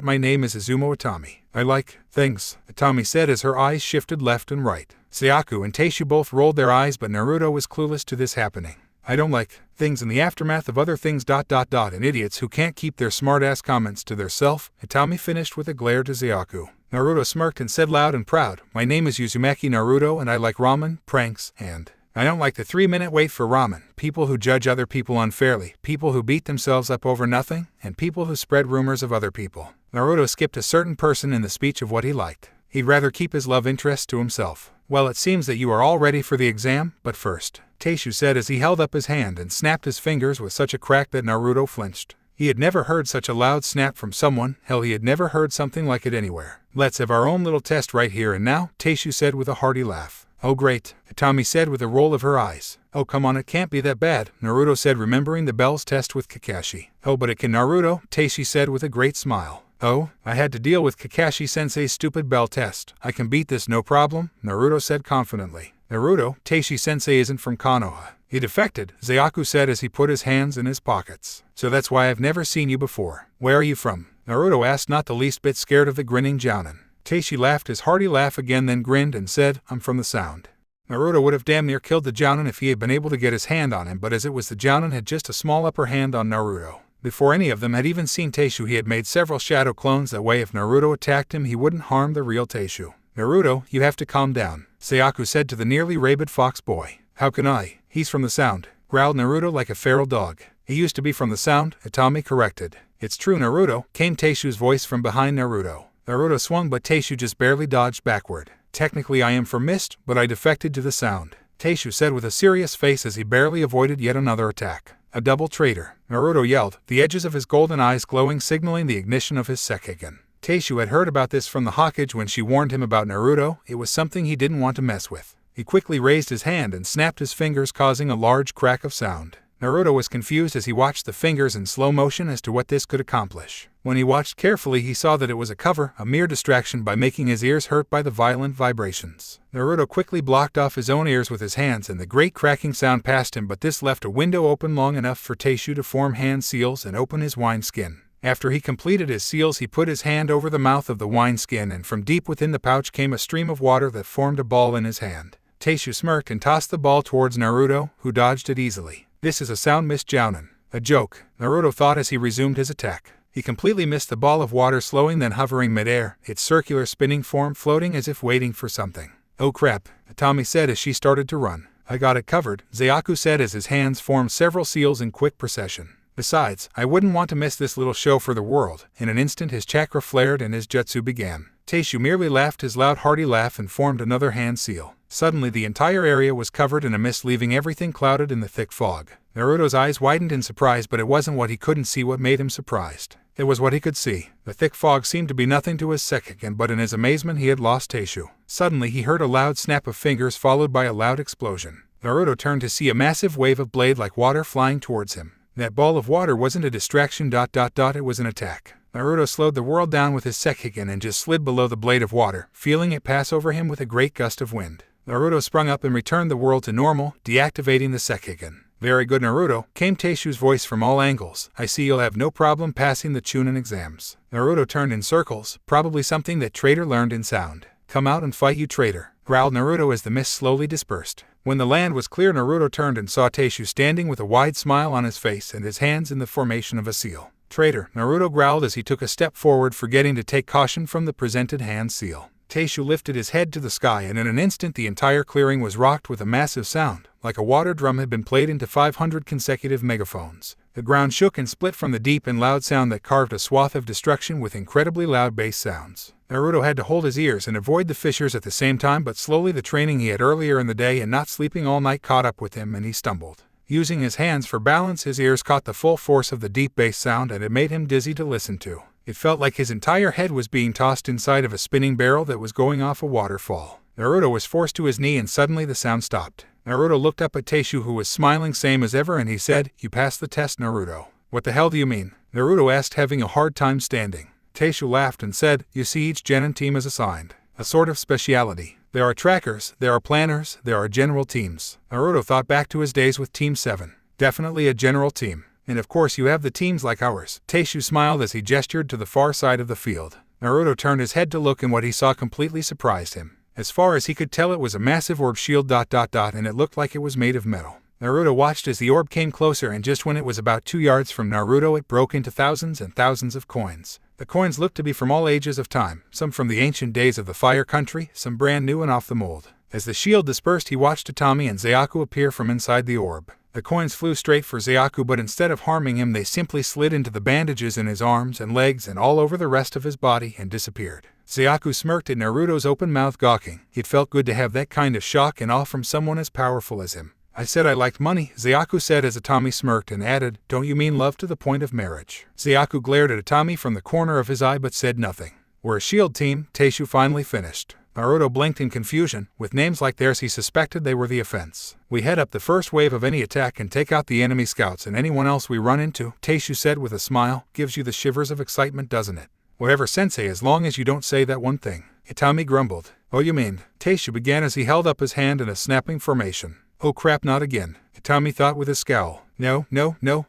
My name is Izumo Itami. I like things, Itami said as her eyes shifted left and right. Zayaku and Taishu both rolled their eyes, but Naruto was clueless to this happening. I don't like things in the aftermath of other things ... and idiots who can't keep their smart-ass comments to theirself, Itami finished with a glare to Zayaku. Naruto smirked and said loud and proud, my name is Uzumaki Naruto and I like ramen, pranks, and I don't like the 3-minute wait for ramen, people who judge other people unfairly, people who beat themselves up over nothing, and people who spread rumors of other people. Naruto skipped a certain person in the speech of what he liked. He'd rather keep his love interest to himself. Well, it seems that you are all ready for the exam, but first, Taishu said as he held up his hand and snapped his fingers with such a crack that Naruto flinched. He had never heard such a loud snap from someone. Hell, he had never heard something like it anywhere. Let's have our own little test right here and now, Taishu said with a hearty laugh. Oh great, Itami said with a roll of her eyes. Oh come on, it can't be that bad, Naruto said, remembering the bell's test with Kakashi. Oh but it can, Naruto, Taishu said with a great smile. Oh, I had to deal with Kakashi-sensei's stupid bell test. I can beat this no problem, Naruto said confidently. Naruto, Taishi-sensei isn't from Konoha. He defected, Zayaku said as he put his hands in his pockets. So that's why I've never seen you before. Where are you from? Naruto asked, not the least bit scared of the grinning Jounin. Taishi laughed his hearty laugh again, then grinned and said, I'm from the Sound. Naruto would have damn near killed the Jounin if he had been able to get his hand on him, but as it was, the Jounin had just a small upper hand on Naruto. Before any of them had even seen Taishu, he had made several shadow clones, that way if Naruto attacked him he wouldn't harm the real Taishu. Naruto, you have to calm down, Zayaku said to the nearly rabid fox boy. How can I? He's from the Sound, growled Naruto like a feral dog. He used to be from the Sound, Itami corrected. It's true, Naruto, came Taishu's voice from behind Naruto. Naruto swung, but Taishu just barely dodged backward. Technically I am from Mist, but I defected to the Sound, Taishu said with a serious face as he barely avoided yet another attack. A double traitor, Naruto yelled, the edges of his golden eyes glowing, signaling the ignition of his Sekigin. Taishu had heard about this from the Hokage when she warned him about Naruto. It was something he didn't want to mess with. He quickly raised his hand and snapped his fingers, causing a large crack of sound. Naruto was confused as he watched the fingers in slow motion as to what this could accomplish. When he watched carefully, he saw that it was a cover, a mere distraction by making his ears hurt by the violent vibrations. Naruto quickly blocked off his own ears with his hands and the great cracking sound passed him, but this left a window open long enough for Taishu to form hand seals and open his wineskin. After he completed his seals, he put his hand over the mouth of the wineskin, and from deep within the pouch came a stream of water that formed a ball in his hand. Taishu smirked and tossed the ball towards Naruto, who dodged it easily. This is a sound missed Jounin. A joke, Naruto thought as he resumed his attack. He completely missed the ball of water, slowing then hovering midair, its circular spinning form floating as if waiting for something. Oh crap, Atami said as she started to run. I got it covered, Zayaku said as his hands formed several seals in quick procession. Besides, I wouldn't want to miss this little show for the world. In an instant his chakra flared and his jutsu began. Taishu merely laughed his loud hearty laugh and formed another hand seal. Suddenly the entire area was covered in a mist, leaving everything clouded in the thick fog. Naruto's eyes widened in surprise, but it wasn't what he couldn't see what made him surprised. It was what he could see. The thick fog seemed to be nothing to his Sekiken, but in his amazement he had lost Taishu. Suddenly he heard a loud snap of fingers followed by a loud explosion. Naruto turned to see a massive wave of blade-like water flying towards him. That ball of water wasn't a distraction, it was an attack. Naruto slowed the world down with his Sekiken and just slid below the blade of water, feeling it pass over him with a great gust of wind. Naruto sprung up and returned the world to normal, deactivating the Sekiken. Very good, Naruto, came Taishu's voice from all angles. I see you'll have no problem passing the Chunin exams. Naruto turned in circles, probably something that traitor learned in sound. Come out and fight, you traitor, growled Naruto as the mist slowly dispersed. When the land was clear, Naruto turned and saw Taishu standing with a wide smile on his face and his hands in the formation of a seal. Traitor, Naruto growled as he took a step forward, forgetting to take caution from the presented hand seal. Taishu lifted his head to the sky, and in an instant the entire clearing was rocked with a massive sound, like a water drum had been played into 500 consecutive megaphones. The ground shook and split from the deep and loud sound that carved a swath of destruction with incredibly loud bass sounds. Naruto had to hold his ears and avoid the fissures at the same time, but slowly the training he had earlier in the day and not sleeping all night caught up with him and he stumbled. Using his hands for balance, his ears caught the full force of the deep bass sound and it made him dizzy to listen to. It felt like his entire head was being tossed inside of a spinning barrel that was going off a waterfall. Naruto was forced to his knee and suddenly the sound stopped. Naruto looked up at Taishu, who was smiling same as ever, and he said, "You passed the test, Naruto." "What the hell do you mean?" Naruto asked, having a hard time standing. Taishu laughed and said, "You see, each genin team is assigned a sort of speciality. There are trackers, there are planners, there are general teams." Naruto thought back to his days with Team 7. Definitely a general team. And of course you have the teams like ours. Taishu smiled as he gestured to the far side of the field. Naruto turned his head to look, and what he saw completely surprised him. As far as he could tell, it was a massive orb shield ... and it looked like it was made of metal. Naruto watched as the orb came closer, and just when it was about 2 yards from Naruto, it broke into thousands and thousands of coins. The coins looked to be from all ages of time, some from the ancient days of the Fire Country, some brand new and off the mold. As the shield dispersed, he watched Tatami and Zayaku appear from inside the orb. The coins flew straight for Zayaku, but instead of harming him, they simply slid into the bandages in his arms and legs and all over the rest of his body and disappeared. Zayaku smirked at Naruto's open mouth, gawking. It felt good to have that kind of shock and awe from someone as powerful as him. "I said I liked money," Zayaku said as Atami smirked and added, "Don't you mean love to the point of marriage?" Zayaku glared at Atami from the corner of his eye but said nothing. "We're a shield team," Taishu finally finished. Naruto blinked in confusion. With names like theirs, he suspected they were the offense. "We head up the first wave of any attack and take out the enemy scouts and anyone else we run into," Taishu said with a smile. "Gives you the shivers of excitement, doesn't it?" "Whatever, sensei, as long as you don't say that one thing." Itami grumbled. "Oh, you mean?" Taishu began as he held up his hand in a snapping formation. "Oh crap, not again," Itami thought with a scowl. No,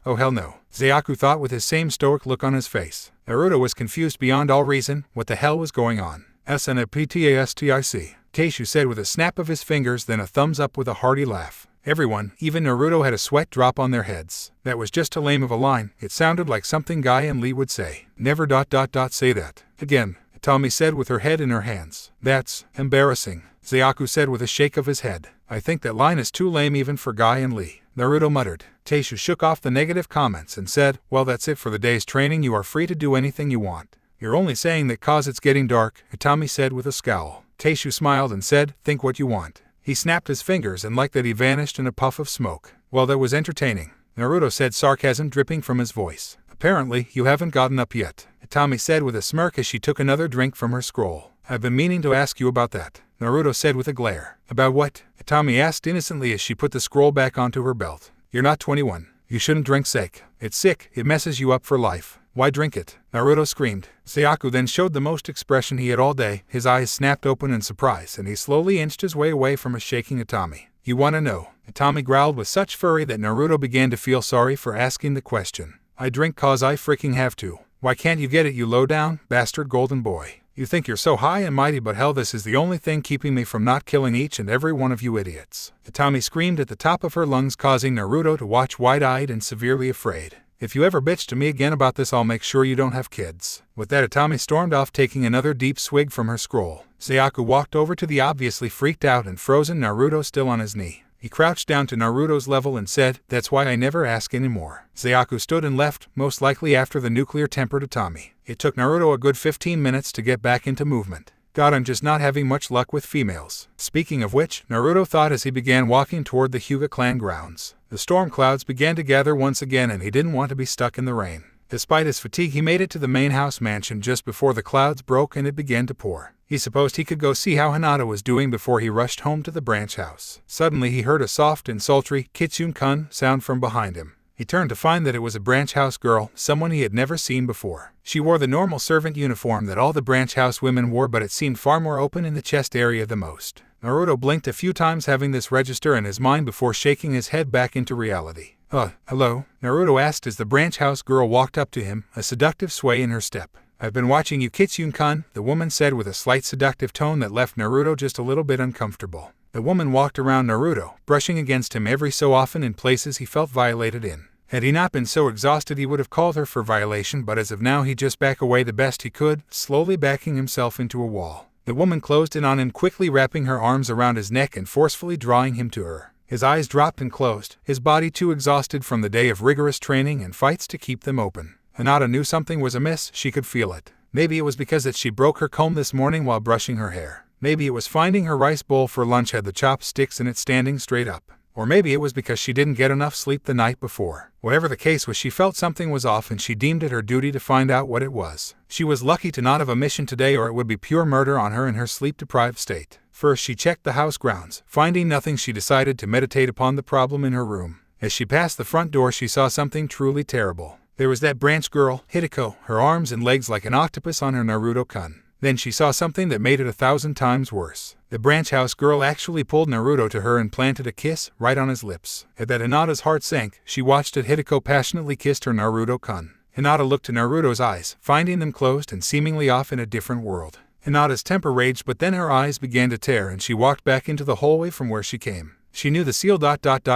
oh hell no," Zayaku thought with his same stoic look on his face. Naruto was confused beyond all reason. What the hell was going on? "SNAPTASTIC," Taishu said with a snap of his fingers, then a thumbs up with a hearty laugh. Everyone, even Naruto, had a sweat drop on their heads. That was just too lame of a line. It sounded like something Guy and Lee would say. "Never ... say that again," Itami said with her head in her hands. "That's embarrassing," Zayaku said with a shake of his head. "I think that line is too lame even for Guy and Lee," Naruto muttered. Taishu shook off the negative comments and said, "Well, that's it for the day's training. You are free to do anything you want." "You're only saying that 'cause it's getting dark," Itami said with a scowl. Taishu smiled and said, "Think what you want." He snapped his fingers, and like that he vanished in a puff of smoke. "Well, that was entertaining," Naruto said, sarcasm dripping from his voice. "Apparently, you haven't gotten up yet," Itami said with a smirk as she took another drink from her scroll. "I've been meaning to ask you about that," Naruto said with a glare. "About what?" Itami asked innocently as she put the scroll back onto her belt. "You're not 21. You shouldn't drink sake. It's sick, it messes you up for life. Why drink it? Naruto screamed. Sayaka then showed the most expression he had all day. His eyes snapped open in surprise, and he slowly inched his way away from a shaking Itami. You wanna know? Itami growled with such fury that Naruto began to feel sorry for asking the question. I drink cause I freaking have to. Why can't you get it, you low-down, bastard golden boy? You think you're so high and mighty, but hell, this is the only thing keeping me from not killing each and every one of you idiots. Itami screamed at the top of her lungs, causing Naruto to watch wide-eyed and severely afraid. If you ever bitch to me again about this, I'll make sure you don't have kids. With that, Itami stormed off, taking another deep swig from her scroll. Sayaka walked over to the obviously freaked out and frozen Naruto still on his knee. He crouched down to Naruto's level and said, "That's why I never ask anymore." Sayaka stood and left, most likely after the nuclear-tempered Itami. It took Naruto a good 15 minutes to get back into movement. God, I'm just not having much luck with females. Speaking of which, Naruto thought as he began walking toward the Hyuga clan grounds. The storm clouds began to gather once again, and he didn't want to be stuck in the rain. Despite his fatigue, he made it to the main house mansion just before the clouds broke and it began to pour. He supposed he could go see how Hinata was doing before he rushed home to the branch house. Suddenly he heard a soft and sultry "Kitsune-kun" sound from behind him. He turned to find that it was a branch house girl, someone he had never seen before. She wore the normal servant uniform that all the branch house women wore, but it seemed far more open in the chest area the most. Naruto blinked a few times, having this register in his mind before shaking his head back into reality. Hello?" Naruto asked as the branch house girl walked up to him, a seductive sway in her step. "I've been watching you, Kitsune-kun," the woman said with a slight seductive tone that left Naruto just a little bit uncomfortable. The woman walked around Naruto, brushing against him every so often in places he felt violated in. Had he not been so exhausted, he would have called her for violation, but as of now he just backed away the best he could, slowly backing himself into a wall. The woman closed in on him, quickly wrapping her arms around his neck and forcefully drawing him to her. His eyes dropped and closed, his body too exhausted from the day of rigorous training and fights to keep them open. Hinata knew something was amiss, she could feel it. Maybe it was because that she broke her comb this morning while brushing her hair. Maybe it was finding her rice bowl for lunch had the chopsticks in it standing straight up. Or maybe it was because she didn't get enough sleep the night before. Whatever the case was, she felt something was off and she deemed it her duty to find out what it was. She was lucky to not have a mission today, or it would be pure murder on her in her sleep-deprived state. First she checked the house grounds. Finding nothing, she decided to meditate upon the problem in her room. As she passed the front door, she saw something truly terrible. There was that branch girl, Hideko, her arms and legs like an octopus on her Naruto-kun. Then she saw something that made it 1,000 times worse. The branch house girl actually pulled Naruto to her and planted a kiss right on his lips. At that, Hinata's heart sank. She watched as Hideko passionately kissed her Naruto-kun. Hinata looked to Naruto's eyes, finding them closed and seemingly off in a different world. Hinata's temper raged, but then her eyes began to tear and she walked back into the hallway from where she came. She knew the seal ...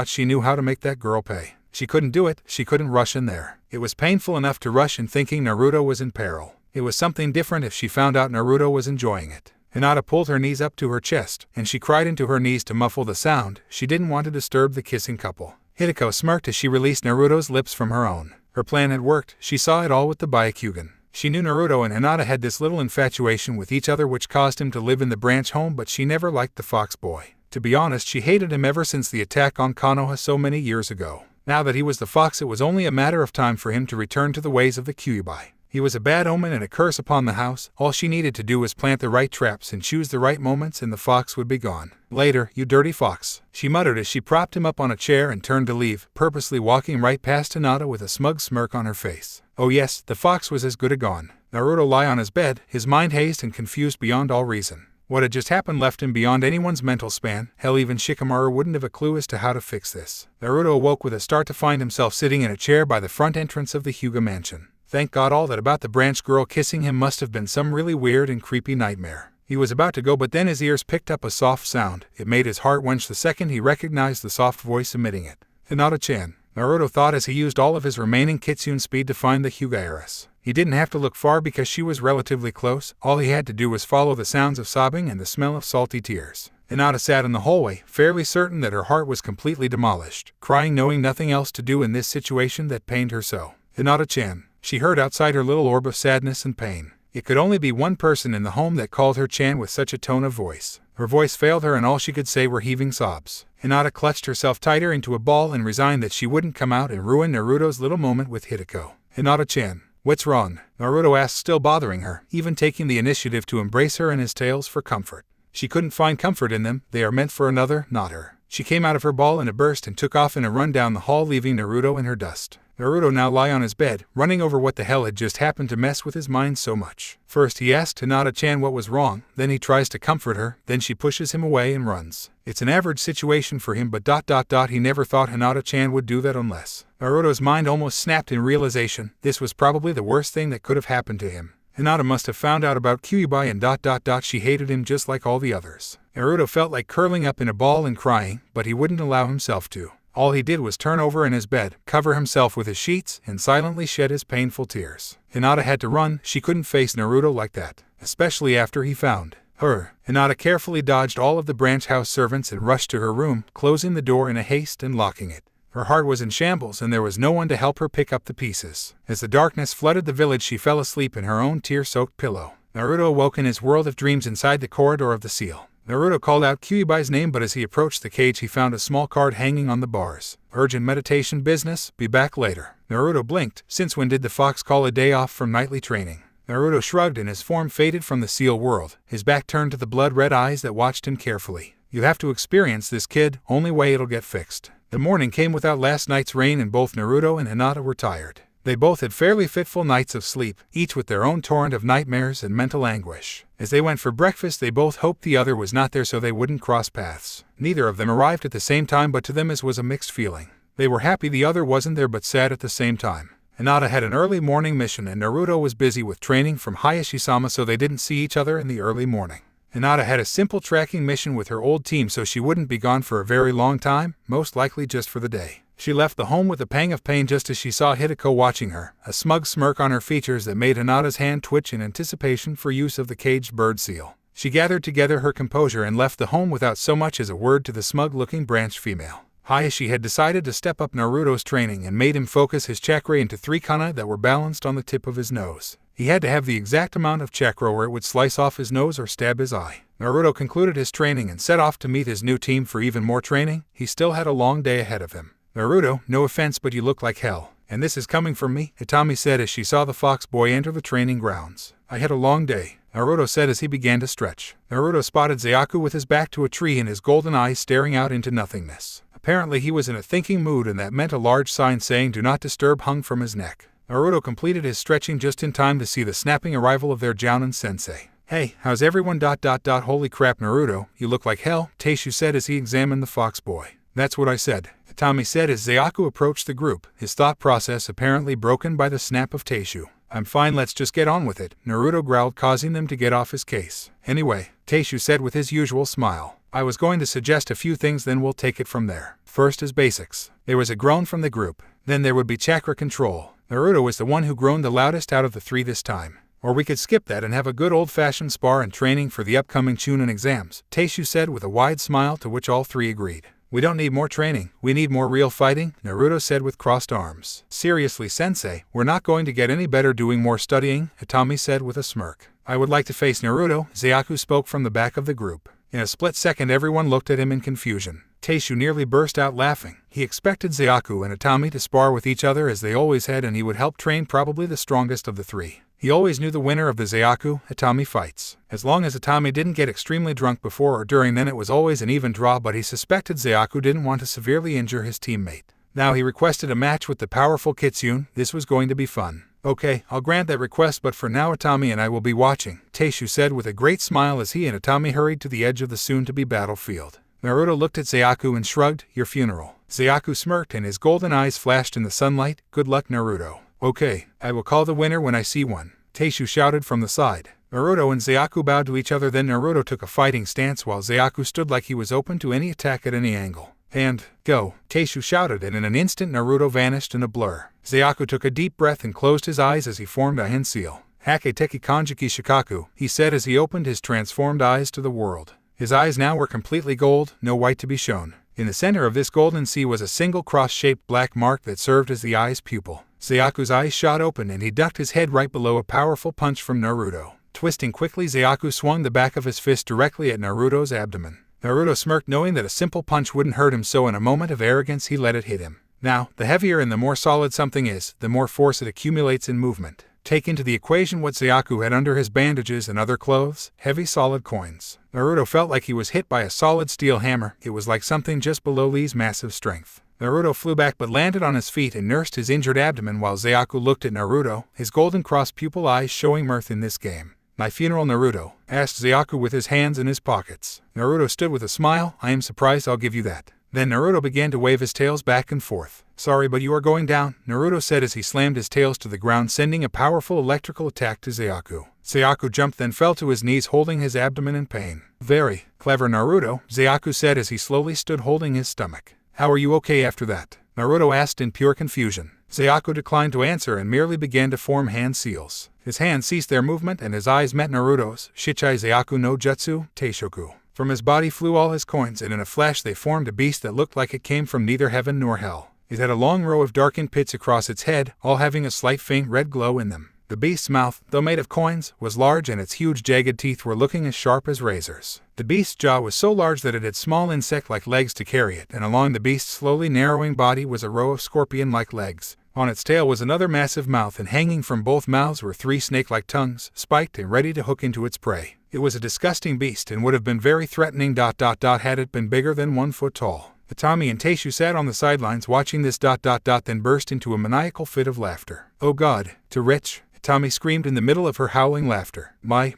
She knew how to make that girl pay. She couldn't do it, she couldn't rush in there. It was painful enough to rush in thinking Naruto was in peril. It was something different if she found out Naruto was enjoying it. Hinata pulled her knees up to her chest, and she cried into her knees to muffle the sound. She didn't want to disturb the kissing couple. Hideko smirked as she released Naruto's lips from her own. Her plan had worked. She saw it all with the Byakugan. She knew Naruto and Hinata had this little infatuation with each other which caused him to live in the branch home, but she never liked the fox boy. To be honest, she hated him ever since the attack on Konoha so many years ago. Now that he was the fox, it was only a matter of time for him to return to the ways of the Kyuubi. He was a bad omen and a curse upon the house. All she needed to do was plant the right traps and choose the right moments, and the fox would be gone. "Later, you dirty fox," she muttered as she propped him up on a chair and turned to leave, purposely walking right past Hinata with a smug smirk on her face. Oh yes, the fox was as good as gone. Naruto lay on his bed, his mind hazed and confused beyond all reason. What had just happened left him beyond anyone's mental span. Hell, even Shikamaru wouldn't have a clue as to how to fix this. Naruto awoke with a start to find himself sitting in a chair by the front entrance of the Hyuga mansion. Thank God, all that about the branch girl kissing him must have been some really weird and creepy nightmare. He was about to go, but then his ears picked up a soft sound. It made his heart wrench the second he recognized the soft voice emitting it. Hinata-chan, Naruto thought as he used all of his remaining Kitsune speed to find the Hyuga heiress. He didn't have to look far because she was relatively close. All he had to do was follow the sounds of sobbing and the smell of salty tears. Hinata sat in the hallway, fairly certain that her heart was completely demolished, crying, knowing nothing else to do in this situation that pained her so. Hinata-chan, she heard outside her little orb of sadness and pain. It could only be one person in the home that called her Chan with such a tone of voice. Her voice failed her and all she could say were heaving sobs. Hinata clutched herself tighter into a ball and resigned that she wouldn't come out and ruin Naruto's little moment with Hideko. Hinata-chan, what's wrong? Naruto asked, still bothering her, even taking the initiative to embrace her in his tales for comfort. She couldn't find comfort in them. They are meant for another, not her. She came out of her ball in a burst and took off in a run down the hall, leaving Naruto in her dust. Naruto now lay on his bed, running over what the hell had just happened to mess with his mind so much. First he asked Hinata-chan what was wrong, then he tries to comfort her, then she pushes him away and runs. It's an average situation for him, but he never thought Hinata-chan would do that unless. Naruto's mind almost snapped in realization. This was probably the worst thing that could have happened to him. Hinata must have found out about Kyuubi and she hated him just like all the others. Naruto felt like curling up in a ball and crying, but he wouldn't allow himself to. All he did was turn over in his bed, cover himself with his sheets, and silently shed his painful tears. Hinata had to run. She couldn't face Naruto like that, especially after he found her. Hinata carefully dodged all of the branch house servants and rushed to her room, closing the door in a haste and locking it. Her heart was in shambles and there was no one to help her pick up the pieces. As the darkness flooded the village, she fell asleep in her own tear-soaked pillow. Naruto awoke in his world of dreams inside the corridor of the seal. Naruto called out Kyuubi's name, but as he approached the cage he found a small card hanging on the bars. Urgent meditation business, be back later. Naruto blinked. Since when did the fox call a day off from nightly training? Naruto shrugged and his form faded from the seal world. His back turned to the blood-red eyes that watched him carefully. You have to experience this, kid. Only way it'll get fixed. The morning came without last night's rain and both Naruto and Hinata were tired. They both had fairly fitful nights of sleep, each with their own torrent of nightmares and mental anguish. As they went for breakfast they both hoped the other was not there so they wouldn't cross paths. Neither of them arrived at the same time, but to them it was a mixed feeling. They were happy the other wasn't there but sad at the same time. Hinata had an early morning mission and Naruto was busy with training from Hiashi-sama, so they didn't see each other in the early morning. Hinata had a simple tracking mission with her old team so she wouldn't be gone for a very long time, most likely just for the day. She left the home with a pang of pain just as she saw Hideko watching her, a smug smirk on her features that made Hinata's hand twitch in anticipation for use of the caged bird seal. She gathered together her composure and left the home without so much as a word to the smug-looking branch female. Hiashi had decided to step up Naruto's training and made him focus his chakra into 3 kana that were balanced on the tip of his nose. He had to have the exact amount of chakra or it would slice off his nose or stab his eye. Naruto concluded his training and set off to meet his new team for even more training. He still had a long day ahead of him. Naruto, no offense but you look like hell. And this is coming from me, Itami said as she saw the fox boy enter the training grounds. I had a long day, Naruto said as he began to stretch. Naruto spotted Zayaku with his back to a tree and his golden eyes staring out into nothingness. Apparently he was in a thinking mood and that meant a large sign saying do not disturb hung from his neck. Naruto completed his stretching just in time to see the snapping arrival of their Jounin sensei. Hey, how's everyone? Holy crap Naruto, you look like hell, Taishu said as he examined the fox boy. That's what I said, Itami said as Zayaku approached the group, his thought process apparently broken by the snap of Taishu. I'm fine, let's just get on with it, Naruto growled, causing them to get off his case. Anyway, Taishu said with his usual smile. I was going to suggest a few things, then we'll take it from there. First is basics. There was a groan from the group. Then there would be chakra control. Naruto was the one who groaned the loudest out of the 3 this time. Or we could skip that and have a good old-fashioned spar and training for the upcoming Chunin exams, Taishu said with a wide smile, to which all 3 agreed. We don't need more training, we need more real fighting, Naruto said with crossed arms. Seriously sensei, we're not going to get any better doing more studying, Itami said with a smirk. I would like to face Naruto, Zayaku spoke from the back of the group. In a split second everyone looked at him in confusion. Taishu nearly burst out laughing. He expected Zayaku and Itami to spar with each other as they always had and he would help train probably the strongest of the 3. He always knew the winner of the Zayaku-Itami fights. As long as Itami didn't get extremely drunk before or during, then it was always an even draw, but he suspected Zayaku didn't want to severely injure his teammate. Now he requested a match with the powerful Kitsune. This was going to be fun. Okay, I'll grant that request, but for now Itami and I will be watching, Taishu said with a great smile as he and Itami hurried to the edge of the soon-to-be battlefield. Naruto looked at Zayaku and shrugged, your funeral. Zayaku smirked and his golden eyes flashed in the sunlight. Good luck Naruto. Okay, I will call the winner when I see one, Taishu shouted from the side. Naruto and Zayaku bowed to each other, then Naruto took a fighting stance while Zayaku stood like he was open to any attack at any angle. And, go, Taishu shouted, and in an instant Naruto vanished in a blur. Zayaku took a deep breath and closed his eyes as he formed a hen seal. Hake teki kanjiki shikaku, he said as he opened his transformed eyes to the world. His eyes now were completely gold, no white to be shown. In the center of this golden sea was a single cross-shaped black mark that served as the eye's pupil. Zayaku's eyes shot open and he ducked his head right below a powerful punch from Naruto. Twisting quickly, Zayaku swung the back of his fist directly at Naruto's abdomen. Naruto smirked, knowing that a simple punch wouldn't hurt him, so in a moment of arrogance he let it hit him. Now, the heavier and the more solid something is, the more force it accumulates in movement. Take into the equation what Zayaku had under his bandages and other clothes, heavy solid coins. Naruto felt like he was hit by a solid steel hammer. It was like something just below Lee's massive strength. Naruto flew back but landed on his feet and nursed his injured abdomen while Zayaku looked at Naruto, his golden cross-pupil eyes showing mirth in this game. "My funeral, Naruto?" asked Zayaku with his hands in his pockets. Naruto stood with a smile. "I am surprised, I'll give you that." Then Naruto began to wave his tails back and forth. "Sorry, but you are going down," Naruto said as he slammed his tails to the ground, sending a powerful electrical attack to Zayaku. Zayaku jumped then fell to his knees holding his abdomen in pain. "Very clever, Naruto," Zayaku said as he slowly stood holding his stomach. "How are you okay after that?" Naruto asked in pure confusion. Zayaku declined to answer and merely began to form hand seals. His hands ceased their movement and his eyes met Naruto's. Shichai Zayaku no Jutsu, Teishoku. From his body flew all his coins, and in a flash they formed a beast that looked like it came from neither heaven nor hell. It had a long row of darkened pits across its head, all having a slight faint red glow in them. The beast's mouth, though made of coins, was large and its huge jagged teeth were looking as sharp as razors. The beast's jaw was so large that it had small insect-like legs to carry it, and along the beast's slowly narrowing body was a row of scorpion-like legs. On its tail was another massive mouth, and hanging from both mouths were 3 snake-like tongues, spiked and ready to hook into its prey. It was a disgusting beast and would have been very threatening had it been bigger than 1 foot tall. Itami and Teishu sat on the sidelines watching this then burst into a maniacal fit of laughter. "Oh God, to rich!" Itami screamed in the middle of her howling laughter. My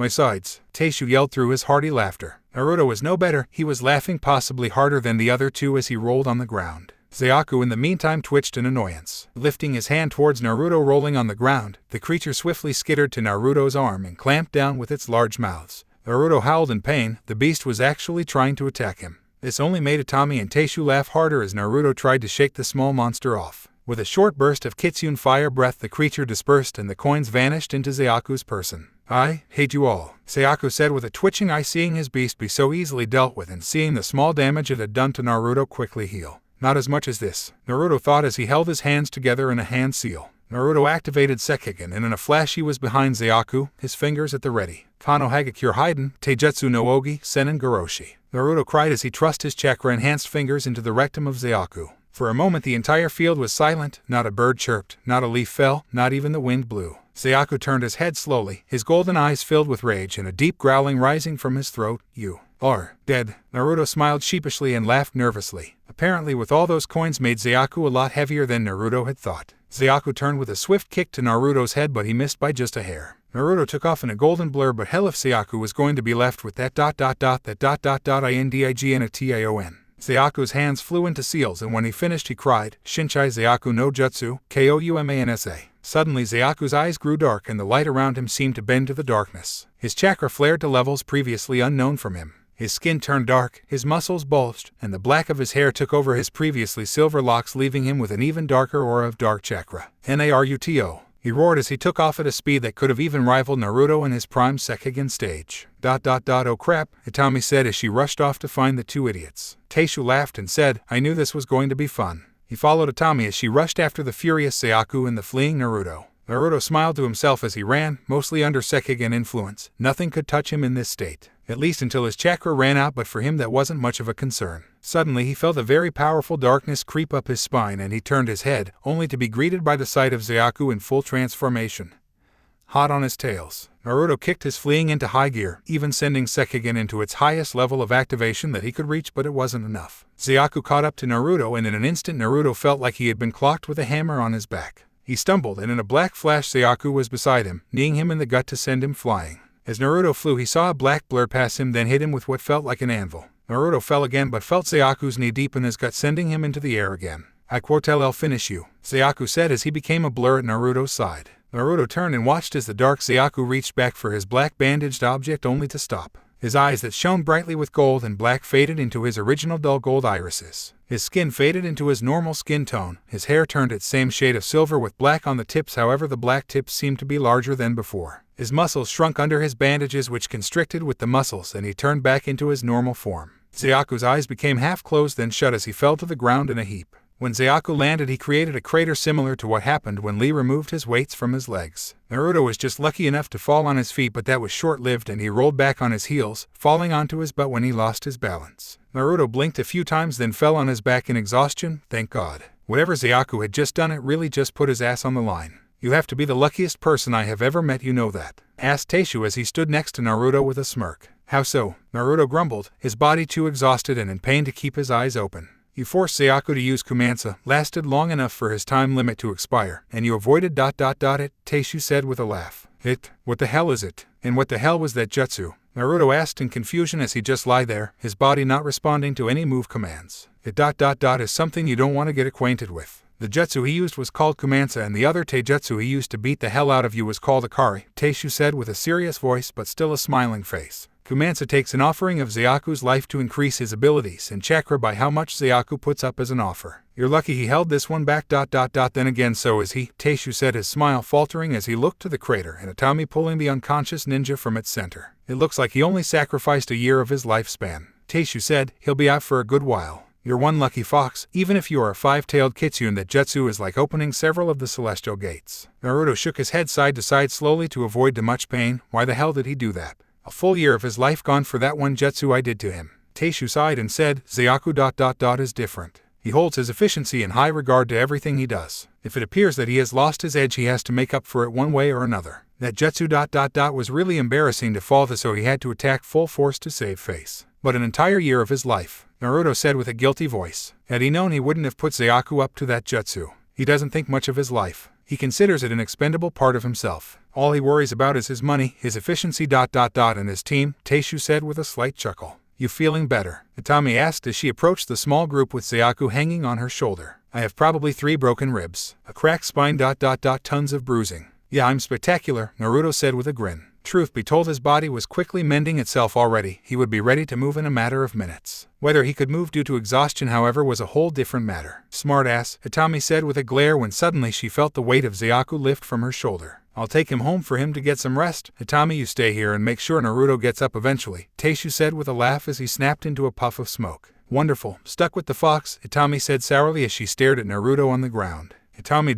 sides!" Teishu yelled through his hearty laughter. Naruto was no better. He was laughing possibly harder than the other two as he rolled on the ground. Zayaku in the meantime twitched in annoyance. Lifting his hand towards Naruto rolling on the ground, the creature swiftly skittered to Naruto's arm and clamped down with its large mouths. Naruto howled in pain. The beast was actually trying to attack him. This only made Itami and Teishu laugh harder as Naruto tried to shake the small monster off. With a short burst of Kitsune fire breath, the creature dispersed and the coins vanished into Zayaku's person. "I hate you all," Zayaku said with a twitching eye, seeing his beast be so easily dealt with and seeing the small damage it had done to Naruto quickly heal. "Not as much as this," Naruto thought as he held his hands together in a hand seal. Naruto activated Sekigin and in a flash he was behind Zayaku, his fingers at the ready. "Kano Hagakure Haiden, Teijutsu no Ogi, Senin Goroshi." Naruto cried as he thrust his chakra-enhanced fingers into the rectum of Zayaku. For a moment the entire field was silent. Not a bird chirped, not a leaf fell, not even the wind blew. Zayaku turned his head slowly, his golden eyes filled with rage and a deep growling rising from his throat. "You are dead." Naruto smiled sheepishly and laughed nervously. Apparently with all those coins made Zayaku a lot heavier than Naruto had thought. Zayaku turned with a swift kick to Naruto's head, but he missed by just a hair. Naruto took off in a golden blur, but hell if Zayaku was going to be left with that indigation. Zayaku's hands flew into seals, and when he finished he cried, "Shinchai Zayaku no Jutsu, Koumansa." Suddenly Zayaku's eyes grew dark and the light around him seemed to bend to the darkness. His chakra flared to levels previously unknown from him. His skin turned dark, his muscles bulged, and the black of his hair took over his previously silver locks, leaving him with an even darker aura of dark chakra. "Naruto!" he roared as he took off at a speed that could have even rivaled Naruto in his prime Sekigin stage. "Oh crap," Itami said as she rushed off to find the two idiots. Teishu laughed and said, "I knew this was going to be fun." He followed Itami as she rushed after the furious Zayaku and the fleeing Naruto. Naruto smiled to himself as he ran, mostly under Sekigin influence. Nothing could touch him in this state. At least until his chakra ran out, but for him that wasn't much of a concern. Suddenly he felt a very powerful darkness creep up his spine and he turned his head, only to be greeted by the sight of Zayaku in full transformation. Hot on his tails, Naruto kicked his fleeing into high gear, even sending Sekigin into its highest level of activation that he could reach, but it wasn't enough. Zayaku caught up to Naruto and in an instant Naruto felt like he had been clocked with a hammer on his back. He stumbled and in a black flash Zayaku was beside him, kneeing him in the gut to send him flying. As Naruto flew he saw a black blur pass him, then hit him with what felt like an anvil. Naruto fell again but felt Zayaku's knee deep in his gut, sending him into the air again. "I quotel I'll finish you," Zayaku said as he became a blur at Naruto's side. Naruto turned and watched as the dark Zayaku reached back for his black bandaged object only to stop. His eyes that shone brightly with gold and black faded into his original dull gold irises. His skin faded into his normal skin tone, his hair turned its same shade of silver with black on the tips, however the black tips seemed to be larger than before. His muscles shrunk under his bandages which constricted with the muscles and he turned back into his normal form. Zayaku's eyes became half closed then shut as he fell to the ground in a heap. When Zayaku landed he created a crater similar to what happened when Lee removed his weights from his legs. Naruto was just lucky enough to fall on his feet, but that was short-lived and he rolled back on his heels, falling onto his butt when he lost his balance. Naruto blinked a few times then fell on his back in exhaustion. Thank God. Whatever Zayaku had just done, it really just put his ass on the line. You have to be the luckiest person I have ever met, you know that," asked Taishu as he stood next to Naruto with a smirk. "How so?" Naruto grumbled, his body too exhausted and in pain to keep his eyes open. "You forced Zayaku to use Kumansa, lasted long enough for his time limit to expire, and you avoided ... it," Taishu said with a laugh. "It? What the hell is it? And what the hell was that jutsu?" Naruto asked in confusion as he just lay there, his body not responding to any move commands. "It ... is something you don't want to get acquainted with. The jutsu he used was called Kumansa and the other taijutsu he used to beat the hell out of you was called Akari," Taishu said with a serious voice but still a smiling face. "Kumansa takes an offering of Zayaku's life to increase his abilities and chakra by how much Zayaku puts up as an offer. You're lucky he held this one back ... Then again so is he," Taishu said, his smile faltering as he looked to the crater and Atami pulling the unconscious ninja from its center. "It looks like he only sacrificed a year of his lifespan," Taishu said. "He'll be out for a good while. You're one lucky fox, even if you are a five-tailed Kitsune. That jutsu is like opening several of the celestial gates." Naruto shook his head side to side slowly to avoid too much pain. Why the hell did he do that? A full year of his life gone for that one jutsu I did to him. Taishu sighed and said, "Zayaku ... is different. He holds his efficiency in high regard to everything he does. If it appears that he has lost his edge, he has to make up for it one way or another. That jutsu ... was really embarrassing to fall to, so he had to attack full force to save face. But an entire year of his life," Naruto said with a guilty voice. Had he known, he wouldn't have put Zayaku up to that jutsu. He doesn't think much of his life. He considers it an expendable part of himself. All he worries about is his money, his efficiency ... and his team, Taishu said with a slight chuckle. "You feeling better?" Atami asked as she approached the small group with Zayaku hanging on her shoulder. "I have probably 3 broken ribs, a cracked spine ... tons of bruising." "Yeah, I'm spectacular," Naruto said with a grin. Truth be told, his body was quickly mending itself already. He would be ready to move in a matter of minutes. Whether he could move due to exhaustion, however, was a whole different matter. "Smart ass," Atami said with a glare when suddenly she felt the weight of Zayaku lift from her shoulder. "I'll take him home for him to get some rest. Atami, you stay here and make sure Naruto gets up eventually," Taishu said with a laugh as he snapped into a puff of smoke. "Wonderful. Stuck with the fox," Atami said sourly as she stared at Naruto on the ground. "Atami ...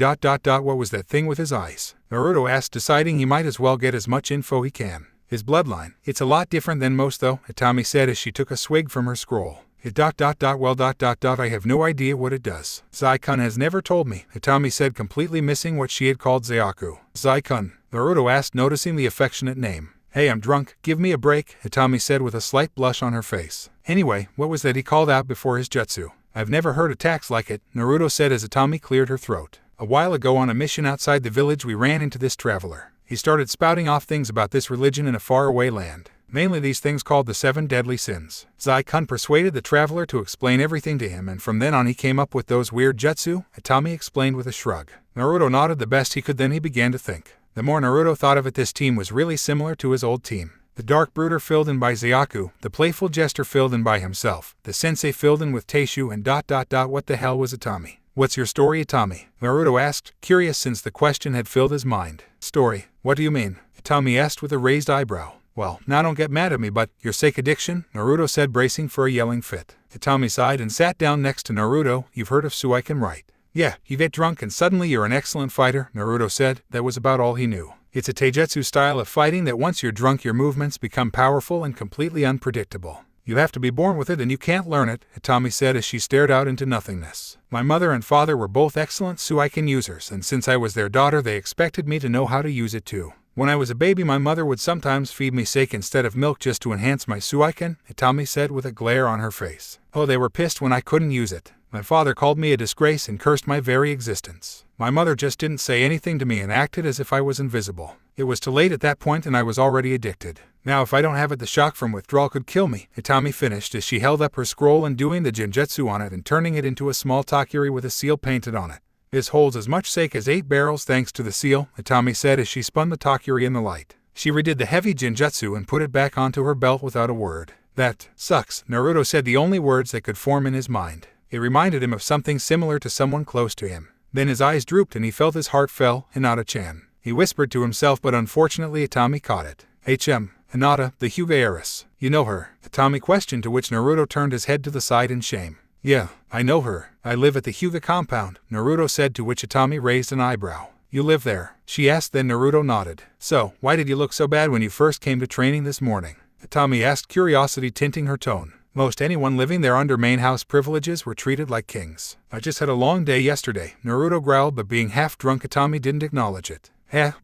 what was that thing with his eyes?" Naruto asked, deciding he might as well get as much info he can. "His bloodline. It's a lot different than most though," Atami said as she took a swig from her scroll. "It ... well ... I have no idea what it does. Zai-kun has never told me," Atami said, completely missing what she had called Zayaku. "Zai-kun?" Naruto asked, noticing the affectionate name. "Hey, I'm drunk. Give me a break," Atami said with a slight blush on her face. "Anyway, what was that he called out before his jutsu?" "I've never heard attacks like it," Naruto said as Atami cleared her throat. "A while ago on a mission outside the village we ran into this traveler. He started spouting off things about this religion in a faraway land. Mainly these things called the 7 deadly sins. Zai-kun persuaded the traveler to explain everything to him, and from then on he came up with those weird jutsu," Atami explained with a shrug. Naruto nodded the best he could, then he began to think. The more Naruto thought of it, this team was really similar to his old team. The dark brooder filled in by Zayaku, the playful jester filled in by himself, the sensei filled in with Taishu, and ... what the hell was Atami? "What's your story, Atami?" Naruto asked, curious since the question had filled his mind. "Story? What do you mean?" Atami asked with a raised eyebrow. "Well, now don't get mad at me, but your sake addiction," Naruto said, bracing for a yelling fit. Atami sighed and sat down next to Naruto. "You've heard of Suiken, right?" "Yeah, you get drunk and suddenly you're an excellent fighter," Naruto said. That was about all he knew. "It's a taijutsu style of fighting that once you're drunk your movements become powerful and completely unpredictable. You have to be born with it and you can't learn it," Atami said as she stared out into nothingness. "My mother and father were both excellent Suiken users, and since I was their daughter they expected me to know how to use it too. When I was a baby my mother would sometimes feed me sake instead of milk just to enhance my Suiken," Atami said with a glare on her face. "Oh, they were pissed when I couldn't use it. My father called me a disgrace and cursed my very existence. My mother just didn't say anything to me and acted as if I was invisible. It was too late at that point and I was already addicted. Now if I don't have it, the shock from withdrawal could kill me," Atami finished as she held up her scroll and doing the genjutsu on it and turning it into a small takiri with a seal painted on it. "This holds as much sake as 8 barrels thanks to the seal," Atami said as she spun the takiri in the light. She redid the heavy genjutsu and put it back onto her belt without a word. "That sucks," Naruto said, the only words that could form in his mind. It reminded him of something similar to someone close to him. Then his eyes drooped and he felt his heart fell. "Hinata-chan." He whispered to himself, but unfortunately Atami caught it. Hinata, the Hyuga heiress. "You know her?" Atami questioned, to which Naruto turned his head to the side in shame. "Yeah, I know her. I live at the Hyuga compound," Naruto said, to which Atami raised an eyebrow. "You live there?" she asked, then Naruto nodded. "So, why did you look so bad when you first came to training this morning?" Atami asked, curiosity tinting her tone. Most anyone living there under main house privileges were treated like kings. I just had a long day yesterday, Naruto growled, but being half drunk Itami didn't acknowledge it.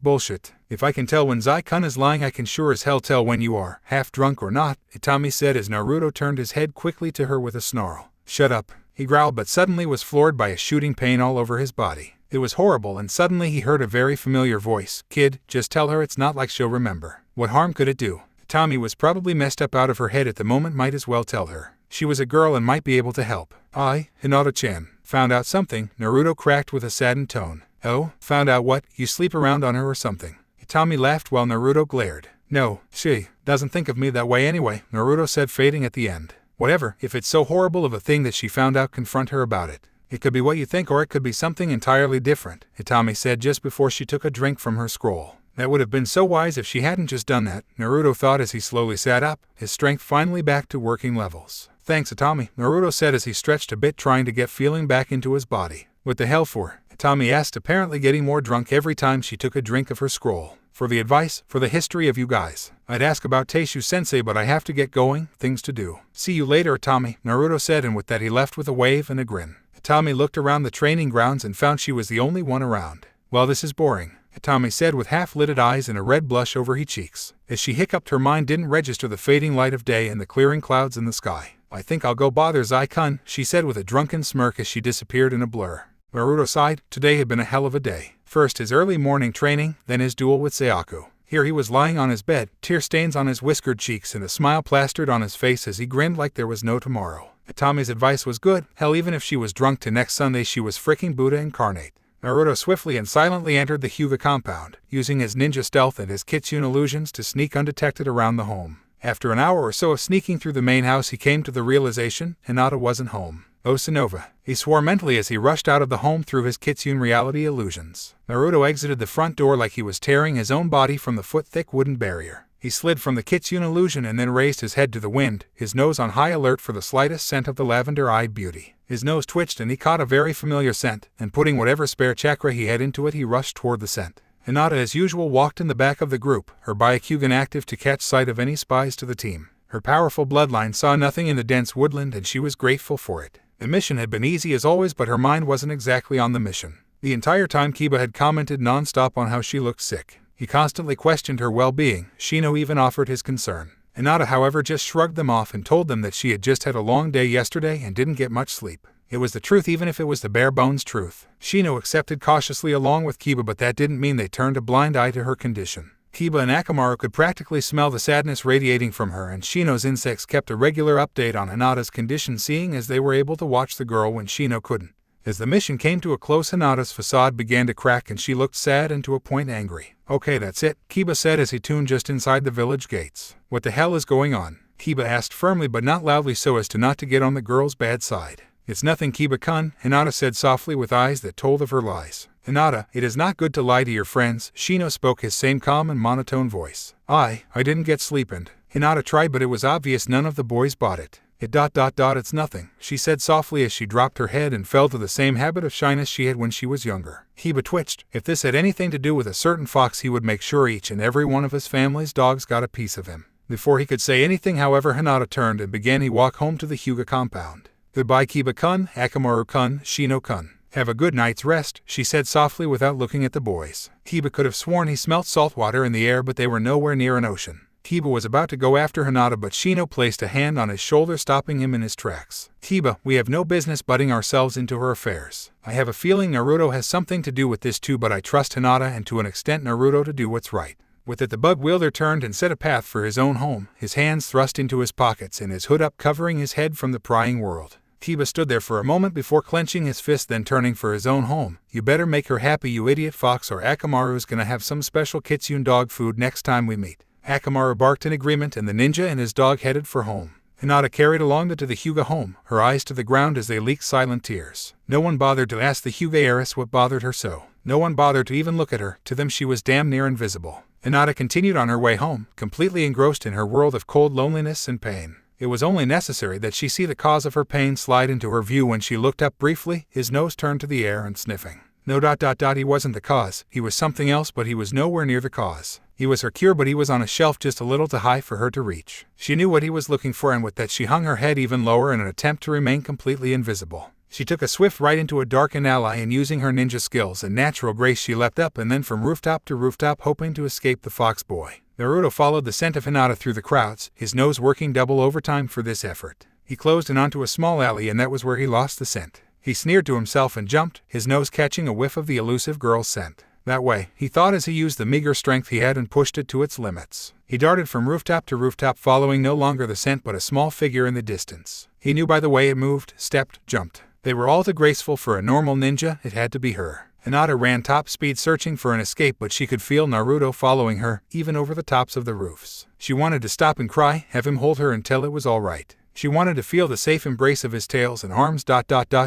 Bullshit. If I can tell when Zai-kun is lying, I can sure as hell tell when you are, half drunk or not, Itami said as Naruto turned his head quickly to her with a snarl. Shut up, he growled, but suddenly was floored by a shooting pain all over his body. It was horrible, and suddenly he heard a very familiar voice. Kid, just tell her it's not like she'll remember. What harm could it do? Itami was probably messed up out of her head at the moment, might as well tell her. She was a girl and might be able to help. Hinata-chan, found out something, Naruto cracked with a saddened tone. Oh, found out what? You sleep around on her or something? Itami laughed while Naruto glared. No, she doesn't think of me that way anyway, Naruto said, fading at the end. Whatever, if it's so horrible of a thing that she found out, confront her about it. It could be what you think or it could be something entirely different, Itami said just before she took a drink from her scroll. That would have been so wise if she hadn't just done that, Naruto thought as he slowly sat up, his strength finally back to working levels. Thanks, Itami, Naruto said as he stretched a bit, trying to get feeling back into his body. What the hell for? Itami asked, apparently getting more drunk every time she took a drink of her scroll. For the advice, for the history of you guys. I'd ask about Teishu-sensei, but I have to get going, things to do. See you later, Itami, Naruto said, and with that he left with a wave and a grin. Itami looked around the training grounds and found she was the only one around. Well, this is boring, Itami said with half-lidded eyes and a red blush over her cheeks. As she hiccuped, her mind didn't register the fading light of day and the clearing clouds in the sky. I think I'll go bother Zai-kun, she said with a drunken smirk as she disappeared in a blur. Naruto sighed. Today had been a hell of a day. First his early morning training, then his duel with Sayaku. Here he was lying on his bed, tear stains on his whiskered cheeks and a smile plastered on his face as he grinned like there was no tomorrow. Itami's advice was good. Hell, even if she was drunk to next Sunday, she was fricking Buddha incarnate. Naruto swiftly and silently entered the Hyuga compound, using his ninja stealth and his Kitsune illusions to sneak undetected around the home. After an hour or so of sneaking through the main house, he came to the realization Hinata wasn't home. Osanova, he swore mentally as he rushed out of the home through his Kitsune reality illusions. Naruto exited the front door like he was tearing his own body from the foot-thick wooden barrier. He slid from the Kitsune illusion and then raised his head to the wind, his nose on high alert for the slightest scent of the lavender-eyed beauty. His nose twitched and he caught a very familiar scent, and putting whatever spare chakra he had into it, he rushed toward the scent. Hinata, as usual, walked in the back of the group, her Byakugan active to catch sight of any spies to the team. Her powerful bloodline saw nothing in the dense woodland and she was grateful for it. The mission had been easy as always, but her mind wasn't exactly on the mission. The entire time Kiba had commented non-stop on how she looked sick. He constantly questioned her well-being. Shino even offered his concern. Hinata, however, just shrugged them off and told them that she had just had a long day yesterday and didn't get much sleep. It was the truth, even if it was the bare-bones truth. Shino accepted cautiously along with Kiba, but that didn't mean they turned a blind eye to her condition. Kiba and Akamaru could practically smell the sadness radiating from her, and Shino's insects kept a regular update on Hinata's condition, seeing as they were able to watch the girl when Shino couldn't. As the mission came to a close, Hinata's facade began to crack and she looked sad and to a point angry. Okay, that's it, Kiba said as he tuned just inside the village gates. What the hell is going on? Kiba asked firmly but not loudly so as to not to get on the girl's bad side. It's nothing, Kiba-kun, Hinata said softly with eyes that told of her lies. Hinata, it is not good to lie to your friends, Shino spoke, his same calm and monotone voice. I didn't get sleep, and Hinata tried, but it was obvious none of the boys bought it. It's nothing, she said softly as she dropped her head and fell to the same habit of shyness she had when she was younger. Kiba twitched. If this had anything to do with a certain fox, he would make sure each and every one of his family's dogs got a piece of him. Before he could say anything, however, Hinata turned and began his walk home to the Hyuga compound. Goodbye, Kiba-kun, Akamaru-kun, Shino-kun. Have a good night's rest, she said softly without looking at the boys. Kiba could have sworn he smelt salt water in the air, but they were nowhere near an ocean. Kiba was about to go after Hinata, but Shino placed a hand on his shoulder, stopping him in his tracks. Kiba, we have no business butting ourselves into her affairs. I have a feeling Naruto has something to do with this too, but I trust Hinata and to an extent Naruto to do what's right. With it, the bug wielder turned and set a path for his own home, his hands thrust into his pockets and his hood up covering his head from the prying world. Kiba stood there for a moment before clenching his fist, then turning for his own home. You better make her happy, you idiot fox, or Akamaru's gonna have some special Kitsune dog food next time we meet. Akamaru barked in agreement and the ninja and his dog headed for home. Hinata carried along to the Hyuga home, her eyes to the ground as they leaked silent tears. No one bothered to ask the Hyuga heiress what bothered her so. No one bothered to even look at her. To them she was damn near invisible. Hinata continued on her way home, completely engrossed in her world of cold loneliness and pain. It was only necessary that she see the cause of her pain slide into her view when she looked up briefly, his nose turned to the air and sniffing. No, he wasn't the cause, he was something else, but he was nowhere near the cause. He was her cure, but he was on a shelf just a little too high for her to reach. She knew what he was looking for, and with that she hung her head even lower in an attempt to remain completely invisible. She took a swift right into a darkened alley, and using her ninja skills and natural grace she leapt up and then from rooftop to rooftop, hoping to escape the fox boy. Naruto followed the scent of Hinata through the crowds, his nose working double overtime for this effort. He closed in onto a small alley, and that was where he lost the scent. He sneered to himself and jumped, his nose catching a whiff of the elusive girl's scent. That way, he thought as he used the meager strength he had and pushed it to its limits. He darted from rooftop to rooftop, following no longer the scent but a small figure in the distance. He knew by the way it moved, stepped, jumped. They were all too graceful for a normal ninja. It had to be her. Hinata ran top speed searching for an escape, but she could feel Naruto following her, even over the tops of the roofs. She wanted to stop and cry, have him hold her until it was all right. She wanted to feel the safe embrace of his tails and arms.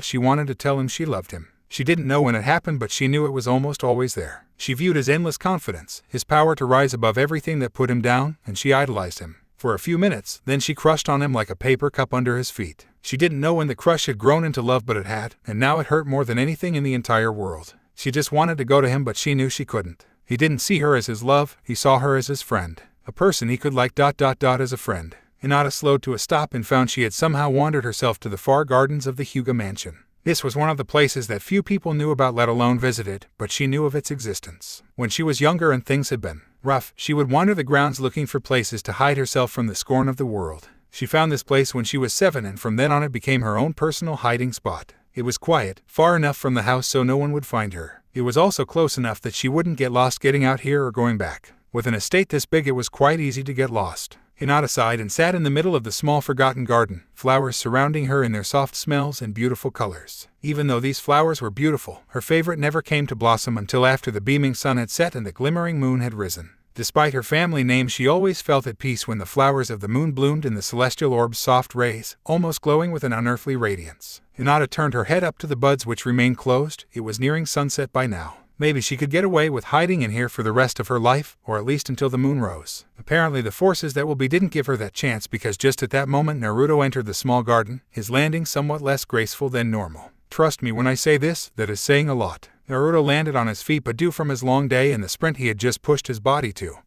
She wanted to tell him she loved him. She didn't know when it happened, but she knew it was almost always there. She viewed his endless confidence, his power to rise above everything that put him down, and she idolized him. For a few minutes, then she crushed on him like a paper cup under his feet. She didn't know when the crush had grown into love, but it had, and now it hurt more than anything in the entire world. She just wanted to go to him, but she knew she couldn't. He didn't see her as his love, he saw her as his friend. A person he could like as a friend. Hinata slowed to a stop and found she had somehow wandered herself to the far gardens of the Hyuga mansion. This was one of the places that few people knew about, let alone visited, but she knew of its existence. When she was younger and things had been rough, she would wander the grounds looking for places to hide herself from the scorn of the world. She found this place when she was 7, and from then on it became her own personal hiding spot. It was quiet, far enough from the house so no one would find her. It was also close enough that she wouldn't get lost getting out here or going back. With an estate this big, it was quite easy to get lost. Hinata sighed and sat in the middle of the small forgotten garden, flowers surrounding her in their soft smells and beautiful colors. Even though these flowers were beautiful, her favorite never came to blossom until after the beaming sun had set and the glimmering moon had risen. Despite her family name, she always felt at peace when the flowers of the moon bloomed in the celestial orb's soft rays, almost glowing with an unearthly radiance. Hinata turned her head up to the buds, which remained closed. It was nearing sunset by now. Maybe she could get away with hiding in here for the rest of her life, or at least until the moon rose. Apparently the forces that will be didn't give her that chance, because just at that moment Naruto entered the small garden, his landing somewhat less graceful than normal. Trust me when I say this, that is saying a lot. Naruto landed on his feet, but due from his long day and the sprint he had just pushed his body to,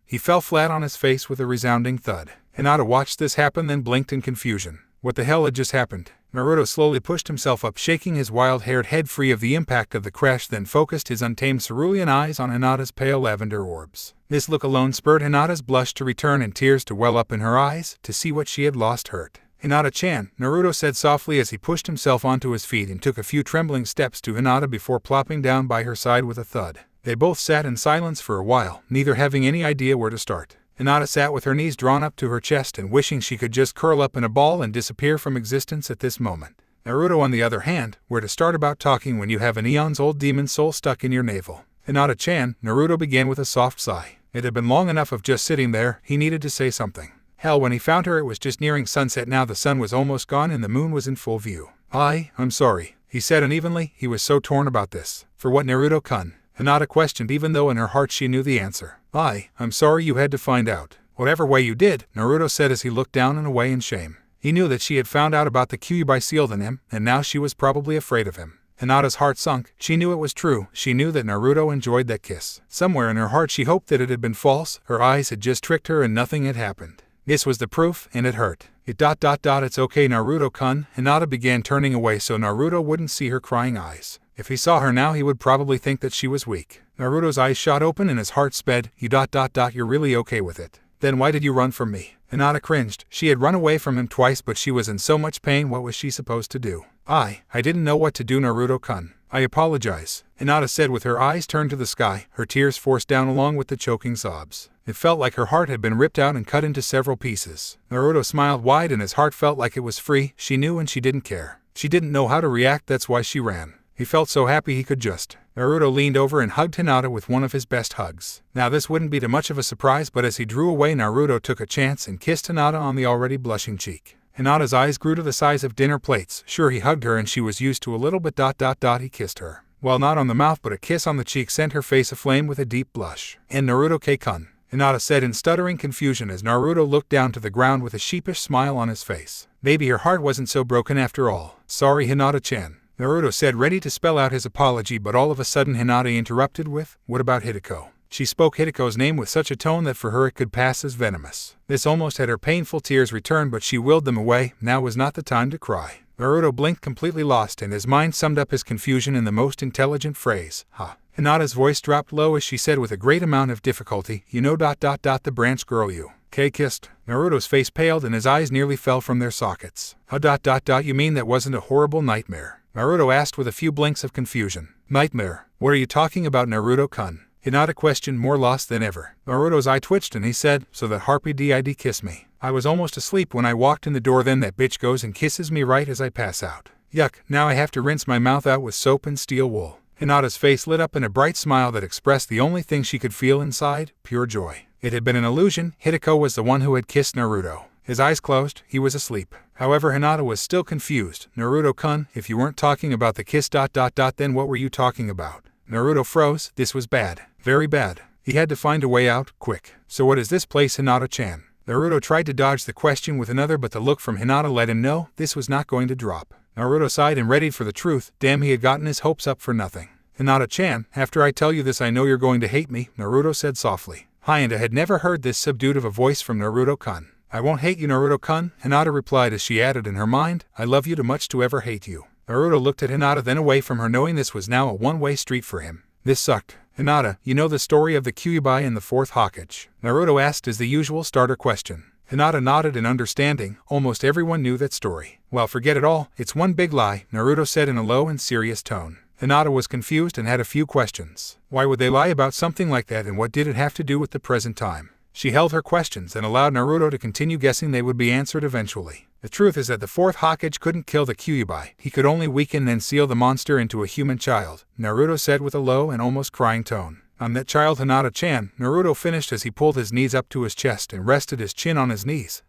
he fell flat on his face with a resounding thud. Hinata watched this happen, then blinked in confusion. What the hell had just happened? Naruto slowly pushed himself up, shaking his wild-haired head free of the impact of the crash, then focused his untamed cerulean eyes on Hinata's pale lavender orbs. This look alone spurred Hinata's blush to return and tears to well up in her eyes. To see what she had lost hurt. "Hinata-chan," Naruto said softly as he pushed himself onto his feet and took a few trembling steps to Hinata before plopping down by her side with a thud. They both sat in silence for a while, neither having any idea where to start. Hinata sat with her knees drawn up to her chest and wishing she could just curl up in a ball and disappear from existence at this moment. Naruto, on the other hand, where to start about talking when you have an eons-old demon soul stuck in your navel? "Hinata-chan," Naruto began with a soft sigh. It had been long enough of just sitting there. He needed to say something. Hell, when he found her it was just nearing sunset now. The sun was almost gone and the moon was in full view. I'm sorry," he said unevenly. He was so torn about this. For what, Naruto-kun? Hinata questioned, even though in her heart she knew the answer. I'm sorry you had to find out. Whatever way you did," Naruto said as he looked down and away in shame. He knew that she had found out about the Kyuubi sealed in him, and now she was probably afraid of him. Hinata's heart sunk. She knew it was true. She knew that Naruto enjoyed that kiss. Somewhere in her heart she hoped that it had been false. Her eyes had just tricked her and nothing had happened. This was the proof, and it hurt. It's okay, Naruto-kun. Hinata began turning away so Naruto wouldn't see her crying eyes. If he saw her now he would probably think that she was weak. Naruto's eyes shot open and his heart sped. You're really okay with it? Then why did you run from me? Hinata cringed. She had run away from him twice, but she was in so much pain. What was she supposed to do? I didn't know what to do, Naruto-kun. I apologize, Hinata said with her eyes turned to the sky, her tears forced down along with the choking sobs. It felt like her heart had been ripped out and cut into several pieces. Naruto smiled wide and his heart felt like it was free. She knew and she didn't care. She didn't know how to react, that's why she ran. He felt so happy he could just. Naruto leaned over and hugged Hinata with one of his best hugs. Now this wouldn't be too much of a surprise, but as he drew away Naruto took a chance and kissed Hinata on the already blushing cheek. Hinata's eyes grew to the size of dinner plates. Sure, he hugged her and she was used to a little bit. He kissed her. Well, not on the mouth, but a kiss on the cheek sent her face aflame with a deep blush. "And Naruto-kun," Hinata said in stuttering confusion as Naruto looked down to the ground with a sheepish smile on his face. Maybe her heart wasn't so broken after all. "Sorry, Hinata-chan," Naruto said, ready to spell out his apology, but all of a sudden Hinata interrupted with, "What about Hideko?" She spoke Hitako's name with such a tone that for her it could pass as venomous. This almost had her painful tears return, but she willed them away. Now was not the time to cry. Naruto blinked, completely lost, and his mind summed up his confusion in the most intelligent phrase. Ha. Hinata's voice dropped low as she said with a great amount of difficulty, "You know the branch girl you kissed?" Naruto's face paled and his eyes nearly fell from their sockets. You mean that wasn't a horrible nightmare?" Naruto asked with a few blinks of confusion. "Nightmare? What are you talking about, Naruto-kun?" Hinata questioned, more lost than ever. Naruto's eye twitched and he said, "So that harpy did kiss me. I was almost asleep when I walked in the door, then that bitch goes and kisses me right as I pass out. Yuck, now I have to rinse my mouth out with soap and steel wool." Hinata's face lit up in a bright smile that expressed the only thing she could feel inside, pure joy. It had been an illusion. Hitako was the one who had kissed Naruto. His eyes closed, he was asleep. However, Hinata was still confused. "Naruto-kun, if you weren't talking about the kiss then what were you talking about?" Naruto froze. This was bad. Very bad. He had to find a way out, quick. "So what is this place, Hinata-chan?" Naruto tried to dodge the question with another, but the look from Hinata let him know this was not going to drop. Naruto sighed and readied for the truth. Damn, he had gotten his hopes up for nothing. "Hinata-chan, after I tell you this I know you're going to hate me," Naruto said softly. Hinata had never heard this subdued of a voice from Naruto-kun. "I won't hate you, Naruto-kun," Hinata replied as she added in her mind, "I love you too much to ever hate you." Naruto looked at Hinata, then away from her, knowing this was now a one-way street for him. This sucked. "Hinata, you know the story of the Kyuubi and the fourth Hokage?" Naruto asked as the usual starter question. Hinata nodded in understanding. Almost everyone knew that story. "Well, forget it all. It's one big lie," Naruto said in a low and serious tone. Hinata was confused and had a few questions. Why would they lie about something like that, and what did it have to do with the present time? She held her questions and allowed Naruto to continue guessing. They would be answered eventually. "The truth is that the fourth Hokage couldn't kill the Kyuubi. He could only weaken and seal the monster into a human child," Naruto said with a low and almost crying tone. "I'm that child, Hinata-chan," Naruto finished as he pulled his knees up to his chest and rested his chin on his knees,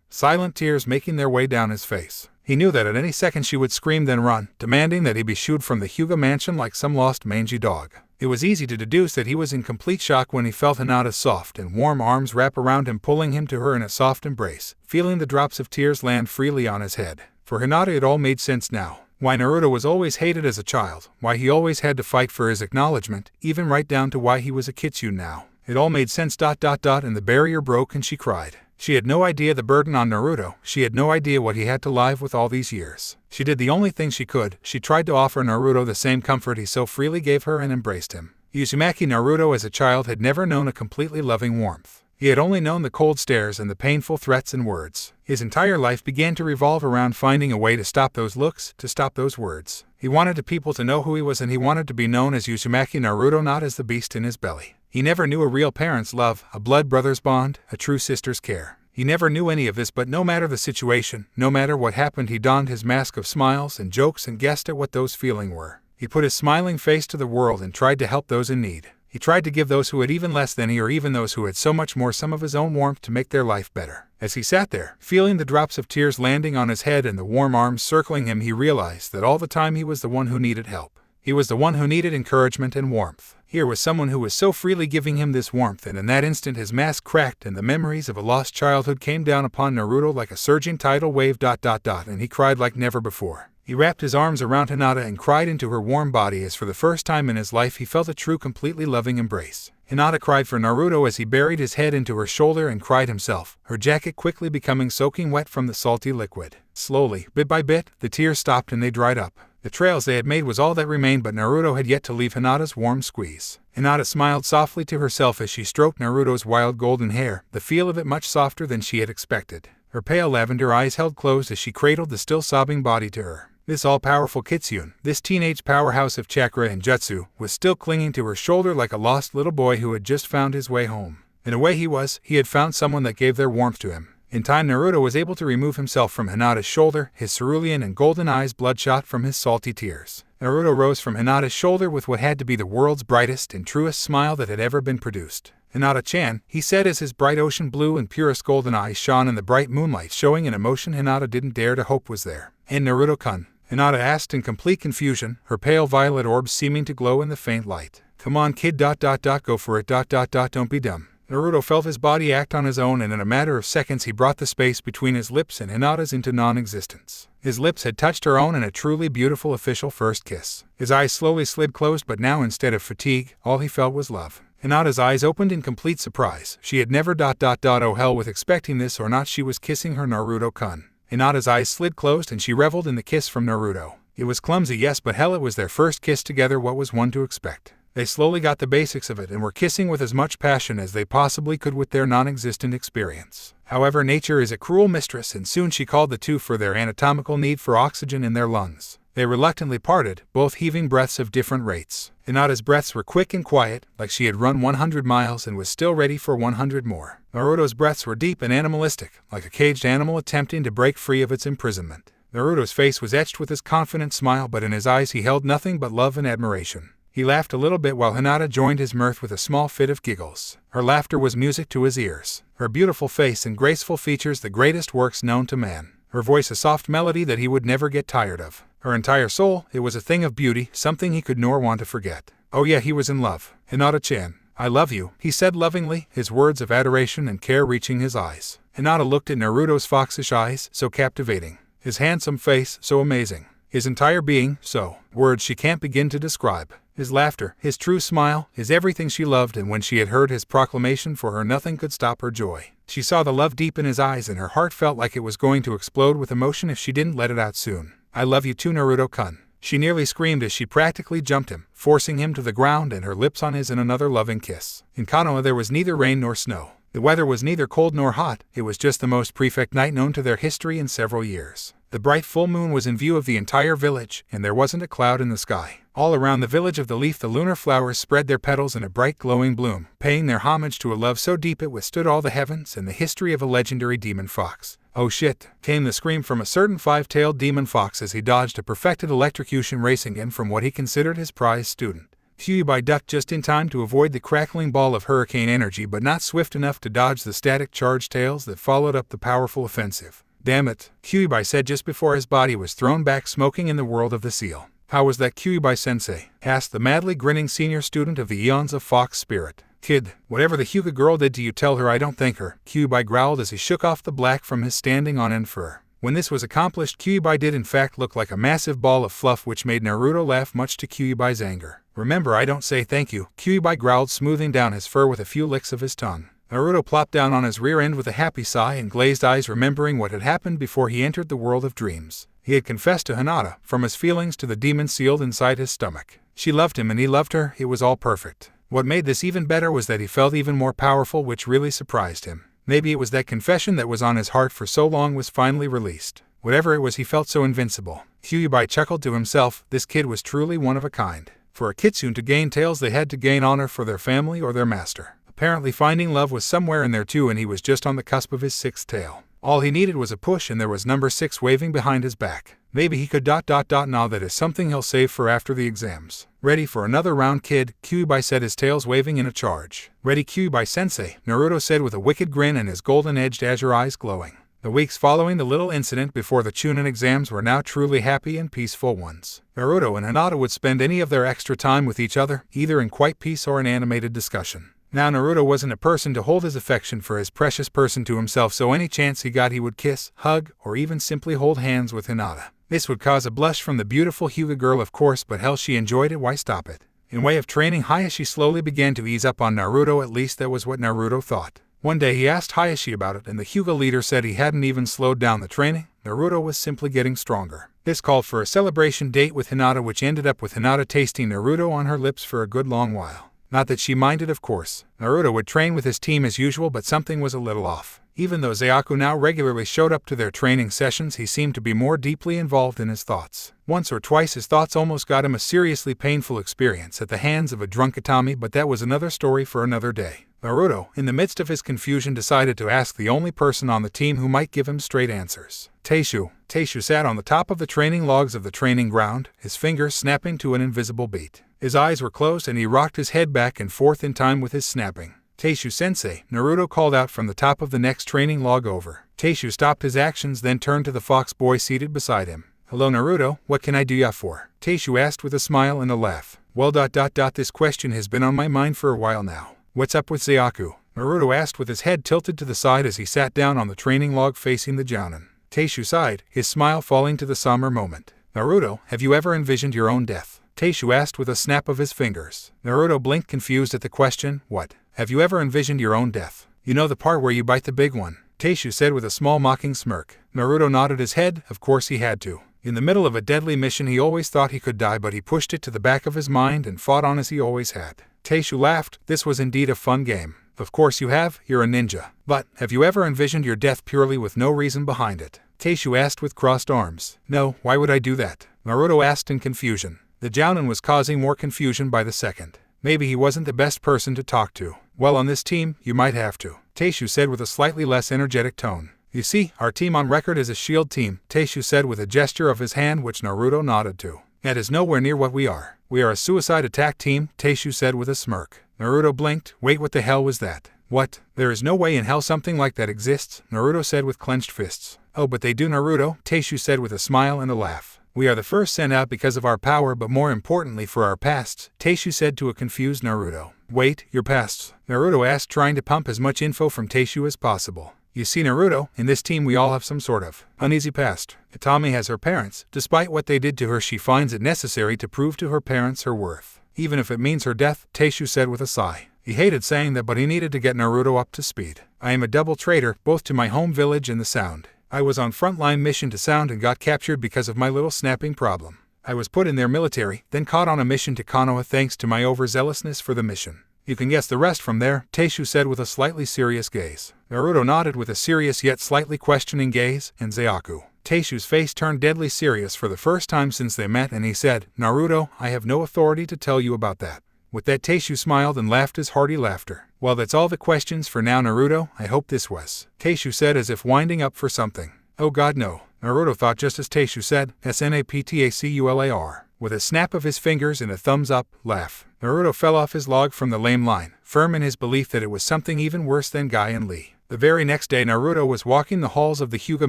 silent tears making their way down his face. He knew that at any second she would scream, then run, demanding that he be shooed from the Hyuga mansion like some lost mangy dog. It was easy to deduce that he was in complete shock when he felt Hinata's soft and warm arms wrap around him, pulling him to her in a soft embrace, feeling the drops of tears land freely on his head. For Hinata it all made sense now. Why Naruto was always hated as a child, why he always had to fight for his acknowledgement, even right down to why he was a Kitsune now. It all made sense. And the barrier broke and she cried. She had no idea the burden on Naruto. She had no idea what he had to live with all these years. She did the only thing she could. She tried to offer Naruto the same comfort he so freely gave her and embraced him. Uzumaki Naruto as a child had never known a completely loving warmth. He had only known the cold stares and the painful threats and words. His entire life began to revolve around finding a way to stop those looks, to stop those words. He wanted the people to know who he was, and he wanted to be known as Uzumaki Naruto, not as the beast in his belly. He never knew a real parent's love, a blood brother's bond, a true sister's care. He never knew any of this, but no matter the situation, no matter what happened, he donned his mask of smiles and jokes and guessed at what those feelings were. He put his smiling face to the world and tried to help those in need. He tried to give those who had even less than he, or even those who had so much more, some of his own warmth to make their life better. As he sat there, feeling the drops of tears landing on his head and the warm arms circling him, he realized that all the time he was the one who needed help. He was the one who needed encouragement and warmth. Here was someone who was so freely giving him this warmth, and in that instant his mask cracked and the memories of a lost childhood came down upon Naruto like a surging tidal wave. And he cried like never before. He wrapped his arms around Hinata and cried into her warm body as for the first time in his life he felt a true, completely loving embrace. Hinata cried for Naruto as he buried his head into her shoulder and cried himself, her jacket quickly becoming soaking wet from the salty liquid. Slowly, bit by bit, the tears stopped and they dried up. The trails they had made was all that remained, but Naruto had yet to leave Hinata's warm squeeze. Hinata smiled softly to herself as she stroked Naruto's wild golden hair, the feel of it much softer than she had expected. Her pale lavender eyes held closed as she cradled the still sobbing body to her. This all-powerful Kitsune, this teenage powerhouse of chakra and jutsu, was still clinging to her shoulder like a lost little boy who had just found his way home. In a way he had found someone that gave their warmth to him. In time Naruto was able to remove himself from Hinata's shoulder, his cerulean and golden eyes bloodshot from his salty tears. Naruto rose from Hinata's shoulder with what had to be the world's brightest and truest smile that had ever been produced. "Hinata-chan," he said as his bright ocean blue and purest golden eyes shone in the bright moonlight, showing an emotion Hinata didn't dare to hope was there. "And Naruto-kun?" Hinata asked in complete confusion, her pale violet orbs seeming to glow in the faint light. "Come on, kid, go for it, don't be dumb." Naruto felt his body act on his own, and in a matter of seconds he brought the space between his lips and Hinata's into non-existence. His lips had touched her own in a truly beautiful official first kiss. His eyes slowly slid closed, but now instead of fatigue, all he felt was love. Hinata's eyes opened in complete surprise. She had never ... Oh hell with expecting this or not, she was kissing her Naruto-kun. Hinata's eyes slid closed and she reveled in the kiss from Naruto. It was clumsy, yes, but hell, it was their first kiss together. What was one to expect? They slowly got the basics of it and were kissing with as much passion as they possibly could with their non-existent experience. However, nature is a cruel mistress, and soon she called the two for their anatomical need for oxygen in their lungs. They reluctantly parted, both heaving breaths of different rates. Hinata's breaths were quick and quiet, like she had run 100 miles and was still ready for 100 more. Naruto's breaths were deep and animalistic, like a caged animal attempting to break free of its imprisonment. Naruto's face was etched with his confident smile, but in his eyes he held nothing but love and admiration. He laughed a little bit while Hinata joined his mirth with a small fit of giggles. Her laughter was music to his ears. Her beautiful face and graceful features the greatest works known to man. Her voice a soft melody that he would never get tired of. Her entire soul, it was a thing of beauty, something he could nor want to forget. Oh yeah, he was in love. Hinata-chan, I love you, he said lovingly, his words of adoration and care reaching his eyes. Hinata looked at Naruto's foxish eyes, so captivating. His handsome face, so amazing. His entire being, so words she can't begin to describe. His laughter, his true smile, his everything she loved, and when she had heard his proclamation for her, nothing could stop her joy. She saw the love deep in his eyes and her heart felt like it was going to explode with emotion if she didn't let it out soon. I love you too, Naruto-kun. She nearly screamed as she practically jumped him, forcing him to the ground and her lips on his in another loving kiss. In Konoha there was neither rain nor snow. The weather was neither cold nor hot, it was just the most perfect night known to their history in several years. The bright full moon was in view of the entire village, and there wasn't a cloud in the sky. All around the village of the leaf the lunar flowers spread their petals in a bright glowing bloom, paying their homage to a love so deep it withstood all the heavens and the history of a legendary demon fox. Oh shit, came the scream from a certain five-tailed demon fox as he dodged a perfected electrocution racing in from what he considered his prized student. Kyuubi ducked just in time to avoid the crackling ball of hurricane energy, but not swift enough to dodge the static charged tails that followed up the powerful offensive. Damn it, Kyuubi said just before his body was thrown back smoking in the world of the seal. How was that, Kyuubi-sensei? Asked the madly grinning senior student of the eons of fox spirit. Kid, whatever the Hyuga girl did to you, tell her I don't thank her, Kyuubi growled as he shook off the black from his standing on end fur. When this was accomplished, Kyuubi did in fact look like a massive ball of fluff, which made Naruto laugh much to Kyuubi's anger. Remember, I don't say thank you, Kyuubi growled, smoothing down his fur with a few licks of his tongue. Naruto plopped down on his rear end with a happy sigh and glazed eyes, remembering what had happened before he entered the world of dreams. He had confessed to Hinata, from his feelings to the demon sealed inside his stomach. She loved him and he loved her, it was all perfect. What made this even better was that he felt even more powerful, which really surprised him. Maybe it was that confession that was on his heart for so long was finally released. Whatever it was, he felt so invincible. Kyuubi chuckled to himself, this kid was truly one of a kind. For a Kitsune to gain tails, they had to gain honor for their family or their master. Apparently finding love was somewhere in there too, and he was just on the cusp of his sixth tail. All he needed was a push, and there was number 6 waving behind his back. Maybe he could ... Now that is something he'll save for after the exams. Ready for another round, kid? Kyuubi said, his tails waving in a charge. Ready, Kyuubi-sensei, Naruto said with a wicked grin and his golden-edged azure eyes glowing. The weeks following the little incident before the Chunin exams were now truly happy and peaceful ones. Naruto and Hinata would spend any of their extra time with each other, either in quiet peace or in animated discussion. Now Naruto wasn't a person to hold his affection for his precious person to himself, so any chance he got he would kiss, hug, or even simply hold hands with Hinata. This would cause a blush from the beautiful Hyuga girl, of course, but hell, she enjoyed it, why stop it? In way of training, Hiashi slowly began to ease up on Naruto, at least that was what Naruto thought. One day he asked Hiashi about it, and the Hyuga leader said he hadn't even slowed down the training, Naruto was simply getting stronger. This called for a celebration date with Hinata, which ended up with Hinata tasting Naruto on her lips for a good long while. Not that she minded, of course. Naruto would train with his team as usual, but something was a little off. Even though Zayaku now regularly showed up to their training sessions, he seemed to be more deeply involved in his thoughts. Once or twice his thoughts almost got him a seriously painful experience at the hands of a drunk Itami, but that was another story for another day. Naruto, in the midst of his confusion, decided to ask the only person on the team who might give him straight answers. Teishu. Teishu sat on the top of the training logs of the training ground, his fingers snapping to an invisible beat. His eyes were closed and he rocked his head back and forth in time with his snapping. Teishu-sensei, Naruto called out from the top of the next training log over. Teishu stopped his actions, then turned to the fox boy seated beside him. Hello Naruto, what can I do ya for? Teishu asked with a smile and a laugh. Well ... This question has been on my mind for a while now. What's up with Zayaku? Naruto asked with his head tilted to the side as he sat down on the training log facing the Jounin. Teishu sighed, his smile falling to the somber moment. Naruto, have you ever envisioned your own death? Taishu asked with a snap of his fingers. Naruto blinked confused at the question. What? Have you ever envisioned your own death? You know the part where you bite the big one? Taishu said with a small mocking smirk. Naruto nodded his head. Of course he had to. In the middle of a deadly mission he always thought he could die, but he pushed it to the back of his mind and fought on as he always had. Taishu laughed. This was indeed a fun game. Of course you have, you're a ninja. But, have you ever envisioned your death purely with no reason behind it? Taishu asked with crossed arms. No, why would I do that? Naruto asked in confusion. The Jounin was causing more confusion by the second. Maybe he wasn't the best person to talk to. Well, on this team, you might have to, Taishu said with a slightly less energetic tone. You see, our team on record is a shield team, Taishu said with a gesture of his hand which Naruto nodded to. That is nowhere near what we are. We are a suicide attack team, Taishu said with a smirk. Naruto blinked. Wait, what the hell was that? What? There is no way in hell something like that exists, Naruto said with clenched fists. Oh, but they do, Naruto, Taishu said with a smile and a laugh. We are the first sent out because of our power, but more importantly for our pasts, Taishu said to a confused Naruto. Wait, your pasts? Naruto asked, trying to pump as much info from Taishu as possible. You see, Naruto, in this team we all have some sort of uneasy past. Itami has her parents. Despite what they did to her, she finds it necessary to prove to her parents her worth. Even if it means her death, Taishu said with a sigh. He hated saying that, but he needed to get Naruto up to speed. I am a double traitor, both to my home village and the Sound. I was on frontline mission to Sound and got captured because of my little snapping problem. I was put in their military, then caught on a mission to Konoha thanks to my overzealousness for the mission. You can guess the rest from there, Taishu said with a slightly serious gaze. Naruto nodded with a serious yet slightly questioning gaze, and Zayaku. Taishu's face turned deadly serious for the first time since they met, and he said, Naruto, I have no authority to tell you about that. With that, Taishu smiled and laughed his hearty laughter. Well, that's all the questions for now, Naruto. I hope this was, Taishu said as if winding up for something. Oh god, no. Naruto thought just as Taishu said, SNAPTACULAR. With a snap of his fingers and a thumbs-up laugh, Naruto fell off his log from the lame line, firm in his belief that it was something even worse than Guy and Lee. The very next day, Naruto was walking the halls of the Hyuga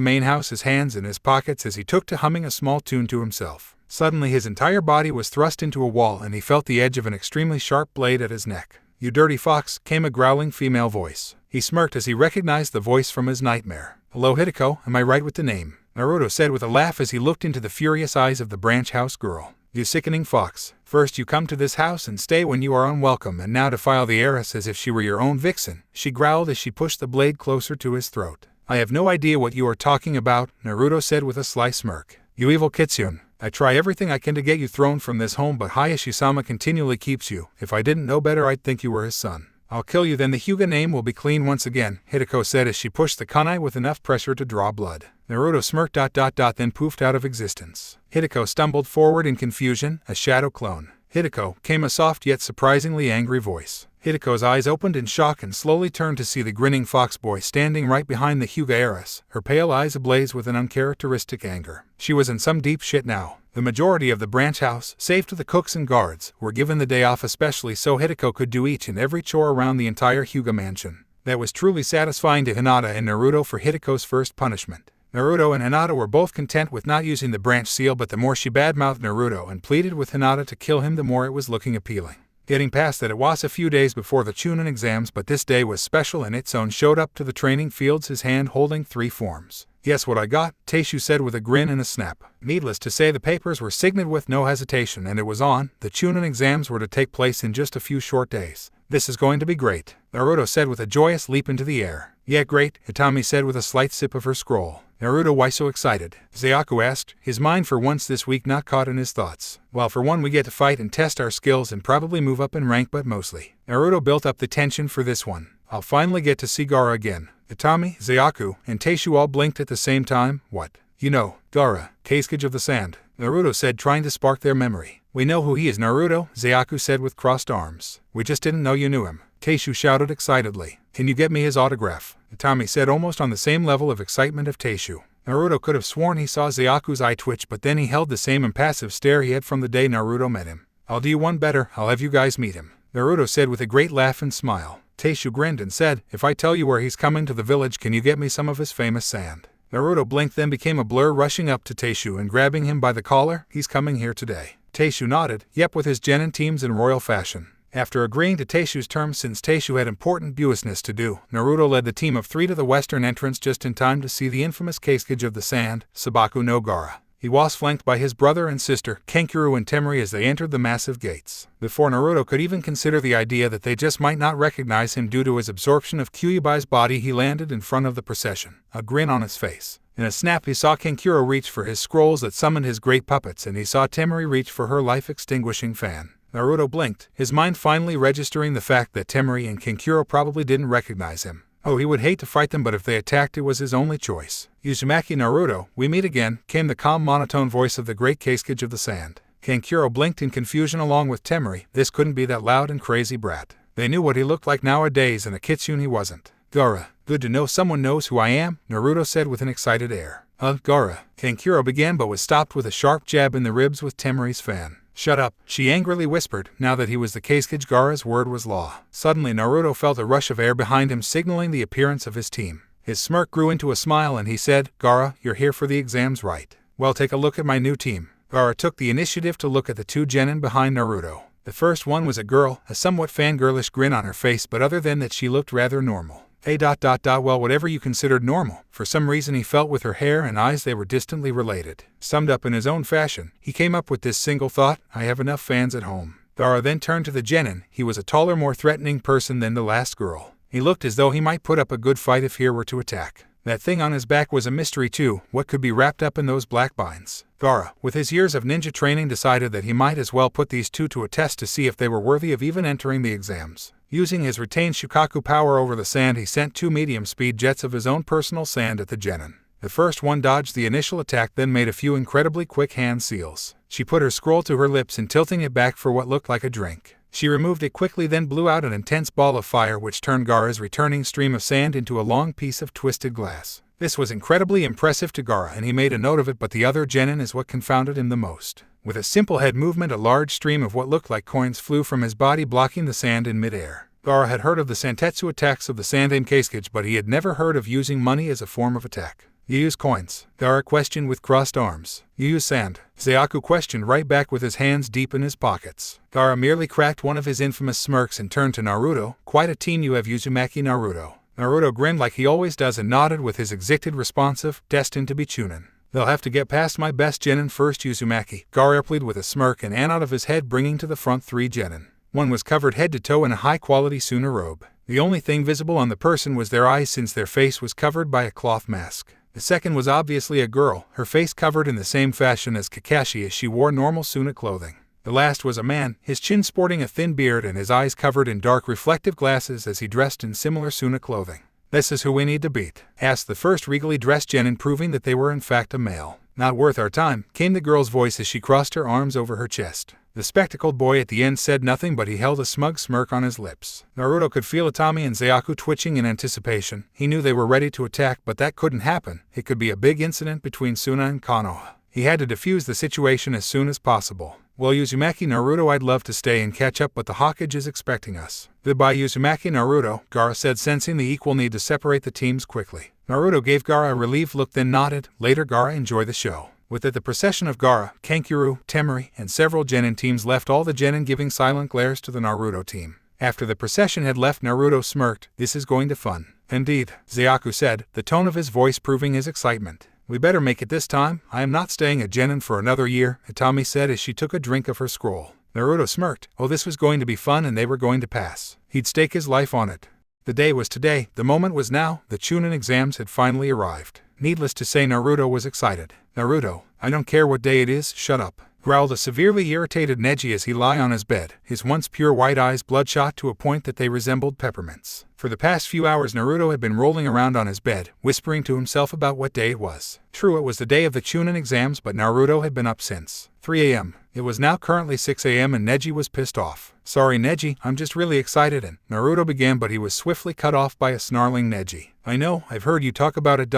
main house, his hands in his pockets as he took to humming a small tune to himself. Suddenly his entire body was thrust into a wall and he felt the edge of an extremely sharp blade at his neck. You dirty fox, came a growling female voice. He smirked as he recognized the voice from his nightmare. Hello Hideko, am I right with the name? Naruto said with a laugh as he looked into the furious eyes of the branch house girl. You sickening fox. First you come to this house and stay when you are unwelcome, and now defile the heiress as if she were your own vixen, she growled as she pushed the blade closer to his throat. I have no idea what you are talking about, Naruto said with a sly smirk. You evil Kitsune. I try everything I can to get you thrown from this home, but Hiashi-sama continually keeps you. If I didn't know better, I'd think you were his son. I'll kill you, then the Hyuga name will be clean once again, Hideko said as she pushed the kunai with enough pressure to draw blood. Naruto smirked then poofed out of existence. Hideko stumbled forward in confusion, a shadow clone. Hideko, came a soft yet surprisingly angry voice. Hideko's eyes opened in shock and slowly turned to see the grinning fox boy standing right behind the Hyuga heiress, her pale eyes ablaze with an uncharacteristic anger. She was in some deep shit now. The majority of the branch house, save to the cooks and guards, were given the day off especially so Hideko could do each and every chore around the entire Hyuga mansion. That was truly satisfying to Hinata and Naruto for Hideko's first punishment. Naruto and Hinata were both content with not using the branch seal, but the more she badmouthed Naruto and pleaded with Hinata to kill him, the more it was looking appealing. Getting past that, it was a few days before the Chunin exams, but this day was special and its own showed up to the training fields, his hand holding 3 forms. Guess what I got? Taishu said with a grin and a snap. Needless to say, the papers were signed with no hesitation, and it was on. The Chunin exams were to take place in just a few short days. This is going to be great, Naruto said with a joyous leap into the air. Yeah, great, Itami said with a slight sip of her scroll. Naruto, why so excited? Zayaku asked, his mind for once this week not caught in his thoughts. Well, for one, we get to fight and test our skills and probably move up in rank, but mostly. Naruto built up the tension for this one. I'll finally get to see Gaara again. Itami, Zayaku, and Taishu all blinked at the same time. What? You know, Gaara, Hokage of the Sand, Naruto said, trying to spark their memory. We know who he is, Naruto, Zayaku said with crossed arms. We just didn't know you knew him, Taishu shouted excitedly. Can you get me his autograph? Itami said, almost on the same level of excitement of Taishu. Naruto could have sworn he saw Zayaku's eye twitch, but then he held the same impassive stare he had from the day Naruto met him. I'll do you one better, I'll have you guys meet him, Naruto said with a great laugh and smile. Taishu grinned and said, if I tell you where he's coming to the village, can you get me some of his famous sand? Naruto blinked, then became a blur, rushing up to Taishu and grabbing him by the collar. He's coming here today. Taishu nodded, yep, with his genin teams in royal fashion. After agreeing to Taishu's terms, since Taishu had important business to do, Naruto led the team of 3 to the western entrance just in time to see the infamous Hokage of the Sand, Sabaku no Gaara. He was flanked by his brother and sister, Kankuro and Temari, as they entered the massive gates. Before Naruto could even consider the idea that they just might not recognize him due to his absorption of Kyuubi's body, he landed in front of the procession, a grin on his face. In a snap, he saw Kankuro reach for his scrolls that summoned his great puppets, and he saw Temari reach for her life-extinguishing fan. Naruto blinked, his mind finally registering the fact that Temari and Kankuro probably didn't recognize him. Oh, he would hate to fight them, but if they attacked, it was his only choice. Uzumaki Naruto, we meet again, came the calm monotone voice of the great Kazekage of the Sand. Kankuro blinked in confusion along with Temari. This couldn't be that loud and crazy brat. They knew what he looked like nowadays, and a Kitsune he wasn't. Gaara, good to know someone knows who I am, Naruto said with an excited air. Gaara, Kankuro began but was stopped with a sharp jab in the ribs with Temari's fan. Shut up, she angrily whispered. Now that he was the Kazekage, Gaara's word was law. Suddenly Naruto felt a rush of air behind him, signaling the appearance of his team. His smirk grew into a smile and he said, Gaara, you're here for the exams, right? Well, take a look at my new team. Gaara took the initiative to look at the two genin behind Naruto. The first one was a girl, a somewhat fangirlish grin on her face, but other than that she looked rather normal. Well, whatever you considered normal. For some reason he felt with her hair and eyes they were distantly related. Summed up in his own fashion, he came up with this single thought: I have enough fans at home. Gaara then turned to the genin. He was a taller, more threatening person than the last girl. He looked as though he might put up a good fight if he were to attack. That thing on his back was a mystery too. What could be wrapped up in those black binds? Gaara, with his years of ninja training, decided that he might as well put these two to a test to see if they were worthy of even entering the exams. Using his retained Shukaku power over the sand, he sent two medium-speed jets of his own personal sand at the genin. The first one dodged the initial attack, then made a few incredibly quick hand seals. She put her scroll to her lips and tilting it back for what looked like a drink. She removed it quickly, then blew out an intense ball of fire which turned Gaara's returning stream of sand into a long piece of twisted glass. This was incredibly impressive to Gaara, and he made a note of it, but the other genin is what confounded him the most. With a simple head movement, a large stream of what looked like coins flew from his body, blocking the sand in midair. Gaara had heard of the Santetsu attacks of the Sandaime Kazekage, but he had never heard of using money as a form of attack. You use coins? Gaara questioned with crossed arms. You use sand? Zayaku questioned right back with his hands deep in his pockets. Gaara merely cracked one of his infamous smirks and turned to Naruto. Quite a team you have, Uzumaki Naruto. Naruto grinned like he always does and nodded with his excited responsive, destined to be Chunin. They'll have to get past my best genin first, Uzumaki, Gaara replied with a smirk and an out of his head, bringing to the front three genin. One was covered head to toe in a high-quality Suna robe. The only thing visible on the person was their eyes, since their face was covered by a cloth mask. The second was obviously a girl, her face covered in the same fashion as Kakashi, as she wore normal Suna clothing. The last was a man, his chin sporting a thin beard and his eyes covered in dark reflective glasses as he dressed in similar Suna clothing. This is who we need to beat, asked the first regally dressed genin, proving that they were in fact a male. Not worth our time, came the girl's voice as she crossed her arms over her chest. The spectacled boy at the end said nothing, but he held a smug smirk on his lips. Naruto could feel Itami and Zayaku twitching in anticipation. He knew they were ready to attack, but that couldn't happen. It could be a big incident between Suna and Konoha. He had to defuse the situation as soon as possible. Well, Uzumaki Naruto, I'd love to stay and catch up, but the Hokage is expecting us. Goodbye, Uzumaki Naruto, Gaara said, sensing the equal need to separate the teams quickly. Naruto gave Gaara a relieved look, then nodded. Later, Gaara, enjoy the show. With it, the procession of Gaara, Kankuro, Temari, and several genin teams left, all the genin giving silent glares to the Naruto team. After the procession had left, Naruto smirked. This is going to fun. Indeed, Zayaku said, the tone of his voice proving his excitement. We better make it this time. I am not staying a genin for another year, Itami said as she took a drink of her scroll. Naruto smirked. Oh, this was going to be fun and they were going to pass. He'd stake his life on it. The day was today, the moment was now. The Chunin exams had finally arrived. Needless to say, Naruto was excited. Naruto, I don't care what day it is, shut up, growled a severely irritated Neji as he lay on his bed, his once pure white eyes bloodshot to a point that they resembled peppermints. For the past few hours, Naruto had been rolling around on his bed, whispering to himself about what day it was. True, it was the day of the Chunin exams, but Naruto had been up since 3 a.m. It was now currently 6 a.m. and Neji was pissed off. Sorry, Neji, I'm just really excited, and Naruto began, but he was swiftly cut off by a snarling Neji. I know, I've heard you talk about it ...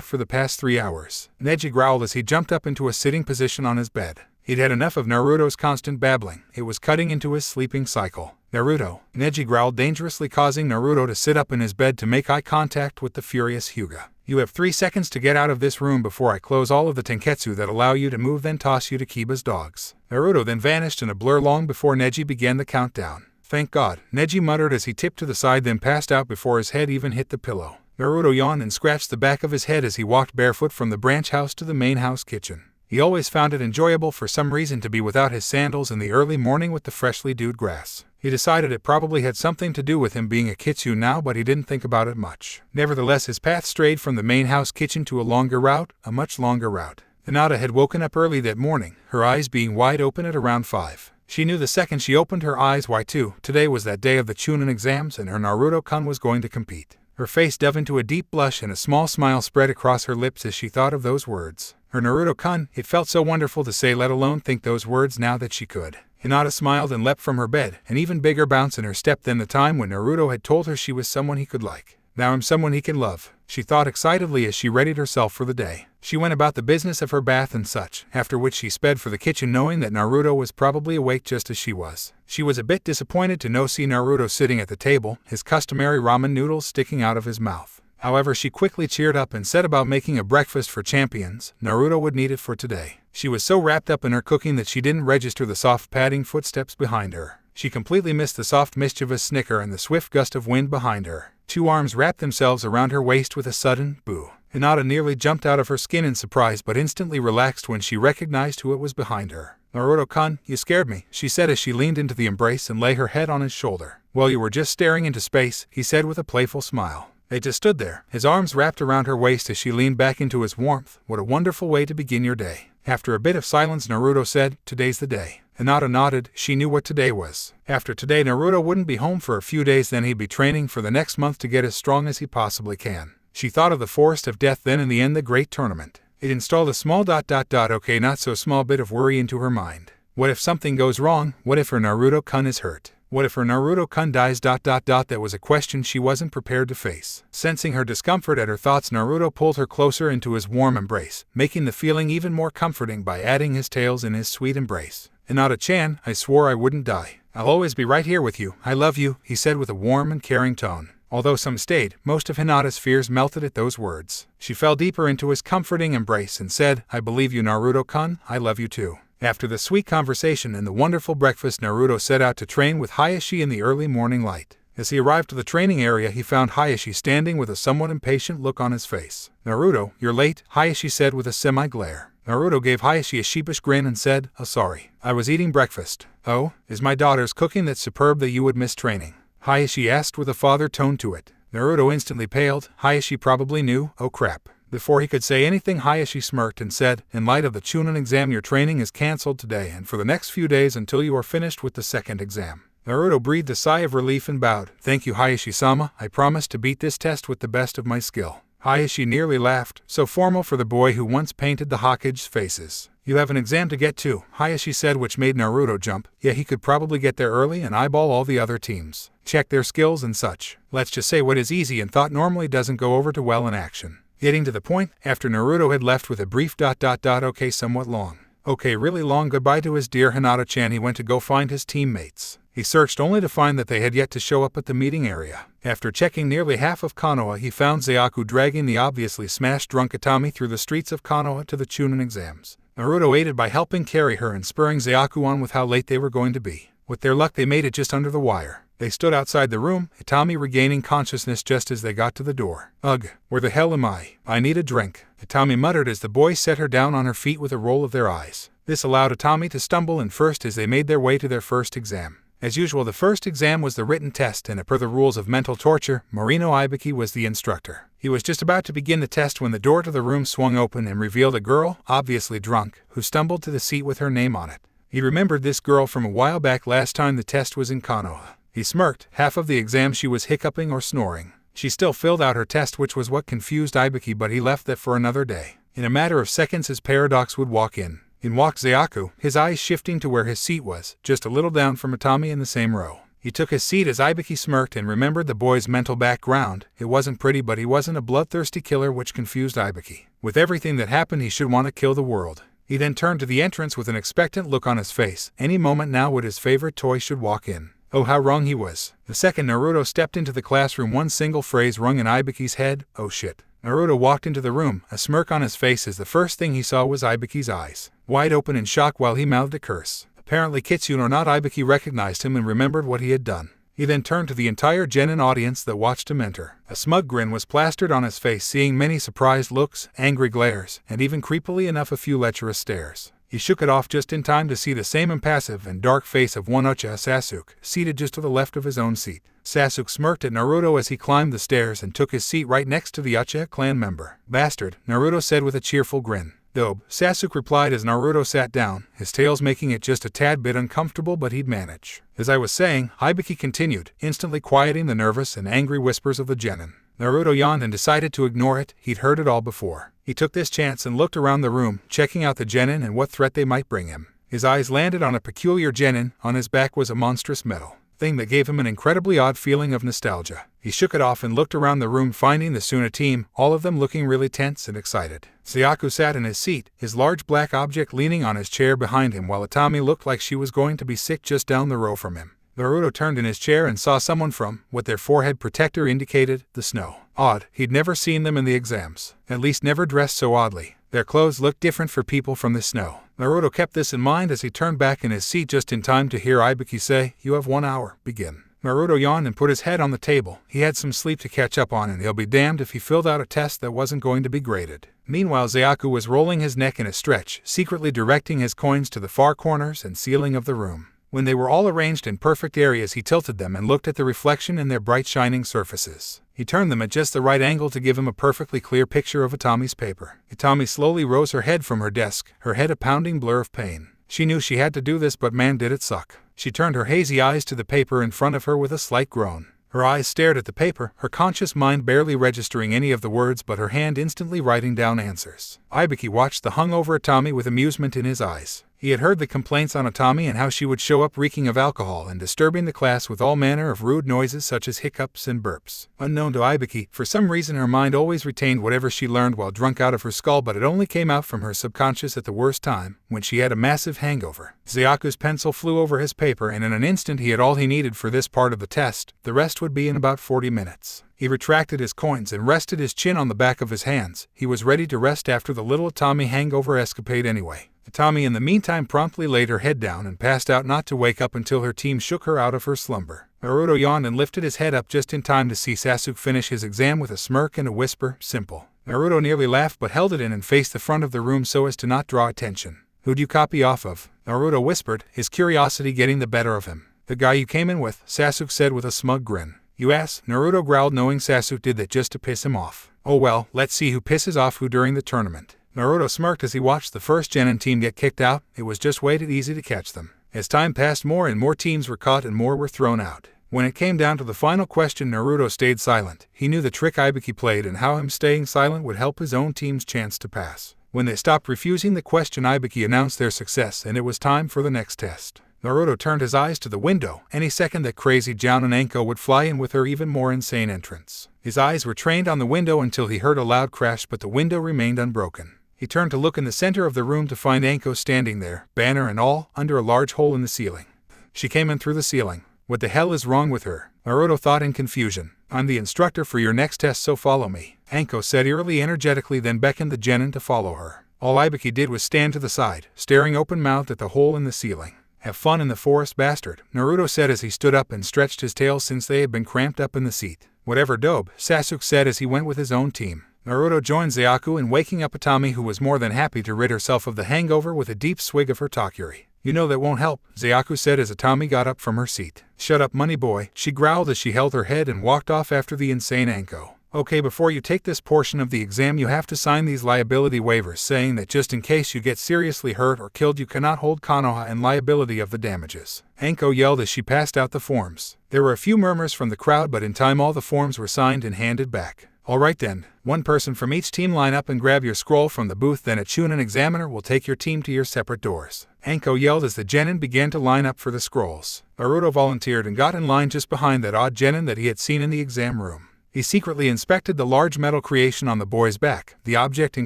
for the past 3 hours. Neji growled as he jumped up into a sitting position on his bed. He'd had enough of Naruto's constant babbling. It was cutting into his sleeping cycle. Naruto, Neji growled, dangerously causing Naruto to sit up in his bed to make eye contact with the furious Hyuga. You have 3 seconds to get out of this room before I close all of the tenketsu that allow you to move, then toss you to Kiba's dogs. Naruto then vanished in a blur long before Neji began the countdown. Thank God, Neji muttered as he tipped to the side, then passed out before his head even hit the pillow. Naruto yawned and scratched the back of his head as he walked barefoot from the branch house to the main house kitchen. He always found it enjoyable for some reason to be without his sandals in the early morning with the freshly dewed grass. He decided it probably had something to do with him being a Kitsune now, but he didn't think about it much. Nevertheless, his path strayed from the main house kitchen to a much longer route. Hinata had woken up early that morning, her eyes being wide open at around 5. She knew the second she opened her eyes why too. Today was that day of the Chunin exams and her Naruto-kun was going to compete. Her face dove into a deep blush and a small smile spread across her lips as she thought of those words. Her Naruto-kun, it felt so wonderful to say, let alone think those words now that she could. Hinata smiled and leapt from her bed, an even bigger bounce in her step than the time when Naruto had told her she was someone he could like. Now I'm someone he can love, she thought excitedly as she readied herself for the day. She went about the business of her bath and such, after which she sped for the kitchen knowing that Naruto was probably awake just as she was. She was a bit disappointed to see Naruto sitting at the table, his customary ramen noodles sticking out of his mouth. However, she quickly cheered up and set about making a breakfast for champions. Naruto would need it for today. She was so wrapped up in her cooking that she didn't register the soft padding footsteps behind her. She completely missed the soft mischievous snicker and the swift gust of wind behind her. 2 arms wrapped themselves around her waist with a sudden boo. Hinata nearly jumped out of her skin in surprise but instantly relaxed when she recognized who it was behind her. Naruto-kun, you scared me, she said as she leaned into the embrace and lay her head on his shoulder. Well, you were just staring into space, he said with a playful smile. They just stood there, his arms wrapped around her waist as she leaned back into his warmth. What a wonderful way to begin your day. After a bit of silence, Naruto said, today's the day. Hinata nodded. She knew what today was. After today, Naruto wouldn't be home for a few days, then he'd be training for the next month to get as strong as he possibly can. She thought of the Forest of Death, then in the end the Great Tournament. It installed a small okay, not so small bit of worry into her mind. What if something goes wrong? What if her Naruto-kun is hurt? What if her Naruto-kun dies? That was a question she wasn't prepared to face. Sensing her discomfort at her thoughts, Naruto pulled her closer into his warm embrace, making the feeling even more comforting by adding his tails in his sweet embrace. Hinata-chan, I swore I wouldn't die. I'll always be right here with you. I love you, he said with a warm and caring tone. Although some stayed, most of Hinata's fears melted at those words. She fell deeper into his comforting embrace and said, I believe you, Naruto-kun, I love you too. After the sweet conversation and the wonderful breakfast, Naruto set out to train with Hiashi in the early morning light. As he arrived at the training area, he found Hiashi standing with a somewhat impatient look on his face. Naruto, you're late, Hiashi said with a semi-glare. Naruto gave Hiashi a sheepish grin and said, oh sorry, I was eating breakfast. Oh, is my daughter's cooking that superb that you would miss training? Hiashi asked with a father tone to it. Naruto instantly paled. Hiashi probably knew, oh crap. Before he could say anything, Hiashi smirked and said, in light of the Chunin exam, your training is cancelled today and for the next few days until you are finished with the second exam. Naruto breathed a sigh of relief and bowed. Thank you, Hiashi-sama, I promise to beat this test with the best of my skill. Hiashi nearly laughed, so formal for the boy who once painted the Hokage's faces. You have an exam to get to, Hiashi said, which made Naruto jump. Yeah, he could probably get there early and eyeball all the other teams. Check their skills and such. Let's just say what is easy and thought normally doesn't go over too well in action. Getting to the point, after Naruto had left with a brief okay, somewhat long. Okay, really long goodbye to his dear Hinata-chan, he went to go find his teammates. He searched only to find that they had yet to show up at the meeting area. After checking nearly half of Konoha, he found Zayaku dragging the obviously smashed drunk Itami through the streets of Konoha to the Chunin exams. Naruto aided by helping carry her and spurring Zayaku on with how late they were going to be. With their luck, they made it just under the wire. They stood outside the room, Itami regaining consciousness just as they got to the door. Ugh, where the hell am I? I need a drink, Itami muttered as the boys set her down on her feet with a roll of their eyes. This allowed Itami to stumble in first as they made their way to their first exam. As usual, the first exam was the written test, and per the rules of mental torture, Morino Ibiki was the instructor. He was just about to begin the test when the door to the room swung open and revealed a girl, obviously drunk, who stumbled to the seat with her name on it. He remembered this girl from a while back, last time the test was in Konoha. He smirked. Half of the exam she was hiccuping or snoring. She still filled out her test, which was what confused Ibiki, but he left that for another day. In a matter of seconds, his paradox would walk in. In walked Zayaku, his eyes shifting to where his seat was, just a little down from Itami in the same row. He took his seat as Ibiki smirked and remembered the boy's mental background. It wasn't pretty, but he wasn't a bloodthirsty killer, which confused Ibiki. With everything that happened, he should want to kill the world. He then turned to the entrance with an expectant look on his face. Any moment now would his favorite toy should walk in. Oh, how wrong he was. The second Naruto stepped into the classroom, one single phrase rung in Ibiki's head, oh shit. Naruto walked into the room, a smirk on his face as the first thing he saw was Ibiki's eyes, wide open in shock while he mouthed a curse. Apparently Kitsune or not, Ibiki recognized him and remembered what he had done. He then turned to the entire genin audience that watched him enter. A smug grin was plastered on his face, seeing many surprised looks, angry glares, and even creepily enough a few lecherous stares. He shook it off just in time to see the same impassive and dark face of one Uchiha Sasuke, seated just to the left of his own seat. Sasuke smirked at Naruto as he climbed the stairs and took his seat right next to the Uchiha clan member. "Bastard," Naruto said with a cheerful grin. "Dope," Sasuke replied as Naruto sat down, his tails making it just a tad bit uncomfortable, but he'd manage. "As I was saying," Hibiki continued, instantly quieting the nervous and angry whispers of the genin. Naruto yawned and decided to ignore it. He'd heard it all before. He took this chance and looked around the room, checking out the genin and what threat they might bring him. His eyes landed on a peculiar genin. On his back was a monstrous metal thing that gave him an incredibly odd feeling of nostalgia. He shook it off and looked around the room, finding the Suna team, all of them looking really tense and excited. Sayaku sat in his seat, his large black object leaning on his chair behind him, while Atami looked like she was going to be sick just down the row from him. Naruto turned in his chair and saw someone from what their forehead protector indicated, the snow. Odd, he'd never seen them in the exams. At least never dressed so oddly. Their clothes looked different for people from the snow. Naruto kept this in mind as he turned back in his seat just in time to hear Ibiki say, "You have 1 hour, begin." Naruto yawned and put his head on the table. He had some sleep to catch up on, and he'll be damned if he filled out a test that wasn't going to be graded. Meanwhile, Zayaku was rolling his neck in a stretch, secretly directing his coins to the far corners and ceiling of the room. When they were all arranged in perfect areas, he tilted them and looked at the reflection in their bright shining surfaces. He turned them at just the right angle to give him a perfectly clear picture of Itami's paper. Itami slowly rose her head from her desk, her head a pounding blur of pain. She knew she had to do this, but man did it suck. She turned her hazy eyes to the paper in front of her with a slight groan. Her eyes stared at the paper, her conscious mind barely registering any of the words, but her hand instantly writing down answers. Ibiki watched the hungover Itami with amusement in his eyes. He had heard the complaints on Itami and how she would show up reeking of alcohol and disturbing the class with all manner of rude noises such as hiccups and burps. Unknown to Ibiki, for some reason her mind always retained whatever she learned while drunk out of her skull, but it only came out from her subconscious at the worst time, when she had a massive hangover. Zayaku's pencil flew over his paper, and in an instant he had all he needed for this part of the test. The rest would be in about 40 minutes. He retracted his coins and rested his chin on the back of his hands. He was ready to rest after the little Itami hangover escapade anyway. Itami in the meantime promptly laid her head down and passed out, not to wake up until her team shook her out of her slumber. Naruto yawned and lifted his head up just in time to see Sasuke finish his exam with a smirk and a whisper, "Simple." Naruto nearly laughed but held it in and faced the front of the room so as to not draw attention. "Who'd you copy off of?" Naruto whispered, his curiosity getting the better of him. "The guy you came in with," Sasuke said with a smug grin. "You ass?" Naruto growled, knowing Sasuke did that just to piss him off. "Oh well, let's see who pisses off who during the tournament." Naruto smirked as he watched the first Genin team get kicked out. It was just weighted easy to catch them. As time passed, more and more teams were caught and more were thrown out. When it came down to the final question, Naruto stayed silent. He knew the trick Ibiki played and how him staying silent would help his own team's chance to pass. When they stopped refusing the question, Ibiki announced their success, and it was time for the next test. Naruto turned his eyes to the window. Any second that crazy Jounin Anko would fly in with her even more insane entrance. His eyes were trained on the window until he heard a loud crash, but the window remained unbroken. He turned to look in the center of the room to find Anko standing there, banner and all, under a large hole in the ceiling. She came in through the ceiling. What the hell is wrong with her? Naruto thought in confusion. "I'm the instructor for your next test, so follow me," Anko said eerily energetically, then beckoned the genin to follow her. All Ibiki did was stand to the side, staring open-mouthed at the hole in the ceiling. "Have fun in the forest, bastard," Naruto said as he stood up and stretched his tail since they had been cramped up in the seat. "Whatever dope," Sasuke said as he went with his own team. Naruto joined Zayaku in waking up Itami, who was more than happy to rid herself of the hangover with a deep swig of her Takuri. "You know that won't help," Zayaku said as Itami got up from her seat. "Shut up, money boy," she growled as she held her head and walked off after the insane Anko. "Okay, before you take this portion of the exam you have to sign these liability waivers saying that just in case you get seriously hurt or killed you cannot hold Konoha and liability of the damages," Anko yelled as she passed out the forms. There were a few murmurs from the crowd, but in time all the forms were signed and handed back. "All right then, one person from each team line up and grab your scroll from the booth, then a Chunin examiner will take your team to your separate doors," Anko yelled as the genin began to line up for the scrolls. Naruto volunteered and got in line just behind that odd genin that he had seen in the exam room. He secretly inspected the large metal creation on the boy's back, the object in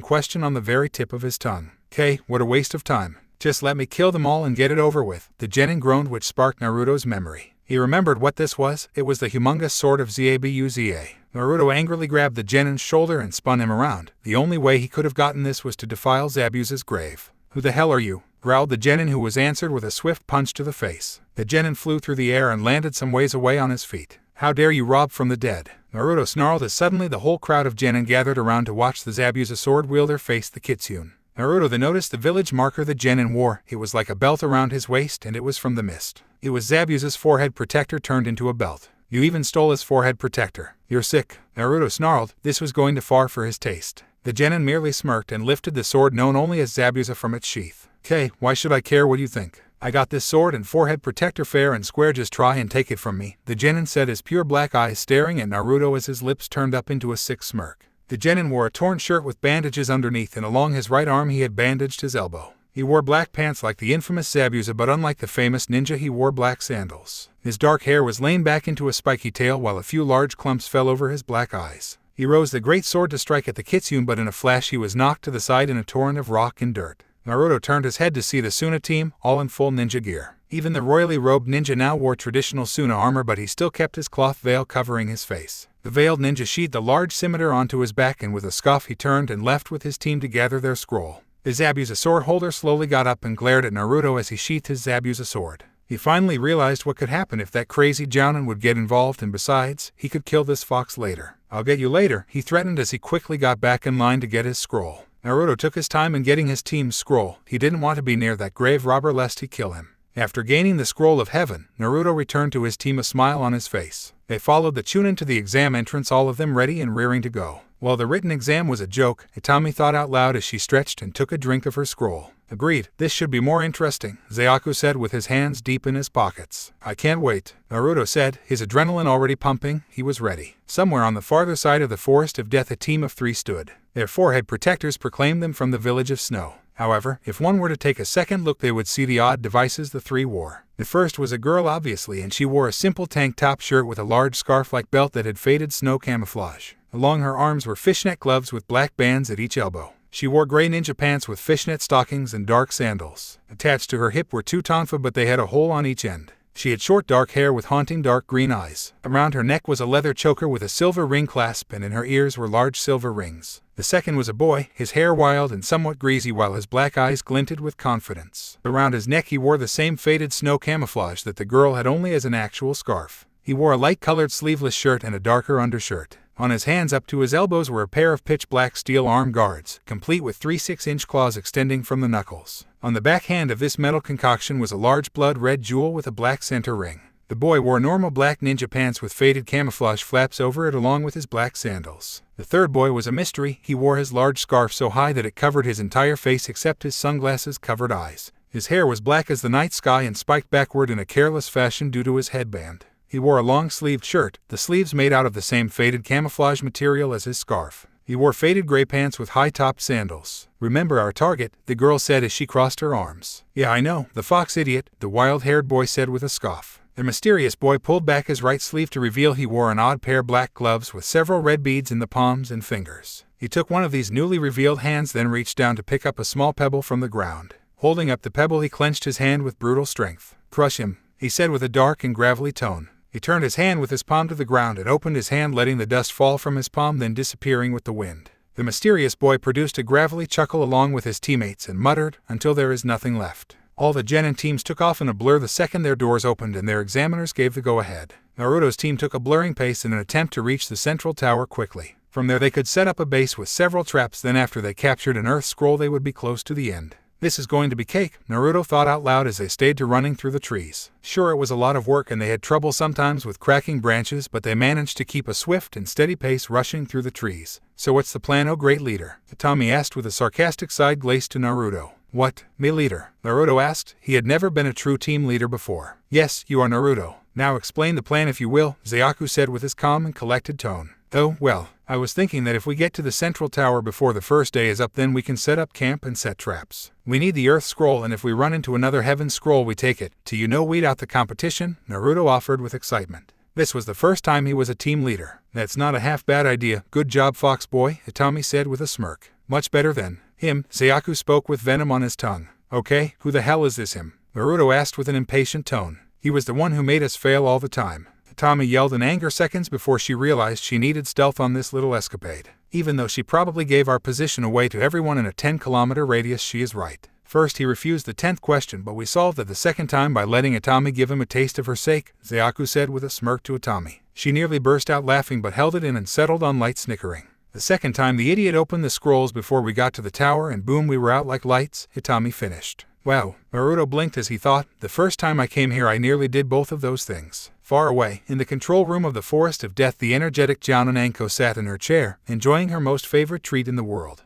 question on the very tip of his tongue. "'Kay, what a waste of time. Just let me kill them all and get it over with," the genin groaned, which sparked Naruto's memory. He remembered what this was. It was the humongous sword of Zabuza. Naruto angrily grabbed the genin's shoulder and spun him around. The only way he could have gotten this was to defile Zabuza's grave. "Who the hell are you?" growled the genin, who was answered with a swift punch to the face. The genin flew through the air and landed some ways away on his feet. "How dare you rob from the dead?" Naruto snarled as suddenly the whole crowd of genin gathered around to watch the Zabuza sword wielder face the Kitsune. Naruto then noticed the village marker the genin wore. It was like a belt around his waist, and it was from the mist. It was Zabuza's forehead protector turned into a belt. "You even stole his forehead protector. You're sick," Naruto snarled. This was going too far for his taste. The genin merely smirked and lifted the sword known only as Zabuza from its sheath. "'Kay, why should I care what you think? I got this sword and forehead protector fair and square, just try and take it from me," the genin said, his pure black eyes staring at Naruto as his lips turned up into a sick smirk. The genin wore a torn shirt with bandages underneath, and along his right arm he had bandaged his elbow. He wore black pants like the infamous Zabuza, but unlike the famous ninja, he wore black sandals. His dark hair was laid back into a spiky tail, while a few large clumps fell over his black eyes. He rose the great sword to strike at the Kitsune, but in a flash he was knocked to the side in a torrent of rock and dirt. Naruto turned his head to see the Suna team, all in full ninja gear. Even the royally robed ninja now wore traditional Suna armor, but he still kept his cloth veil covering his face. The veiled ninja sheathed a large scimitar onto his back, and with a scoff he turned and left with his team to gather their scroll. The Zabuza sword holder slowly got up and glared at Naruto as he sheathed his Zabuza sword. He finally realized what could happen if that crazy Jounin would get involved, and besides, he could kill this fox later. "I'll get you later," he threatened as he quickly got back in line to get his scroll. Naruto took his time in getting his team's scroll. He didn't want to be near that grave robber lest he kill him. After gaining the scroll of heaven, Naruto returned to his team, a smile on his face. They followed the Chunin to the exam entrance, all of them ready and rearing to go. While the written exam was a joke, Itami thought out loud as she stretched and took a drink of her scroll. "Agreed, this should be more interesting," Zayaku said with his hands deep in his pockets. "I can't wait," Naruto said, his adrenaline already pumping. He was ready. Somewhere on the farther side of the Forest of Death a team of 3 stood. Their forehead protectors proclaimed them from the Village of Snow. However, if one were to take a second look, they would see the odd devices the 3 wore. The first was a girl, obviously, and she wore a simple tank top shirt with a large scarf-like belt that had faded snow camouflage. Along her arms were fishnet gloves with black bands at each elbow. She wore gray ninja pants with fishnet stockings and dark sandals. Attached to her hip were 2 tonfa, but they had a hole on each end. She had short dark hair with haunting dark green eyes. Around her neck was a leather choker with a silver ring clasp, and in her ears were large silver rings. The second was a boy, his hair wild and somewhat greasy, while his black eyes glinted with confidence. Around his neck he wore the same faded snow camouflage that the girl had, only as an actual scarf. He wore a light-colored sleeveless shirt and a darker undershirt. On his hands up to his elbows were a pair of pitch-black steel arm guards, complete with 3 6-inch claws extending from the knuckles. On the backhand of this metal concoction was a large blood-red jewel with a black center ring. The boy wore normal black ninja pants with faded camouflage flaps over it, along with his black sandals. The third boy was a mystery. He wore his large scarf so high that it covered his entire face except his sunglasses-covered eyes. His hair was black as the night sky and spiked backward in a careless fashion due to his headband. He wore a long-sleeved shirt, the sleeves made out of the same faded camouflage material as his scarf. He wore faded gray pants with high-topped sandals. "Remember our target," the girl said as she crossed her arms. "Yeah, I know, the fox idiot," the wild-haired boy said with a scoff. The mysterious boy pulled back his right sleeve to reveal he wore an odd pair of black gloves with several red beads in the palms and fingers. He took one of these newly revealed hands, then reached down to pick up a small pebble from the ground. Holding up the pebble, he clenched his hand with brutal strength. "Crush him," he said with a dark and gravelly tone. He turned his hand with his palm to the ground and opened his hand, letting the dust fall from his palm, then disappearing with the wind. The mysterious boy produced a gravelly chuckle along with his teammates and muttered, "Until there is nothing left." All the genin teams took off in a blur the second their doors opened and their examiners gave the go-ahead. Naruto's team took a blurring pace in an attempt to reach the central tower quickly. From there they could set up a base with several traps, then after they captured an earth scroll they would be close to the end. "This is going to be cake," Naruto thought out loud as they stayed to running through the trees. Sure, it was a lot of work and they had trouble sometimes with cracking branches, but they managed to keep a swift and steady pace rushing through the trees. "So what's the plan, oh great leader?" Itami asked with a sarcastic side glaze to Naruto. "What, me leader?" Naruto asked. He had never been a true team leader before. "Yes, you are Naruto. Now explain the plan if you will," Zayaku said with his calm and collected tone. "Oh, well, I was thinking that if we get to the central tower before the first day is up, then we can set up camp and set traps. We need the earth scroll, and if we run into another heaven scroll we take it, to weed out the competition," Naruto offered with excitement. This was the first time he was a team leader. "That's not a half-bad idea. Good job, Fox Boy," Itami said with a smirk. "Much better than him," Zayaku spoke with venom on his tongue. "Okay, who the hell is this him?" Naruto asked with an impatient tone. "He was the one who made us fail all the time." Itami yelled in anger seconds before she realized she needed stealth on this little escapade. Even though she probably gave our position away to everyone in a 10-kilometer radius, she is right. First he refused the 10th question, but we solved it the second time by letting Atami give him a taste of her sake, Zayaku said with a smirk to Atami. She nearly burst out laughing but held it in and settled on light snickering. The second time the idiot opened the scrolls before we got to the tower and boom, we were out like lights, Atami finished. Wow, Naruto blinked as he thought, the first time I came here I nearly did both of those things. Far away, in the control room of the Forest of Death, the energetic Jounin Anko sat in her chair, enjoying her most favorite treat in the world.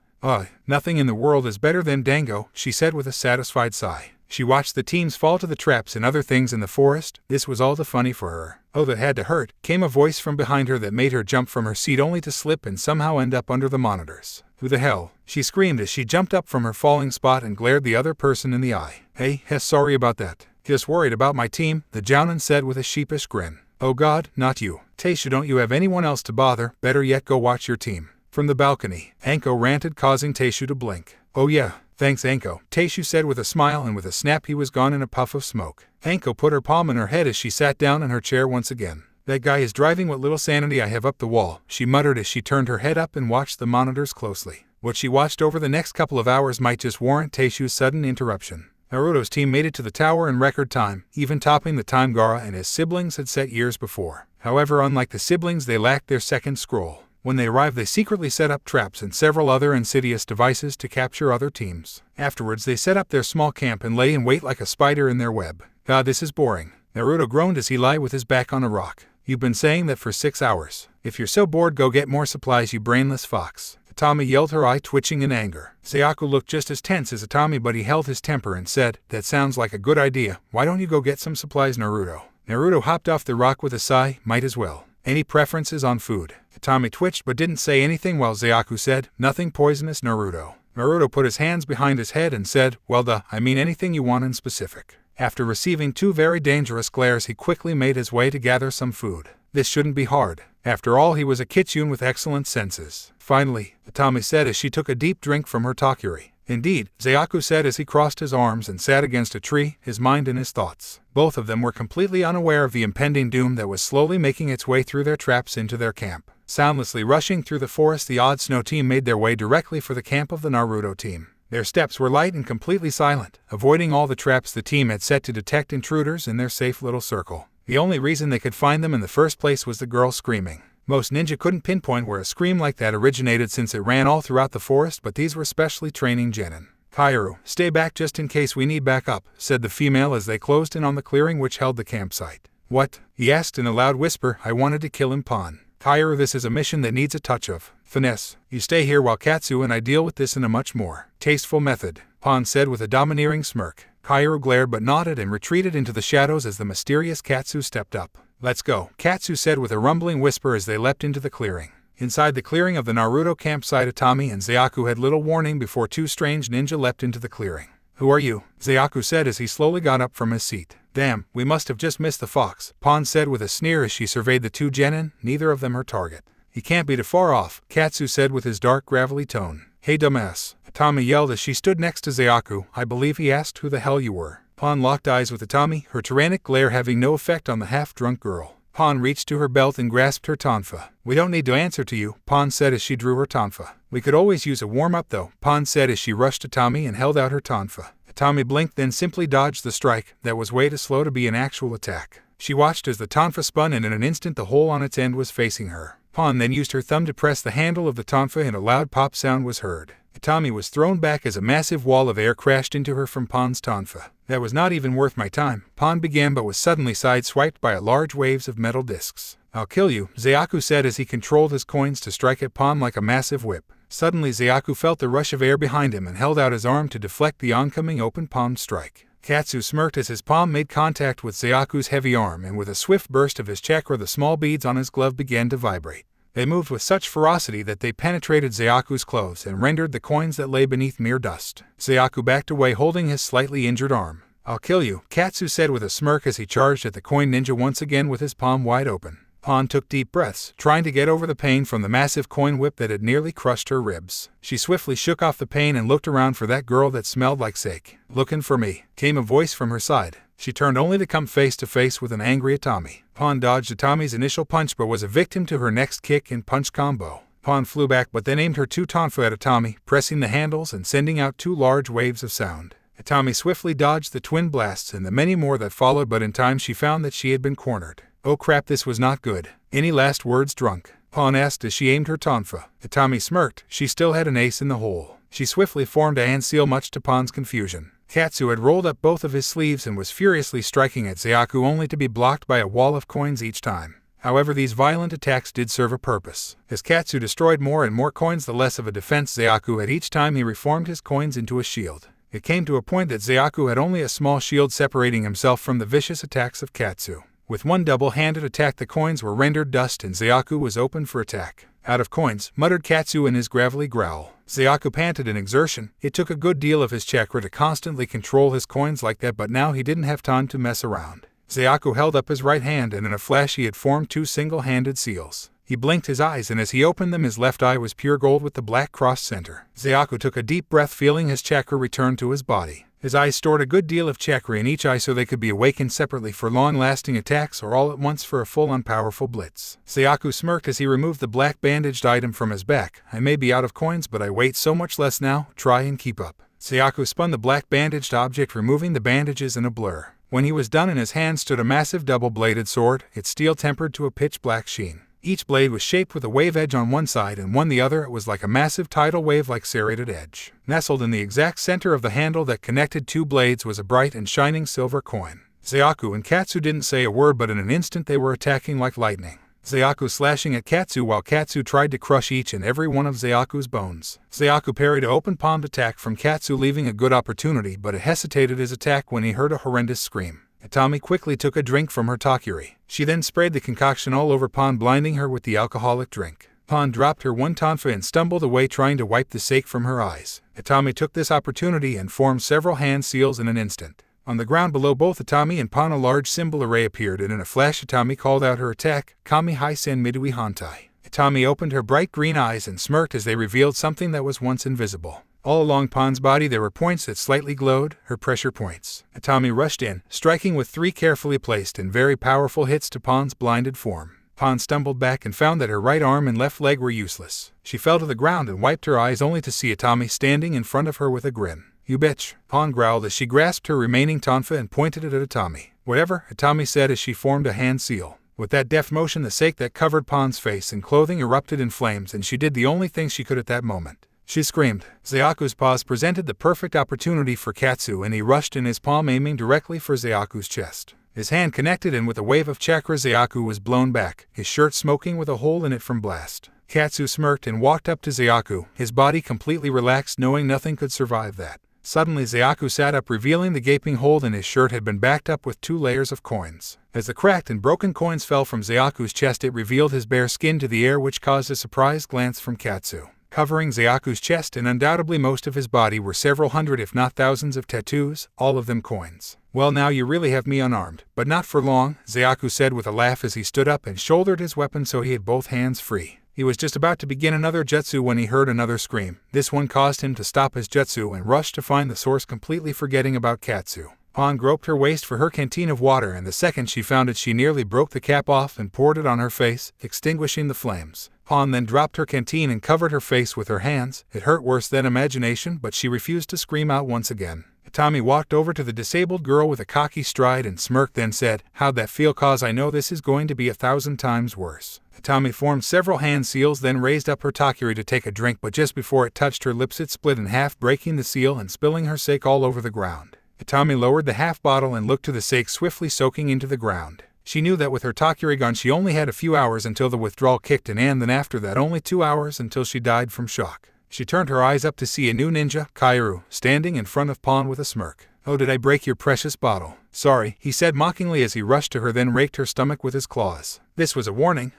Nothing in the world is better than dango, she said with a satisfied sigh. She watched the teams fall to the traps and other things in the forest. This was all the funny for her. Oh, that had to hurt, came a voice from behind her that made her jump from her seat only to slip and somehow end up under the monitors. Who the hell? She screamed as she jumped up from her falling spot and glared the other person in the eye. Hey, sorry about that. Just worried about my team, the Jounin said with a sheepish grin. Oh god, not you. Taishu, don't you have anyone else to bother? Better yet, go watch your team. From the balcony, Anko ranted, causing Taishu to blink. Oh yeah, thanks Anko, Taishu said with a smile, and with a snap he was gone in a puff of smoke. Anko put her palm in her head as she sat down in her chair once again. That guy is driving what little sanity I have up the wall, she muttered as she turned her head up and watched the monitors closely. What she watched over the next couple of hours might just warrant Taishu's sudden interruption. Naruto's team made it to the tower in record time, even topping the time Gaara and his siblings had set years before. However, unlike the siblings, they lacked their second scroll. When they arrived, they secretly set up traps and several other insidious devices to capture other teams. Afterwards, they set up their small camp and lay in wait like a spider in their web. God, this is boring. Naruto groaned as he lay with his back on a rock. You've been saying that for 6 hours. If you're so bored, go get more supplies, you brainless fox. Atami yelled, her eye twitching in anger. Zayaku looked just as tense as Atami, but he held his temper and said, that sounds like a good idea. Why don't you go get some supplies, Naruto? Naruto hopped off the rock with a sigh. Might as well. Any preferences on food? Atami twitched but didn't say anything while Zayaku said, nothing poisonous, Naruto. Naruto put his hands behind his head and said, well, I mean anything you want in specific. After receiving 2 very dangerous glares, he quickly made his way to gather some food. This shouldn't be hard. After all, he was a Kitsune with excellent senses. Finally, Atami said as she took a deep drink from her Takuri. Indeed, Zayaku said as he crossed his arms and sat against a tree, his mind in his thoughts. Both of them were completely unaware of the impending doom that was slowly making its way through their traps into their camp. Soundlessly rushing through the forest, the Odd Snow team made their way directly for the camp of the Naruto team. Their steps were light and completely silent, avoiding all the traps the team had set to detect intruders in their safe little circle. The only reason they could find them in the first place was the girl screaming. Most ninja couldn't pinpoint where a scream like that originated since it ran all throughout the forest, but these were specially training genin. Kaoru, stay back just in case we need backup, said the female as they closed in on the clearing which held the campsite. What? He asked in a loud whisper. I wanted to kill him, Pon. Kaoru, this is a mission that needs a touch of finesse. You stay here while Katsu and I deal with this in a much more tasteful method, Pon said with a domineering smirk. Kaoru glared but nodded and retreated into the shadows as the mysterious Katsu stepped up. Let's go, Katsu said with a rumbling whisper as they leapt into the clearing. Inside the clearing of the Naruto campsite, Atami and Zayaku had little warning before 2 strange ninja leapt into the clearing. Who are you? Zayaku said as he slowly got up from his seat. Damn, we must have just missed the fox, Pon said with a sneer as she surveyed the 2 genin, neither of them her target. He can't be too far off, Katsu said with his dark gravelly tone. Hey dumbass, Atami yelled as she stood next to Zayaku. I believe he asked who the hell you were. Pon locked eyes with Atami, her tyrannic glare having no effect on the half-drunk girl. Pon reached to her belt and grasped her tonfa. We don't need to answer to you, Pon said as she drew her tonfa. We could always use a warm-up though, Pon said as she rushed to Atami and held out her tonfa. Atami blinked, then simply dodged the strike that was way too slow to be an actual attack. She watched as the tonfa spun and in an instant the hole on its end was facing her. Pon then used her thumb to press the handle of the tonfa and a loud pop sound was heard. Atami was thrown back as a massive wall of air crashed into her from Pon's tonfa. That was not even worth my time, Pon began but was suddenly sideswiped by large waves of metal discs. I'll kill you, Zayaku said as he controlled his coins to strike at Pon like a massive whip. Suddenly Zayaku felt the rush of air behind him and held out his arm to deflect the oncoming open palm strike. Katsu smirked as his palm made contact with Zayaku's heavy arm, and with a swift burst of his chakra the small beads on his glove began to vibrate. They moved with such ferocity that they penetrated Zayaku's clothes and rendered the coins that lay beneath mere dust. Zayaku backed away holding his slightly injured arm. I'll kill you, Katsu said with a smirk as he charged at the coin ninja once again with his palm wide open. Pon took deep breaths, trying to get over the pain from the massive coin whip that had nearly crushed her ribs. She swiftly shook off the pain and looked around for that girl that smelled like sake. Looking for me, came a voice from her side. She turned only to come face to face with an angry Atami. Pon dodged Atami's initial punch but was a victim to her next kick and punch combo. Pon flew back but then aimed her 2 tonfa at Atami, pressing the handles and sending out 2 large waves of sound. Atami swiftly dodged the twin blasts and the many more that followed, but in time she found that she had been cornered. Oh crap, this was not good. Any last words, drunk? Pawn asked as she aimed her tonfa. Atami smirked. She still had an ace in the hole. She swiftly formed a hand seal, much to Pawn's confusion. Katsu had rolled up both of his sleeves and was furiously striking at Zayaku, only to be blocked by a wall of coins each time. However, these violent attacks did serve a purpose. As Katsu destroyed more and more coins, the less of a defense Zayaku had each time he reformed his coins into a shield. It came to a point that Zayaku had only a small shield separating himself from the vicious attacks of Katsu. With one double-handed attack, the coins were rendered dust and Zayaku was open for attack. Out of coins, muttered Katsu in his gravelly growl. Zayaku panted in exertion. It took a good deal of his chakra to constantly control his coins like that, but now he didn't have time to mess around. Zayaku held up his right hand and in a flash he had formed two single-handed seals. He blinked his eyes and as he opened them his left eye was pure gold with the black cross center. Zayaku took a deep breath, feeling his chakra return to his body. His eyes stored a good deal of chakra in each eye so they could be awakened separately for long-lasting attacks or all at once for a full-on powerful blitz. Zayaku smirked as he removed the black bandaged item from his back. I may be out of coins, but I weight so much less now. Try and keep up. Zayaku spun the black bandaged object, removing the bandages in a blur. When he was done, in his hand stood a massive double-bladed sword, its steel tempered to a pitch-black sheen. Each blade was shaped with a wave edge on one side and one the other. It was like a massive tidal wave like serrated edge. Nestled in the exact center of the handle that connected two blades was a bright and shining silver coin. Zayaku and Katsu didn't say a word, but in an instant they were attacking like lightning. Zayaku slashing at Katsu while Katsu tried to crush each and every one of Zayaku's bones. Zayaku parried an open-palmed attack from Katsu, leaving a good opportunity, but it hesitated his attack when he heard a horrendous scream. Atami quickly took a drink from her takiri. She then sprayed the concoction all over Pawn, blinding her with the alcoholic drink. Pawn dropped her one tonfa and stumbled away, trying to wipe the sake from her eyes. Atami took this opportunity and formed several hand seals in an instant. On the ground below both Atami and Pawn a large symbol array appeared, and in a flash Atami called out her attack, Kami Hai-sen Midui Hantai. Atami opened her bright green eyes and smirked as they revealed something that was once invisible. All along Pawn's body there were points that slightly glowed, her pressure points. Atami rushed in, striking with three carefully placed and very powerful hits to Pawn's blinded form. Pawn stumbled back and found that her right arm and left leg were useless. She fell to the ground and wiped her eyes, only to see Atami standing in front of her with a grin. You bitch, Pawn growled as she grasped her remaining tonfa and pointed it at Atami. Whatever, Atami said as she formed a hand seal. With that deft motion the sake that covered Pawn's face and clothing erupted in flames, and she did the only thing she could at that moment. She screamed. Zayaku's paws presented the perfect opportunity for Katsu, and he rushed in, his palm aiming directly for Zayaku's chest. His hand connected, and with a wave of chakra Zayaku was blown back, his shirt smoking with a hole in it from blast. Katsu smirked and walked up to Zayaku, his body completely relaxed, knowing nothing could survive that. Suddenly Zayaku sat up, revealing the gaping hole in his shirt had been backed up with 2 layers of coins. As the cracked and broken coins fell from Zayaku's chest, it revealed his bare skin to the air, which caused a surprised glance from Katsu. Covering Zayaku's chest and undoubtedly most of his body were several hundred if not thousands of tattoos, all of them coins. Well, now you really have me unarmed, but not for long, Zayaku said with a laugh as he stood up and shouldered his weapon so he had both hands free. He was just about to begin another jutsu when he heard another scream. This one caused him to stop his jutsu and rush to find the source, completely forgetting about Katsu. Pawn groped her waist for her canteen of water, and the second she found it she nearly broke the cap off and poured it on her face, extinguishing the flames. Pawn then dropped her canteen and covered her face with her hands. It hurt worse than imagination, but she refused to scream out once again. Atami walked over to the disabled girl with a cocky stride and smirked, then said, "How'd that feel? Cause I know this is going to be 1,000 times worse." Atami formed several hand seals, then raised up her takiri to take a drink, but just before it touched her lips it split in half, breaking the seal and spilling her sake all over the ground. Atami lowered the half bottle and looked to the sake swiftly soaking into the ground. She knew that with her takiri gone she only had a few hours until the withdrawal kicked in, and then after that only 2 hours until she died from shock. She turned her eyes up to see a new ninja, Kaoru, standing in front of Pawn with a smirk. "Oh, did I break your precious bottle?" "Sorry," he said mockingly as he rushed to her, then raked her stomach with his claws. This was a warning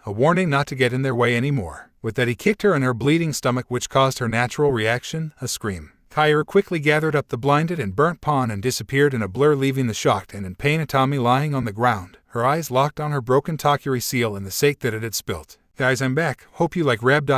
not to get in their way anymore. With that he kicked her in her bleeding stomach, which caused her natural reaction, a scream. Kaoru quickly gathered up the blinded and burnt Pawn and disappeared in a blur, leaving the shocked and in pain Atami lying on the ground, her eyes locked on her broken takiri seal and the sake that it had spilt. "Guys, I'm back. Hope you like Rab.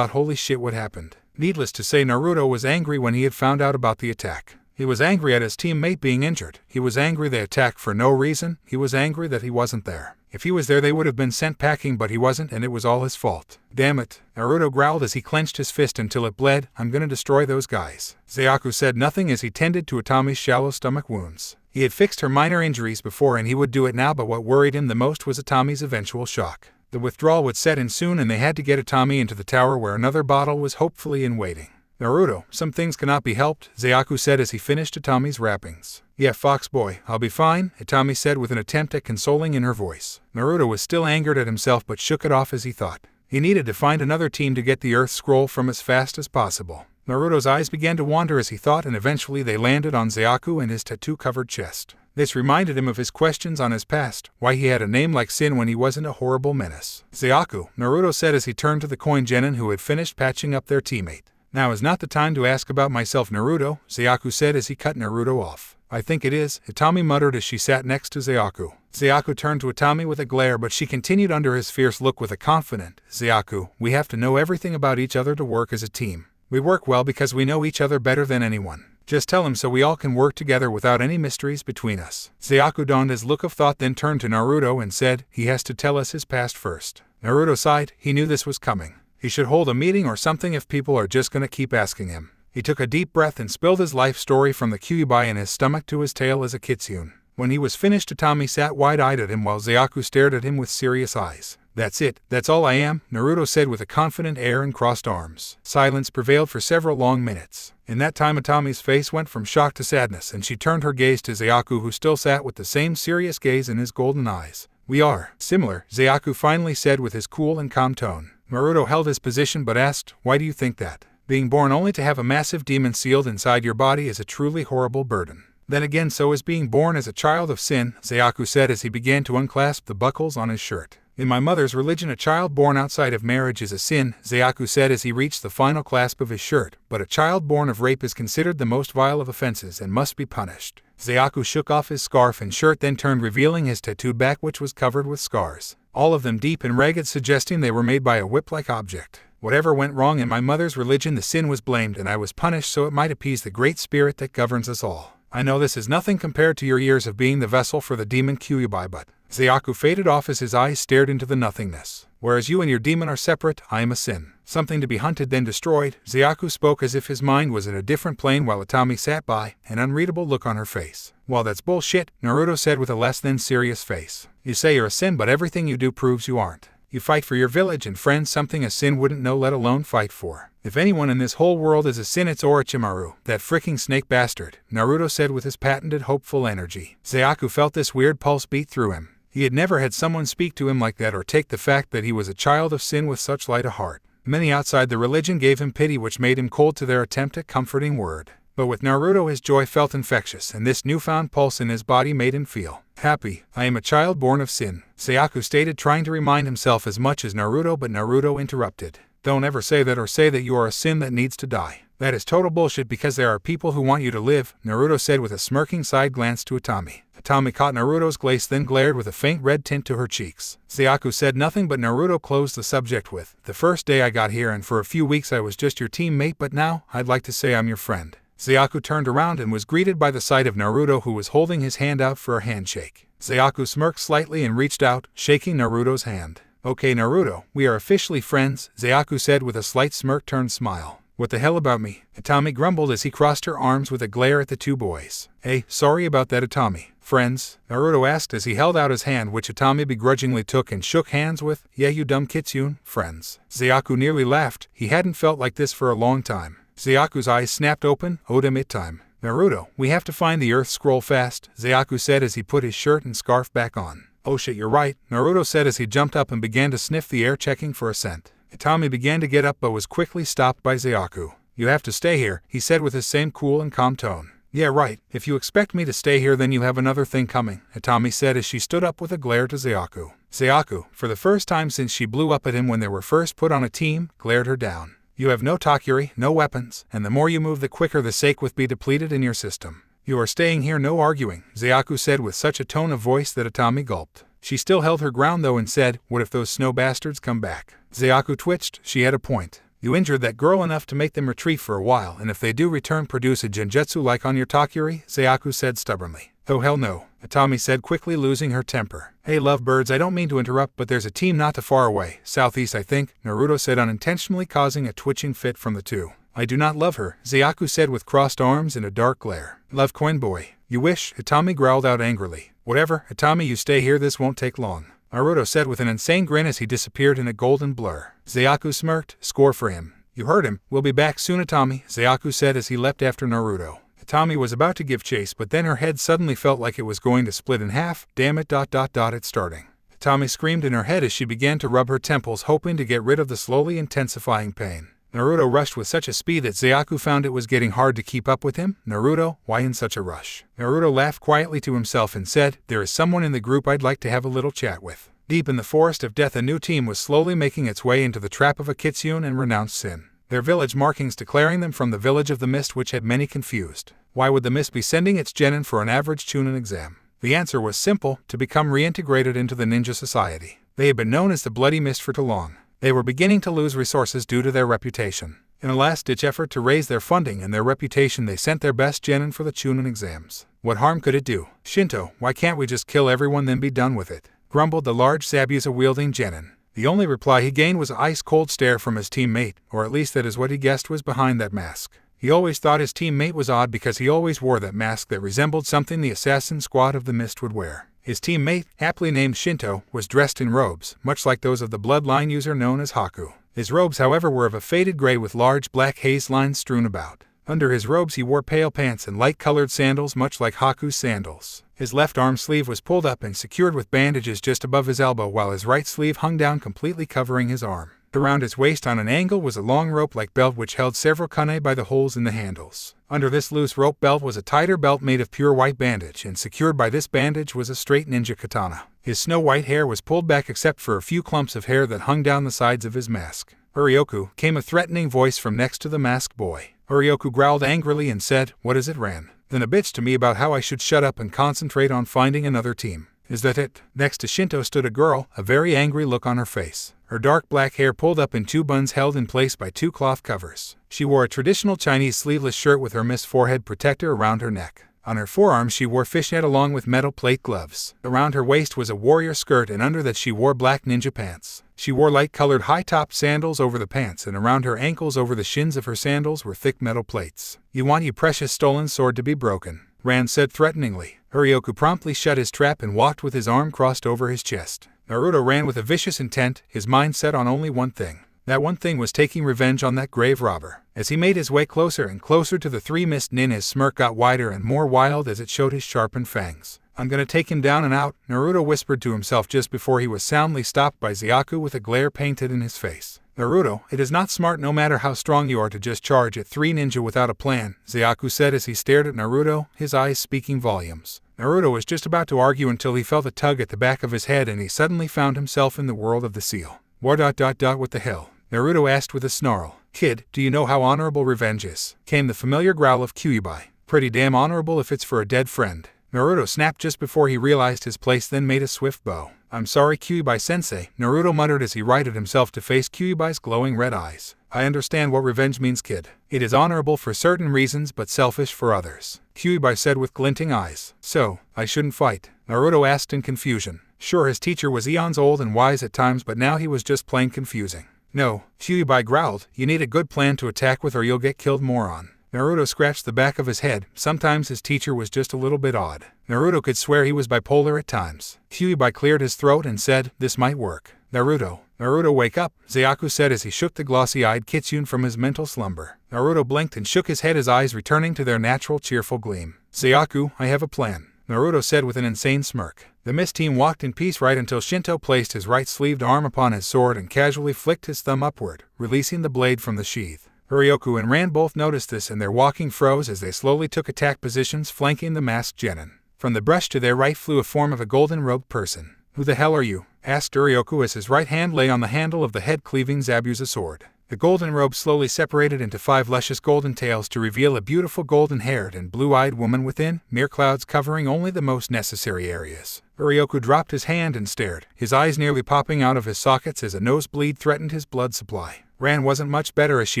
Holy shit, what happened?" Needless to say, Naruto was angry when he had found out about the attack. He was angry at his teammate being injured. He was angry they attacked for no reason. He was angry that he wasn't there. If he was there they would have been sent packing, but he wasn't, and it was all his fault. Damn it, Naruto growled as he clenched his fist until it bled. I'm gonna destroy those guys. Zayaku said nothing as he tended to Atami's shallow stomach wounds. He had fixed her minor injuries before and he would do it now, but what worried him the most was Atami's eventual shock. The withdrawal would set in soon and they had to get Atami into the tower where another bottle was hopefully in waiting. Naruto, some things cannot be helped, Zayaku said as he finished Atami's wrappings. Yeah, Fox boy, I'll be fine, Atami said with an attempt at consoling in her voice. Naruto was still angered at himself but shook it off as he thought. He needed to find another team to get the Earth Scroll from as fast as possible. Naruto's eyes began to wander as he thought, and eventually they landed on Zayaku and his tattoo-covered chest. This reminded him of his questions on his past, why he had a name like Sin when he wasn't a horrible menace. Zayaku, Naruto said as he turned to the coin genin who had finished patching up their teammate. Now is not the time to ask about myself, Naruto, Zayaku said as he cut Naruto off. I think it is, Atami muttered as she sat next to Zayaku. Zayaku turned to Atami with a glare, but she continued under his fierce look with a confident, Zayaku, we have to know everything about each other to work as a team. We work well because we know each other better than anyone. Just tell him so we all can work together without any mysteries between us. Zayaku donned his look of thought, then turned to Naruto and said, he has to tell us his past first. Naruto sighed. He knew this was coming. He should hold a meeting or something if people are just gonna keep asking him. He took a deep breath and spilled his life story from the Kyuubi in his stomach to his tail as a Kitsune. When he was finished, Atami sat wide-eyed at him while Zayaku stared at him with serious eyes. That's it, that's all I am, Naruto said with a confident air and crossed arms. Silence prevailed for several long minutes. In that time Atami's face went from shock to sadness and she turned her gaze to Zayaku, who still sat with the same serious gaze in his golden eyes. We are similar, Zayaku finally said with his cool and calm tone. Naruto held his position but asked, why do you think that? Being born only to have a massive demon sealed inside your body is a truly horrible burden. Then again, so is being born as a child of sin, Zayaku said as he began to unclasp the buckles on his shirt. In my mother's religion, a child born outside of marriage is a sin, Zayaku said as he reached the final clasp of his shirt, but a child born of rape is considered the most vile of offenses and must be punished. Zayaku shook off his scarf and shirt, then turned, revealing his tattooed back, which was covered with scars, all of them deep and ragged, suggesting they were made by a whip-like object. Whatever went wrong in my mother's religion, the sin was blamed and I was punished so it might appease the great spirit that governs us all. I know this is nothing compared to your years of being the vessel for the demon Kyuubi, but Zayaku faded off as his eyes stared into the nothingness. Whereas you and your demon are separate, I am a sin. Something to be hunted then destroyed. Zayaku spoke as if his mind was in a different plane while Atami sat by, an unreadable look on her face. Well, that's bullshit, Naruto said with a less than serious face. You say you're a sin, but everything you do proves you aren't. You fight for your village and friends, something a sin wouldn't know, let alone fight for. If anyone in this whole world is a sin, it's Orochimaru, that fricking snake bastard, Naruto said with his patented hopeful energy. Zayaku felt this weird pulse beat through him. He had never had someone speak to him like that or take the fact that he was a child of sin with such light a heart. Many outside the religion gave him pity, which made him cold to their attempt at comforting word. But with Naruto his joy felt infectious, and this newfound pulse in his body made him feel happy. I am a child born of sin, Zayaku stated, trying to remind himself as much as Naruto, but Naruto interrupted. Don't ever say that or say that you are a sin that needs to die. That is total bullshit because there are people who want you to live, Naruto said with a smirking side glance to Atami. Atami caught Naruto's gaze, then glared with a faint red tint to her cheeks. Zayaku said nothing, but Naruto closed the subject with, the first day I got here and for a few weeks I was just your teammate, but now, I'd like to say I'm your friend. Zayaku turned around and was greeted by the sight of Naruto, who was holding his hand out for a handshake. Zayaku smirked slightly and reached out, shaking Naruto's hand. Okay Naruto, we are officially friends, Zayaku said with a slight smirk-turned smile. What the hell about me? Atami grumbled as he crossed her arms with a glare at the two boys. Hey, sorry about that Atami. Friends? Naruto asked as he held out his hand, which Atami begrudgingly took and shook hands with. Yeah, you dumb Kitsune, friends. Zayaku nearly laughed. He hadn't felt like this for a long time. Zayaku's eyes snapped open. Oda it time. Naruto, we have to find the Earth Scroll fast, Zayaku said as he put his shirt and scarf back on. Oh shit, you're right, Naruto said as he jumped up and began to sniff the air, checking for a scent. Atami began to get up but was quickly stopped by Zayaku. You have to stay here, he said with his same cool and calm tone. Yeah, right, if you expect me to stay here then you have another thing coming, Atami said as she stood up with a glare to Zayaku. Zayaku, for the first time since she blew up at him when they were first put on a team, glared her down. You have no Takuri, no weapons, and the more you move the quicker the sake will be depleted in your system. You are staying here, no arguing, Zayaku said with such a tone of voice that Atami gulped. She still held her ground though and said, what if those snow bastards come back? Zayaku twitched. She had a point. You injured that girl enough to make them retreat for a while, and if they do return, produce a genjutsu like on your Takiri, Zayaku said stubbornly. Oh hell no, Atami said, quickly losing her temper. Hey lovebirds, I don't mean to interrupt, but there's a team not too far away, southeast I think, Naruto said, unintentionally causing a twitching fit from the two. I do not love her, Zayaku said with crossed arms in a dark glare. Love coin boy. You wish, Atami growled out angrily. Whatever, Atami, you stay here, this won't take long, Naruto said with an insane grin as he disappeared in a golden blur. Zayaku smirked. Score for him. You heard him. We'll be back soon, Atami, Zayaku said as he leapt after Naruto. Atami was about to give chase, but then her head suddenly felt like it was going to split in half. Damn it, it's starting. Atami screamed in her head as she began to rub her temples, hoping to get rid of the slowly intensifying pain. Naruto rushed with such a speed that Zayaku found it was getting hard to keep up with him. Naruto, why in such a rush? Naruto laughed quietly to himself and said, there is someone in the group I'd like to have a little chat with. Deep in the forest of death, a new team was slowly making its way into the trap of a Kitsune and renounced sin, their village markings declaring them from the village of the mist, which had many confused. Why would the mist be sending its genin for an average Chunin exam? The answer was simple: to become reintegrated into the ninja society. They had been known as the Bloody Mist for too long. They were beginning to lose resources due to their reputation. In a last-ditch effort to raise their funding and their reputation, they sent their best genin for the Chunin exams. What harm could it do? Shinto, why can't we just kill everyone then be done with it? Grumbled the large Zabuza-wielding genin. The only reply he gained was an ice-cold stare from his teammate, or at least that is what he guessed was behind that mask. He always thought his teammate was odd because he always wore that mask that resembled something the assassin squad of the Mist would wear. His teammate, aptly named Shinto, was dressed in robes, much like those of the bloodline user known as Haku. His robes, however, were of a faded gray with large black haze lines strewn about. Under his robes he wore pale pants and light-colored sandals, much like Haku's sandals. His left arm sleeve was pulled up and secured with bandages just above his elbow, while his right sleeve hung down, completely covering his arm. Around his waist on an angle was a long rope-like belt which held several kane by the holes in the handles. Under this loose rope belt was a tighter belt made of pure white bandage, and secured by this bandage was a straight ninja katana. His snow-white hair was pulled back except for a few clumps of hair that hung down the sides of his mask. Urioku, came a threatening voice from next to the masked boy. Urioku growled angrily and said, what is it, Ran? Then a bitch to me about how I should shut up and concentrate on finding another team. Is that it? Next to Shinto stood a girl, a very angry look on her face. Her dark black hair pulled up in two buns held in place by two cloth covers. She wore a traditional Chinese sleeveless shirt with her mist forehead protector around her neck. On her forearms she wore fishnet along with metal plate gloves. Around her waist was a warrior skirt, and under that she wore black ninja pants. She wore light-colored high-top sandals over the pants, and around her ankles over the shins of her sandals were thick metal plates. You want your precious stolen sword to be broken, Ran said threateningly. Urioku promptly shut his trap and walked with his arm crossed over his chest. Naruto ran with a vicious intent, his mind set on only one thing. That one thing was taking revenge on that grave robber. As he made his way closer and closer to the three mist nin, his smirk got wider and more wild as it showed his sharpened fangs. I'm gonna take him down and out, Naruto whispered to himself just before he was soundly stopped by Zayaku with a glare painted in his face. Naruto, it is not smart no matter how strong you are to just charge at three ninja without a plan, Zayaku said as he stared at Naruto, his eyes speaking volumes. Naruto was just about to argue until he felt a tug at the back of his head and he suddenly found himself in the world of the seal. What the hell? Naruto asked with a snarl. Kid, do you know how honorable revenge is? Came the familiar growl of Kyuubi. Pretty damn honorable if it's for a dead friend. Naruto snapped just before he realized his place, then made a swift bow. I'm sorry, Kyuubi-sensei, Naruto muttered as he righted himself to face Kyuubi's glowing red eyes. I understand what revenge means, kid. It is honorable for certain reasons but selfish for others, Kyuubi said with glinting eyes. So, I shouldn't fight? Naruto asked in confusion. Sure, his teacher was eons old and wise at times, but now he was just plain confusing. No, Kyuubi growled, you need a good plan to attack with or you'll get killed, moron. Naruto scratched the back of his head. Sometimes his teacher was just a little bit odd. Naruto could swear he was bipolar at times. Kyuubi cleared his throat and said, this might work. Naruto, wake up, Zayaku said as he shook the glossy-eyed Kitsune from his mental slumber. Naruto blinked and shook his head, his eyes returning to their natural cheerful gleam. Zayaku, I have a plan, Naruto said with an insane smirk. The mist team walked in peace right until Shinto placed his right-sleeved arm upon his sword and casually flicked his thumb upward, releasing the blade from the sheath. Urioku and Ran both noticed this and their walking froze as they slowly took attack positions flanking the masked genin. From the brush to their right flew a form of a golden-robed person. Who the hell are you? Asked Urioku as his right hand lay on the handle of the head-cleaving Zabuza sword. The golden robe slowly separated into 5 luscious golden tails to reveal a beautiful golden-haired and blue-eyed woman within, mere clouds covering only the most necessary areas. Urioku dropped his hand and stared, his eyes nearly popping out of his sockets as a nosebleed threatened his blood supply. Ran wasn't much better as she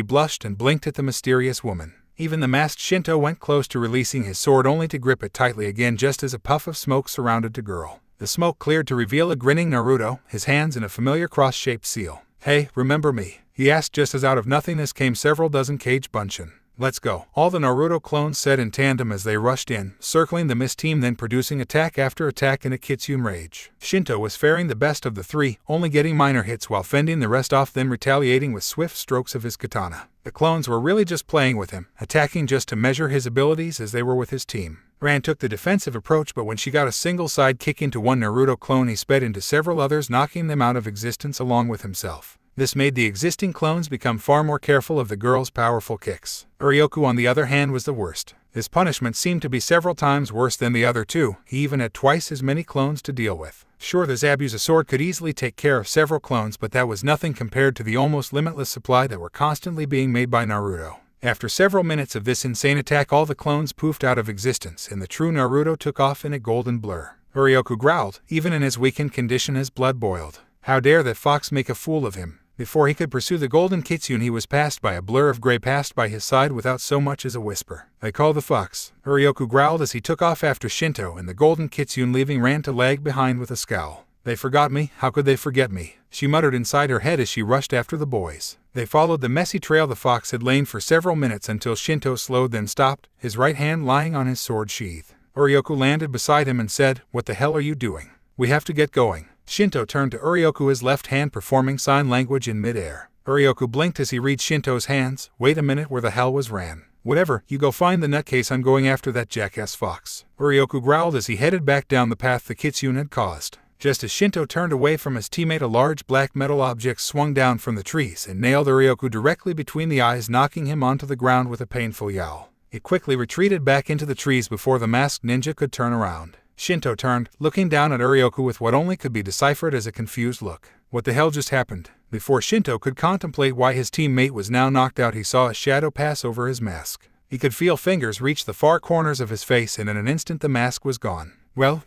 blushed and blinked at the mysterious woman. Even the masked Shinto went close to releasing his sword only to grip it tightly again just as a puff of smoke surrounded the girl. The smoke cleared to reveal a grinning Naruto, his hands in a familiar cross-shaped seal. "Hey, remember me?" he asked just as out of nothingness came several dozen cage bunshin. "Let's go," all the Naruto clones said in tandem as they rushed in, circling the mist team then producing attack after attack in a Kitsune rage. Shinto was faring the best of the 3, only getting minor hits while fending the rest off then retaliating with swift strokes of his katana. The clones were really just playing with him, attacking just to measure his abilities as they were with his team. Ran took the defensive approach but when she got a single side kick into one Naruto clone he sped into several others knocking them out of existence along with himself. This made the existing clones become far more careful of the girl's powerful kicks. Urioku on the other hand was the worst. His punishment seemed to be several times worse than the other 2, he even had twice as many clones to deal with. Sure, the Zabuza sword could easily take care of several clones but that was nothing compared to the almost limitless supply that were constantly being made by Naruto. After several minutes of this insane attack all the clones poofed out of existence and the true Naruto took off in a golden blur. Urioku growled, even in his weakened condition his blood boiled. How dare that fox make a fool of him? Before he could pursue the golden Kitsune he was passed by a blur of gray passed by his side without so much as a whisper. "I call the fox," Urioku growled as he took off after Shinto and the golden Kitsune leaving Ran to lag behind with a scowl. "They forgot me, how could they forget me?" she muttered inside her head as she rushed after the boys. They followed the messy trail the fox had lain for several minutes until Shinto slowed then stopped, his right hand lying on his sword sheath. Urioku landed beside him and said, "What the hell are you doing? We have to get going." Shinto turned to Urioku, his left hand performing sign language in midair. Urioku blinked as he read Shinto's hands. "Wait a minute, where the hell was Ran?" "Whatever, you go find the nutcase, I'm going after that jackass fox," Urioku growled as he headed back down the path the Kitsune had caused. Just as Shinto turned away from his teammate a large black metal object swung down from the trees and nailed Urioku directly between the eyes knocking him onto the ground with a painful yowl. It quickly retreated back into the trees before the masked ninja could turn around. Shinto turned, looking down at Urioku with what only could be deciphered as a confused look. What the hell just happened? Before Shinto could contemplate why his teammate was now knocked out he saw a shadow pass over his mask. He could feel fingers reach the far corners of his face and in an instant the mask was gone. Well,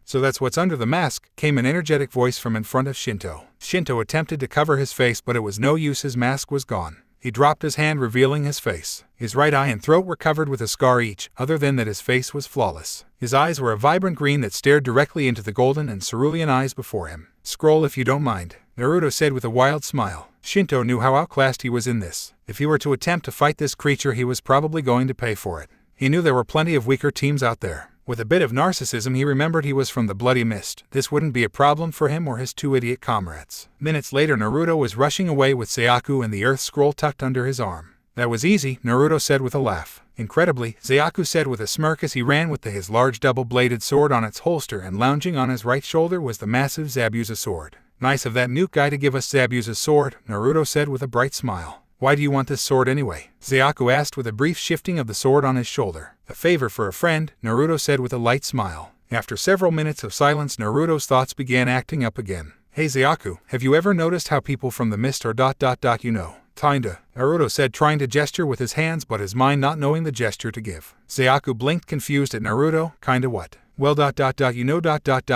so that's what's under the mask," came an energetic voice from in front of Shinto. Shinto attempted to cover his face but it was no use, his mask was gone. He dropped his hand revealing his face. His right eye and throat were covered with a scar each, other than that his face was flawless. His eyes were a vibrant green that stared directly into the golden and cerulean eyes before him. "Scroll if you don't mind," Naruto said with a wild smile. Shinto knew how outclassed he was in this. If he were to attempt to fight this creature he was probably going to pay for it. He knew there were plenty of weaker teams out there. With a bit of narcissism he remembered he was from the Bloody Mist. This wouldn't be a problem for him or his 2 idiot comrades. Minutes later Naruto was rushing away with Zayaku and the earth scroll tucked under his arm. "That was easy," Naruto said with a laugh. Incredibly, Zayaku said with a smirk as he ran with his large double-bladed sword on its holster and lounging on his right shoulder was the massive Zabuza sword. "Nice of that nuke guy to give us Zabuza's sword," Naruto said with a bright smile. "Why do you want this sword anyway?" Zayaku asked with a brief shifting of the sword on his shoulder. "A favor for a friend," Naruto said with a light smile. After several minutes of silence Naruto's thoughts began acting up again. "Hey Zayaku, have you ever noticed how people from the mist are ... you know?" "Kinda," Naruto said trying to gesture with his hands but his mind not knowing the gesture to give. Zayaku blinked confused at Naruto. "Kinda what?" "Well ... you know ...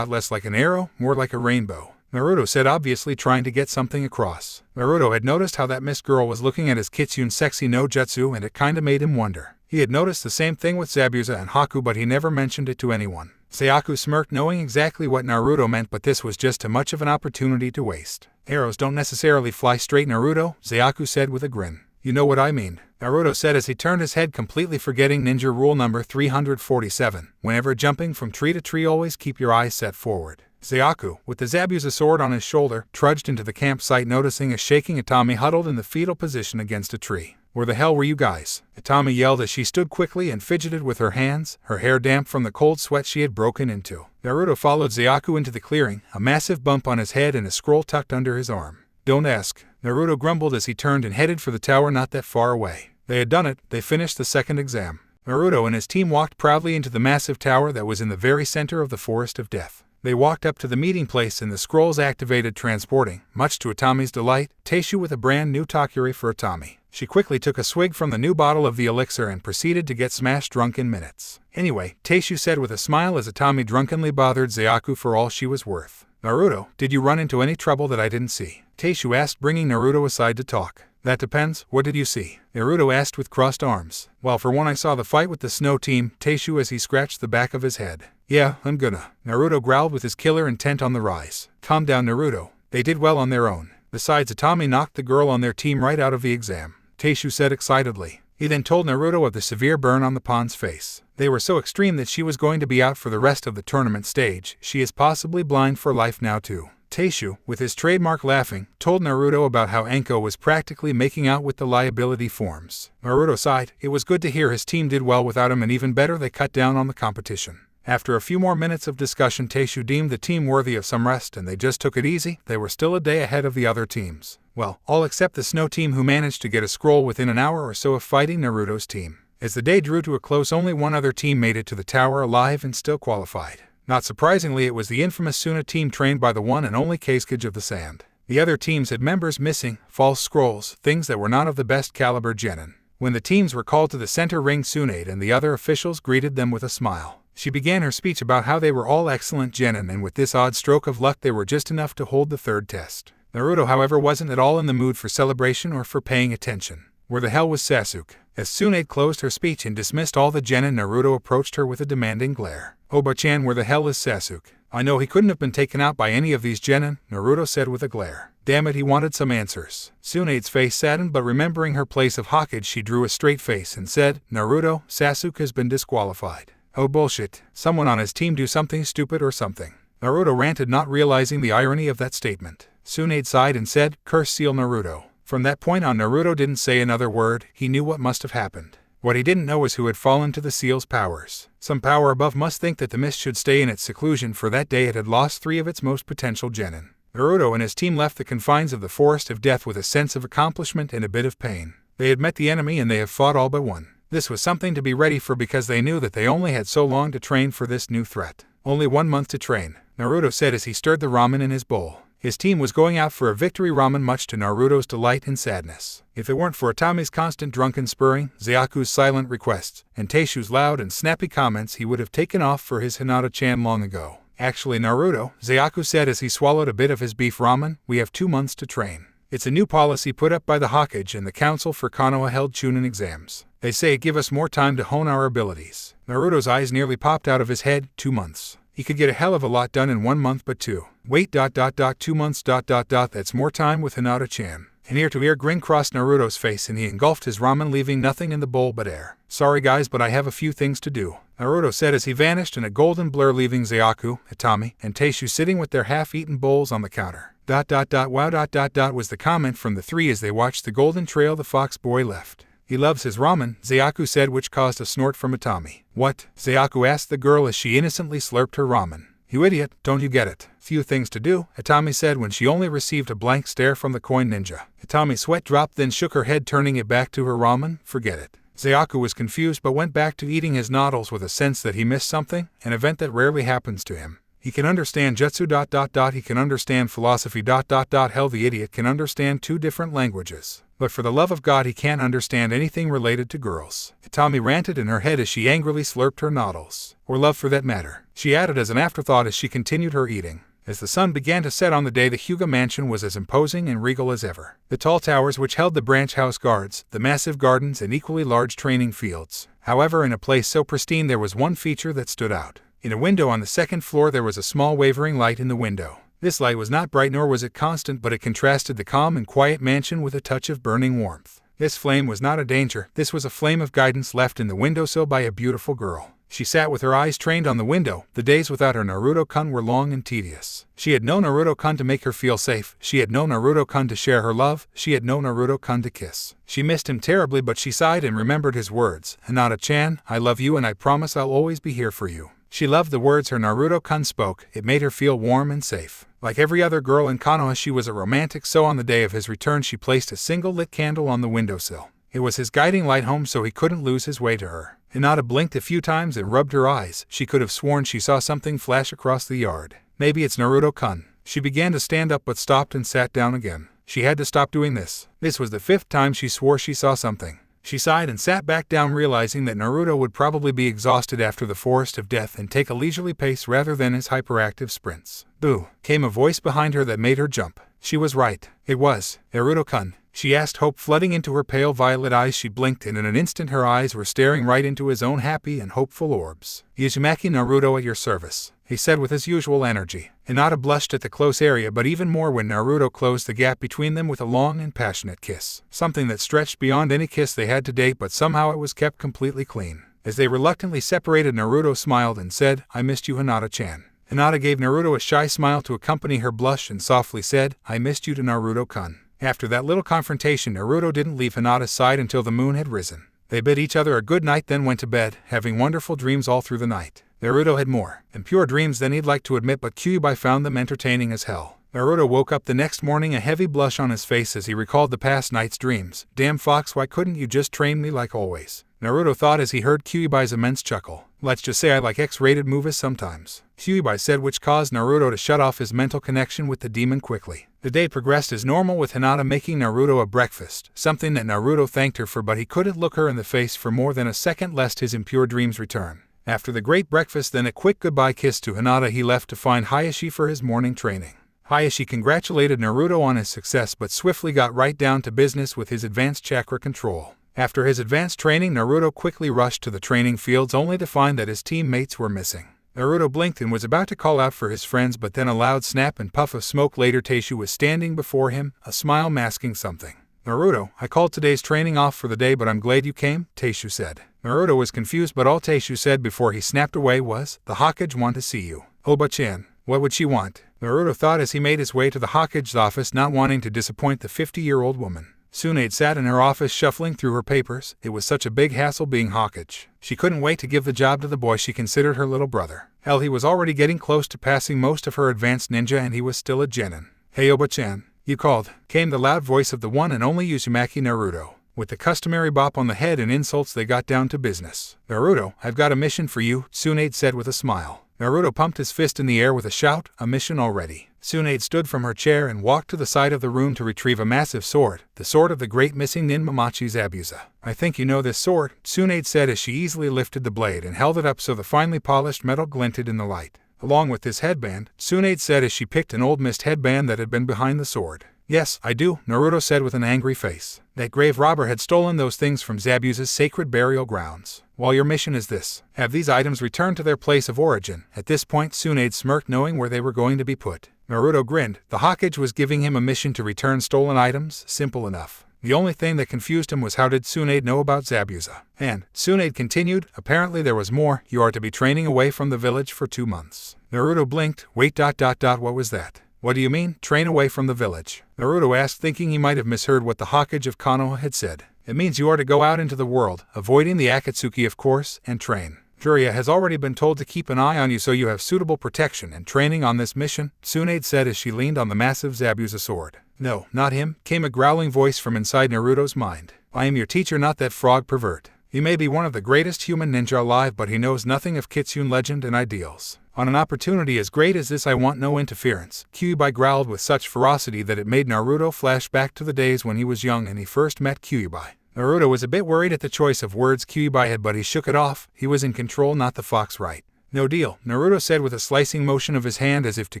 less like an arrow, more like a rainbow," Naruto said, obviously trying to get something across. Naruto had noticed how that mist girl was looking at his Kitsune sexy no jutsu and it kinda made him wonder. He had noticed the same thing with Zabuza and Haku but he never mentioned it to anyone. Zayaku smirked knowing exactly what Naruto meant but this was just too much of an opportunity to waste. "Arrows don't necessarily fly straight, Naruto," Zayaku said with a grin. "You know what I mean," Naruto said as he turned his head completely forgetting ninja rule number 347. Whenever jumping from tree to tree always keep your eyes set forward. Zayaku, with the Zabuza sword on his shoulder, trudged into the campsite noticing a shaking Itami huddled in the fetal position against a tree. "Where the hell were you guys?" Itami yelled as she stood quickly and fidgeted with her hands, her hair damp from the cold sweat she had broken into. Naruto followed Zayaku into the clearing, a massive bump on his head and a scroll tucked under his arm. "Don't ask," Naruto grumbled as he turned and headed for the tower not that far away. They had done it, they finished the second exam. Naruto and his team walked proudly into the massive tower that was in the very center of the Forest of Death. They walked up to the meeting place and the scrolls activated transporting, much to Atami's delight, Taishu with a brand new Takuri for Atami. She quickly took a swig from the new bottle of the elixir and proceeded to get smashed drunk in minutes. Anyway, Taishu said with a smile as Atami drunkenly bothered Zayaku for all she was worth. Naruto, did you run into any trouble that I didn't see? Taishu asked, bringing Naruto aside to talk. That depends, what did you see? Naruto asked with crossed arms. Well, for one I saw the fight with the snow team, Taishu as he scratched the back of his head. Yeah, I'm gonna. Naruto growled with his killer intent on the rise. Calm down, Naruto. They did well on their own. Besides, Atami knocked the girl on their team right out of the exam, Taishu said excitedly. He then told Naruto of the severe burn on the pawn's face. They were so extreme that she was going to be out for the rest of the tournament stage. She is possibly blind for life now too. Taishu, with his trademark laughing, told Naruto about how Enko was practically making out with the liability forms. Naruto sighed. It was good to hear his team did well without him, and even better, they cut down on the competition. After a few more minutes of discussion, Taishu deemed the team worthy of some rest and they just took it easy. They were still a day ahead of the other teams. Well, all except the snow team, who managed to get a scroll within an hour or so of fighting Naruto's team. As the day drew to a close, only one other team made it to the tower alive and still qualified. Not surprisingly, it was the infamous Suna team trained by the one and only Kazekage of the Sand. The other teams had members missing, false scrolls, things that were not of the best caliber genin. When the teams were called to the center ring, Tsunade and the other officials greeted them with a smile. She began her speech about how they were all excellent genin, and with this odd stroke of luck they were just enough to hold the third test. Naruto, however, wasn't at all in the mood for celebration or for paying attention. Where the hell was Sasuke? As Tsunade closed her speech and dismissed all the genin, Naruto approached her with a demanding glare. Oba-chan, where the hell is Sasuke? I know he couldn't have been taken out by any of these genin, Naruto said with a glare. Damn it, he wanted some answers. Tsunade's face saddened, but remembering her place of Hokage, she drew a straight face and said, Naruto, Sasuke has been disqualified. Oh bullshit, someone on his team do something stupid or something. Naruto ranted, not realizing the irony of that statement. Tsunade sighed and said, curse seal Naruto. From that point on, Naruto didn't say another word. He knew what must have happened. What he didn't know was who had fallen to the seal's powers. Some power above must think that the mist should stay in its seclusion, for that day it had lost 3 of its most potential genin. Naruto and his team left the confines of the Forest of Death with a sense of accomplishment and a bit of pain. They had met the enemy and they have fought all but one. This was something to be ready for, because they knew that they only had so long to train for this new threat. Only 1 month to train, Naruto said as he stirred the ramen in his bowl. His team was going out for a victory ramen, much to Naruto's delight and sadness. If it weren't for Atami's constant drunken spurring, Zayaku's silent requests, and Taishu's loud and snappy comments, he would have taken off for his Hinata-chan long ago. Actually, Naruto, Zayaku said as he swallowed a bit of his beef ramen, we have 2 months to train. It's a new policy put up by the Hokage and the Council for Konoha-held Chunin exams. They say it give us more time to hone our abilities. Naruto's eyes nearly popped out of his head. 2 months. He could get a hell of a lot done in 1 month, but 2. Wait, 2 months, that's more time with Hinata-chan. An ear-to-ear grin crossed Naruto's face and he engulfed his ramen, leaving nothing in the bowl but air. Sorry guys, but I have a few things to do, Naruto said as he vanished in a golden blur, leaving Zayaku, Atami, and Taishu sitting with their half-eaten bowls on the counter. Wow, was the comment from the 3 as they watched the golden trail the fox boy left. He loves his ramen, Zayaku said, which caused a snort from Atami. What? Zayaku asked the girl as she innocently slurped her ramen. You idiot, don't you get it? Few things to do, Atami said when she only received a blank stare from the coin ninja. Atami's sweat dropped, then shook her head, turning it back to her ramen. Forget it. Zayaku was confused but went back to eating his noodles with a sense that he missed something, an event that rarely happens to him. He can understand jutsu ... he can understand philosophy ... hell, the idiot can understand 2 different languages. But for the love of God, he can't understand anything related to girls. Atami ranted in her head as she angrily slurped her noodles. Or love, for that matter, she added as an afterthought as she continued her eating. As the sun began to set on the day, the Hyuga mansion was as imposing and regal as ever. The tall towers which held the branch house guards, the massive gardens and equally large training fields. However, in a place so pristine there was one feature that stood out. In a window on the 2nd floor there was a small wavering light in the window. This light was not bright nor was it constant, but it contrasted the calm and quiet mansion with a touch of burning warmth. This flame was not a danger, this was a flame of guidance left in the windowsill by a beautiful girl. She sat with her eyes trained on the window. The days without her Naruto-kun were long and tedious. She had no Naruto-kun to make her feel safe, she had no Naruto-kun to share her love, she had no Naruto-kun to kiss. She missed him terribly, but she sighed and remembered his words. Hinata-chan, I love you and I promise I'll always be here for you. She loved the words her Naruto-kun spoke. It made her feel warm and safe. Like every other girl in Konoha, she was a romantic, so on the day of his return she placed a single lit candle on the windowsill. It was his guiding light home, so he couldn't lose his way to her. Hinata blinked a few times and rubbed her eyes. She could have sworn she saw something flash across the yard. Maybe it's Naruto-kun. She began to stand up but stopped and sat down again. She had to stop doing this. This was the 5th time she swore she saw something. She sighed and sat back down, realizing that Naruto would probably be exhausted after the forest of death and take a leisurely pace rather than his hyperactive sprints. Boo! Came a voice behind her that made her jump. She was right. It was Naruto-kun. She asked, hope flooding into her pale violet eyes. She blinked, and in an instant her eyes were staring right into his own happy and hopeful orbs. Uzumaki Naruto, at your service, he said with his usual energy. Hinata blushed at the close area, but even more when Naruto closed the gap between them with a long and passionate kiss. Something that stretched beyond any kiss they had to date, but somehow it was kept completely clean. As they reluctantly separated, Naruto smiled and said, I missed you, Hinata-chan. Hinata gave Naruto a shy smile to accompany her blush and softly said, I missed you to Naruto-kun. After that little confrontation, Naruto didn't leave Hinata's side until the moon had risen. They bid each other a good night, then went to bed, having wonderful dreams all through the night. Naruto had more and pure dreams than he'd like to admit, but Kyuubi found them entertaining as hell. Naruto woke up the next morning, a heavy blush on his face as he recalled the past night's dreams. Damn fox, why couldn't you just train me like always? Naruto thought as he heard Kyuubi's immense chuckle. Let's just say I like X-rated movies sometimes, Kyuubi said, which caused Naruto to shut off his mental connection with the demon quickly. The day progressed as normal, with Hinata making Naruto a breakfast, something that Naruto thanked her for, but he couldn't look her in the face for more than a second lest his impure dreams return. After the great breakfast, then a quick goodbye kiss to Hinata, he left to find Hiashi for his morning training. Hiashi congratulated Naruto on his success but swiftly got right down to business with his advanced chakra control. After his advanced training, Naruto quickly rushed to the training fields only to find that his teammates were missing. Naruto blinked and was about to call out for his friends, but then a loud snap and puff of smoke later Taishu was standing before him, a smile masking something. Naruto, I called today's training off for the day, but I'm glad you came, Taishu said. Naruto was confused, but all Taishu said before he snapped away was, the Hokage want to see you. Oba-chan, what would she want? Naruto thought as he made his way to the Hokage's office, not wanting to disappoint the 50-year-old woman. Tsunade sat in her office shuffling through her papers. It was such a big hassle being Hokage. She couldn't wait to give the job to the boy she considered her little brother. Hell, he was already getting close to passing most of her advanced ninja and he was still a genin. Hey Oba-chan, you called, came the loud voice of the one and only Uzumaki Naruto. With the customary bop on the head and insults, they got down to business. Naruto, I've got a mission for you, Tsunade said with a smile. Naruto pumped his fist in the air with a shout, a mission already. Tsunade stood from her chair and walked to the side of the room to retrieve a massive sword, the sword of the great missing nin Mamachi Zabuza. I think you know this sword, Tsunade said as she easily lifted the blade and held it up so the finely polished metal glinted in the light. Along with this headband, Tsunade said as she picked an old mist headband that had been behind the sword. Yes, I do, Naruto said with an angry face. That grave robber had stolen those things from Zabuza's sacred burial grounds. Well, your mission is this. Have these items returned to their place of origin. At this point, Tsunade smirked, knowing where they were going to be put. Naruto grinned. The Hokage was giving him a mission to return stolen items. Simple enough. The only thing that confused him was how did Tsunade know about Zabuza? And, Tsunade continued, apparently there was more. You are to be training away from the village for 2 months. Naruto blinked. Wait, what was that? What do you mean, train away from the village? Naruto asked, thinking he might have misheard what the Hokage of Konoha had said. It means you are to go out into the world, avoiding the Akatsuki of course, and train. Jiraiya has already been told to keep an eye on you so you have suitable protection and training on this mission, Tsunade said as she leaned on the massive Zabuza sword. No, not him, came a growling voice from inside Naruto's mind. I am your teacher, not that frog pervert. He may be one of the greatest human ninja alive, but he knows nothing of Kitsune legend and ideals. On an opportunity as great as this I want no interference, Kyuubi growled with such ferocity that it made Naruto flash back to the days when he was young and he first met Kyuubi. Naruto was a bit worried at the choice of words Kyuubi had, but he shook it off. He was in control, not the fox, right? No deal, Naruto said with a slicing motion of his hand as if to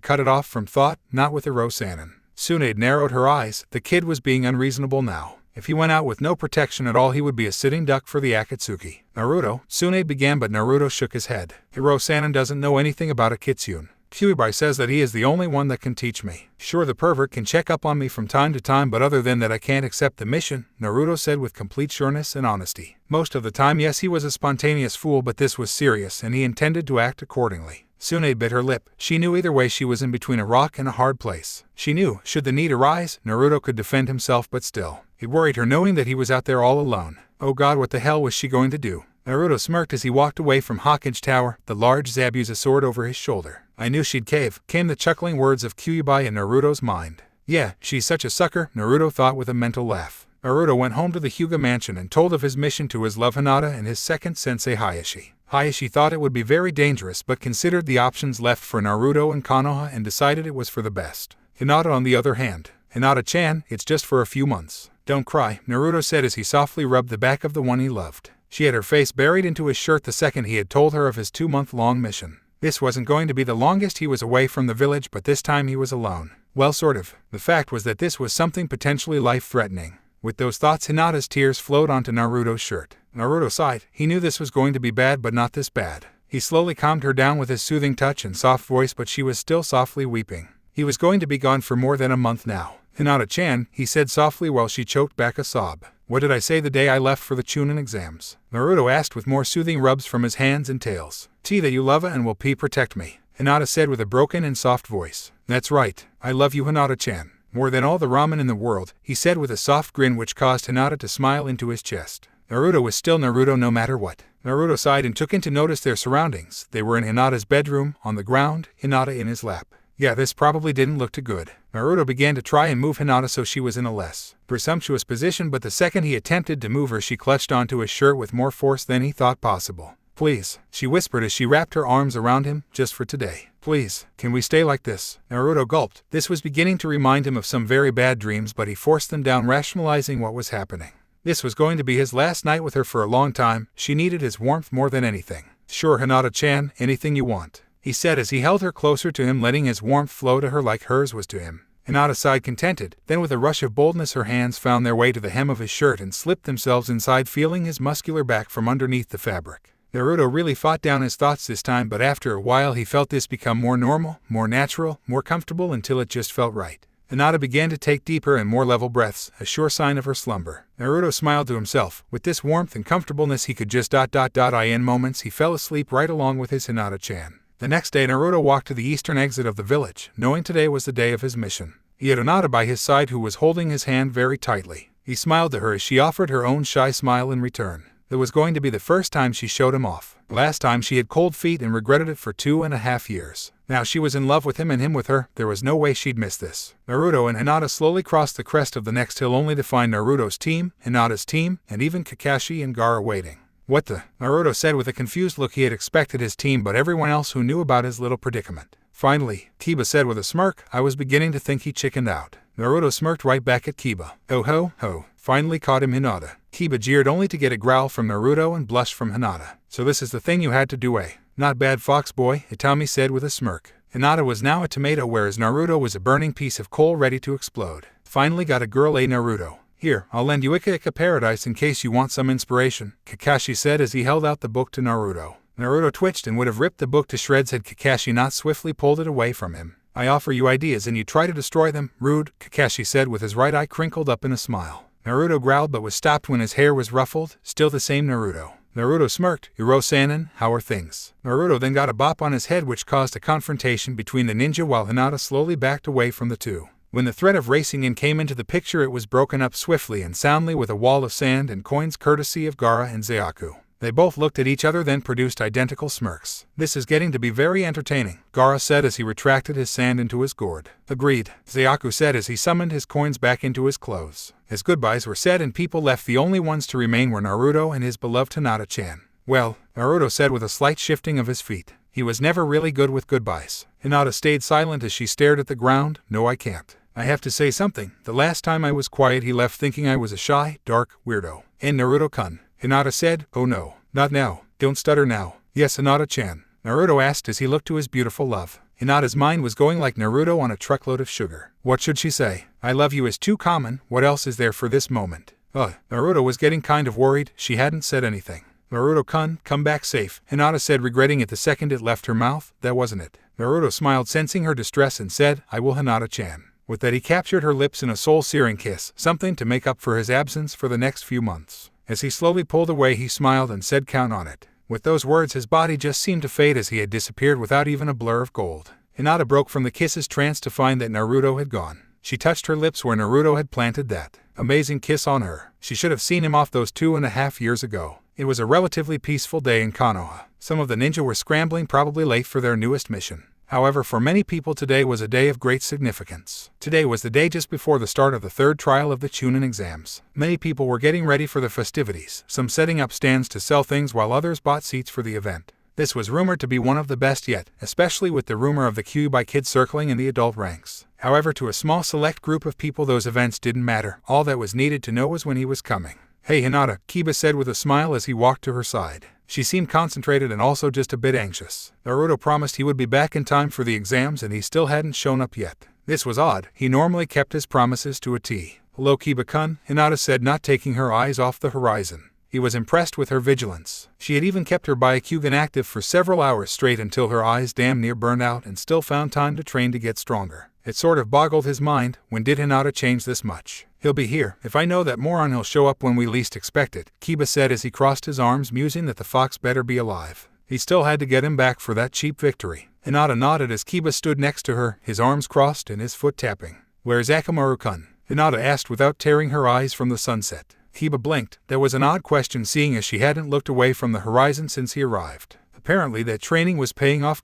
cut it off from thought, not with a Rosanin. Tsunade narrowed her eyes. The kid was being unreasonable now. If he went out with no protection at all, he would be a sitting duck for the Akatsuki. Naruto, Tsunade began, but Naruto shook his head. Hiro-sanin doesn't know anything about a Kitsune. Kyuubi says that he is the only one that can teach me. Sure, the pervert can check up on me from time to time, but other than that I can't accept the mission, Naruto said with complete sureness and honesty. Most of the time, yes, he was a spontaneous fool, but this was serious and he intended to act accordingly. Tsunade bit her lip. She knew either way she was in between a rock and a hard place. She knew, should the need arise, Naruto could defend himself, but still. It worried her knowing that he was out there all alone. Oh god, what the hell was she going to do? Naruto smirked as he walked away from Hokage Tower, the large Zabuza sword over his shoulder. I knew she'd cave, came the chuckling words of Kyuubi in Naruto's mind. Yeah, she's such a sucker, Naruto thought with a mental laugh. Naruto went home to the Hyuga mansion and told of his mission to his love Hinata and his second sensei Hiashi. Hiashi thought it would be very dangerous but considered the options left for Naruto and Konoha and decided it was for the best. Hinata on the other hand. Hinata-chan, it's just for a few months. Don't cry, Naruto said as he softly rubbed the back of the one he loved. She had her face buried into his shirt the second he had told her of his 2-month-long mission. This wasn't going to be the longest he was away from the village, but this time he was alone. Well, sort of. The fact was that this was something potentially life-threatening. With those thoughts, Hinata's tears flowed onto Naruto's shirt. Naruto sighed. He knew this was going to be bad, but not this bad. He slowly calmed her down with his soothing touch and soft voice, but she was still softly weeping. He was going to be gone for more than a month now. Hinata-chan, he said softly while she choked back a sob. What did I say the day I left for the Chunin exams? Naruto asked with more soothing rubs from his hands and tails. T that you love and will protect me, Hinata said with a broken and soft voice. That's right, I love you, Hinata-chan. More than all the ramen in the world, he said with a soft grin which caused Hinata to smile into his chest. Naruto was still Naruto no matter what. Naruto sighed and took in to notice their surroundings. They were in Hinata's bedroom, on the ground, Hinata in his lap. Yeah, this probably didn't look too good. Naruto began to try and move Hinata so she was in a less presumptuous position, but the second he attempted to move her, she clutched onto his shirt with more force than he thought possible. Please, she whispered as she wrapped her arms around him, just for today. Please, can we stay like this? Naruto gulped. This was beginning to remind him of some very bad dreams, but he forced them down, rationalizing what was happening. This was going to be his last night with her for a long time. She needed his warmth more than anything. Sure, Hinata-chan, anything you want, he said as he held her closer to him, letting his warmth flow to her like hers was to him. Hinata sighed contented. Then with a rush of boldness her hands found their way to the hem of his shirt and slipped themselves inside, feeling his muscular back from underneath the fabric. Naruto really fought down his thoughts this time, but after a while he felt this become more normal, more natural, more comfortable until it just felt right. Hinata began to take deeper and more level breaths, a sure sign of her slumber. Naruto smiled to himself. With this warmth and comfortableness he could just ... In moments he fell asleep right along with his Hinata-chan. The next day Naruto walked to the eastern exit of the village, knowing today was the day of his mission. He had Hinata by his side who was holding his hand very tightly. He smiled to her as she offered her own shy smile in return. It was going to be the first time she showed him off. Last time she had cold feet and regretted it for 2.5 years. Now she was in love with him and him with her. There was no way she'd miss this. Naruto and Hinata slowly crossed the crest of the next hill only to find Naruto's team, Hinata's team, and even Kakashi and Gaara waiting. What the? Naruto said with a confused look. He had expected his team but everyone else who knew about his little predicament. Finally, Kiba said with a smirk. I was beginning to think he chickened out. Naruto smirked right back at Kiba. Oh ho, ho. Finally caught him, Hinata. Kiba jeered only to get a growl from Naruto and blush from Hinata. So this is the thing you had to do, eh? Not bad, fox boy, Itami said with a smirk. Hinata was now a tomato whereas Naruto was a burning piece of coal ready to explode. Finally got a girl, eh, Naruto? Here, I'll lend you Ika Paradise in case you want some inspiration, Kakashi said as he held out the book to Naruto. Naruto twitched and would have ripped the book to shreds had Kakashi not swiftly pulled it away from him. I offer you ideas and you try to destroy them, rude, Kakashi said with his right eye crinkled up in a smile. Naruto growled but was stopped when his hair was ruffled. Still the same Naruto. Naruto smirked. Hiro-sanin, how are things? Naruto then got a bop on his head which caused a confrontation between the ninja while Hinata slowly backed away from the two. When the threat of racing in came into the picture it was broken up swiftly and soundly with a wall of sand and coins courtesy of Gaara and Zayaku. They both looked at each other then produced identical smirks. This is getting to be very entertaining, Gaara said as he retracted his sand into his gourd. Agreed, Zayaku said as he summoned his coins back into his clothes. As goodbyes were said and people left, the only ones to remain were Naruto and his beloved Hinata-chan. Well, Naruto said with a slight shifting of his feet. He was never really good with goodbyes. Hinata stayed silent as she stared at the ground. No, I can't. I have to say something. The last time I was quiet he left thinking I was a shy, dark weirdo. And Naruto-kun. Hinata said, oh no, not now, don't stutter now. Yes, Hinata-chan, Naruto asked as he looked to his beautiful love. Hinata's mind was going like Naruto on a truckload of sugar. What should she say? I love you is too common, what else is there for this moment? Naruto was getting kind of worried. She hadn't said anything. Naruto-kun, come back safe, Hinata said, regretting it the second it left her mouth. That wasn't it. Naruto smiled sensing her distress and said, I will, Hinata-chan. With that he captured her lips in a soul-searing kiss, something to make up for his absence for the next few months. As he slowly pulled away he smiled and said, count on it. With those words his body just seemed to fade as he had disappeared without even a blur of gold. Hinata broke from the kiss's trance to find that Naruto had gone. She touched her lips where Naruto had planted that amazing kiss on her. She should have seen him off those 2.5 years ago. It was a relatively peaceful day in Konoha. Some of the ninja were scrambling, probably late for their newest mission. However, for many people today was a day of great significance. Today was the day just before the start of the third trial of the Chunin exams. Many people were getting ready for the festivities, some setting up stands to sell things while others bought seats for the event. This was rumored to be one of the best yet, especially with the rumor of the Kyuubi kid circling in the adult ranks. However, to a small select group of people those events didn't matter. All that was needed to know was when he was coming. "Hey Hinata," Kiba said with a smile as he walked to her side. She seemed concentrated and also just a bit anxious. Naruto promised he would be back in time for the exams and he still hadn't shown up yet. This was odd. He normally kept his promises to a T. "Hello Kiba-kun," Hinata said, not taking her eyes off the horizon. He was impressed with her vigilance. She had even kept her Byakugan active for several hours straight until her eyes damn near burned out and still found time to train to get stronger. It sort of boggled his mind. When did Hinata change this much? "He'll be here. If I know that moron, he'll show up when we least expect it," Kiba said as he crossed his arms, musing that the fox better be alive. He still had to get him back for that cheap victory. Hinata nodded as Kiba stood next to her, his arms crossed and his foot tapping. "Where's Akamaru-kun?" Hinata asked without tearing her eyes from the sunset. Kiba blinked. That was an odd question seeing as she hadn't looked away from the horizon since he arrived. Apparently that training was paying off ...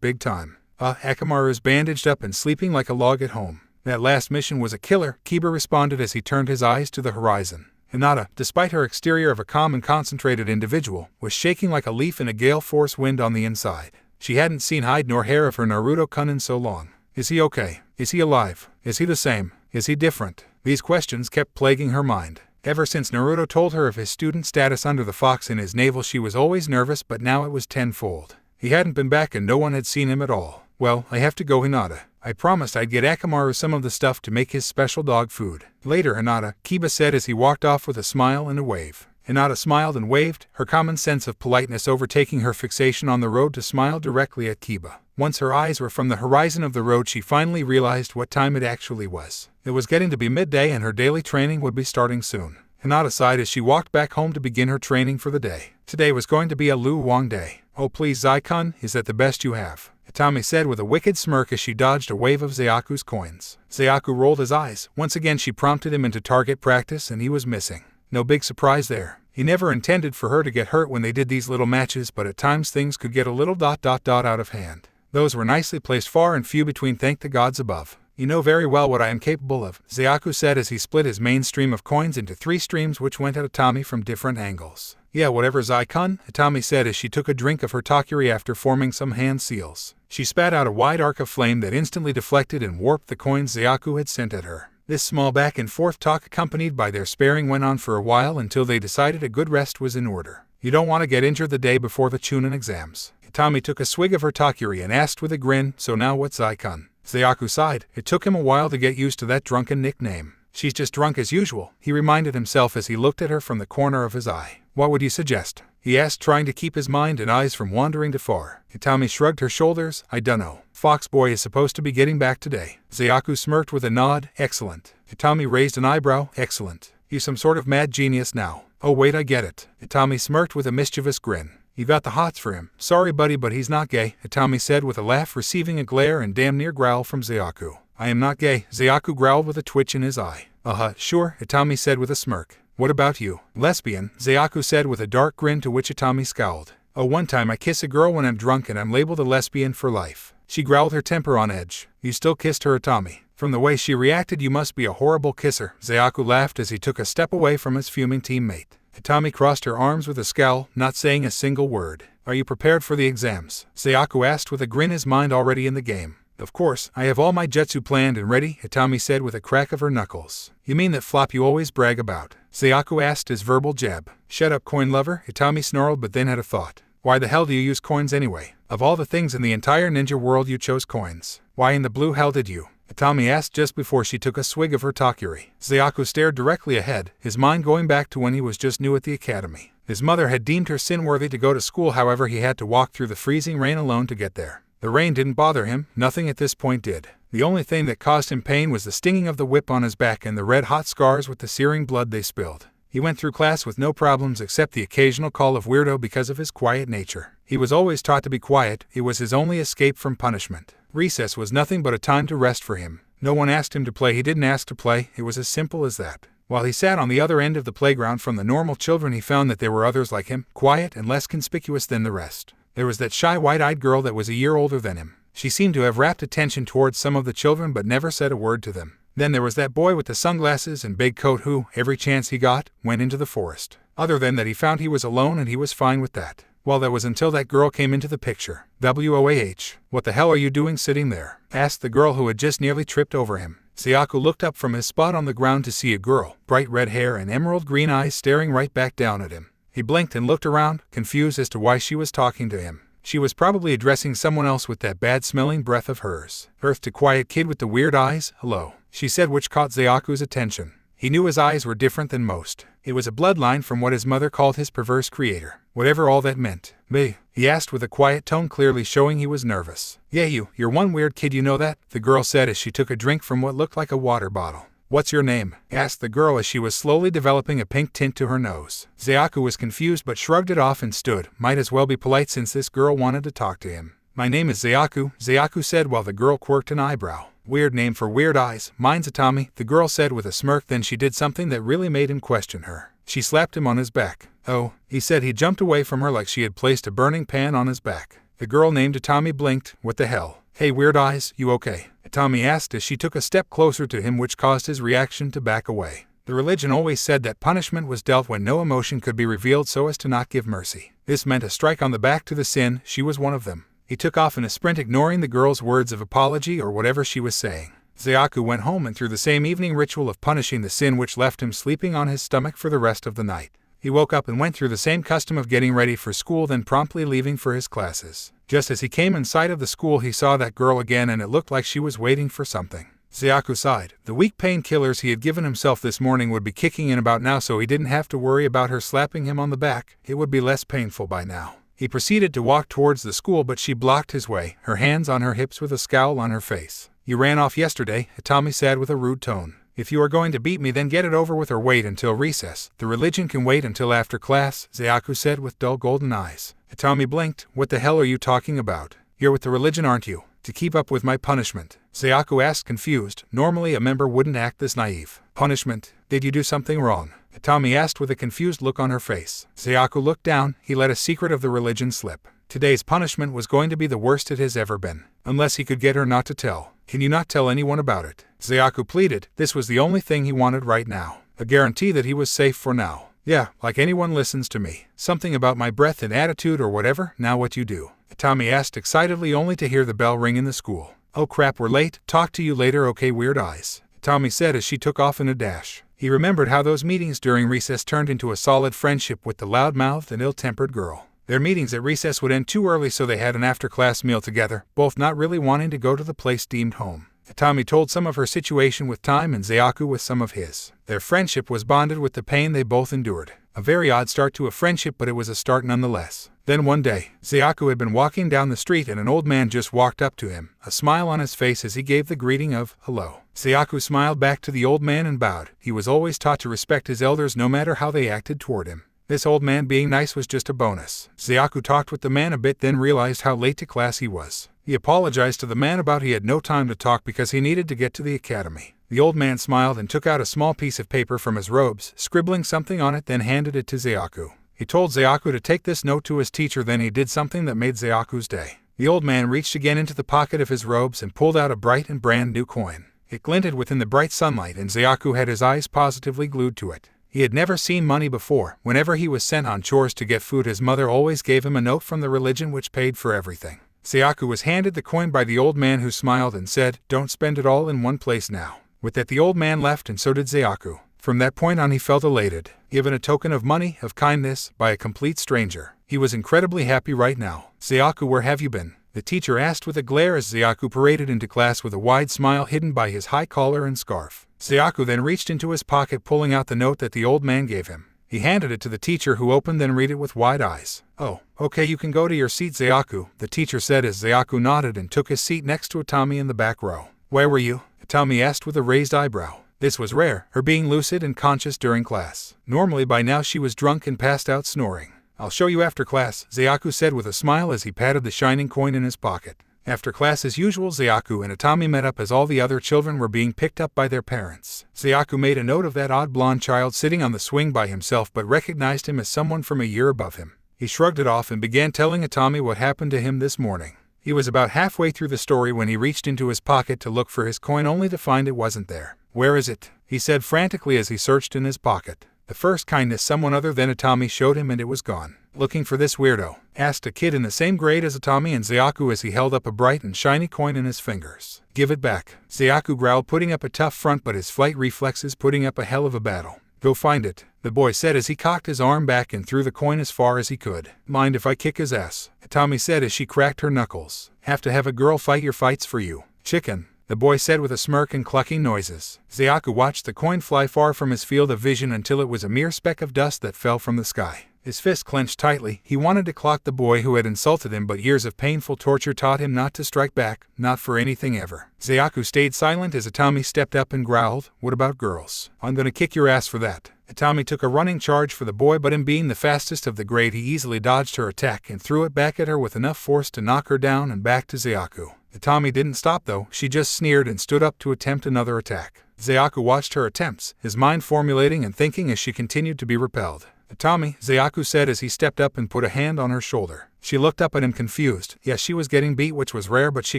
big time. Akamaru's bandaged up and sleeping like a log at home. That last mission was a killer, Kiba responded as he turned his eyes to the horizon. Hinata, despite her exterior of a calm and concentrated individual, was shaking like a leaf in a gale force wind on the inside. She hadn't seen hide nor hair of her Naruto-kun in so long. Is he okay? Is he alive? Is he the same? Is he different? These questions kept plaguing her mind. Ever since Naruto told her of his student status under the fox in his navel, she was always nervous, but now it was tenfold. He hadn't been back and no one had seen him at all. "Well, I have to go, Hinata. I promised I'd get Akamaru some of the stuff to make his special dog food." "Later, Hinata," Kiba said as he walked off with a smile and a wave. Hinata smiled and waved, her common sense of politeness overtaking her fixation on the road to smile directly at Kiba. Once her eyes were from the horizon of the road, she finally realized what time it actually was. It was getting to be midday and her daily training would be starting soon. Hinata sighed as she walked back home to begin her training for the day. Today was going to be a Luwang day. "Oh please Zai-kun, is that the best you have?" Itami said with a wicked smirk as she dodged a wave of Zayaku's coins. Zayaku rolled his eyes. Once again she prompted him into target practice and he was missing. No big surprise there. He never intended for her to get hurt when they did these little matches, but at times things could get a little ... out of hand. Those were nicely placed, far and few between, thank the gods above. "You know very well what I am capable of," Zayaku said as he split his main stream of coins into 3 streams which went at Itami from different angles. "Yeah, whatever Zai-kun," Itami said as she took a drink of her Takiri after forming some hand seals. She spat out a wide arc of flame that instantly deflected and warped the coins Zayaku had sent at her. This small back and forth talk accompanied by their sparring went on for a while until they decided a good rest was in order. "You don't want to get injured the day before the Chunin exams." Itami took a swig of her Takiri and asked with a grin, "So now what's Zai-kun?" Zayaku sighed. It took him a while to get used to that drunken nickname. "She's just drunk as usual," he reminded himself as he looked at her from the corner of his eye. "What would you suggest?" he asked, trying to keep his mind and eyes from wandering too far. Itami shrugged her shoulders. "I dunno. Fox Boy is supposed to be getting back today." Zayaku smirked with a nod. "Excellent." Itami raised an eyebrow. "Excellent. You some sort of mad genius now." "Oh wait, I get it." Itami smirked with a mischievous grin. "You got the hots for him." "Sorry buddy, but he's not gay," Itami said with a laugh, receiving a glare and damn near growl from Zayaku. "I am not gay," Zayaku growled with a twitch in his eye. Sure," Itami said with a smirk. "What about you?" "Lesbian," Zayaku said with a dark grin, to which Itami scowled. "Oh, one time I kiss a girl when I'm drunk and I'm labeled a lesbian for life." She growled, her temper on edge. "You still kissed her, Itami?" "From the way she reacted, you must be a horrible kisser." Zayaku laughed as he took a step away from his fuming teammate. Itami crossed her arms with a scowl, not saying a single word. "Are you prepared for the exams?" Zayaku asked with a grin, his mind already in the game. "Of course, I have all my jutsu planned and ready," Itami said with a crack of her knuckles. "You mean that flop you always brag about?" Zayaku asked, his verbal jab. "Shut up, coin lover," Itami snarled, but then had a thought. "Why the hell do you use coins anyway? Of all the things in the entire ninja world, you chose coins. Why in the blue hell did you?" Itami asked just before she took a swig of her Takiri. Zayaku stared directly ahead, his mind going back to when he was just new at the academy. His mother had deemed her sin-worthy to go to school, however he had to walk through the freezing rain alone to get there. The rain didn't bother him, nothing at this point did. The only thing that caused him pain was the stinging of the whip on his back and the red-hot scars with the searing blood they spilled. He went through class with no problems except the occasional call of weirdo because of his quiet nature. He was always taught to be quiet, it was his only escape from punishment. Recess was nothing but a time to rest for him. No one asked him to play, he didn't ask to play, it was as simple as that. While he sat on the other end of the playground from the normal children, he found that there were others like him, quiet and less conspicuous than the rest. There was that shy white-eyed girl that was a year older than him. She seemed to have rapt attention towards some of the children but never said a word to them. Then there was that boy with the sunglasses and big coat who, every chance he got, went into the forest. Other than that, he found he was alone and he was fine with that. Well, that was until that girl came into the picture. WOAH. What the hell are you doing sitting there? Asked the girl who had just nearly tripped over him. Sayako looked up from his spot on the ground to see a girl, bright red hair and emerald green eyes staring right back down at him. He blinked and looked around, confused as to why she was talking to him. She was probably addressing someone else with that bad-smelling breath of hers. Earth to quiet kid with the weird eyes, hello, she said, which caught Sayaku's attention. He knew his eyes were different than most. It was a bloodline from what his mother called his perverse creator. Whatever all that meant. "Bae?" he asked with a quiet tone, clearly showing he was nervous. "Yeah, you're one weird kid, you know that?" the girl said as she took a drink from what looked like a water bottle. "What's your name?" asked the girl as she was slowly developing a pink tint to her nose. Sayaku was confused but shrugged it off and stood. Might as well be polite since this girl wanted to talk to him. "My name is Sayaku," Sayaku said while the girl quirked an eyebrow. "Weird name for weird eyes. Mine's Atami," the girl said with a smirk. Then she did something that really made him question her. She slapped him on his back. "Oh," he said. He jumped away from her like she had placed a burning pan on his back. The girl named Atami blinked. "What the hell? Hey, weird eyes, you okay?" Atami asked as she took a step closer to him, which caused his reaction to back away. The religion always said that punishment was dealt when no emotion could be revealed so as to not give mercy. This meant a strike on the back to the sin. She was one of them. He took off in a sprint, ignoring the girl's words of apology or whatever she was saying. Sayaku went home and through the same evening ritual of punishing the sin, which left him sleeping on his stomach for the rest of the night. He woke up and went through the same custom of getting ready for school, then promptly leaving for his classes. Just as he came in sight of the school, he saw that girl again, and it looked like she was waiting for something. Sayaku sighed. The weak painkillers he had given himself this morning would be kicking in about now, so he didn't have to worry about her slapping him on the back. It would be less painful by now. He proceeded to walk towards the school, but she blocked his way, her hands on her hips with a scowl on her face. "You ran off yesterday," Atami said with a rude tone. "If you are going to beat me, then get it over with or wait until recess." "The religion can wait until after class," Sayaku said with dull golden eyes. Atami blinked. "What the hell are you talking about? You're with the religion, aren't you? To keep up with my punishment?" Sayaku asked, confused. Normally a member wouldn't act this naive. "Punishment? Did you do something wrong?" Atami asked with a confused look on her face. Sayaku looked down. He let a secret of the religion slip. Today's punishment was going to be the worst it has ever been. Unless he could get her not to tell. "Can you not tell anyone about it?" Sayaku pleaded. This was the only thing he wanted right now. A guarantee that he was safe for now. "Yeah, like anyone listens to me. Something about my breath and attitude or whatever. Now what you do?" Atami asked excitedly, only to hear the bell ring in the school. "Oh crap, we're late. Talk to you later, okay, weird eyes," Atami said as she took off in a dash. He remembered how those meetings during recess turned into a solid friendship with the loud-mouthed and ill-tempered girl. Their meetings at recess would end too early, so they had an after-class meal together, both not really wanting to go to the place deemed home. Atami told some of her situation with time and Sayaku with some of his. Their friendship was bonded with the pain they both endured. A very odd start to a friendship, but it was a start nonetheless. Then one day, Sayaku had been walking down the street and an old man just walked up to him, a smile on his face as he gave the greeting of hello. Sayaku smiled back to the old man and bowed. He was always taught to respect his elders no matter how they acted toward him. This old man being nice was just a bonus. Sayaku talked with the man a bit, then realized how late to class he was. He apologized to the man about he had no time to talk because he needed to get to the academy. The old man smiled and took out a small piece of paper from his robes, scribbling something on it, then handed it to Sayaku. He told Sayaku to take this note to his teacher, then he did something that made Sayaku's day. The old man reached again into the pocket of his robes and pulled out a bright and brand new coin. It glinted within the bright sunlight and Sayaku had his eyes positively glued to it. He had never seen money before. Whenever he was sent on chores to get food, his mother always gave him a note from the religion which paid for everything. Sayaku was handed the coin by the old man, who smiled and said, "Don't spend it all in one place now." With that the old man left, and so did Sayaku. From that point on he felt elated, given a token of money, of kindness, by a complete stranger. He was incredibly happy right now. "Sayaku, where have you been?" the teacher asked with a glare as Sayaku paraded into class with a wide smile hidden by his high collar and scarf. Sayaku then reached into his pocket, pulling out the note that the old man gave him. He handed it to the teacher, who opened then read it with wide eyes. "Oh, okay, you can go to your seat, Sayaku," the teacher said as Sayaku nodded and took his seat next to Atami in the back row. "Where were you?" Atami asked with a raised eyebrow. This was rare, her being lucid and conscious during class. Normally by now she was drunk and passed out snoring. "I'll show you after class," Sayaku said with a smile as he patted the shining coin in his pocket. After class as usual, Sayaku and Atami met up as all the other children were being picked up by their parents. Sayaku made a note of that odd blonde child sitting on the swing by himself, but recognized him as someone from a year above him. He shrugged it off and began telling Atami what happened to him this morning. He was about halfway through the story when he reached into his pocket to look for his coin only to find it wasn't there. "Where is it?" he said frantically as he searched in his pocket. The first kindness someone other than Atami showed him and it was gone. "Looking for this weirdo?" asked a kid in the same grade as Atami and Zayaku as he held up a bright and shiny coin in his fingers. "Give it back," Zayaku growled, putting up a tough front but his flight reflexes putting up a hell of a battle. "Go find it," the boy said as he cocked his arm back and threw the coin as far as he could. "Mind if I kick his ass?" Atami said as she cracked her knuckles. "Have to have a girl fight your fights for you, chicken," the boy said with a smirk and clucking noises. Zayaku watched the coin fly far from his field of vision until it was a mere speck of dust that fell from the sky. His fist clenched tightly. He wanted to clock the boy who had insulted him, but years of painful torture taught him not to strike back, not for anything ever. Zayaku stayed silent as Atami stepped up and growled, "What about girls? I'm gonna kick your ass for that." Atami took a running charge for the boy, but him being the fastest of the grade, he easily dodged her attack and threw it back at her with enough force to knock her down and back to Zayaku. Atami didn't stop though. She just sneered and stood up to attempt another attack. Zayaku watched her attempts, his mind formulating and thinking as she continued to be repelled. "Atami," Zayaku said as he stepped up and put a hand on her shoulder. She looked up at him confused. Yes, she was getting beat, which was rare, but she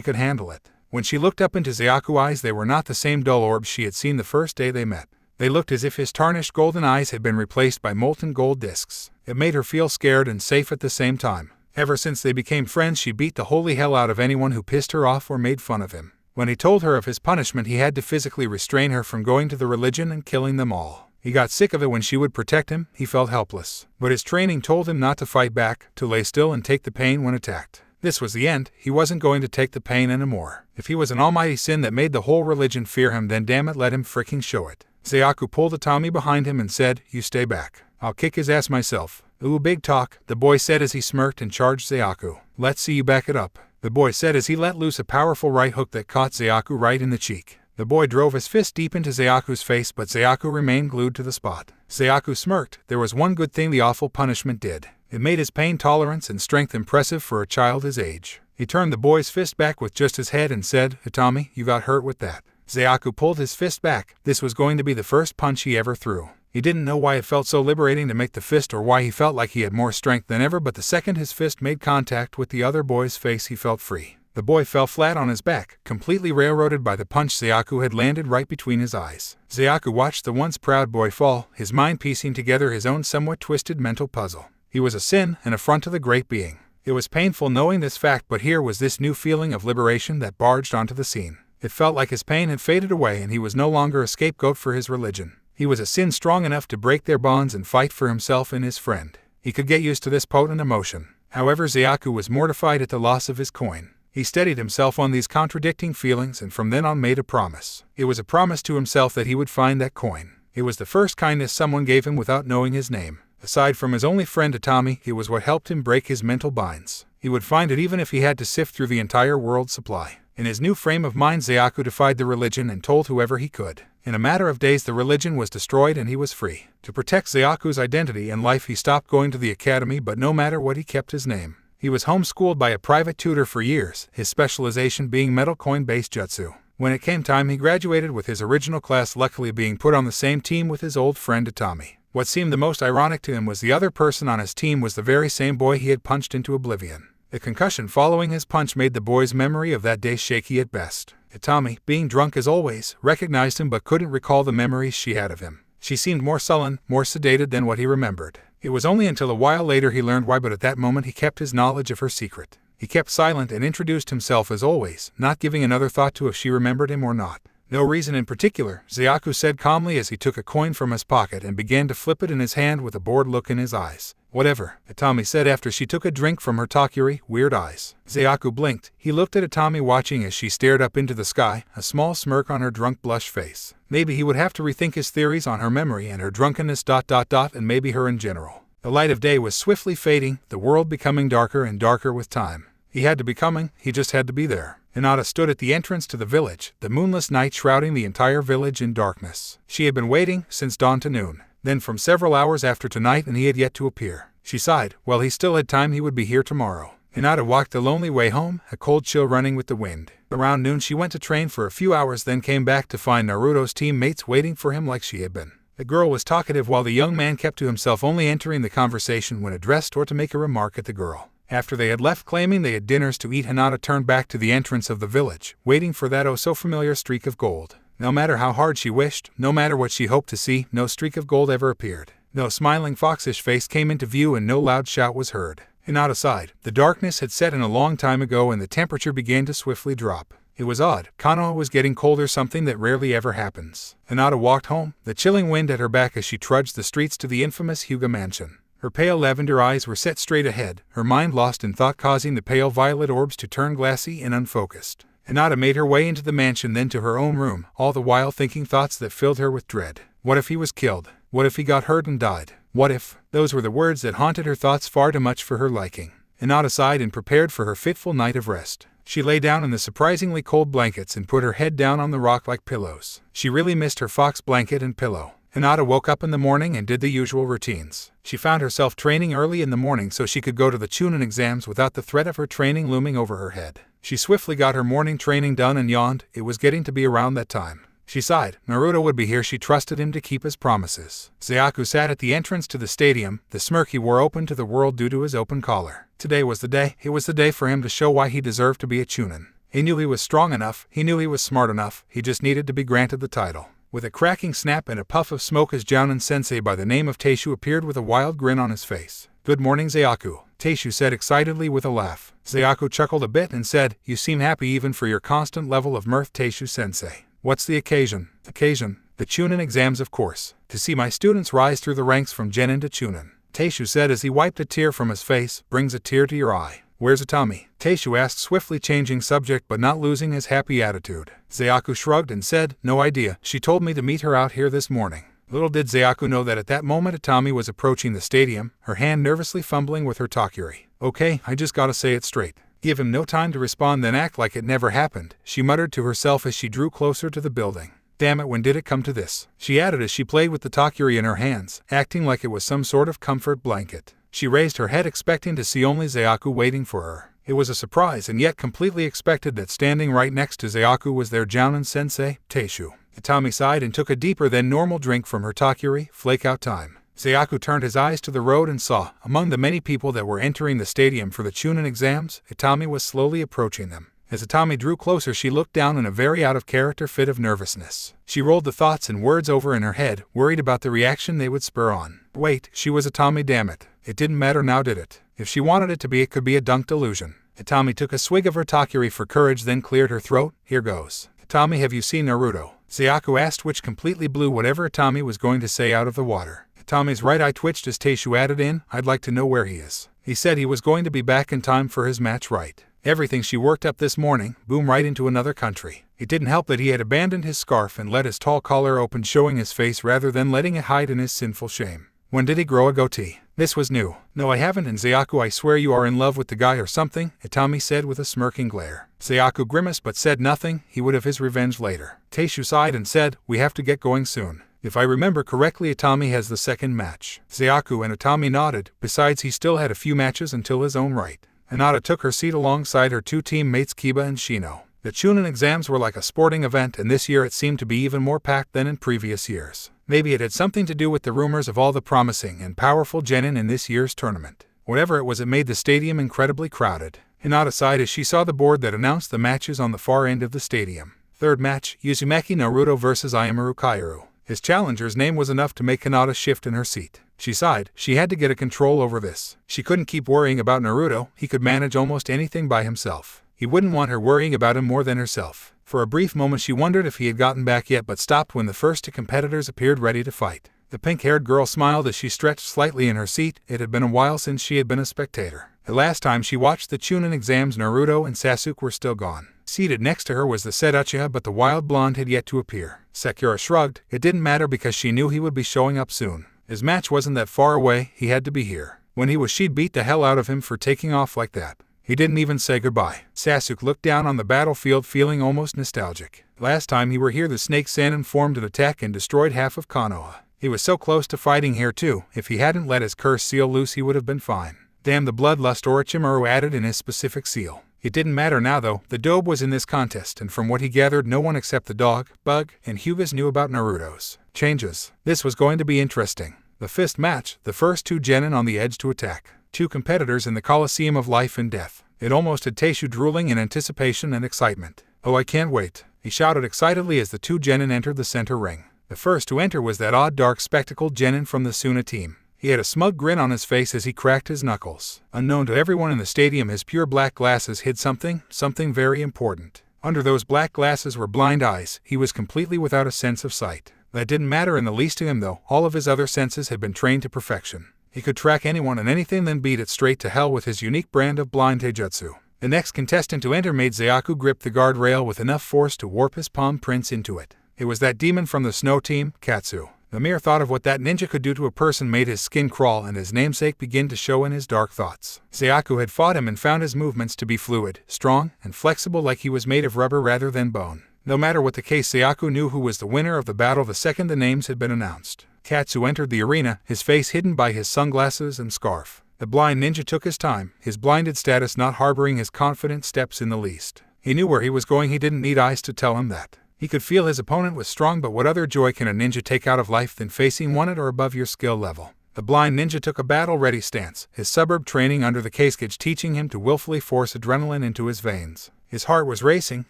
could handle it. When she looked up into Zayaku's eyes, they were not the same dull orbs she had seen the first day they met. They looked as if his tarnished golden eyes had been replaced by molten gold discs. It made her feel scared and safe at the same time. Ever since they became friends, she beat the holy hell out of anyone who pissed her off or made fun of him. When he told her of his punishment, he had to physically restrain her from going to the religion and killing them all. He got sick of it when she would protect him. He felt helpless. But his training told him not to fight back, to lay still and take the pain when attacked. This was the end. He wasn't going to take the pain anymore. If he was an almighty sin that made the whole religion fear him, then damn it, let him fricking show it. Zayaku pulled Atami behind him and said, "You stay back. I'll kick his ass myself." "Ooh, big talk," the boy said as he smirked and charged Zayaku. "Let's see you back it up," the boy said as he let loose a powerful right hook that caught Zayaku right in the cheek. The boy drove his fist deep into Zayaku's face, but Zayaku remained glued to the spot. Zayaku smirked. There was one good thing the awful punishment did. It made his pain tolerance and strength impressive for a child his age. He turned the boy's fist back with just his head and said, "Atami, you got hurt with that." Zayaku pulled his fist back. This was going to be the first punch he ever threw. He didn't know why it felt so liberating to make the fist or why he felt like he had more strength than ever, but the second his fist made contact with the other boy's face, he felt free. The boy fell flat on his back, completely railroaded by the punch Zayaku had landed right between his eyes. Zayaku watched the once proud boy fall, his mind piecing together his own somewhat twisted mental puzzle. He was a sin, an affront to the great being. It was painful knowing this fact, but here was this new feeling of liberation that barged onto the scene. It felt like his pain had faded away and he was no longer a scapegoat for his religion. He was a sin strong enough to break their bonds and fight for himself and his friend. He could get used to this potent emotion. However, Zayaku was mortified at the loss of his coin. He steadied himself on these contradicting feelings and from then on made a promise. It was a promise to himself that he would find that coin. It was the first kindness someone gave him without knowing his name. Aside from his only friend Atami, it was what helped him break his mental binds. He would find it even if he had to sift through the entire world's supply. In his new frame of mind, Zayaku defied the religion and told whoever he could. In a matter of days, the religion was destroyed and he was free. To protect Zayaku's identity and life, he stopped going to the academy, but no matter what, he kept his name. He was homeschooled by a private tutor for years, his specialization being metal coin-based jutsu. When it came time, he graduated with his original class, luckily being put on the same team with his old friend Atami. What seemed the most ironic to him was the other person on his team was the very same boy he had punched into oblivion. The concussion following his punch made the boy's memory of that day shaky at best. Atami, being drunk as always, recognized him but couldn't recall the memories she had of him. She seemed more sullen, more sedated than what he remembered. It was only until a while later he learned why, but at that moment he kept his knowledge of her secret. He kept silent and introduced himself as always, not giving another thought to if she remembered him or not. "No reason in particular," Zayaku said calmly as he took a coin from his pocket and began to flip it in his hand with a bored look in his eyes. "Whatever," Atami said after she took a drink from her takiri, weird eyes. Zayaku blinked. He looked at Atami watching as she stared up into the sky, a small smirk on her drunk blush face. Maybe he would have to rethink his theories on her memory and her drunkenness ... and maybe her in general. The light of day was swiftly fading, the world becoming darker and darker with time. He had to be coming, he just had to be there. Hinata stood at the entrance to the village, the moonless night shrouding the entire village in darkness. She had been waiting since dawn to noon, then from several hours after tonight, and he had yet to appear. She sighed. Well, he still had time, he would be here tomorrow. Hinata walked the lonely way home, a cold chill running with the wind. Around noon she went to train for a few hours, then came back to find Naruto's teammates waiting for him like she had been. The girl was talkative while the young man kept to himself, only entering the conversation when addressed or to make a remark at the girl. After they had left claiming they had dinners to eat, Hinata turned back to the entrance of the village, waiting for that oh-so-familiar streak of gold. No matter how hard she wished, no matter what she hoped to see, no streak of gold ever appeared. No smiling foxish face came into view and no loud shout was heard. Hinata sighed. The darkness had set in a long time ago and the temperature began to swiftly drop. It was odd. Konoha was getting colder, something that rarely ever happens. Hinata walked home, the chilling wind at her back as she trudged the streets to the infamous Hyuga mansion. Her pale lavender eyes were set straight ahead, her mind lost in thought, causing the pale violet orbs to turn glassy and unfocused. Hinata made her way into the mansion, then to her own room, all the while thinking thoughts that filled her with dread. What if he was killed? What if he got hurt and died? What if? Those were the words that haunted her thoughts far too much for her liking. Hinata sighed and prepared for her fitful night of rest. She lay down in the surprisingly cold blankets and put her head down on the rock like pillows. She really missed her fox blanket and pillow. Hinata woke up in the morning and did the usual routines. She found herself training early in the morning so she could go to the Chunin exams without the threat of her training looming over her head. She swiftly got her morning training done and yawned. It was getting to be around that time. She sighed. Naruto would be here. She trusted him to keep his promises. Zayaku sat at the entrance to the stadium, the smirk he wore open to the world due to his open collar. Today was the day. It was the day for him to show why he deserved to be a Chunin. He knew he was strong enough. He knew he was smart enough. He just needed to be granted the title. With a cracking snap and a puff of smoke, his Jounin sensei by the name of Taishu appeared with a wild grin on his face. "Good morning, Zayaku," Taishu said excitedly with a laugh. Zayaku chuckled a bit and said, "You seem happy even for your constant level of mirth, Taishu-sensei. What's the occasion?" "Occasion? The Chunin exams, of course. To see my students rise through the ranks from Genin to Chunin," Taishu said as he wiped a tear from his face. "Brings a tear to your eye." "Where's Atami?" Taishu asked, swiftly changing subject but not losing his happy attitude. Zayaku shrugged and said, "No idea. She told me to meet her out here this morning." Little did Zayaku know that at that moment Atami was approaching the stadium, her hand nervously fumbling with her takuri. "Okay, I just gotta say it straight. Give him no time to respond, then act like it never happened," she muttered to herself as she drew closer to the building. "Damn it, when did it come to this?" she added as she played with the takuri in her hands, acting like it was some sort of comfort blanket. She raised her head expecting to see only Zayaku waiting for her. It was a surprise and yet completely expected that standing right next to Zayaku was their Jounin sensei, Taishu. Atami sighed and took a deeper than normal drink from her takuri. Flake out time. Zayaku turned his eyes to the road and saw, among the many people that were entering the stadium for the Chunin exams, Atami was slowly approaching them. As Atami drew closer, she looked down in a very out-of-character fit of nervousness. She rolled the thoughts and words over in her head, worried about the reaction they would spur on. Wait, she was Atami, damn it. It didn't matter now, did it? If she wanted it to be, it could be a dunk delusion. Atami took a swig of her takuri for courage, then cleared her throat. "Here goes. Atami, have you seen Naruto?" Zayaku asked, which completely blew whatever Atami was going to say out of the water. Atami's right eye twitched as Taishu added in, "I'd like to know where he is. He said he was going to be back in time for his match, right? Everything she worked up this morning, boom, right into another country." It didn't help that he had abandoned his scarf and let his tall collar open, showing his face rather than letting it hide in his sinful shame. When did he grow a goatee? This was new. "No, I haven't, and Zayaku, I swear you are in love with the guy or something," Atami said with a smirking glare. Zayaku grimaced but said nothing. He would have his revenge later. Taishu sighed and said, "We have to get going soon. If I remember correctly, Atami has the second match." Zayaku and Atami nodded. Besides, he still had a few matches until his own right. Hinata took her seat alongside her two teammates Kiba and Shino. The Chunin exams were like a sporting event, and this year it seemed to be even more packed than in previous years. Maybe it had something to do with the rumors of all the promising and powerful genin in this year's tournament. Whatever it was, it made the stadium incredibly crowded. Hinata sighed as she saw the board that announced the matches on the far end of the stadium. Third match, Uzumaki Naruto vs Ayamaru Kaoru. His challenger's name was enough to make Hinata shift in her seat. She sighed. She had to get a control over this. She couldn't keep worrying about Naruto. He could manage almost anything by himself. He wouldn't want her worrying about him more than herself. For a brief moment she wondered if he had gotten back yet, but stopped when the first two competitors appeared ready to fight. The pink-haired girl smiled as she stretched slightly in her seat. It had been a while since she had been a spectator. The last time she watched the Chunin exams, Naruto and Sasuke were still gone. Seated next to her was the said Uchiha, but the wild blonde had yet to appear. Sakura shrugged. It didn't matter because she knew he would be showing up soon. His match wasn't that far away. He had to be here. When he was, she'd beat the hell out of him for taking off like that. He didn't even say goodbye. Sasuke looked down on the battlefield, feeling almost nostalgic. Last time he were here, the Snake Sannin formed an attack and destroyed half of Konoha. He was so close to fighting here too. If he hadn't let his curse seal loose, he would have been fine. Damn the bloodlust Orochimaru added in his specific seal. It didn't matter now though. The dobe was in this contest, and from what he gathered, no one except the dog, Bug, and Hyugas knew about Naruto's changes. This was going to be interesting. The fifth match, the first two genin on the edge to attack. two competitors in the Coliseum of life and death. It almost had Taishu drooling in anticipation and excitement. "Oh, I can't wait," he shouted excitedly as the two genin entered the center ring. The first to enter was that odd dark-spectacled genin from the Suna team. He had a smug grin on his face as he cracked his knuckles. Unknown to everyone in the stadium, his pure black glasses hid something very important. Under those black glasses were blind eyes. He was completely without a sense of sight. That didn't matter in the least to him though. All of his other senses had been trained to perfection. He could track anyone and anything, then beat it straight to hell with his unique brand of blind taijutsu. The next contestant to enter made Zayaku grip the guardrail with enough force to warp his palm prints into it. It was that demon from the snow team, Katsu. The mere thought of what that ninja could do to a person made his skin crawl and his namesake begin to show in his dark thoughts. Zayaku had fought him and found his movements to be fluid, strong, and flexible, like he was made of rubber rather than bone. No matter what the case, Zayaku knew who was the winner of the battle the second the names had been announced. Katsu entered the arena, his face hidden by his sunglasses and scarf. The blind ninja took his time, his blinded status not harboring his confident steps in the least. He knew where he was going. He didn't need eyes to tell him that. He could feel his opponent was strong, but what other joy can a ninja take out of life than facing one at or above your skill level? The blind ninja took a battle-ready stance, his suburb training under the Kage teaching him to willfully force adrenaline into his veins. His heart was racing,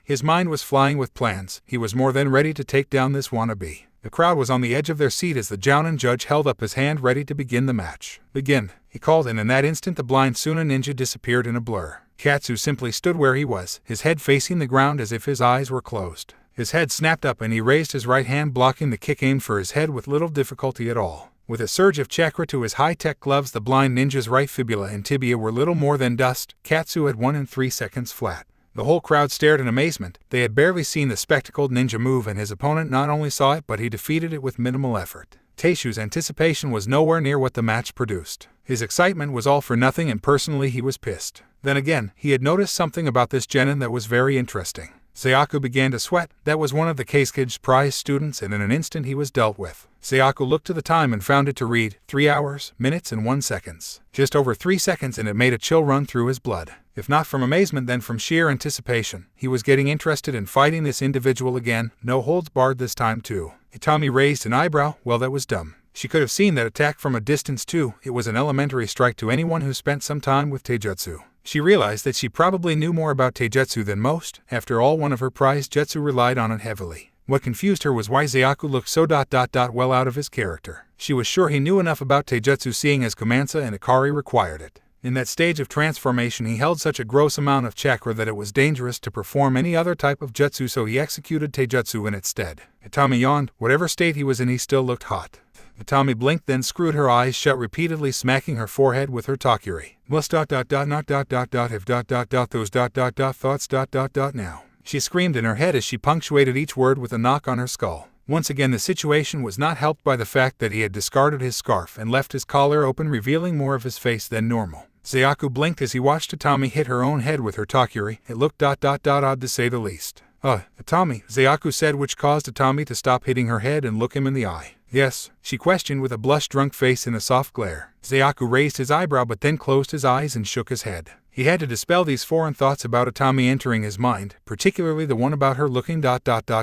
his mind was flying with plans. He was more than ready to take down this wannabe. The crowd was on the edge of their seat as the Jounin judge held up his hand ready to begin the match. "Begin," he called, and in that instant the blind Suna ninja disappeared in a blur. Katsu simply stood where he was, his head facing the ground as if his eyes were closed. His head snapped up and he raised his right hand, blocking the kick aimed for his head with little difficulty at all. With a surge of chakra to his high-tech gloves, the blind ninja's right fibula and tibia were little more than dust. Katsu had won in 3 seconds flat. The whole crowd stared in amazement. They had barely seen the spectacled ninja move, and his opponent not only saw it, but he defeated it with minimal effort. Taishu's anticipation was nowhere near what the match produced. His excitement was all for nothing, and personally he was pissed. Then again, he had noticed something about this genin that was very interesting. Zayaku began to sweat. That was one of the Kage's prize students, and in an instant he was dealt with. Zayaku looked to the time and found it to read 3 hours, minutes, and 1 seconds. Just over 3 seconds, and it made a chill run through his blood. If not from amazement, then from sheer anticipation. He was getting interested in fighting this individual again, no holds barred this time too. Itami raised an eyebrow. Well, that was dumb. She could have seen that attack from a distance too. It was an elementary strike to anyone who spent some time with taijutsu. She realized that she probably knew more about taijutsu than most. After all, one of her prized jutsu relied on it heavily. What confused her was why Zayaku looked so well out of his character. She was sure he knew enough about taijutsu, seeing as Komansa and Ikari required it. In that stage of transformation, he held such a gross amount of chakra that it was dangerous to perform any other type of jutsu, so he executed taijutsu in its stead. Itami yawned. Whatever state he was in, he still looked hot. Itami blinked, then screwed her eyes shut, repeatedly smacking her forehead with her takuri. Must if those thoughts now. She screamed in her head as she punctuated each word with a knock on her skull. Once again, the situation was not helped by the fact that he had discarded his scarf and left his collar open, revealing more of his face than normal. Zayaku blinked as he watched Itami hit her own head with her takuri. It looked odd to say the least. Itami, Zayaku said, which caused Itami to stop hitting her head and look him in the eye. Yes, she questioned with a blush-drunk face in a soft glare. Zayaku raised his eyebrow but then closed his eyes and shook his head. He had to dispel these foreign thoughts about Itami entering his mind, particularly the one about her looking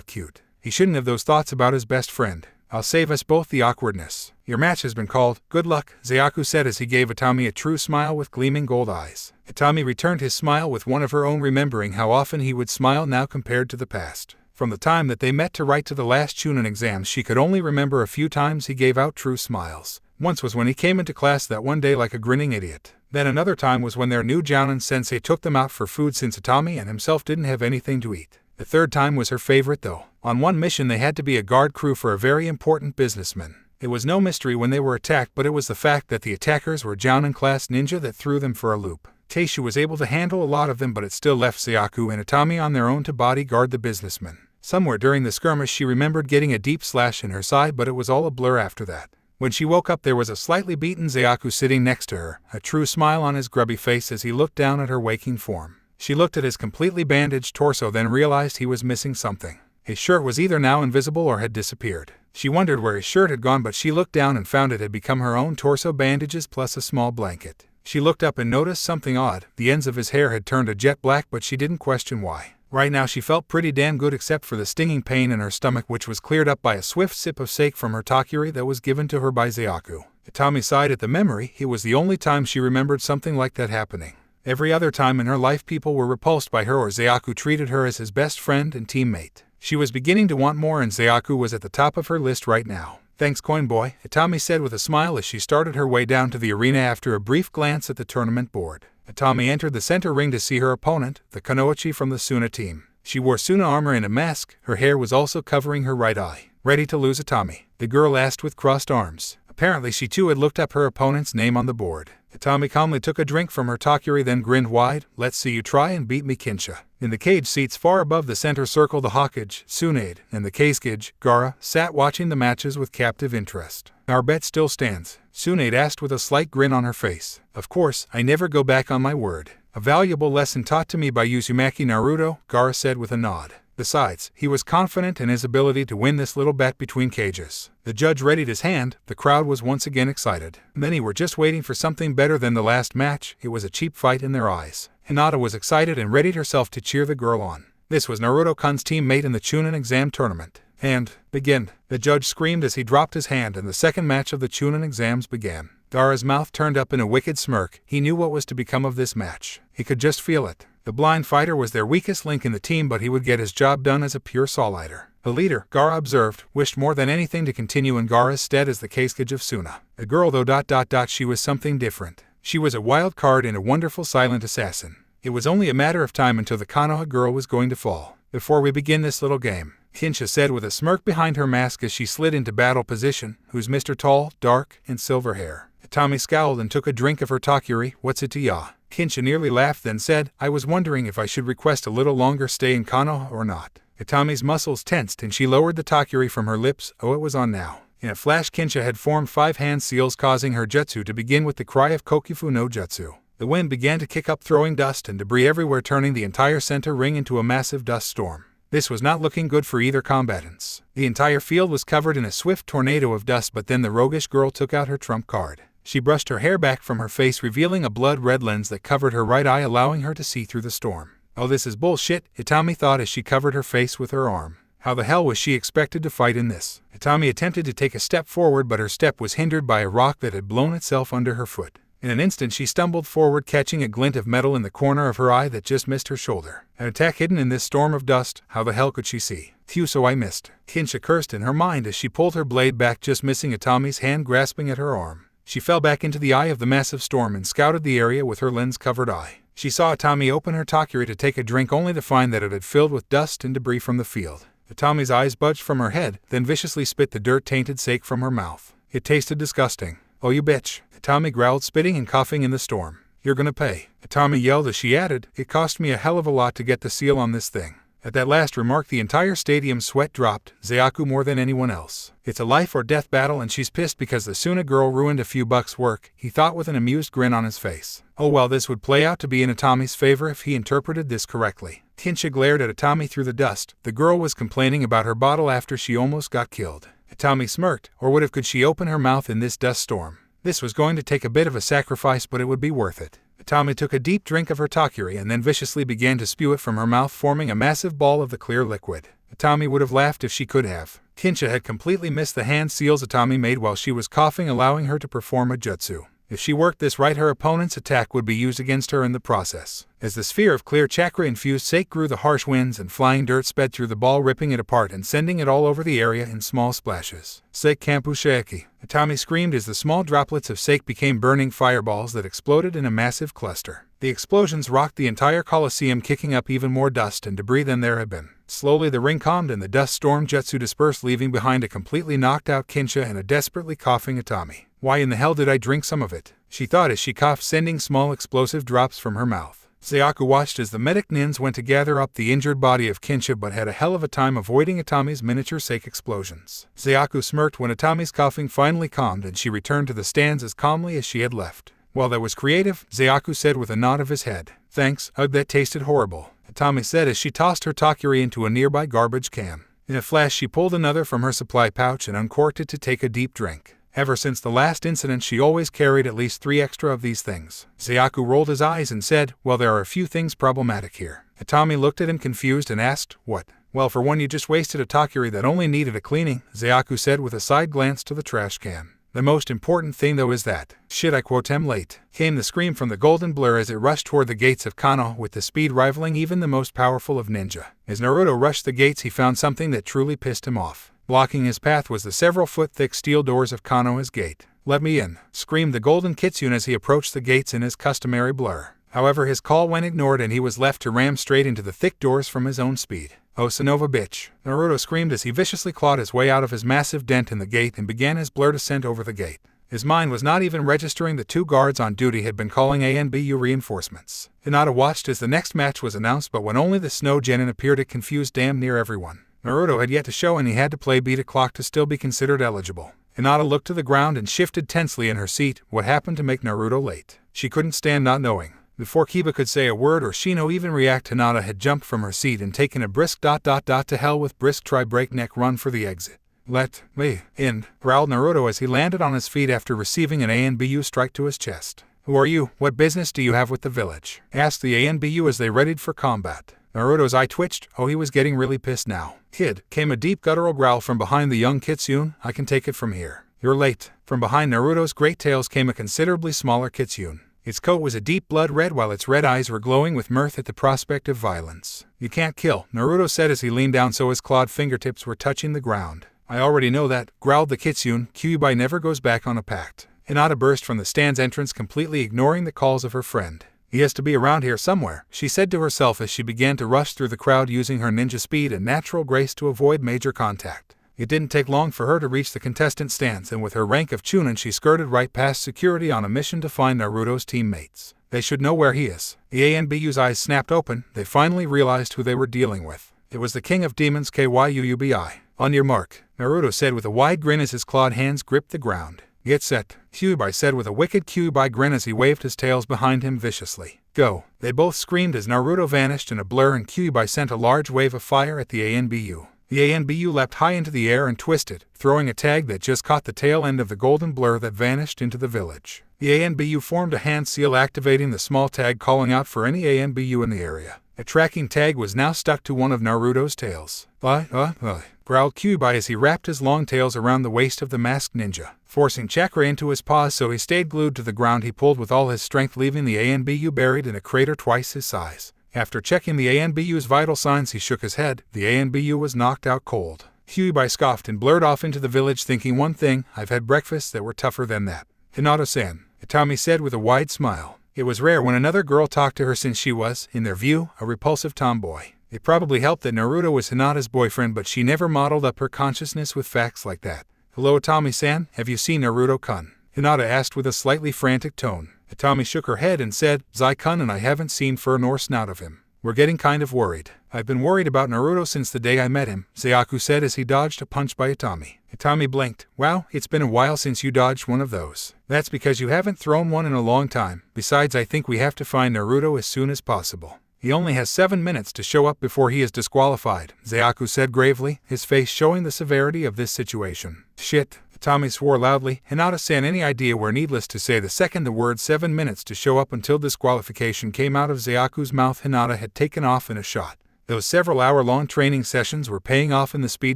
cute. He shouldn't have those thoughts about his best friend. I'll save us both the awkwardness. Your match has been called. Good luck, Zayaku said as he gave Itami a true smile with gleaming gold eyes. Itami returned his smile with one of her own, remembering how often he would smile now compared to the past. From the time that they met to write to the last Chunin exams, she could only remember a few times he gave out true smiles. Once was when he came into class that one day like a grinning idiot. Then another time was when their new Jounin sensei took them out for food since Itami and himself didn't have anything to eat. The third time was her favorite though. On one mission they had to be a guard crew for a very important businessman. It was no mystery when they were attacked, but it was the fact that the attackers were Jounin class ninja that threw them for a loop. Taishu was able to handle a lot of them, but it still left Zayaku and Itami on their own to bodyguard the businessman. Somewhere during the skirmish she remembered getting a deep slash in her side, but it was all a blur after that. When she woke up there was a slightly beaten Zayaku sitting next to her, a true smile on his grubby face as he looked down at her waking form. She looked at his completely bandaged torso, then realized he was missing something. His shirt was either now invisible or had disappeared. She wondered where his shirt had gone, but she looked down and found it had become her own torso bandages plus a small blanket. She looked up and noticed something odd. The ends of his hair had turned a jet black, but she didn't question why. Right now she felt pretty damn good, except for the stinging pain in her stomach, which was cleared up by a swift sip of sake from her takuri that was given to her by Zayaku. Itami sighed at the memory. It was the only time she remembered something like that happening. Every other time in her life people were repulsed by her or Zayaku treated her as his best friend and teammate. She was beginning to want more and Zayaku was at the top of her list right now. Thanks, Coin Boy, Itami said with a smile as she started her way down to the arena after a brief glance at the tournament board. Itami entered the center ring to see her opponent, the Kunoichi from the Suna team. She wore Suna armor and a mask. Her hair was also covering her right eye. Ready to lose, Itami? The girl asked with crossed arms. Apparently she too had looked up her opponent's name on the board. Itami calmly took a drink from her Takuri then grinned wide. Let's see you try and beat me, Kinsha. In the cage seats far above the center circle, the Hokage, Tsunade, and the Kazekage, Gaara, sat watching the matches with captive interest. Our bet still stands, Tsunade asked with a slight grin on her face. Of course, I never go back on my word. A valuable lesson taught to me by Uzumaki Naruto, Gaara said with a nod. Besides, he was confident in his ability to win this little bet between cages. The judge readied his hand. The crowd was once again excited. Many were just waiting for something better than the last match. It was a cheap fight in their eyes. Hinata was excited and readied herself to cheer the girl on. This was Naruto-kun's teammate in the Chunin exam tournament. And, begin, the judge screamed as he dropped his hand and the second match of the Chunin exams began. Gaara's mouth turned up in a wicked smirk. He knew what was to become of this match. He could just feel it. The blind fighter was their weakest link in the team, but he would get his job done as a pure Soul-Eater. The leader, Gaara observed, wished more than anything to continue in Gaara's stead as the Kazekage of Suna. A girl though ... she was something different. She was a wild card and a wonderful silent assassin. It was only a matter of time until the Konoha girl was going to fall. Before we begin this little game, Kinsha said with a smirk behind her mask as she slid into battle position, who's Mr. Tall, Dark, and Silver Hair. Itami scowled and took a drink of her Takuri. What's it to ya? Kinsha nearly laughed then said, I was wondering if I should request a little longer stay in Konoha or not. Itami's muscles tensed and she lowered the Takuri from her lips. Oh, it was on now. In a flash, Kinsha had formed 5 hand seals, causing her jutsu to begin with the cry of Kokufu no Jutsu. The wind began to kick up, throwing dust and debris everywhere, turning the entire center ring into a massive dust storm. This was not looking good for either combatants. The entire field was covered in a swift tornado of dust, but then the roguish girl took out her trump card. She brushed her hair back from her face, revealing a blood-red lens that covered her right eye, allowing her to see through the storm. Oh, this is bullshit, Itami thought as she covered her face with her arm. How the hell was she expected to fight in this? Itami attempted to take a step forward, but her step was hindered by a rock that had blown itself under her foot. In an instant she stumbled forward, catching a glint of metal in the corner of her eye that just missed her shoulder. An attack hidden in this storm of dust. How the hell could she see? Phew, so I missed. Kinsha cursed in her mind as she pulled her blade back, just missing Itami's hand grasping at her arm. She fell back into the eye of the massive storm and scouted the area with her lens-covered eye. She saw Itami open her Takuri to take a drink, only to find that it had filled with dust and debris from the field. Itami's eyes budged from her head, then viciously spit the dirt-tainted sake from her mouth. It tasted disgusting. Oh, you bitch. Itami growled, spitting and coughing in the storm. You're gonna pay. Itami yelled as she added, it cost me a hell of a lot to get the seal on this thing. At that last remark, the entire stadium's sweat dropped, Zayaku more than anyone else. It's a life or death battle and she's pissed because the Suna girl ruined a few bucks' work, he thought with an amused grin on his face. Oh well, this would play out to be in Itami's favor if he interpreted this correctly. Kinsha glared at Itami through the dust. The girl was complaining about her bottle after she almost got killed. Itami smirked, or what if could she open her mouth in this dust storm? This was going to take a bit of a sacrifice, but it would be worth it. Itami took a deep drink of her Takuri and then viciously began to spew it from her mouth, forming a massive ball of the clear liquid. Itami would have laughed if she could have. Kinsha had completely missed the hand seals Itami made while she was coughing, allowing her to perform a jutsu. If she worked this right, her opponent's attack would be used against her in the process. As the sphere of clear chakra-infused sake grew, the harsh winds and flying dirt sped through the ball, ripping it apart and sending it all over the area in small splashes. Sake Kampu Sheiki. Itami screamed as the small droplets of sake became burning fireballs that exploded in a massive cluster. The explosions rocked the entire coliseum, kicking up even more dust and debris than there had been. Slowly the ring calmed and the dust storm jutsu dispersed, leaving behind a completely knocked out Kinsha and a desperately coughing Itami. Why in the hell did I drink some of it? She thought as she coughed, sending small explosive drops from her mouth. Zayaku watched as the medic nins went to gather up the injured body of Kinsha, but had a hell of a time avoiding Itami's miniature sake explosions. Zayaku smirked when Itami's coughing finally calmed and she returned to the stands as calmly as she had left. Well, that was creative, Zayaku said with a nod of his head. Thanks, ugh, that tasted horrible, Itami said as she tossed her Takuri into a nearby garbage can. In a flash she pulled another from her supply pouch and uncorked it to take a deep drink. Ever since the last incident she always carried at least 3 extra of these things. Zayaku rolled his eyes and said, well, there are a few things problematic here. Itami looked at him confused and asked, what? Well, for one, you just wasted a Takuri that only needed a cleaning, Zayaku said with a side glance to the trash can. The most important thing though is that, shit I quote him late, came the scream from the golden blur as it rushed toward the gates of Kano with the speed rivaling even the most powerful of ninja. As Naruto rushed the gates he found something that truly pissed him off. Blocking his path was the several-foot-thick steel doors of Kano's gate. "Let me in," screamed the golden Kitsune as he approached the gates in his customary blur. However, his call went ignored and he was left to ram straight into the thick doors from his own speed. "Oh, Sonova bitch," Naruto screamed as he viciously clawed his way out of his massive dent in the gate and began his blur descent over the gate. His mind was not even registering the 2 guards on duty had been calling ANBU reinforcements. Hinata watched as the next match was announced, but when only the Snow Genin appeared it confused damn near everyone. Naruto had yet to show and he had to play beat o'clock to still be considered eligible. Hinata looked to the ground and shifted tensely in her seat. What happened to make Naruto late? She couldn't stand not knowing. Before Kiba could say a word or Shino even react, Hinata had jumped from her seat and taken a brisk ... to hell with brisk breakneck run for the exit. "Let me in," growled Naruto as he landed on his feet after receiving an ANBU strike to his chest. "Who are you? What business do you have with the village?" asked the ANBU as they readied for combat. Naruto's eye twitched. Oh, he was getting really pissed now. "Kid," came a deep guttural growl from behind the young Kitsune. "I can take it from here." "You're late." From behind Naruto's great tails came a considerably smaller Kitsune. Its coat was a deep blood red while its red eyes were glowing with mirth at the prospect of violence. "You can't kill," Naruto said as he leaned down so his clawed fingertips were touching the ground. "I already know that," growled the Kitsune. "Kyuubi never goes back on a pact." Hinata burst from the stand's entrance, completely ignoring the calls of her friend. "He has to be around here somewhere," she said to herself as she began to rush through the crowd using her ninja speed and natural grace to avoid major contact. It didn't take long for her to reach the contestant stands, and with her rank of Chunin she skirted right past security on a mission to find Naruto's teammates. They should know where he is. The ANBU's eyes snapped open. They finally realized who they were dealing with. It was the King of Demons Kyuubi. "On your mark," Naruto said with a wide grin as his clawed hands gripped the ground. "Get set," Kyuubi said with a wicked Kyuubi grin as he waved his tails behind him viciously. "Go." They both screamed as Naruto vanished in a blur and Kyuubi sent a large wave of fire at the ANBU. The ANBU leapt high into the air and twisted, throwing a tag that just caught the tail end of the golden blur that vanished into the village. The ANBU formed a hand seal, activating the small tag, calling out for any ANBU in the area. A tracking tag was now stuck to one of Naruto's tails. Growled Kyuubi as he wrapped his long tails around the waist of the masked ninja. Forcing chakra into his paws so he stayed glued to the ground, he pulled with all his strength, leaving the ANBU buried in a crater twice his size. After checking the ANBU's vital signs, he shook his head. The ANBU was knocked out cold. Kyuubi scoffed and blurred off into the village, thinking one thing: I've had breakfasts that were tougher than that. "Hinata-san," Itami said with a wide smile. It was rare when another girl talked to her, since she was, in their view, a repulsive tomboy. It probably helped that Naruto was Hinata's boyfriend, but she never modeled up her consciousness with facts like that. "Hello, Itami-san, have you seen Naruto-kun?" Hinata asked with a slightly frantic tone. Itami shook her head and said, "Zai-kun and I haven't seen fur nor snout of him. We're getting kind of worried." "I've been worried about Naruto since the day I met him," Zayaku said as he dodged a punch by Itami. Itami blinked. "Wow, it's been a while since you dodged one of those." "That's because you haven't thrown one in a long time. Besides, I think we have to find Naruto as soon as possible. He only has 7 minutes to show up before he is disqualified," Zayaku said gravely, his face showing the severity of this situation. "Shit." Itami swore loudly. Hinata-san, any idea where? Needless to say, the second the word 7 minutes to show up until disqualification came out of Zayaku's mouth, Hinata had taken off in a shot. Those several hour-long training sessions were paying off in the speed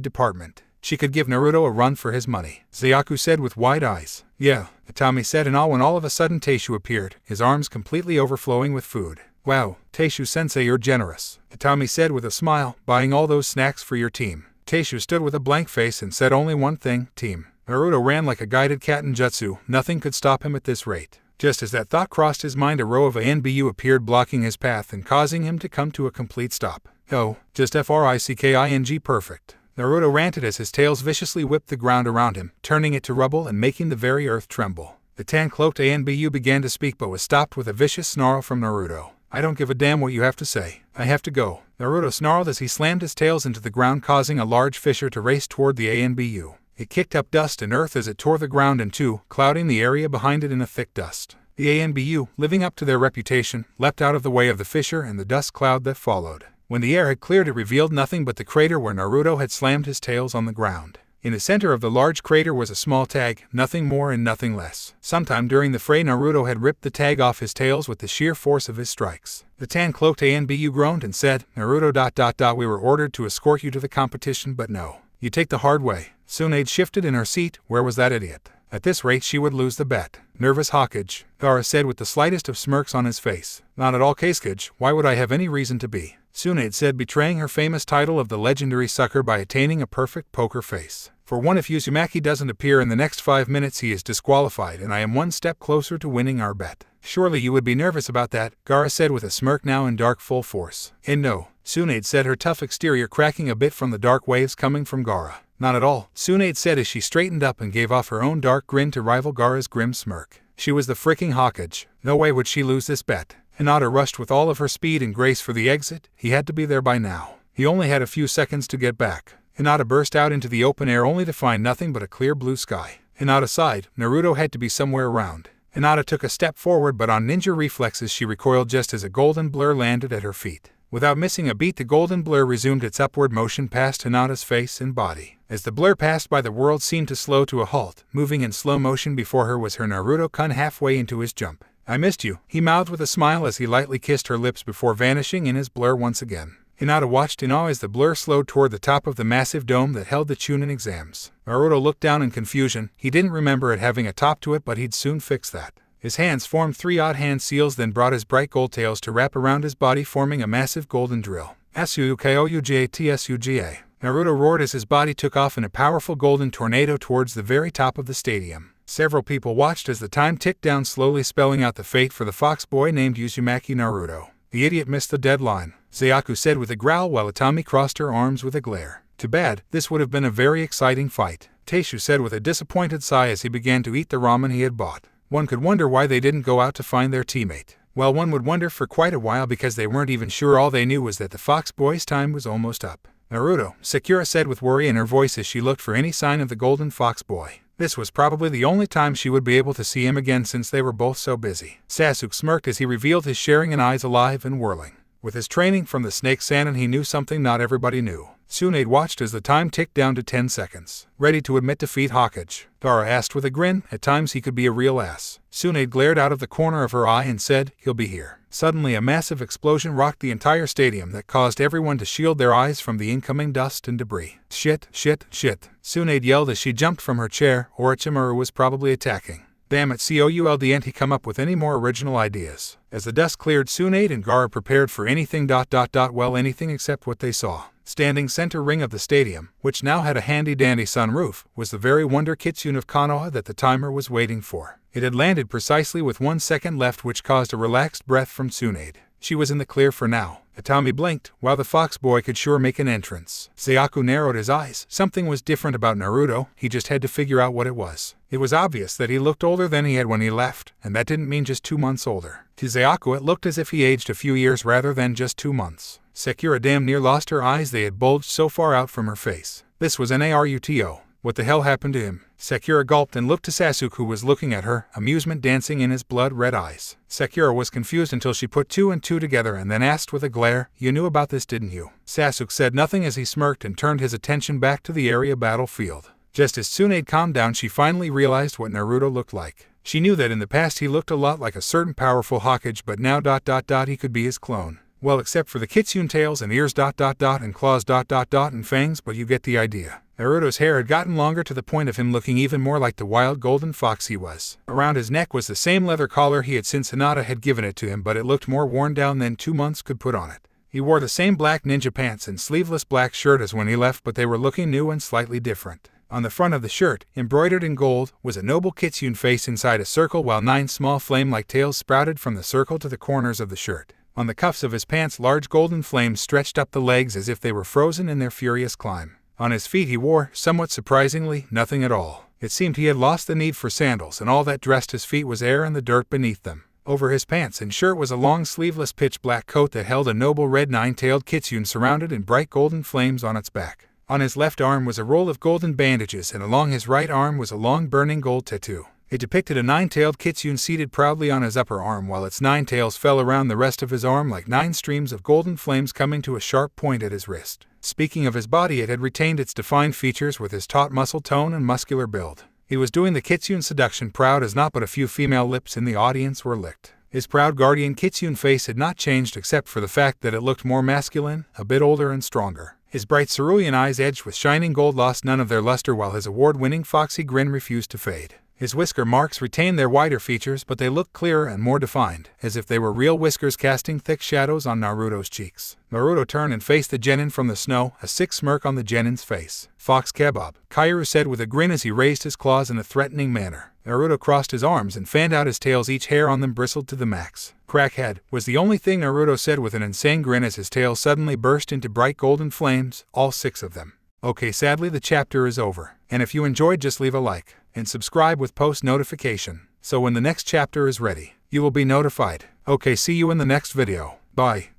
department. She could give Naruto a run for his money. Zayaku said with wide eyes. "Yeah," Itami said in awe when all of a sudden Teishu appeared, his arms completely overflowing with food. "Wow, Teishu-sensei, you're generous," Itami said with a smile, "buying all those snacks for your team." Teishu stood with a blank face and said only one thing: team. Naruto ran like a guided cat in jutsu. Nothing could stop him at this rate. Just as that thought crossed his mind, a row of ANBU appeared, blocking his path and causing him to come to a complete stop. "Oh, just FRICKING perfect." Naruto ranted as his tails viciously whipped the ground around him, turning it to rubble and making the very earth tremble. The tan-cloaked ANBU began to speak but was stopped with a vicious snarl from Naruto. "I don't give a damn what you have to say. I have to go." Naruto snarled as he slammed his tails into the ground, causing a large fissure to race toward the ANBU. It kicked up dust and earth as it tore the ground in two, clouding the area behind it in a thick dust. The ANBU, living up to their reputation, leapt out of the way of the fissure and the dust cloud that followed. When the air had cleared, it revealed nothing but the crater where Naruto had slammed his tails on the ground. In the center of the large crater was a small tag, nothing more and nothing less. Sometime during the fray, Naruto had ripped the tag off his tails with the sheer force of his strikes. The tan-cloaked ANBU groaned and said, "Naruto ... we were ordered to escort you to the competition, but no. You take the hard way." Tsunade shifted in her seat. "Where was that idiot?" At this rate she would lose the bet. Nervous Hokage, Gaara said with the slightest of smirks on his face. Not at all Kazekage, why would I have any reason to be? Tsunade said, betraying her famous title of the legendary sucker by attaining a perfect poker face. For one, if Uzumaki doesn't appear in the next 5 minutes he is disqualified and I am one step closer to winning our bet. Surely you would be nervous about that, Gaara said with a smirk now in dark full force. And no, Tsunade said, her tough exterior cracking a bit from the dark waves coming from Gaara. Not at all, Tsunade said as she straightened up and gave off her own dark grin to rival Gaara's grim smirk. She was the freaking Hokage. No way would she lose this bet. Hinata rushed with all of her speed and grace for the exit. He had to be there by now. He only had a few seconds to get back. Hinata burst out into the open air only to find nothing but a clear blue sky. Hinata sighed. Naruto had to be somewhere around. Hinata took a step forward, but on ninja reflexes she recoiled just as a golden blur landed at her feet. Without missing a beat, the golden blur resumed its upward motion past Hinata's face and body. As the blur passed by, the world seemed to slow to a halt. Moving in slow motion before her was her Naruto-kun halfway into his jump. I missed you, he mouthed with a smile as he lightly kissed her lips before vanishing in his blur once again. Hinata watched in awe as the blur slowed toward the top of the massive dome that held the Chunin exams. Naruto looked down in confusion. He didn't remember it having a top to it, but he'd soon fix that. His hands formed 3 odd hand seals, then brought his bright gold tails to wrap around his body, forming a massive golden drill. Suuga. Naruto roared as his body took off in a powerful golden tornado towards the very top of the stadium. Several people watched as the time ticked down slowly, spelling out the fate for the fox boy named Uzumaki Naruto. The idiot missed the deadline, Zayaku said with a growl while Itami crossed her arms with a glare. Too bad, this would have been a very exciting fight, Teishu said with a disappointed sigh as he began to eat the ramen he had bought. One could wonder why they didn't go out to find their teammate. Well, one would wonder for quite a while because they weren't even sure. All they knew was that the fox boy's time was almost up. Naruto, Sakura said with worry in her voice as she looked for any sign of the golden fox boy. This was probably the only time she would be able to see him again since they were both so busy. Sasuke smirked as he revealed his Sharingan eyes alive and whirling. With his training from the Snake Sannin, he knew something not everybody knew. Tsunade watched as the time ticked down to 10 seconds. Ready to admit defeat, Hokage? Gaara asked with a grin. At times he could be a real ass. Tsunade glared out of the corner of her eye and said, he'll be here. Suddenly a massive explosion rocked the entire stadium that caused everyone to shield their eyes from the incoming dust and debris. Shit. Tsunade yelled as she jumped from her chair. Orochimaru was probably attacking. Damn it, couldn't he come up with any more original ideas? As the dust cleared, Tsunade and Gaara prepared for anything. Well, anything except what they saw. Standing center ring of the stadium, which now had a handy-dandy sunroof, was the very wonder Kitsune of Konoha that the timer was waiting for. It had landed precisely with 1 second left, which caused a relaxed breath from Tsunade. She was in the clear for now. Itami blinked. While the fox boy could sure make an entrance. Zayaku narrowed his eyes. Something was different about Naruto. He just had to figure out what it was. It was obvious that he looked older than he had when he left, and that didn't mean just 2 months older. To Zayaku it looked as if he aged a few years rather than just 2 months. Sakura damn near lost her eyes. They had bulged so far out from her face. This was Naruto. What the hell happened to him? Sakura gulped and looked to Sasuke, who was looking at her, amusement dancing in his blood-red eyes. Sakura was confused until she put 2 and 2 together and then asked with a glare, you knew about this, didn't you? Sasuke said nothing as he smirked and turned his attention back to the area battlefield. Just as Tsunade calmed down, she finally realized what Naruto looked like. She knew that in the past he looked a lot like a certain powerful Hokage, but now he could be his clone. Well, except for the kitsune tails and ears and claws and fangs, but you get the idea. Naruto's hair had gotten longer to the point of him looking even more like the wild golden fox he was. Around his neck was the same leather collar he had since Hinata had given it to him, but it looked more worn down than 2 months could put on it. He wore the same black ninja pants and sleeveless black shirt as when he left, but they were looking new and slightly different. On the front of the shirt, embroidered in gold, was a noble kitsune face inside a circle, while 9 small flame-like tails sprouted from the circle to the corners of the shirt. On the cuffs of his pants, large golden flames stretched up the legs as if they were frozen in their furious climb. On his feet he wore, somewhat surprisingly, nothing at all. It seemed he had lost the need for sandals, and all that dressed his feet was air and the dirt beneath them. Over his pants and shirt was a long sleeveless pitch black coat that held a noble red 9-tailed kitsune surrounded in bright golden flames on its back. On his left arm was a roll of golden bandages, and along his right arm was a long burning gold tattoo. It depicted a 9-tailed kitsune seated proudly on his upper arm, while its 9 tails fell around the rest of his arm like 9 streams of golden flames coming to a sharp point at his wrist. Speaking of his body, it had retained its defined features with his taut muscle tone and muscular build. He was doing the kitsune seduction proud as not, but a few female lips in the audience were licked. His proud guardian kitsune face had not changed except for the fact that it looked more masculine, a bit older and stronger. His bright cerulean eyes edged with shining gold lost none of their luster, while his award-winning foxy grin refused to fade. His whisker marks retain their wider features, but they look clearer and more defined, as if they were real whiskers casting thick shadows on Naruto's cheeks. Naruto turned and faced the genin from the snow, a sick smirk on the genin's face. "Fox kebab," Kaoru said with a grin as he raised his claws in a threatening manner. Naruto crossed his arms and fanned out his tails, each hair on them bristled to the max. "Crackhead," was the only thing Naruto said with an insane grin as his tail suddenly burst into bright golden flames, all 6 of them. Okay, sadly the chapter is over, and if you enjoyed, just leave a like and subscribe with post notification, so when the next chapter is ready, you will be notified. Okay, see you in the next video. Bye.